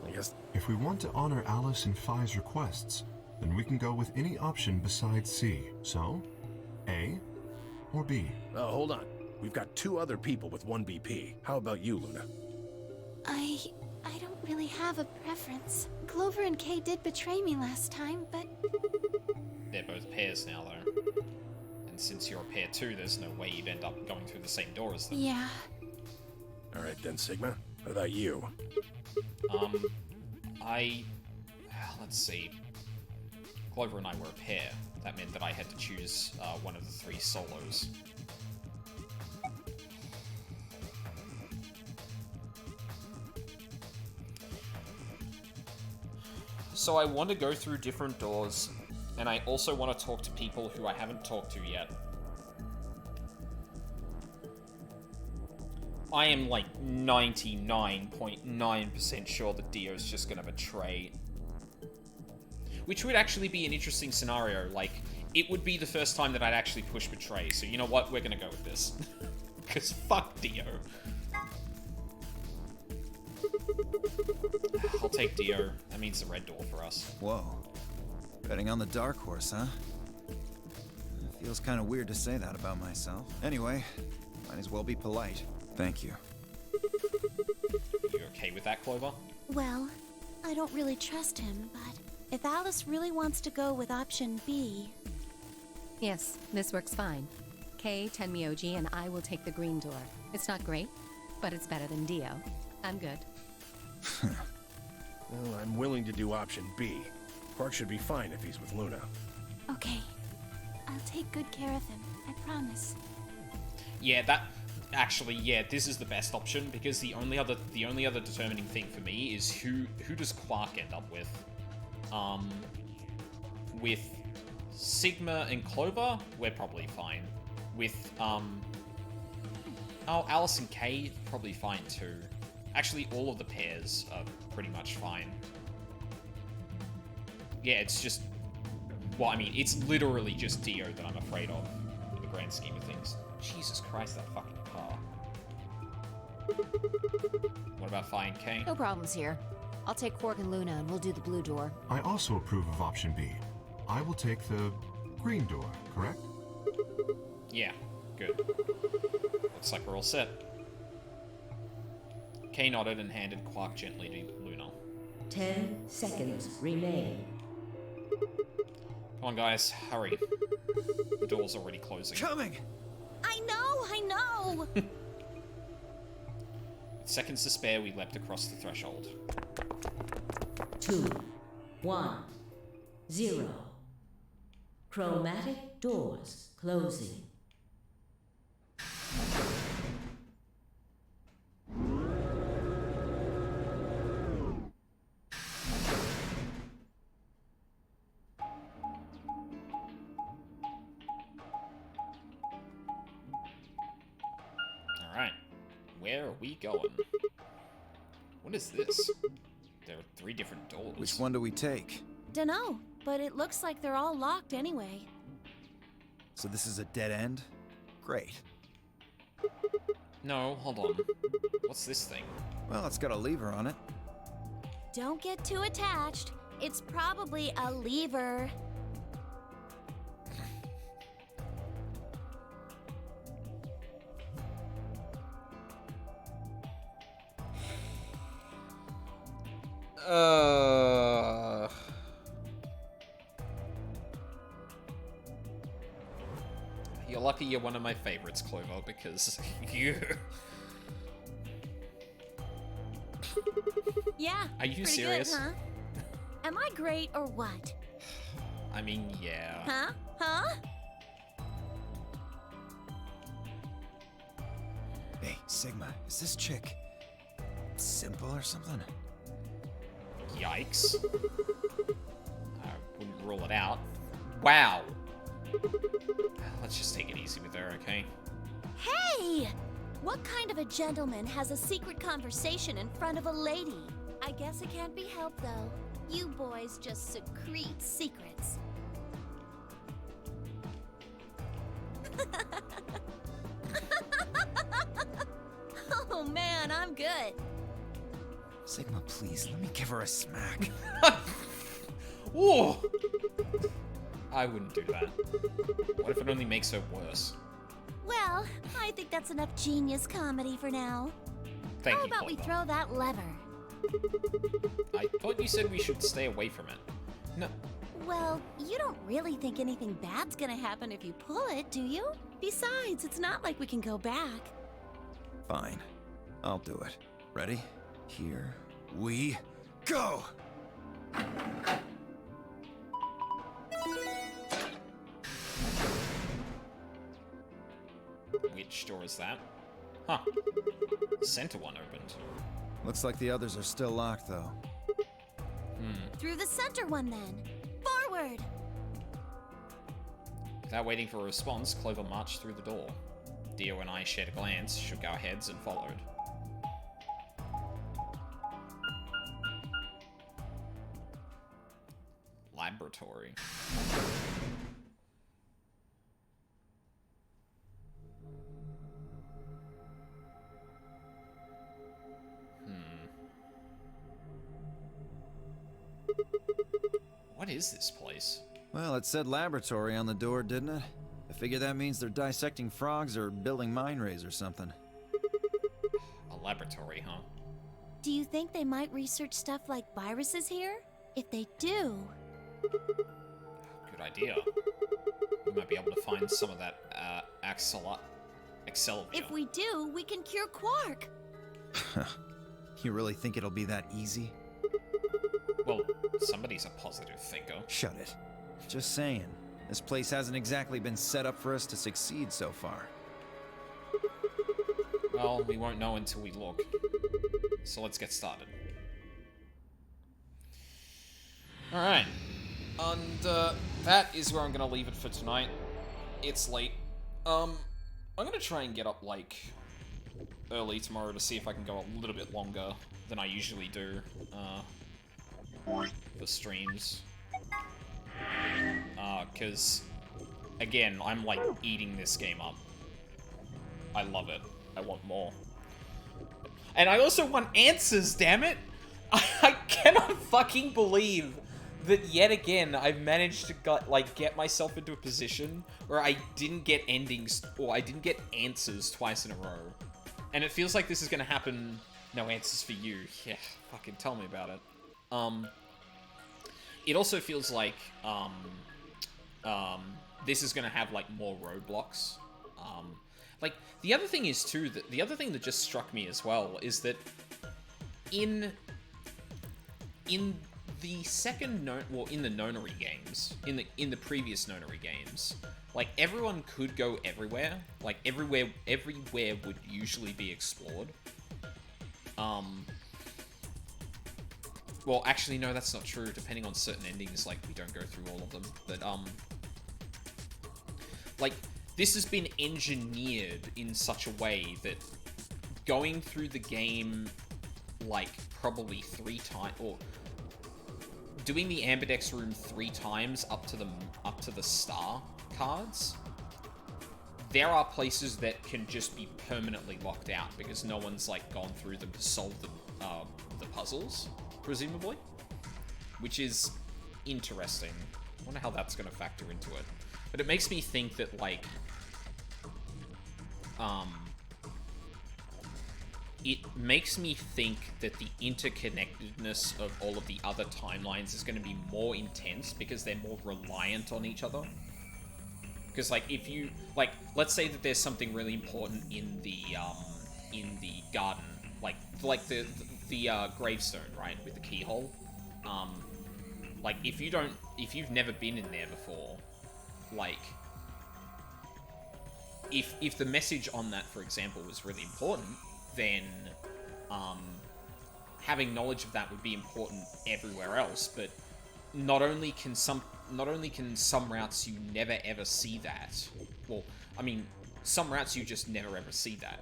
I guess... If we want to honor Alice and Phi's requests, then we can go with any option besides C. So, A or B? Hold on. We've got 2 other people with 1 BP. How about you, Luna? I don't really have a preference. Clover and Kay did betray me last time, but... They're both pairs now, though. And since you're a pair too, there's no way you'd end up going through the same door as them. Yeah. All right, then, Sigma. What about you? Let's see. Clover and I were a pair. That meant that I had to choose one of the 3 solos. So I want to go through different doors, and I also want to talk to people who I haven't talked to yet. I am like 99.9% sure that Dio's just gonna betray. Which would actually be an interesting scenario. Like, it would be the first time that I'd actually push betray, so you know what? We're gonna go with this. Because fuck Dio. I'll take Dio. That means the red door for us. Whoa. Betting on the dark horse, huh? It feels kind of weird to say that about myself. Anyway, might as well be polite. Thank you. You okay with that, Clover? Well, I don't really trust him, but if Alice really wants to go with option B... Yes, this works fine. Kay, Tenmyoji, and I will take the green door. It's not great, but it's better than Dio. I'm good. Well, I'm willing to do option B. Quark should be fine if he's with Luna. Okay. I'll take good care of him. I promise. Yeah, this is the best option because the only other determining thing for me is who does Quark end up with? With Sigma and Clover, we're probably fine. With Alice and Kay, probably fine too. Actually, all of the pairs are pretty much fine. Yeah, it's just Well, I mean, it's literally just Dio that I'm afraid of, in the grand scheme of things. Jesus Christ, that fucking car. What about Fi and K? No problems here. I'll take Quark and Luna and we'll do the blue door. I also approve of option B. I will take the green door, correct? Yeah, good. Looks like we're all set. Kay nodded and handed Quark gently to Luna. 10 seconds remain. Come on, guys, hurry. The door's already closing. Coming! I know! With seconds to spare, we leapt across the threshold. 2, 1, 0. Chromatic doors closing. Alright, where are we going? What is this? There are 3 different doors. Which one do we take? Dunno, but it looks like they're all locked anyway. So this is a dead end? Great. No, hold on. What's this thing? Well, it's got a lever on it. Don't get too attached. It's probably a lever. You're lucky you're one of my favorites, Clover, because you... Yeah. Are you pretty serious? Good, huh? Am I great or what? I mean, yeah. Huh? Huh? Hey, Sigma, is this chick simple or something? Yikes. I wouldn't rule it out. Wow. Let's just take it easy with her, okay? Hey! What kind of a gentleman has a secret conversation in front of a lady? I guess it can't be helped, though. You boys just secrete secrets. Oh man, I'm good. Sigma, please, let me give her a smack. Whoa! I wouldn't do that. What if it only makes her worse? Well, I think that's enough genius comedy for now. Thank How you, about we Clover. throw that lever? I thought you said we should stay away from it. No. Well, you don't really think anything bad's gonna happen if you pull it, do you? Besides, it's not like we can go back. Fine. I'll do it. Ready? Here we go! Which door is that? Huh. The center one opened. Looks like the others are still locked, though. Through the center one, then. Forward! Without waiting for a response, Clover marched through the door. Dio and I shared a glance, shook our heads, and followed. Laboratory. What is this place? Well, it said laboratory on the door, didn't it? I figure that means they're dissecting frogs or building mine rays or something. A laboratory, huh? Do you think they might research stuff like viruses here? If they do... Good idea. We might be able to find some of that, Excelvia. If we do, we can cure Quark! You really think it'll be that easy? Well, somebody's a positive thinker. Shut it. Just saying. This place hasn't exactly been set up for us to succeed so far. Well, we won't know until we look. So let's get started. Alright. And, that is where I'm gonna leave it for tonight. It's late. I'm gonna try and get up, like, early tomorrow to see if I can go a little bit longer than I usually do, for streams. Because, again, I'm, like, eating this game up. I love it. I want more. And I also want answers, damn it! I cannot fucking believe that yet again I've managed to get myself into a position where I didn't get endings, or I didn't get answers twice in a row. And it feels like this is gonna happen. No answers for you. Yeah, fucking tell me about it. It also feels like, this is gonna have, like, more roadblocks. Like, the other thing is, too, that the other thing that just struck me as well is that in the second in the Nonary games, in the previous Nonary games, like, everyone could go everywhere. Like, everywhere would usually be explored. Well, actually, no, that's not true. Depending on certain endings, like, we don't go through all of them. But, like, this has been engineered in such a way that going through the game, like, probably 3 times, or doing the Ambidex room 3 times up to the star cards, there are places that can just be permanently locked out because no one's, like, gone through them to solve the puzzles, presumably, which is interesting. I wonder how that's going to factor into it. But it makes me think that, like, it makes me think that the interconnectedness of all of the other timelines is going to be more intense because they're more reliant on each other. Because, like, if you, like, let's say that there's something really important in the garden, like the gravestone, right, with the keyhole. Like, if you've never been in there before, like, if the message on that, for example, was really important, then having knowledge of that would be important everywhere else. But not only can some routes you never ever see that. Well, I mean, some routes you just never ever see that.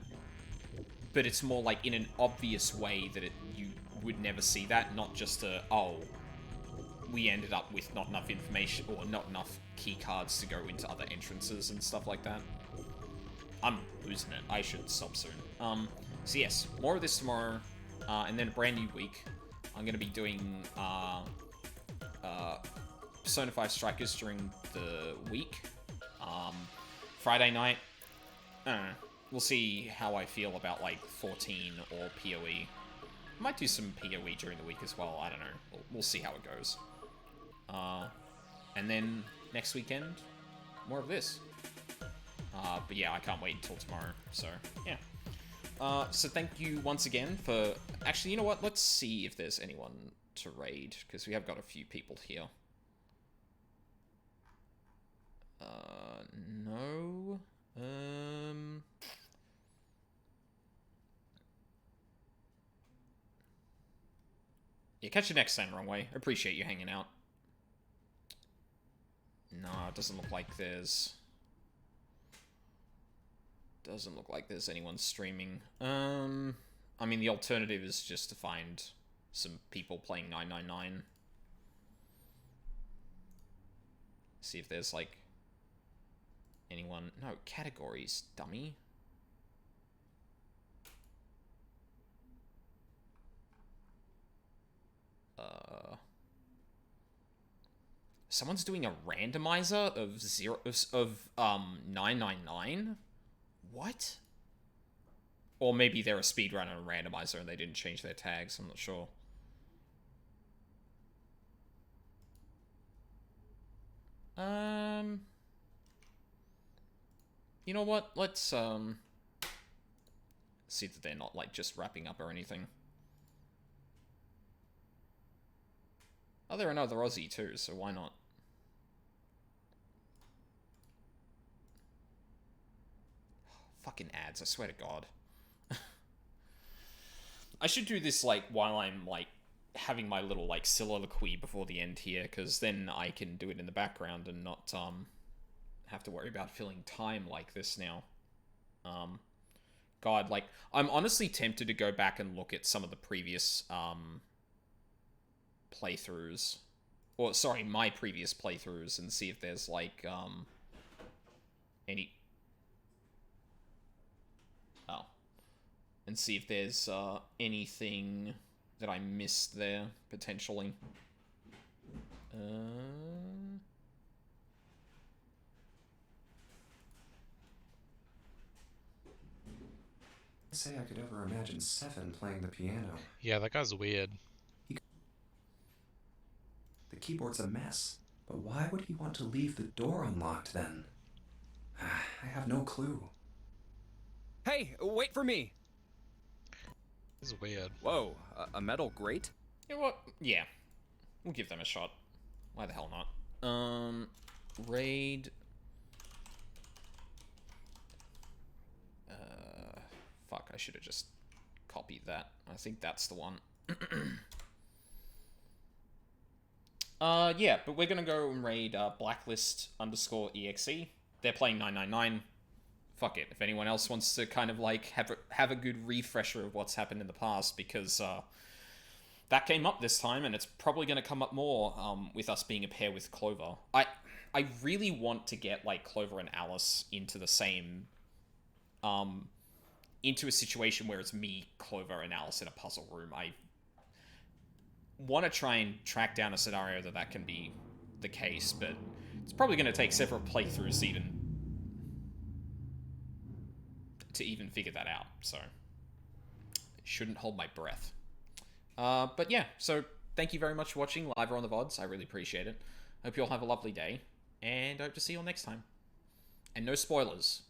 But it's more like in an obvious way that you would never see that, not just we ended up with not enough information or not enough key cards to go into other entrances and stuff like that. I'm losing it. I should stop soon. So yes, more of this tomorrow, and then a brand new week. I'm going to be doing Persona 5 Strikers during the week. Friday night, I don't know. We'll see how I feel about, like, 14 or PoE. I might do some PoE during the week as well. I don't know. We'll see how it goes. And then next weekend, more of this. But yeah, I can't wait until tomorrow. So, yeah. So thank you once again for... Actually, you know what? Let's see if there's anyone to raid, because we have got a few people here. No. Yeah, catch you next time, Wrong Way. Appreciate you hanging out. No, it doesn't look like there's... Doesn't look like there's anyone streaming. I mean, the alternative is just to find some people playing 999. See if there's, like, anyone... No, categories, dummy. Someone's doing a randomizer of 999? What? Or maybe they're a speedrunner and randomizer and they didn't change their tags, I'm not sure. You know what? Let's see that they're not, like, just wrapping up or anything. Oh, they're another Aussie too, so why not? Fucking ads, I swear to God. I should do this, like, while I'm, like, having my little, like, soliloquy before the end here, because then I can do it in the background and not, have to worry about filling time like this now. God, like, I'm honestly tempted to go back and look at some of the previous, playthroughs or sorry, my previous playthroughs and see if there's like any. Oh, and see if there's anything that I missed there potentially. Say I could ever imagine Seven playing the piano. Yeah, that guy's weird. The keyboard's a mess, but why would he want to leave the door unlocked then? I have no clue. Hey, wait for me! This is weird. Whoa, a metal grate? You know what? Yeah. We'll give them a shot. Why the hell not? Raid. Fuck, I should have just copied that. I think that's the one. Yeah, but we're gonna go and raid blacklist_exe. They're playing 999. Fuck it. If anyone else wants to kind of like have a good refresher of what's happened in the past, because that came up this time, and it's probably gonna come up more with us being a pair with Clover. I really want to get like Clover and Alice into the same into a situation where it's me, Clover, and Alice in a puzzle room. I want to try and track down a scenario that can be the case, but it's probably going to take several playthroughs to even figure that out, so shouldn't hold my breath. But yeah, so thank you very much for watching live or on the VODs. I really appreciate it. Hope you all have a lovely day, and I hope to see you all next time. And no spoilers.